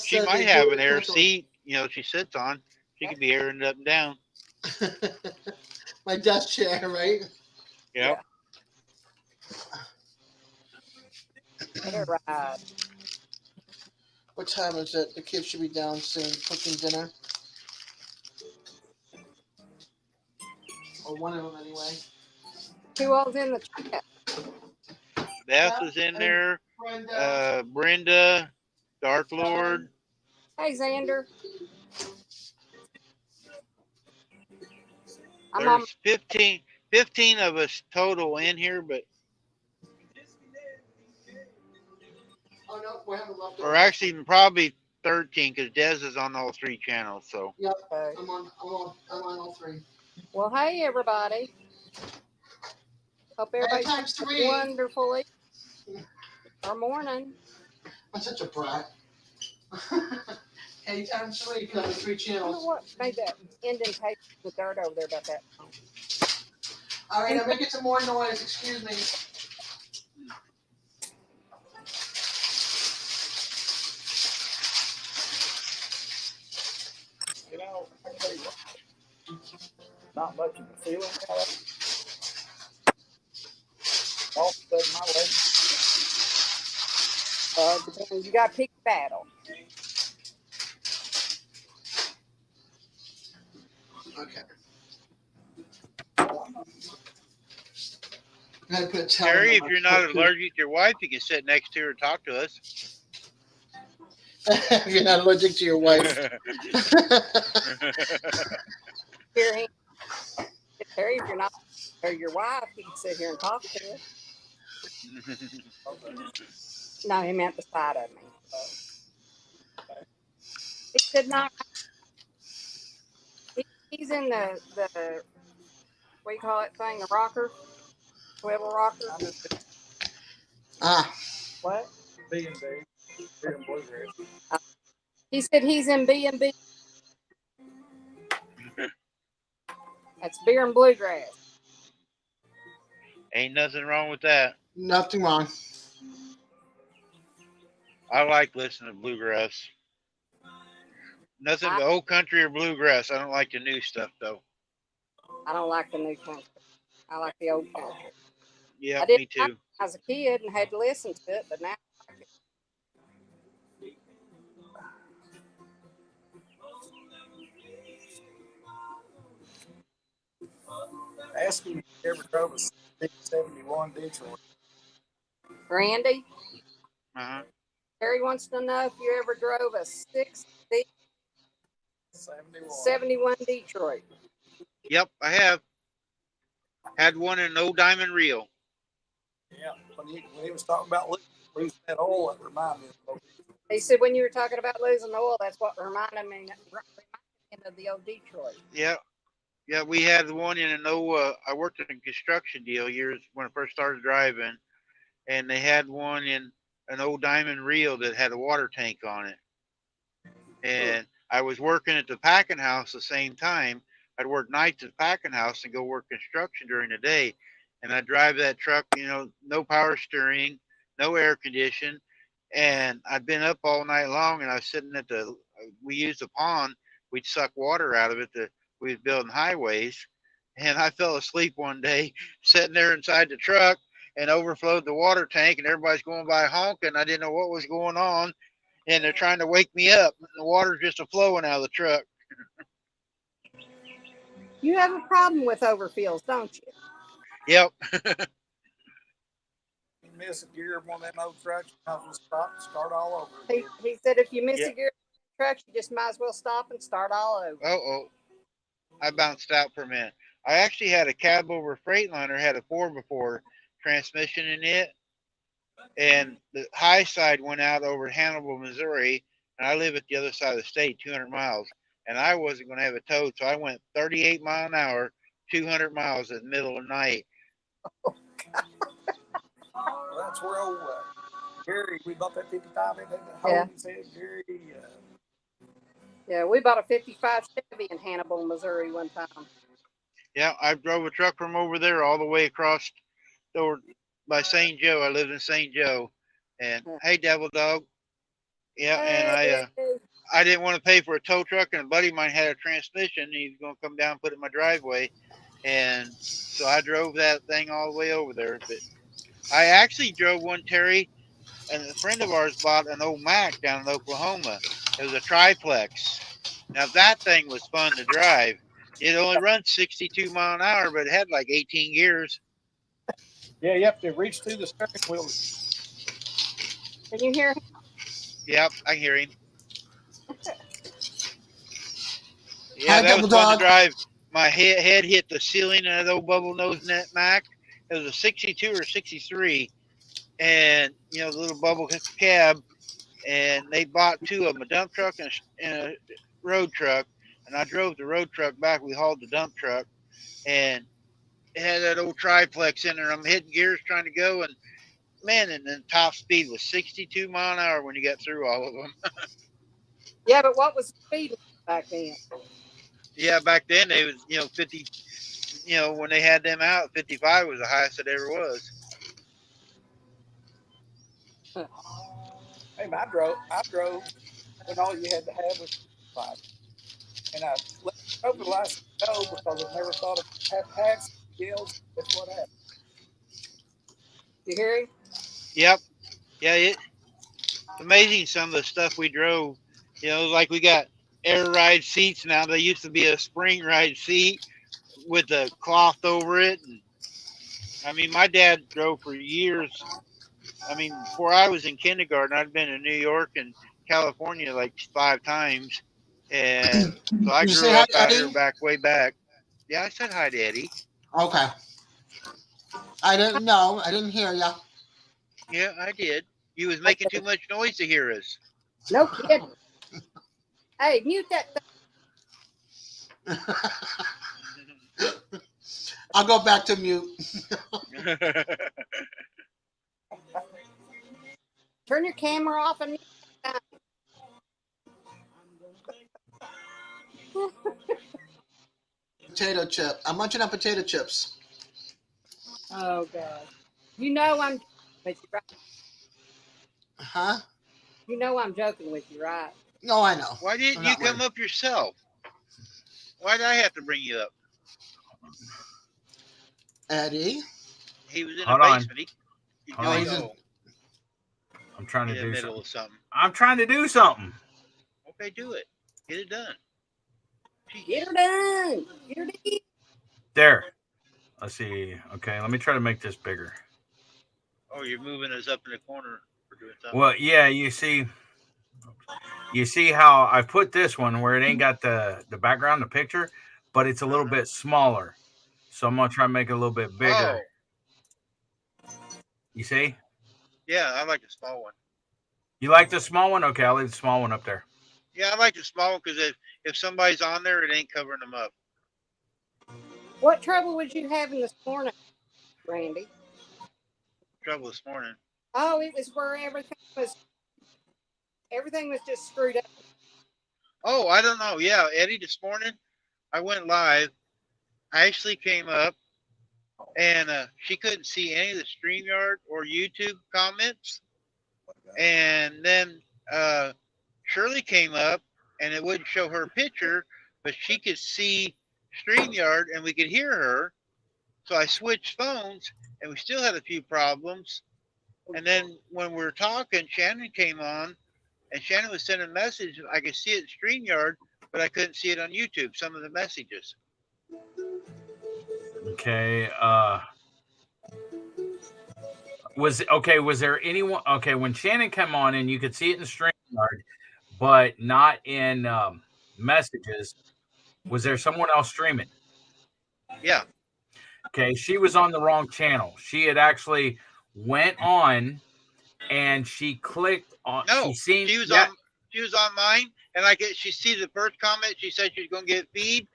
Speaker 2: She might have an air seat, she sits on. She could be airing it up and down.
Speaker 3: My desk chair, right?
Speaker 2: Yep.
Speaker 13: Air ride.
Speaker 3: What time is it? The kids should be down soon, cooking dinner. Or one of them, anyway.
Speaker 13: Who all's in the chat?
Speaker 2: Beth is in there. Brenda, Dark Lord.
Speaker 13: Hey, Xander.
Speaker 2: There's 15 of us total in here, but or actually probably 13 because Dez is on all 3 channels. So
Speaker 3: yep, I'm on all 3.
Speaker 13: Well, hey everybody. Hope everybody's wonderfully or morning.
Speaker 3: I'm such a brat. Hey, times 3 because of 3 channels.
Speaker 13: I don't know what made that indentation with dirt over there about that.
Speaker 3: All right, I'm making some more noise. Excuse me.
Speaker 14: I tell you what, not much of a feeling. All of a sudden, my leg.
Speaker 13: You got to pick battle.
Speaker 3: Okay.
Speaker 2: Terry, if you're not allergic to your wife, you can sit next to her and talk to us.
Speaker 3: If you're not allergic to your wife.
Speaker 13: Terry, if you're not, or your wife, you can sit here and talk to her. No, he meant the side of me. He said not. He's in the what do you call it thing? The rocker, swivel rocker. What?
Speaker 14: B&B. Beer and Bluegrass.
Speaker 13: He said he's in B&B. That's beer and bluegrass.
Speaker 2: Ain't nothing wrong with that.
Speaker 3: Nothing wrong.
Speaker 2: I like listening to bluegrass. Nothing but old country or bluegrass. I don't like the new stuff though.
Speaker 13: I don't like the new country. I like the old country.
Speaker 2: Yeah,
Speaker 13: I did
Speaker 2: me too.
Speaker 13: like it when I was a kid and had to listen to it, but now I like it.
Speaker 14: Ask him if he ever drove a 671 Detroit.
Speaker 13: Randy,
Speaker 2: Uh-huh.
Speaker 13: Terry wants to know if you ever drove a 71 Detroit.
Speaker 2: Yep, I have. Had one in an old diamond reel.
Speaker 14: Yeah, when he was talking about losing that oil, it reminded me of
Speaker 13: He said when you were talking about losing oil, that's what reminded me of the old Detroit.
Speaker 2: Yeah. Yeah, we had one in an old, I worked in a construction deal years when I first started driving, and they had one in an old diamond reel that had a water tank on it. And I was working at the packing house the same time. I'd work nights at the packing house and go work construction during the day. And I'd drive that truck, you know, no power steering, no air condition. And I'd been up all night long, and I was sitting at we used a pond. We'd suck water out of it we was building highways. And I fell asleep one day sitting there inside the truck and overflowed the water tank, and everybody's going by honking. I didn't know what was going on. And they're trying to wake me up. The water's just flowing out of the truck.
Speaker 13: You have a problem with overfills, don't you?
Speaker 2: Yep.
Speaker 14: you miss a gear of one of them old trucks, you might as well stop and start all over.
Speaker 13: He said if you miss a gear truck, you just might as well stop and start all over.
Speaker 2: Uh-oh. I bounced out for a minute. I actually had a cab over Freightliner, had a 4x4 transmission in it. And the high side went out over Hannibal, Missouri. And I live at the other side of the state, 200 miles. And I wasn't going to have it towed. So I went 38 mile an hour, 200 miles in the middle of the night.
Speaker 14: Oh, God. Well, that's where old Gary, we bought that 55 in the hole. He said, Gary.
Speaker 13: Yeah, we bought a 55 Chevy in Hannibal, Missouri one time.
Speaker 2: Yeah, I drove a truck from over there all the way across over by St. Joe. I lived in St. Joe. And hey, Devil Dog. Yeah, and I didn't want to pay for a tow truck, and a buddy of mine had a transmission. And he was going to come down and put it in my driveway. And so I drove that thing all the way over there. But I actually drove one, Terry, and a friend of ours bought an old Mack down in Oklahoma. It was a triplex. Now, that thing was fun to drive. It only runs 62 mile an hour, but it had like 18 gears.
Speaker 14: Yeah, you have to reach through the steering wheel.
Speaker 13: Can you hear him?
Speaker 2: Yep, I can hear him. Yeah, that was fun to drive. My head hit the ceiling of that old bubble nose net Mack. It was a 62 or 63, and you know the little bubble cab. And they bought two of them, a dump truck and a road truck. And I drove the road truck back. We hauled the dump truck, and it had that old triplex in there. I'm hitting gears trying to go, and man, and then top speed was 62 mile an hour when you got through all of them.
Speaker 13: Yeah, but what was the speed back then?
Speaker 2: Yeah, back then they was 50. When they had them out, 55 was the highest it ever was.
Speaker 14: Hey, I drove when all you had to have was 5. And I let the open license go because I never thought I'd have to have skills. That's what happened.
Speaker 13: You hear him?
Speaker 2: Yep. Yeah, it's amazing some of the stuff we drove. Like we got air ride seats now. They used to be a spring ride seat with a cloth over it. And I mean, my dad drove for years. I mean, before I was in kindergarten, I'd been in New York and California like 5 times. And so I grew up out here way back. Yeah, I said hi to Eddie.
Speaker 3: Okay. I didn't know. I didn't hear you.
Speaker 2: Yeah, I did. You was making too much noise to hear us.
Speaker 13: No kidding. Hey, mute that thing.
Speaker 3: I'll go back to mute.
Speaker 13: Turn your camera off and mute that thing.
Speaker 3: Potato chip. I'm munching on potato chips.
Speaker 13: Oh God. You know I'm joking with you, right?
Speaker 3: Huh?
Speaker 13: You know I'm joking with you, right?
Speaker 3: No, I know.
Speaker 2: Why didn't you come up yourself? Why did I have to bring you up?
Speaker 3: Eddie?
Speaker 2: He was in
Speaker 15: Hold
Speaker 2: the
Speaker 15: on.
Speaker 2: basement.
Speaker 15: I'm trying to
Speaker 2: in the
Speaker 15: do
Speaker 2: middle
Speaker 15: something.
Speaker 2: of something.
Speaker 15: I'm trying to do something.
Speaker 2: Okay, do it. Get it done.
Speaker 13: Get her done. Get her done.
Speaker 15: There. Let's see. Okay, let me try to make this bigger.
Speaker 2: Oh, you're moving us up in the corner for doing something.
Speaker 15: Well, yeah, you see how I put this one where it ain't got the background, the picture, but it's a little bit smaller. So I'm gonna try to make it a little bit bigger.
Speaker 2: Oh.
Speaker 15: You see?
Speaker 2: Yeah, I like the small one.
Speaker 15: You like the small one? Okay, I'll leave the small one up there.
Speaker 2: Yeah, I like the small one because if somebody's on there, it ain't covering them up.
Speaker 13: What trouble was you having this morning, Randy?
Speaker 2: Trouble this morning.
Speaker 13: Oh, it was where everything was just screwed up.
Speaker 2: Oh, I don't know. Yeah, Eddie, this morning I went live. Ashley came up and she couldn't see any of the StreamYard or YouTube comments. And then Shirley came up and it wouldn't show her picture, but she could see StreamYard and we could hear her. So I switched phones and we still had a few problems. And then when we were talking, Shannon came on and Shannon was sending a message. I could see it in StreamYard, but I couldn't see it on YouTube, some of the messages.
Speaker 15: Okay. Was there anyone? Okay, when Shannon came on and you could see it in StreamYard, but not in messages, was there someone else streaming?
Speaker 2: Yeah.
Speaker 15: Okay, she was on the wrong channel. She had actually went on and she clicked on.
Speaker 2: No, she was on mine, and she see the first comment. She said she was going to get feed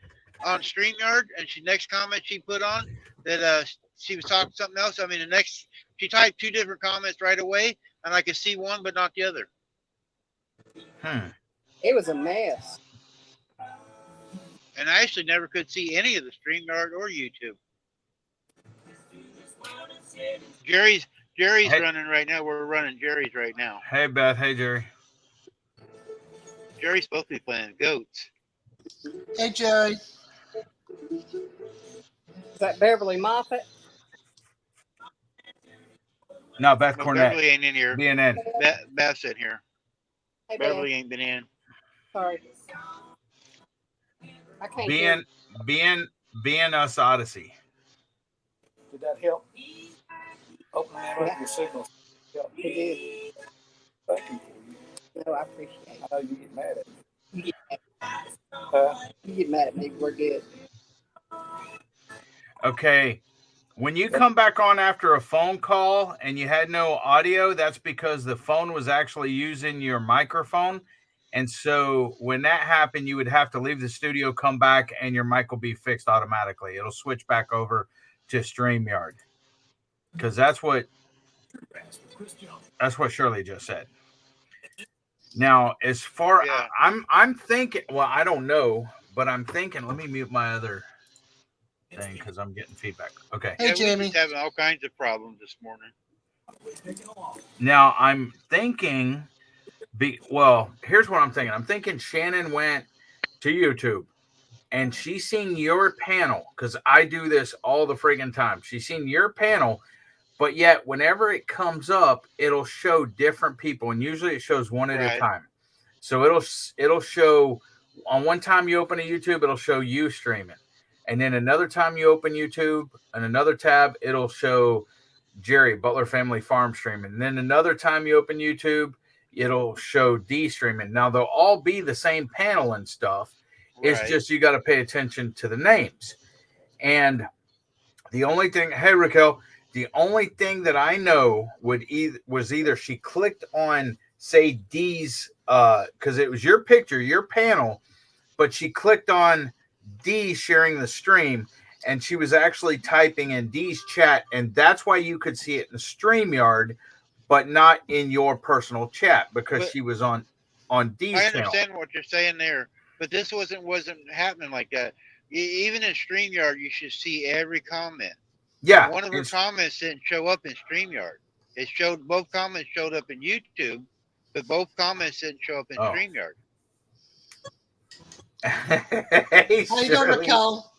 Speaker 2: on StreamYard, and next comment she put on that she was talking something else. I mean, she typed two different comments right away, and I could see one but not the other.
Speaker 13: It was a mess.
Speaker 2: And I actually never could see any of the StreamYard or YouTube. Jerry's running right now. We're running Jerry's right now.
Speaker 15: Hey, Beth. Hey, Jerry.
Speaker 2: Jerry's supposed to be playing goats.
Speaker 3: Hey, Jerry.
Speaker 13: Is that Beverly Moffett?
Speaker 15: No, Beth Cornett.
Speaker 2: Beverly ain't in here.
Speaker 15: Being in.
Speaker 2: Beth's in here.
Speaker 13: Hey,
Speaker 2: Beverly ain't been in.
Speaker 13: Sorry. I can't
Speaker 15: Being us Odyssey.
Speaker 14: Did that help? Open that up your signals.
Speaker 13: It did.
Speaker 14: Thank you for you.
Speaker 13: No, I appreciate it.
Speaker 14: I know you get mad at me.
Speaker 13: You get mad. You get mad at me. We're good.
Speaker 15: Okay. When you come back on after a phone call and you had no audio, that's because the phone was actually using your microphone. And so when that happened, you would have to leave the studio, come back, and your mic will be fixed automatically. It'll switch back over to StreamYard. Because that's what Shirley just said. Now, as far I'm thinking, well, I don't know, but I'm thinking, let me mute my other thing because I'm getting feedback. Okay.
Speaker 3: Hey, Jamie.
Speaker 2: We're having all kinds of problems this morning.
Speaker 15: Now I'm thinking, here's what I'm thinking. I'm thinking Shannon went to YouTube and she's seen your panel because I do this all the friggin' time. She's seen your panel, but yet whenever it comes up, it'll show different people, and usually it shows one at a time. So it'll show on one time you open a YouTube, it'll show you streaming. And then another time you open YouTube and another tab, it'll show Jerry, Butler Family Farm streaming. And then another time you open YouTube, it'll show D streaming. Now, they'll all be the same panel and stuff. It's just you got to pay attention to the names. And the only thing, hey, Raquel, the only thing that I know was either she clicked on say D's because it was your picture, your panel, but she clicked on D sharing the stream, and she was actually typing in D's chat, and that's why you could see it in the StreamYard, but not in your personal chat because
Speaker 2: But
Speaker 15: she was on D's
Speaker 2: I
Speaker 15: channel.
Speaker 2: understand what you're saying there, but this wasn't happening like that. Even in StreamYard, you should see every comment.
Speaker 15: Yeah,
Speaker 2: One of her comments didn't show up in StreamYard. It showed both comments showed up in YouTube, but both comments didn't show up in StreamYard.
Speaker 15: Hey,
Speaker 3: How you doing, Raquel?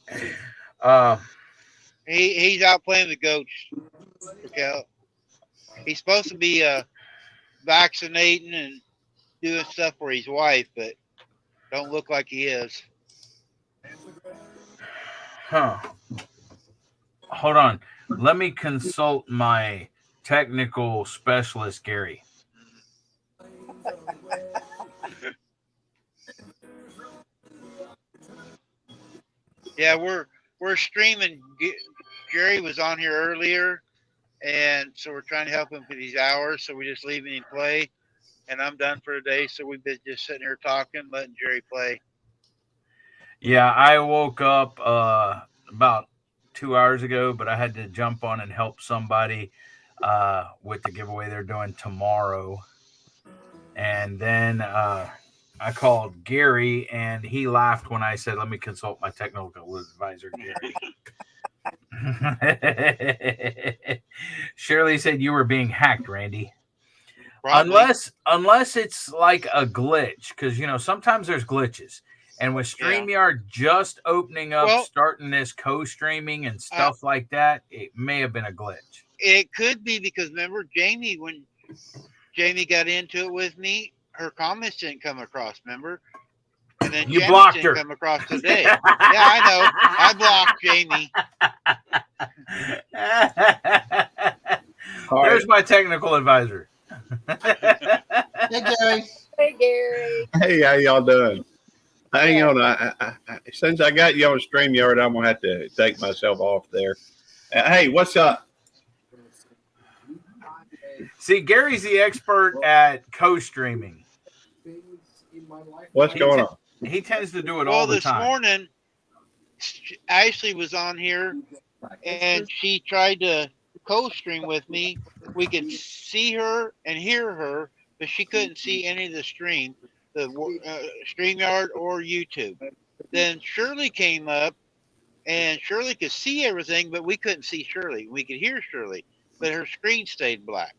Speaker 2: He's out playing the goats, Raquel. He's supposed to be vaccinating and doing stuff for his wife, but don't look like he is.
Speaker 15: Huh. Hold on. Let me consult my technical specialist, Gary.
Speaker 2: Yeah, we're streaming. Jerry was on here earlier, and so we're trying to help him for these hours. So we're just leaving him play, and I'm done for the day. So we've been just sitting here talking, letting Jerry play.
Speaker 15: Yeah, I woke up about 2 hours ago, but I had to jump on and help somebody with the giveaway they're doing tomorrow. And then I called Gary, and he laughed when I said, "Let me consult my technical advisor, Gary." Shirley said you were being hacked, Randy.
Speaker 2: Probably.
Speaker 15: Unless it's like a glitch, because sometimes there's glitches. And with StreamYard just opening up, starting this co-streaming and stuff like that, it may have been a glitch.
Speaker 2: It could be because remember Jamie, when Jamie got into it with me, her comments didn't come across, remember? And then
Speaker 15: you
Speaker 2: Jamie
Speaker 15: blocked
Speaker 2: didn't
Speaker 15: her.
Speaker 2: come across today. Yeah, I know. I blocked Jamie.
Speaker 15: There's my technical advisor.
Speaker 3: Hey, Gary.
Speaker 13: Hey, Gary.
Speaker 6: Hey, how y'all doing? Hang on. Since I got you on StreamYard, I'm going to have to take myself off there. Hey, what's up?
Speaker 15: See, Gary's the expert at co-streaming.
Speaker 6: What's going on?
Speaker 15: He tends to do it all the time.
Speaker 2: Well, this morning, Ashley was on here, and she tried to co-stream with me. We could see her and hear her, but she couldn't see any of the stream, the StreamYard or YouTube. Then Shirley came up, and Shirley could see everything, but we couldn't see Shirley. We could hear Shirley, but her screen stayed black.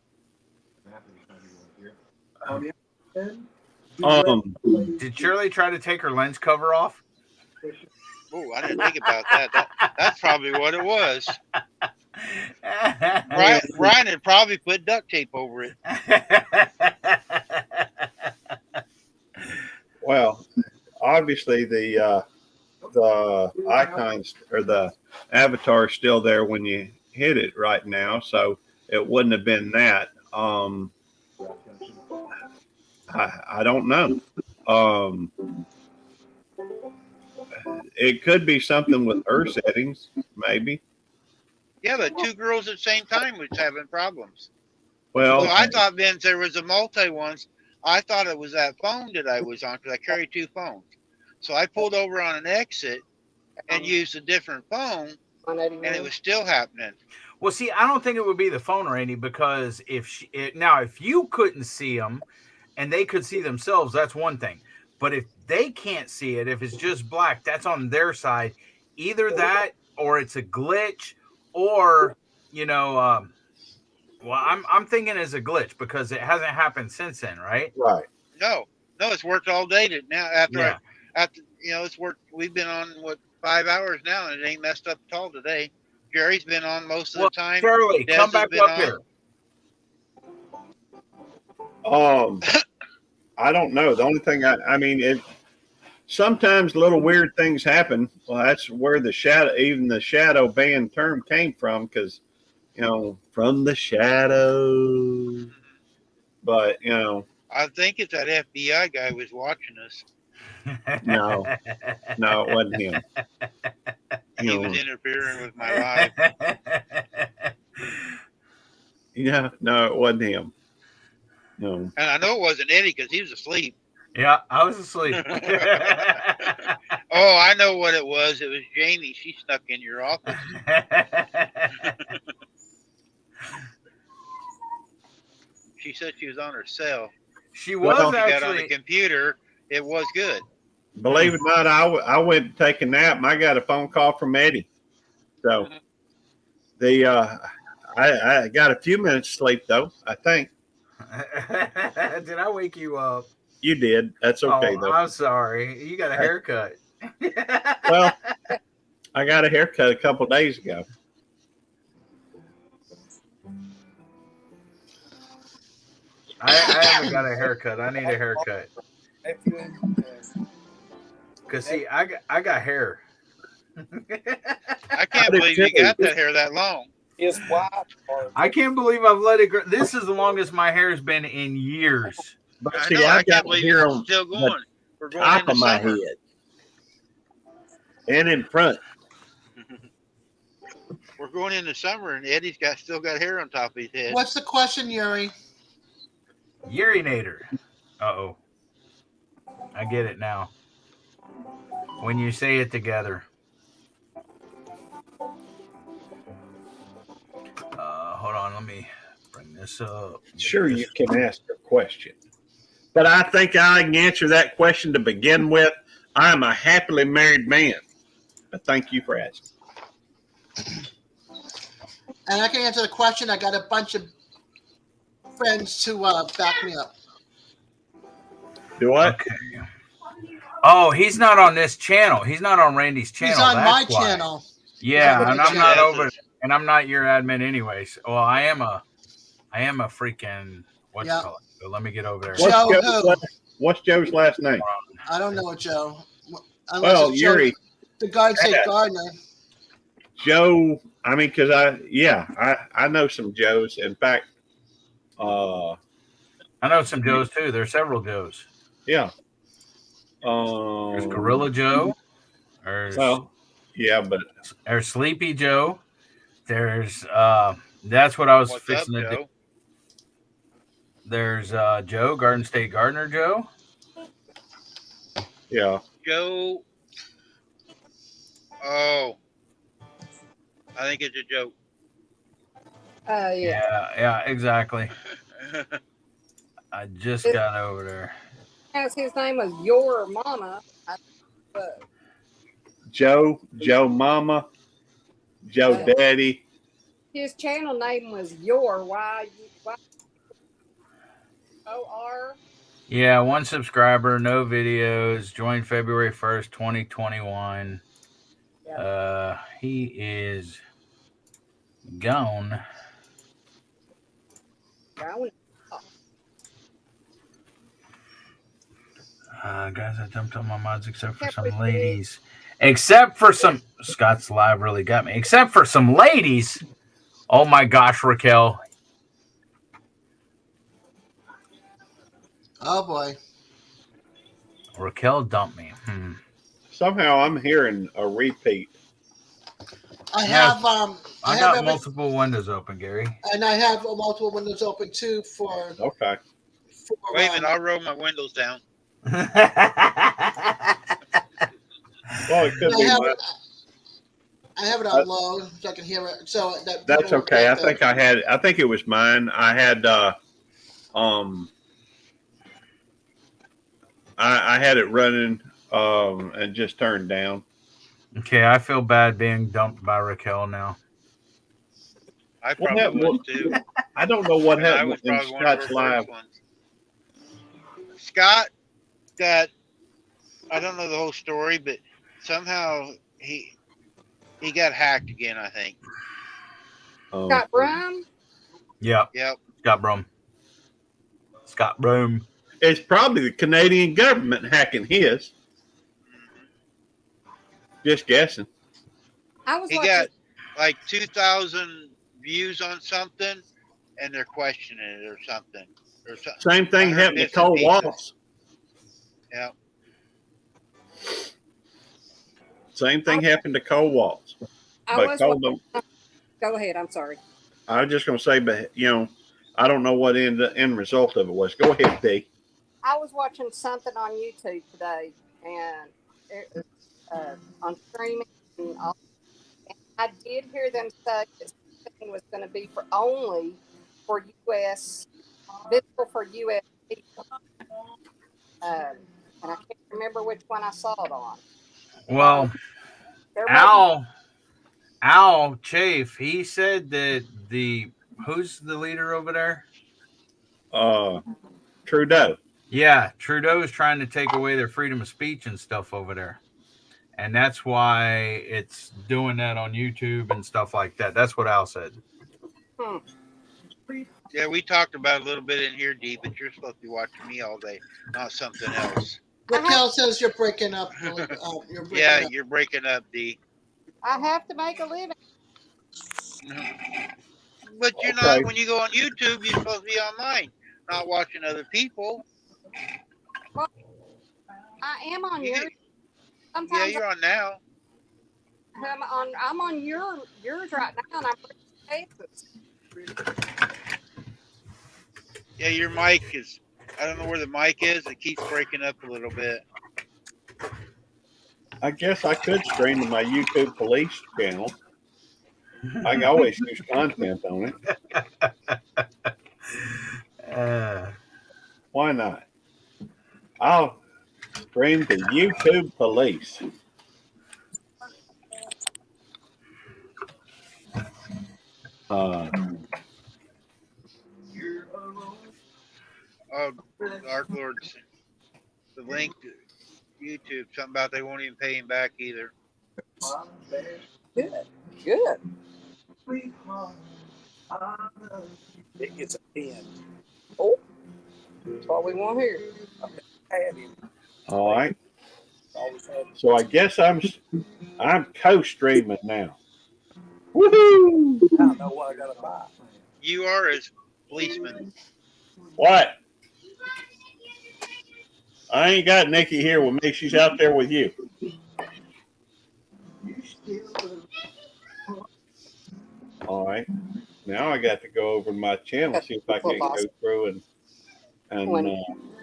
Speaker 15: Did Shirley try to take her lens cover off?
Speaker 2: Oh, I didn't think about that. That's probably what it was. Ryan had probably put duct tape over it.
Speaker 6: Well, obviously the icons or the avatar is still there when you hit it right now, so it wouldn't have been that. I don't know. It could be something with her settings, maybe.
Speaker 2: Yeah, but two girls at the same time was having problems.
Speaker 6: Well,
Speaker 2: so I thought, Vince, there was a multi ones. I thought it was that phone that I was on because I carry two phones. So I pulled over on an exit and used a different phone, and it was still happening.
Speaker 15: Well, see, I don't think it would be the phone, Randy, because if you couldn't see them and they could see themselves, that's one thing. But if they can't see it, if it's just black, that's on their side. Either that, or it's a glitch, or well, I'm thinking it's a glitch because it hasn't happened since then, right?
Speaker 6: Right.
Speaker 2: No, it's worked all day. Now after it's worked. We've been on 5 hours now, and it ain't messed up at all today. Jerry's been on most of the time.
Speaker 15: Shirley, come back up here.
Speaker 6: I don't know. The only thing I mean, sometimes little weird things happen. Well, that's where the shadow ban term came from, because from the shadow. But
Speaker 2: I think it's that FBI guy was watching us.
Speaker 6: No, it wasn't him.
Speaker 2: He was interfering with my life.
Speaker 6: Yeah, no, it wasn't him. No.
Speaker 2: And I know it wasn't Eddie because he was asleep.
Speaker 15: Yeah, I was asleep.
Speaker 2: Oh, I know what it was. It was Jamie. She snuck in your office. She said she was on her cell.
Speaker 15: She was
Speaker 6: Well,
Speaker 2: She got on the
Speaker 15: actually.
Speaker 2: computer. It was good.
Speaker 6: Believe it or not, I went to take a nap and I got a phone call from Eddie. So I got a few minutes sleep though, I think.
Speaker 15: Did I wake you up?
Speaker 6: You did. That's okay
Speaker 15: Oh,
Speaker 6: though.
Speaker 15: I'm sorry. You got a haircut.
Speaker 6: Well, I got a haircut a couple days ago.
Speaker 15: I haven't got a haircut. I need a haircut. Cause see, I got hair.
Speaker 2: I can't believe you got that hair that long.
Speaker 14: His wife.
Speaker 15: I can't believe I've let it grow. This is the longest my hair has been in years.
Speaker 6: But
Speaker 2: I
Speaker 6: see,
Speaker 2: know. I
Speaker 6: I've
Speaker 2: can't
Speaker 6: got
Speaker 2: believe
Speaker 6: hair
Speaker 2: it's
Speaker 6: on
Speaker 2: still going. We're
Speaker 6: the
Speaker 2: going
Speaker 6: top
Speaker 2: into
Speaker 6: of my
Speaker 2: summer.
Speaker 6: head and in front.
Speaker 2: We're going into summer, and Eddie's still got hair on top of his head.
Speaker 3: What's the question, Yuri?
Speaker 15: Urinator. Uh-oh. I get it now. When you say it together. Hold on, let me bring this up.
Speaker 6: Sure, you can ask a question. But I think I can answer that question to begin with. I am a happily married man. But thank you for asking.
Speaker 3: And I can answer the question. I got a bunch of friends to back me up.
Speaker 6: Do what?
Speaker 15: Okay. Oh, he's not on this channel. He's not on Randy's channel.
Speaker 3: He's on my
Speaker 15: That's why.
Speaker 3: channel.
Speaker 15: Yeah, and I'm not
Speaker 2: Yes,
Speaker 15: over, and I'm not your admin anyways. Well, I am a freaking what's it called? So let me get over there.
Speaker 6: What's Joe's last name?
Speaker 3: I don't know, Joe. Unless
Speaker 6: Well,
Speaker 3: it's
Speaker 6: Yuri.
Speaker 3: Joe, the Garden State
Speaker 6: Yeah.
Speaker 3: Gardener.
Speaker 6: Joe. I mean, because I know some Joes. In fact,
Speaker 15: I know some Joes too. There's several Joes.
Speaker 6: Yeah.
Speaker 15: There's Gorilla Joe. There's
Speaker 6: but
Speaker 15: there's Sleepy Joe. There's that's what I was
Speaker 2: What's
Speaker 15: fixing
Speaker 2: up,
Speaker 15: to do.
Speaker 2: Joe?
Speaker 15: There's Joe, Garden State Gardener Joe.
Speaker 6: Yeah.
Speaker 2: Joe. Oh, I think it's a joke.
Speaker 15: Yeah, exactly. I just got over there.
Speaker 13: Yes, his name was Your Mama.
Speaker 6: Joe Mama, Joe Daddy.
Speaker 13: His channel name was Your Y-O-R.
Speaker 15: Yeah, 1 subscriber, no videos. Joined February 1st, 2021. He is gone. Guys, I dumped all my mods except for some ladies. Except for some... Scott's live really got me. Except for some ladies. Oh my gosh, Raquel.
Speaker 3: Oh boy.
Speaker 15: Raquel dumped me.
Speaker 6: Somehow I'm hearing a repeat.
Speaker 3: I have
Speaker 15: I got multiple windows open, Gary.
Speaker 3: And I have multiple windows open too for.
Speaker 6: Okay.
Speaker 2: Wait a minute, I'll roll my windows down.
Speaker 6: Well, it could be.
Speaker 3: I have it on low so I can hear it. So
Speaker 6: That's okay. I think it was mine. I had I had it running and just turned down.
Speaker 15: Okay, I feel bad being dumped by Raquel now.
Speaker 2: I probably would too.
Speaker 6: I don't know what happened in
Speaker 2: probably one of
Speaker 6: Scott's
Speaker 2: her
Speaker 6: live.
Speaker 2: first ones. Scott got, I don't know the whole story, but somehow he got hacked again, I think.
Speaker 13: Scott Brown?
Speaker 15: Yep. Scott Broom.
Speaker 6: It's probably the Canadian government hacking his. Just guessing.
Speaker 2: He got like 2,000 views on something, and they're questioning it or something.
Speaker 6: Same thing happened to Cole Walls.
Speaker 2: Yeah.
Speaker 6: Same thing happened to Cole Walls.
Speaker 13: Go ahead. I'm sorry.
Speaker 6: I was just going to say, but I don't know what the end result of it was. Go ahead, D.
Speaker 13: I was watching something on YouTube today, and it was on streaming, and I did hear them say this thing was going to be for only for U.S. visible for U.S. people, and I can't remember which one I saw it on.
Speaker 15: Well,
Speaker 13: They're making
Speaker 15: Al Chafe, he said that who's the leader over there?
Speaker 6: Trudeau.
Speaker 15: Yeah, Trudeau is trying to take away their freedom of speech and stuff over there. And that's why it's doing that on YouTube and stuff like that. That's what Al said.
Speaker 2: Yeah, we talked about it a little bit in here, D, but you're supposed to be watching me all day, not something else.
Speaker 3: Raquel says you're breaking up.
Speaker 2: Yeah, you're breaking up, D.
Speaker 13: I have to make a living.
Speaker 2: But you're not, when you go on YouTube, you're supposed to be online, not watching other people.
Speaker 13: Well, I am on yours. Sometimes
Speaker 2: Yeah, you're on now.
Speaker 13: I'm on yours right now, and I'm
Speaker 2: Yeah, your mic is, I don't know where the mic is. It keeps breaking up a little bit.
Speaker 6: I guess I could stream to my YouTube police channel. I can always use content on it. Why not? I'll stream to YouTube police.
Speaker 2: Dark Lord's the link to YouTube, something about they won't even pay him back either.
Speaker 13: Good. Good.
Speaker 14: It gets a 10.
Speaker 13: Oh, that's what we want here.
Speaker 6: All right. So I guess I'm co-streaming now. Woohoo!
Speaker 14: I don't know what I gotta buy.
Speaker 2: You are his policeman.
Speaker 6: What? I ain't got Nikki here with me. She's out there with you. All right. Now I got to go over to my channel, see if I can go through and
Speaker 13: when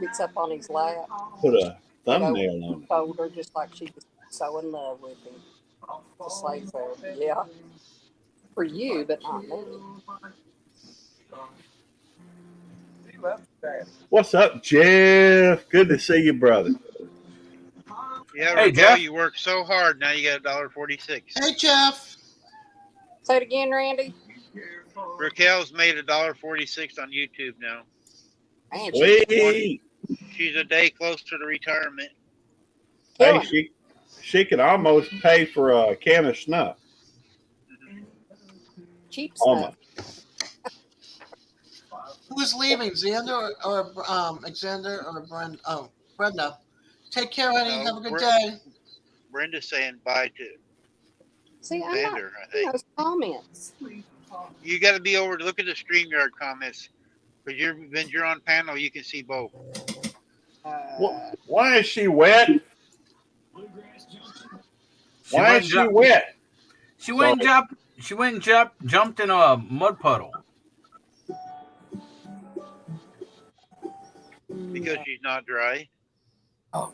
Speaker 13: it's up on his lap,
Speaker 6: put a thumbnail on it.
Speaker 13: Told her just like she was so in love with him. Just like so, yeah. For you, but not me.
Speaker 6: What's up, Jeff? Good to see you, brother.
Speaker 2: Yeah,
Speaker 6: Hey,
Speaker 2: Raquel,
Speaker 6: Jeff.
Speaker 2: you worked so hard. Now you got $1.46.
Speaker 3: Hey, Jeff.
Speaker 13: Say it again, Randy.
Speaker 2: Raquel's made $1.46 on YouTube now.
Speaker 13: Man,
Speaker 6: Sweet.
Speaker 2: She's a day closer to retirement.
Speaker 6: Hey, she could almost pay for a can of snuff.
Speaker 13: Cheap
Speaker 6: Almost.
Speaker 3: Who's leaving, Xander or Alexander or Brenda? Oh, Brenda. Take care, honey. Have a good day.
Speaker 2: Brenda's saying bye to
Speaker 13: See, I'm
Speaker 2: Xander, I think.
Speaker 13: those comments.
Speaker 2: You got to be over to look at the StreamYard comments. Because you're on panel, you can see both.
Speaker 6: Why is she wet? Why is she wet?
Speaker 15: She went and jumped in a mud puddle.
Speaker 2: Because she's not dry.
Speaker 14: Oh,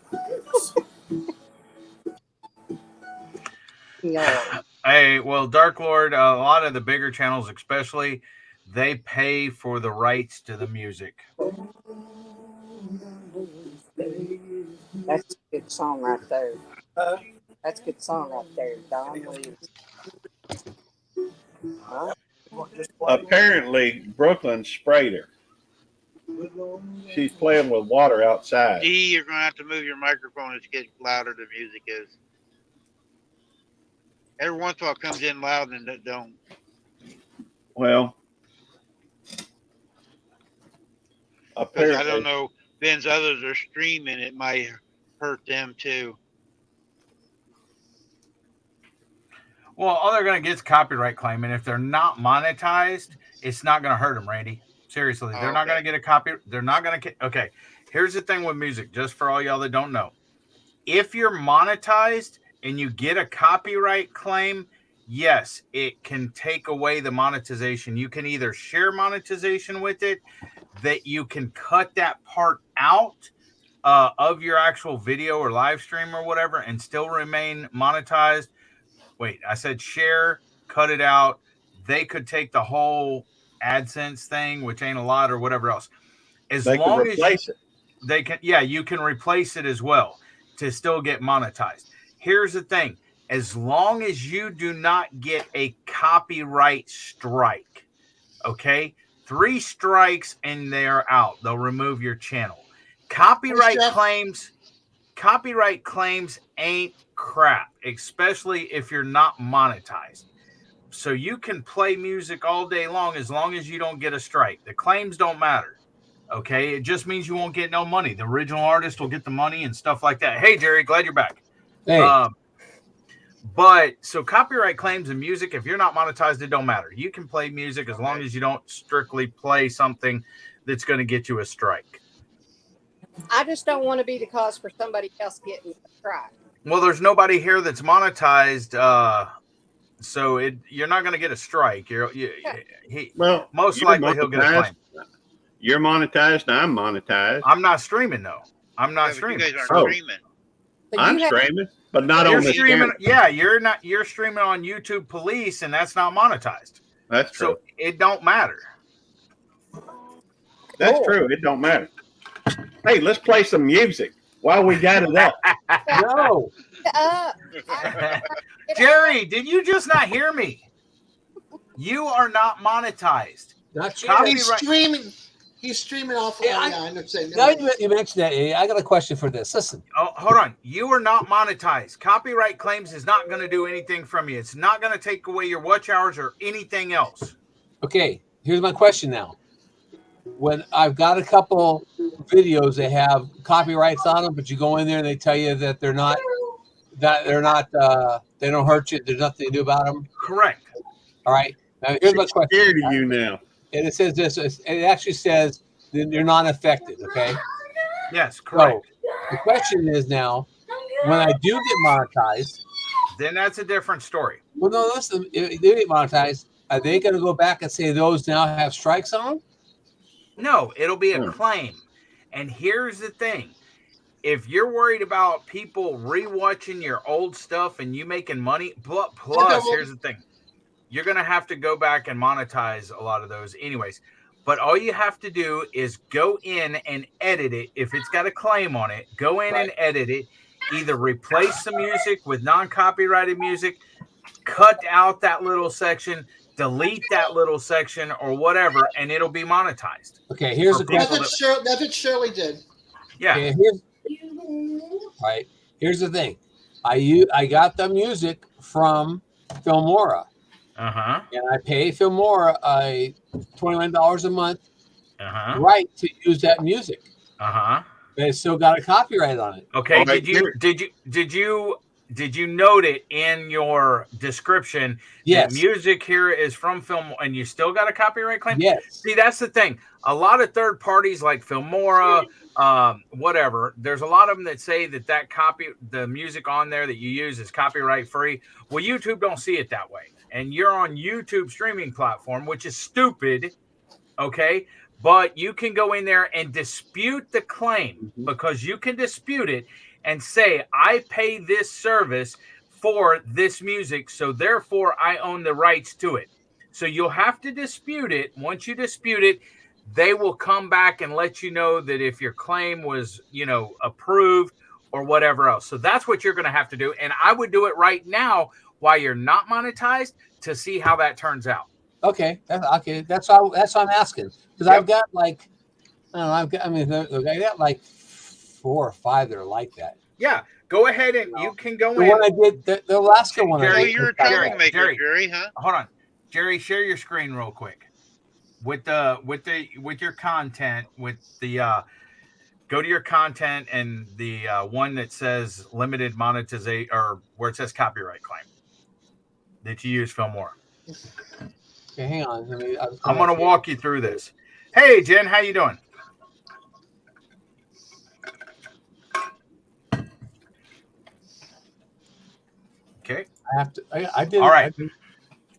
Speaker 15: Hey, well, Dark Lord, a lot of the bigger channels especially, they pay for the rights to the music.
Speaker 13: That's a good song right there. That's a good song right there, Don Williams. Huh?
Speaker 6: Apparently, Brooklyn sprayed her. She's playing with water outside.
Speaker 2: D, you're going to have to move your microphone as it gets louder the music is. Every once in a while it comes in loud and it don't.
Speaker 6: Well,
Speaker 2: Because I don't know, Ben's others are streaming, it might hurt them too.
Speaker 15: Well, all they're going to get is copyright claim, and if they're not monetized, it's not going to hurt them, Randy. Seriously, they're not going to get a copy. They're not going to. Okay, here's the thing with music, just for all y'all that don't know. If you're monetized and you get a copyright claim, yes, it can take away the monetization. You can either share monetization with it, that you can cut that part out of your actual video or live stream or whatever and still remain monetized. Wait, I said share, cut it out. They could take the whole AdSense thing, which ain't a lot or whatever else. As
Speaker 6: They can
Speaker 15: long as
Speaker 6: replace it.
Speaker 15: they can, yeah, you can replace it as well to still get monetized. Here's the thing. As long as you do not get a copyright strike, okay? 3 strikes and they're out. They'll remove your channel. Copyright claims ain't crap, especially if you're not monetized. So you can play music all day long as you don't get a strike. The claims don't matter. Okay, it just means you won't get no money. The original artist will get the money and stuff like that. Hey, Jerry, glad you're back.
Speaker 1: Hey.
Speaker 15: But so copyright claims in music, if you're not monetized, it don't matter. You can play music as long as you don't strictly play something that's going to get you a strike.
Speaker 13: I just don't want to be the cause for somebody else getting a strike.
Speaker 15: Well, there's nobody here that's monetized, so you're not going to get a strike. Most likely he'll get a claim.
Speaker 6: You're monetized. I'm monetized.
Speaker 15: I'm not streaming though. I'm not streaming.
Speaker 2: You guys aren't streaming.
Speaker 6: I'm streaming, but not on the
Speaker 15: streaming. Yeah, you're not. You're streaming on YouTube Police, and that's not monetized.
Speaker 6: That's true.
Speaker 15: So it don't matter.
Speaker 6: That's true. It don't matter. Hey, let's play some music while we got it up.
Speaker 1: No.
Speaker 15: Jerry, did you just not hear me? You are not monetized.
Speaker 1: Not
Speaker 3: He's streaming. He's streaming off.
Speaker 1: Now you mentioned that. I got a question for this. Listen.
Speaker 15: Oh, hold on. You are not monetized. Copyright claims is not going to do anything from you. It's not going to take away your watch hours or anything else.
Speaker 1: Okay, here's my question now. When I've got a couple videos that have copyrights on them, but you go in there and they tell you that they don't hurt you. There's nothing to do about them.
Speaker 15: Correct.
Speaker 1: All right. Now here's my question.
Speaker 6: Scared of you now.
Speaker 1: And it says this. It actually says that you're not affected. Okay.
Speaker 15: Yes, correct.
Speaker 1: So the question is now, when I do get monetized,
Speaker 15: then that's a different story.
Speaker 1: Well, no, listen. If they get monetized, are they going to go back and say those now have strikes on them?
Speaker 15: No, it'll be a claim. And here's the thing. If you're worried about people rewatching your old stuff and you making money, plus here's the thing. You're going to have to go back and monetize a lot of those anyways. But all you have to do is go in and edit it. If it's got a claim on it, go in and edit it. Either replace the music with non-copyrighted music, cut out that little section, delete that little section or whatever, and it'll be monetized.
Speaker 1: Okay, here's the question.
Speaker 3: That's what Shirley did.
Speaker 15: Yeah.
Speaker 1: Okay, here's the thing. I got the music from Filmora.
Speaker 15: Uh-huh.
Speaker 1: And I pay Filmora $21 a month right to use that music.
Speaker 15: Uh-huh.
Speaker 1: But it's still got a copyright on it.
Speaker 15: Okay. Did you note it in your description?
Speaker 1: Yes.
Speaker 15: That music here is from Film, and you still got a copyright claim?
Speaker 1: Yes.
Speaker 15: See, that's the thing. A lot of third parties like Filmora, whatever, there's a lot of them that say that the music on there that you use is copyright free. Well, YouTube don't see it that way. And you're on YouTube streaming platform, which is stupid. Okay. But you can go in there and dispute the claim because you can dispute it and say, I pay this service for this music, so therefore I own the rights to it. So you'll have to dispute it. Once you dispute it, they will come back and let you know that if your claim was, approved or whatever else. So that's what you're going to have to do. And I would do it right now while you're not monetized to see how that turns out.
Speaker 1: Okay. That's all I'm asking. Because I've got I got like 4 or 5 that are like that.
Speaker 15: Yeah, go ahead and you can go in.
Speaker 1: The one I did, the Alaska one.
Speaker 2: Jerry, you're a troublemaker, Jerry, huh?
Speaker 15: Hold on, Jerry, share your screen real quick with your content. Go to your content and the one that says limited monetization or where it says copyright claim that you use Filmora.
Speaker 1: Okay, hang on.
Speaker 15: I'm going to walk you through this. Hey, Jen, how you doing? Okay.
Speaker 1: I have to. I did.
Speaker 15: All right.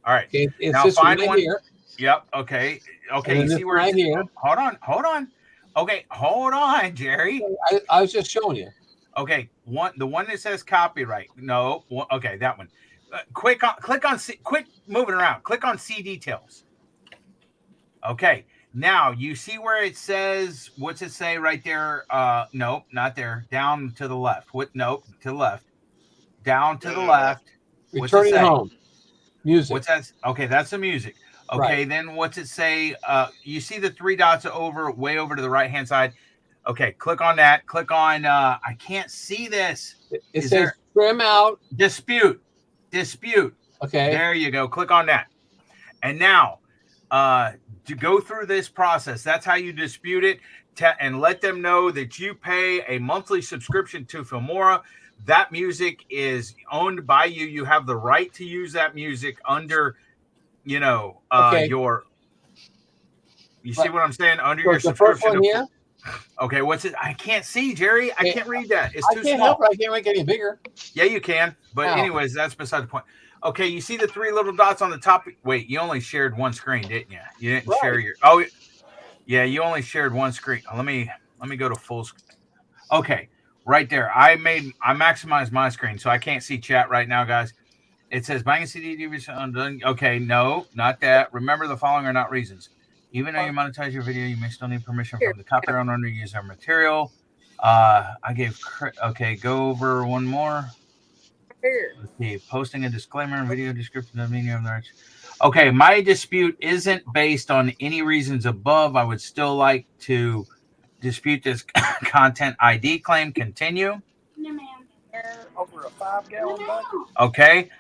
Speaker 15: All right.
Speaker 1: Okay, it's
Speaker 15: Now
Speaker 1: this
Speaker 15: find
Speaker 1: right
Speaker 15: one.
Speaker 1: here.
Speaker 15: Yep. Okay. Okay.
Speaker 1: And
Speaker 15: You
Speaker 1: then
Speaker 15: see
Speaker 1: this
Speaker 15: where
Speaker 1: right
Speaker 15: it's
Speaker 1: here.
Speaker 15: hold on. Okay, hold on, Jerry.
Speaker 1: I was just showing you.
Speaker 15: Okay, the one that says copyright. No, okay, that one. Click on C, quit moving around. Click on see details. Okay, now you see where it says, what's it say right there? Nope, not there. Down to the left. What? Nope, to the left. Down to the left. What's it
Speaker 1: Returning
Speaker 15: say?
Speaker 1: home. Music.
Speaker 15: What's that? Okay, that's the music. Okay,
Speaker 1: Right.
Speaker 15: then what's it say? You see the three dots way over to the right hand side. Okay, click on that. Click on. I can't see this.
Speaker 1: It says trim out.
Speaker 15: Dispute.
Speaker 1: Okay.
Speaker 15: There you go. Click on that. And now, to go through this process, that's how you dispute it, and let them know that you pay a monthly subscription to Filmora. That music is owned by you. You have the right to use that music under,
Speaker 1: Okay.
Speaker 15: your. You see what I'm saying? Under
Speaker 1: So
Speaker 15: your
Speaker 1: the first
Speaker 15: subscription.
Speaker 1: one here.
Speaker 15: Okay, what's it? I can't see, Jerry. I can't read that. It's too
Speaker 1: I can't
Speaker 15: small.
Speaker 1: help it. I can't make it any bigger.
Speaker 15: Yeah, you can. But
Speaker 1: How?
Speaker 15: anyways, that's beside the point. Okay, you see the three little dots on the top? Wait, you only shared one screen, didn't you? You didn't share your. Oh, yeah, you only shared one screen. Let me go to full screen. Okay, right there. I maximized my screen, so I can't see chat right now, guys. It says buying a CD, DVD. Okay, no, not that. Remember, the following are not reasons. Even though you monetize your video, you may still need permission from the copyright owner to use our material. Okay, go over one more. Let's see. Posting a disclaimer and video description of meaning of the rights. Okay, my dispute isn't based on any reasons above. I would still like to dispute this content ID claim. Continue.
Speaker 14: No, ma'am. Over a 5-gallon bucket.
Speaker 15: Okay.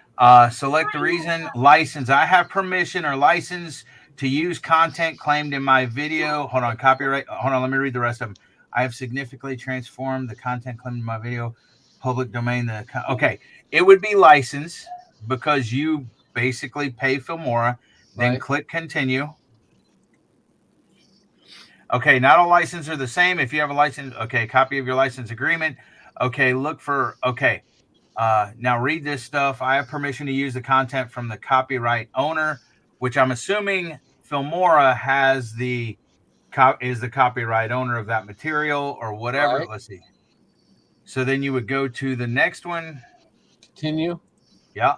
Speaker 15: Select the reason. License. I have permission or license to use content claimed in my video. Hold on. Copyright. Hold on. Let me read the rest of them. I have significantly transformed the content claimed in my video. Public domain. Okay. It would be license because you basically pay Filmora. Then click continue. Okay. Not all licenses are the same. If you have a license, okay. Copy of your license agreement. Okay. Look for, okay. Now read this stuff. I have permission to use the content from the copyright owner, which I'm assuming Filmora is the copyright owner of that material or whatever.
Speaker 1: Right.
Speaker 15: Let's see. So then you would go to the next one.
Speaker 1: Continue.
Speaker 15: Yeah.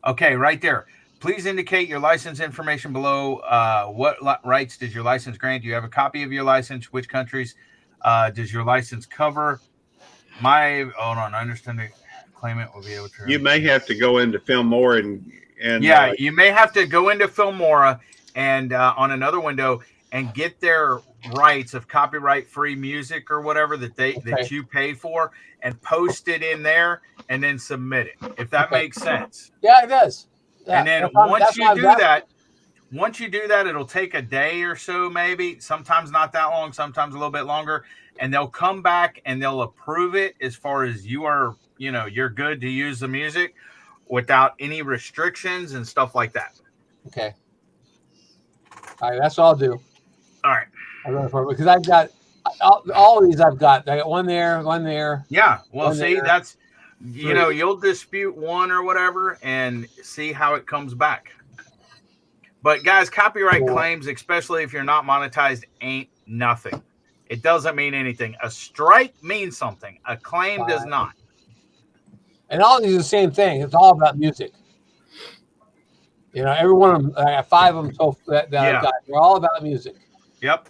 Speaker 15: Okay, right there. Please indicate your license information below. What rights does your license grant? Do you have a copy of your license? Which countries does your license cover? Hold on. I understand the claimant will be able to.
Speaker 6: You may have to go into Filmora and
Speaker 15: yeah, you may have to go into Filmora and on another window and get their rights of copyright-free music or whatever that you pay for and post it in there and then submit it. If that makes sense.
Speaker 1: Yeah, it does. Yeah.
Speaker 15: And then once you do that, it'll take a day or so, maybe. Sometimes not that long, sometimes a little bit longer. And they'll come back and they'll approve it as far as you are, you're good to use the music without any restrictions and stuff like that.
Speaker 1: Okay. All right, that's what I'll do.
Speaker 15: All right.
Speaker 1: I'll run for it because I've got all of these. I've got one there, one there.
Speaker 15: Yeah. Well, see,
Speaker 1: there.
Speaker 15: that's you'll dispute one or whatever and see how it comes back. But guys, copyright claims, especially if you're not monetized, ain't nothing. It doesn't mean anything. A strike means something. A claim does not.
Speaker 1: And all these are the same thing. It's all about music. Every one of them. I got 5 of them that I've got. They're all about music.
Speaker 15: Yep.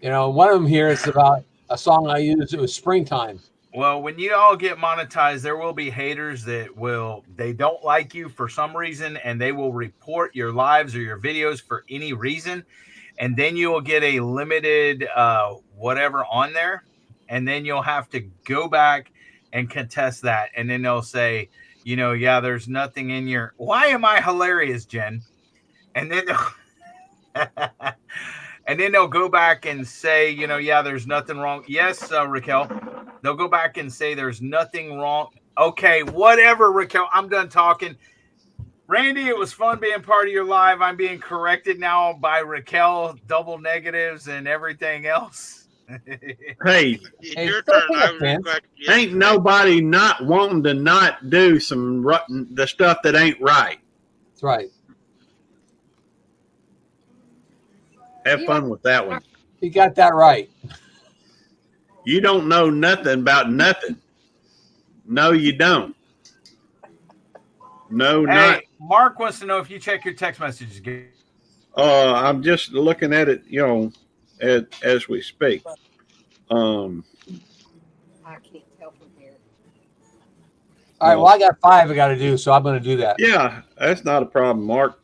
Speaker 1: One of them here is about a song I used. It was Springtime.
Speaker 15: Well, when you all get monetized, there will be haters that they don't like you for some reason, and they will report your lives or your videos for any reason. And then you will get a limited whatever on there. And then you'll have to go back and contest that. And then they'll say, there's nothing in your. Why am I hilarious, Jen? And then they'll go back and say, there's nothing wrong. Yes, Raquel. They'll go back and say there's nothing wrong. Okay, whatever, Raquel. I'm done talking. Randy, it was fun being part of your live. I'm being corrected now by Raquel, double negatives and everything else.
Speaker 6: Hey,
Speaker 2: your turn.
Speaker 6: Ain't nobody not wanting to not do the stuff that ain't right.
Speaker 1: That's right.
Speaker 6: Have fun with that one.
Speaker 1: You got that right.
Speaker 6: You don't know nothing about nothing. No, you don't. No,
Speaker 15: Hey,
Speaker 6: not.
Speaker 15: Mark wants to know if you check your text messages.
Speaker 6: I'm just looking at it, as we speak.
Speaker 13: I can't tell from here.
Speaker 1: All right. Well, I got 5 I got to do, so I'm going to do that.
Speaker 6: Yeah, that's not a problem, Mark.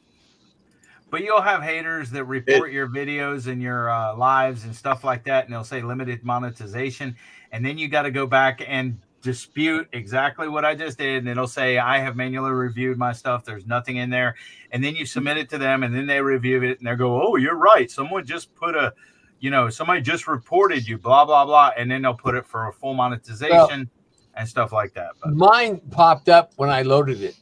Speaker 15: But you'll have haters that report your videos and your lives and stuff like that, and they'll say limited monetization, and then you got to go back and dispute exactly what I just did, and it'll say I have manually reviewed my stuff. There's nothing in there, and then you submit it to them, and then they review it, and they go, "Oh, you're right. Someone just put somebody just reported you, blah blah blah," and then they'll put it for a full monetization and stuff like that. But
Speaker 1: mine popped up when I loaded it.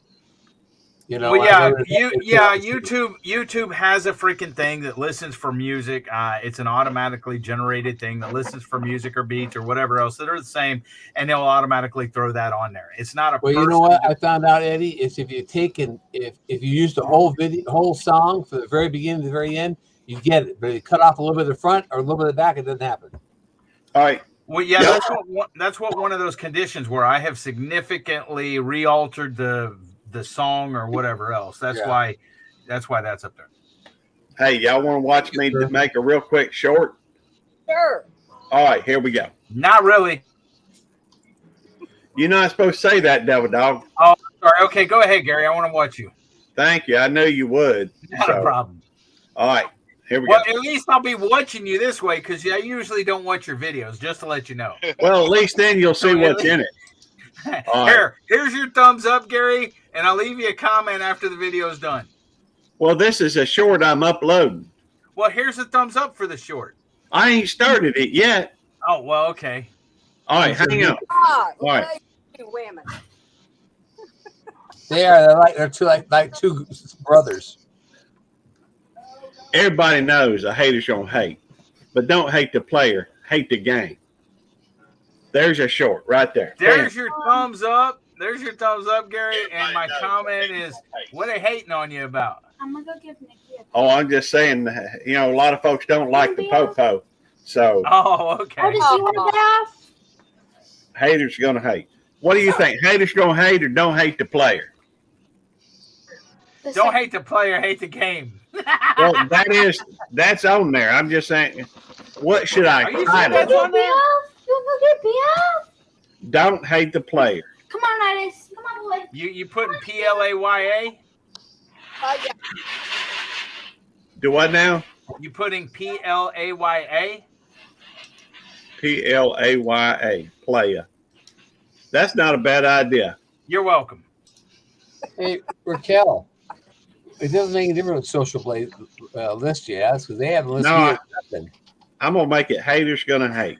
Speaker 15: Well, YouTube has a freaking thing that listens for music. It's an automatically generated thing that listens for music or beats or whatever else that are the same, and they'll automatically throw that on there. It's not a.
Speaker 1: Well, you know what I found out, Eddie, is if you take and if you use the whole song from the very beginning to the very end, you get it. But if you cut off a little bit of the front or a little bit of the back, it doesn't happen.
Speaker 6: All right.
Speaker 15: Well, yeah, that's what one of those conditions where I have significantly re-altered the song or whatever else. That's why that's up there.
Speaker 6: Hey, y'all want to watch me make a real quick short?
Speaker 13: Sure.
Speaker 6: All right, here we go.
Speaker 15: Not really.
Speaker 6: You're not supposed to say that, Devil Dog.
Speaker 15: Oh, sorry. Okay, go ahead, Gary. I want to watch you.
Speaker 6: Thank you. I knew you would.
Speaker 15: Not a problem.
Speaker 6: All right, here we
Speaker 15: go.
Speaker 6: Well,
Speaker 15: at least I'll be watching you this way because I usually don't watch your videos, just to let you know.
Speaker 6: Well, at least then you'll see what's in it.
Speaker 15: Here's your thumbs up, Gary, and I'll leave you a comment after the video is done.
Speaker 6: Well, this is a short I'm uploading.
Speaker 15: Well, here's a thumbs up for the short.
Speaker 6: I ain't started it yet.
Speaker 15: Oh, well, okay.
Speaker 6: All right, hang on.
Speaker 13: All
Speaker 6: right.
Speaker 13: Women.
Speaker 1: They're two brothers.
Speaker 6: Everybody knows a hater's gonna hate, but don't hate the player, hate the game. There's a short right there.
Speaker 15: There's your thumbs up. There's your thumbs up, Gary. And my comment is, what are they hating on you about?
Speaker 12: I'm gonna go give Nikki
Speaker 6: Oh, I'm just saying, a lot of folks don't like the po-po. So.
Speaker 15: Oh, okay.
Speaker 12: Oh, does he want that?
Speaker 6: Haters gonna hate. What do you think? Haters gonna hate or don't hate the player?
Speaker 15: Don't hate the player, hate the game.
Speaker 6: Well, that's on there. I'm just saying, what should I title it?
Speaker 12: You want to get BF?
Speaker 6: Don't hate the player.
Speaker 12: Come on, Iris. Come on, boy.
Speaker 15: You putting PLAYA?
Speaker 13: Yeah.
Speaker 6: Do what now?
Speaker 15: You putting PLAYA?
Speaker 6: PLAYA, player. That's not a bad idea.
Speaker 15: You're welcome.
Speaker 1: Hey, Raquel, it doesn't make a difference with social play list you ask because they haven't listed nothing.
Speaker 6: I'm gonna make it haters gonna hate.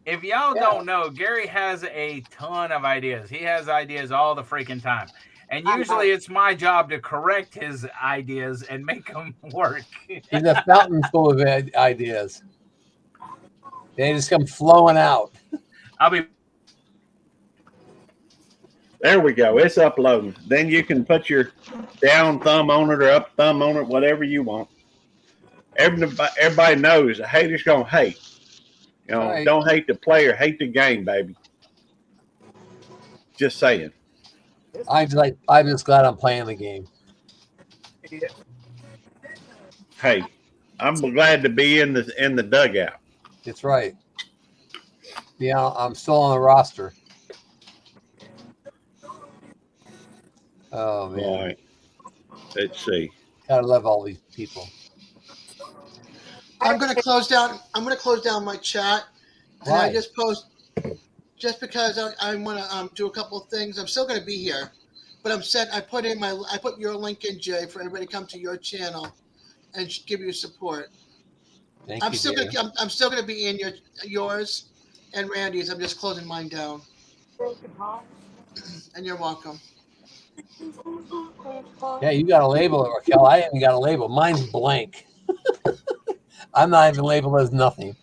Speaker 15: If y'all don't know, Gary has a ton of ideas. He has ideas all the freaking time. And usually it's my job to correct his ideas and make them work.
Speaker 1: He's a fountain full of ideas. They just come flowing out.
Speaker 15: I'll be.
Speaker 6: There we go. It's uploading. Then you can put your down thumb on it or up thumb on it, whatever you want. Everybody knows a hater's gonna hate.
Speaker 1: Right.
Speaker 6: Don't hate the player, hate the game, baby. Just saying.
Speaker 1: I'm just glad I'm playing the game.
Speaker 6: Hey, I'm glad to be in the dugout.
Speaker 1: That's right. Yeah, I'm still on the roster. Oh man.
Speaker 6: All right. Let's see.
Speaker 1: Gotta love all these people.
Speaker 3: I'm gonna close down my chat. And
Speaker 1: Why?
Speaker 3: I just post just because I want to do a couple of things. I'm still gonna be here, but I put your link in, Jay, for everybody to come to your channel and give you support. I'm still gonna be in yours and Randy's. I'm just closing mine down. And you're welcome.
Speaker 1: Yeah, you got a label it, Raquel. I haven't got a label. Mine's blank. I'm not even labeled as nothing.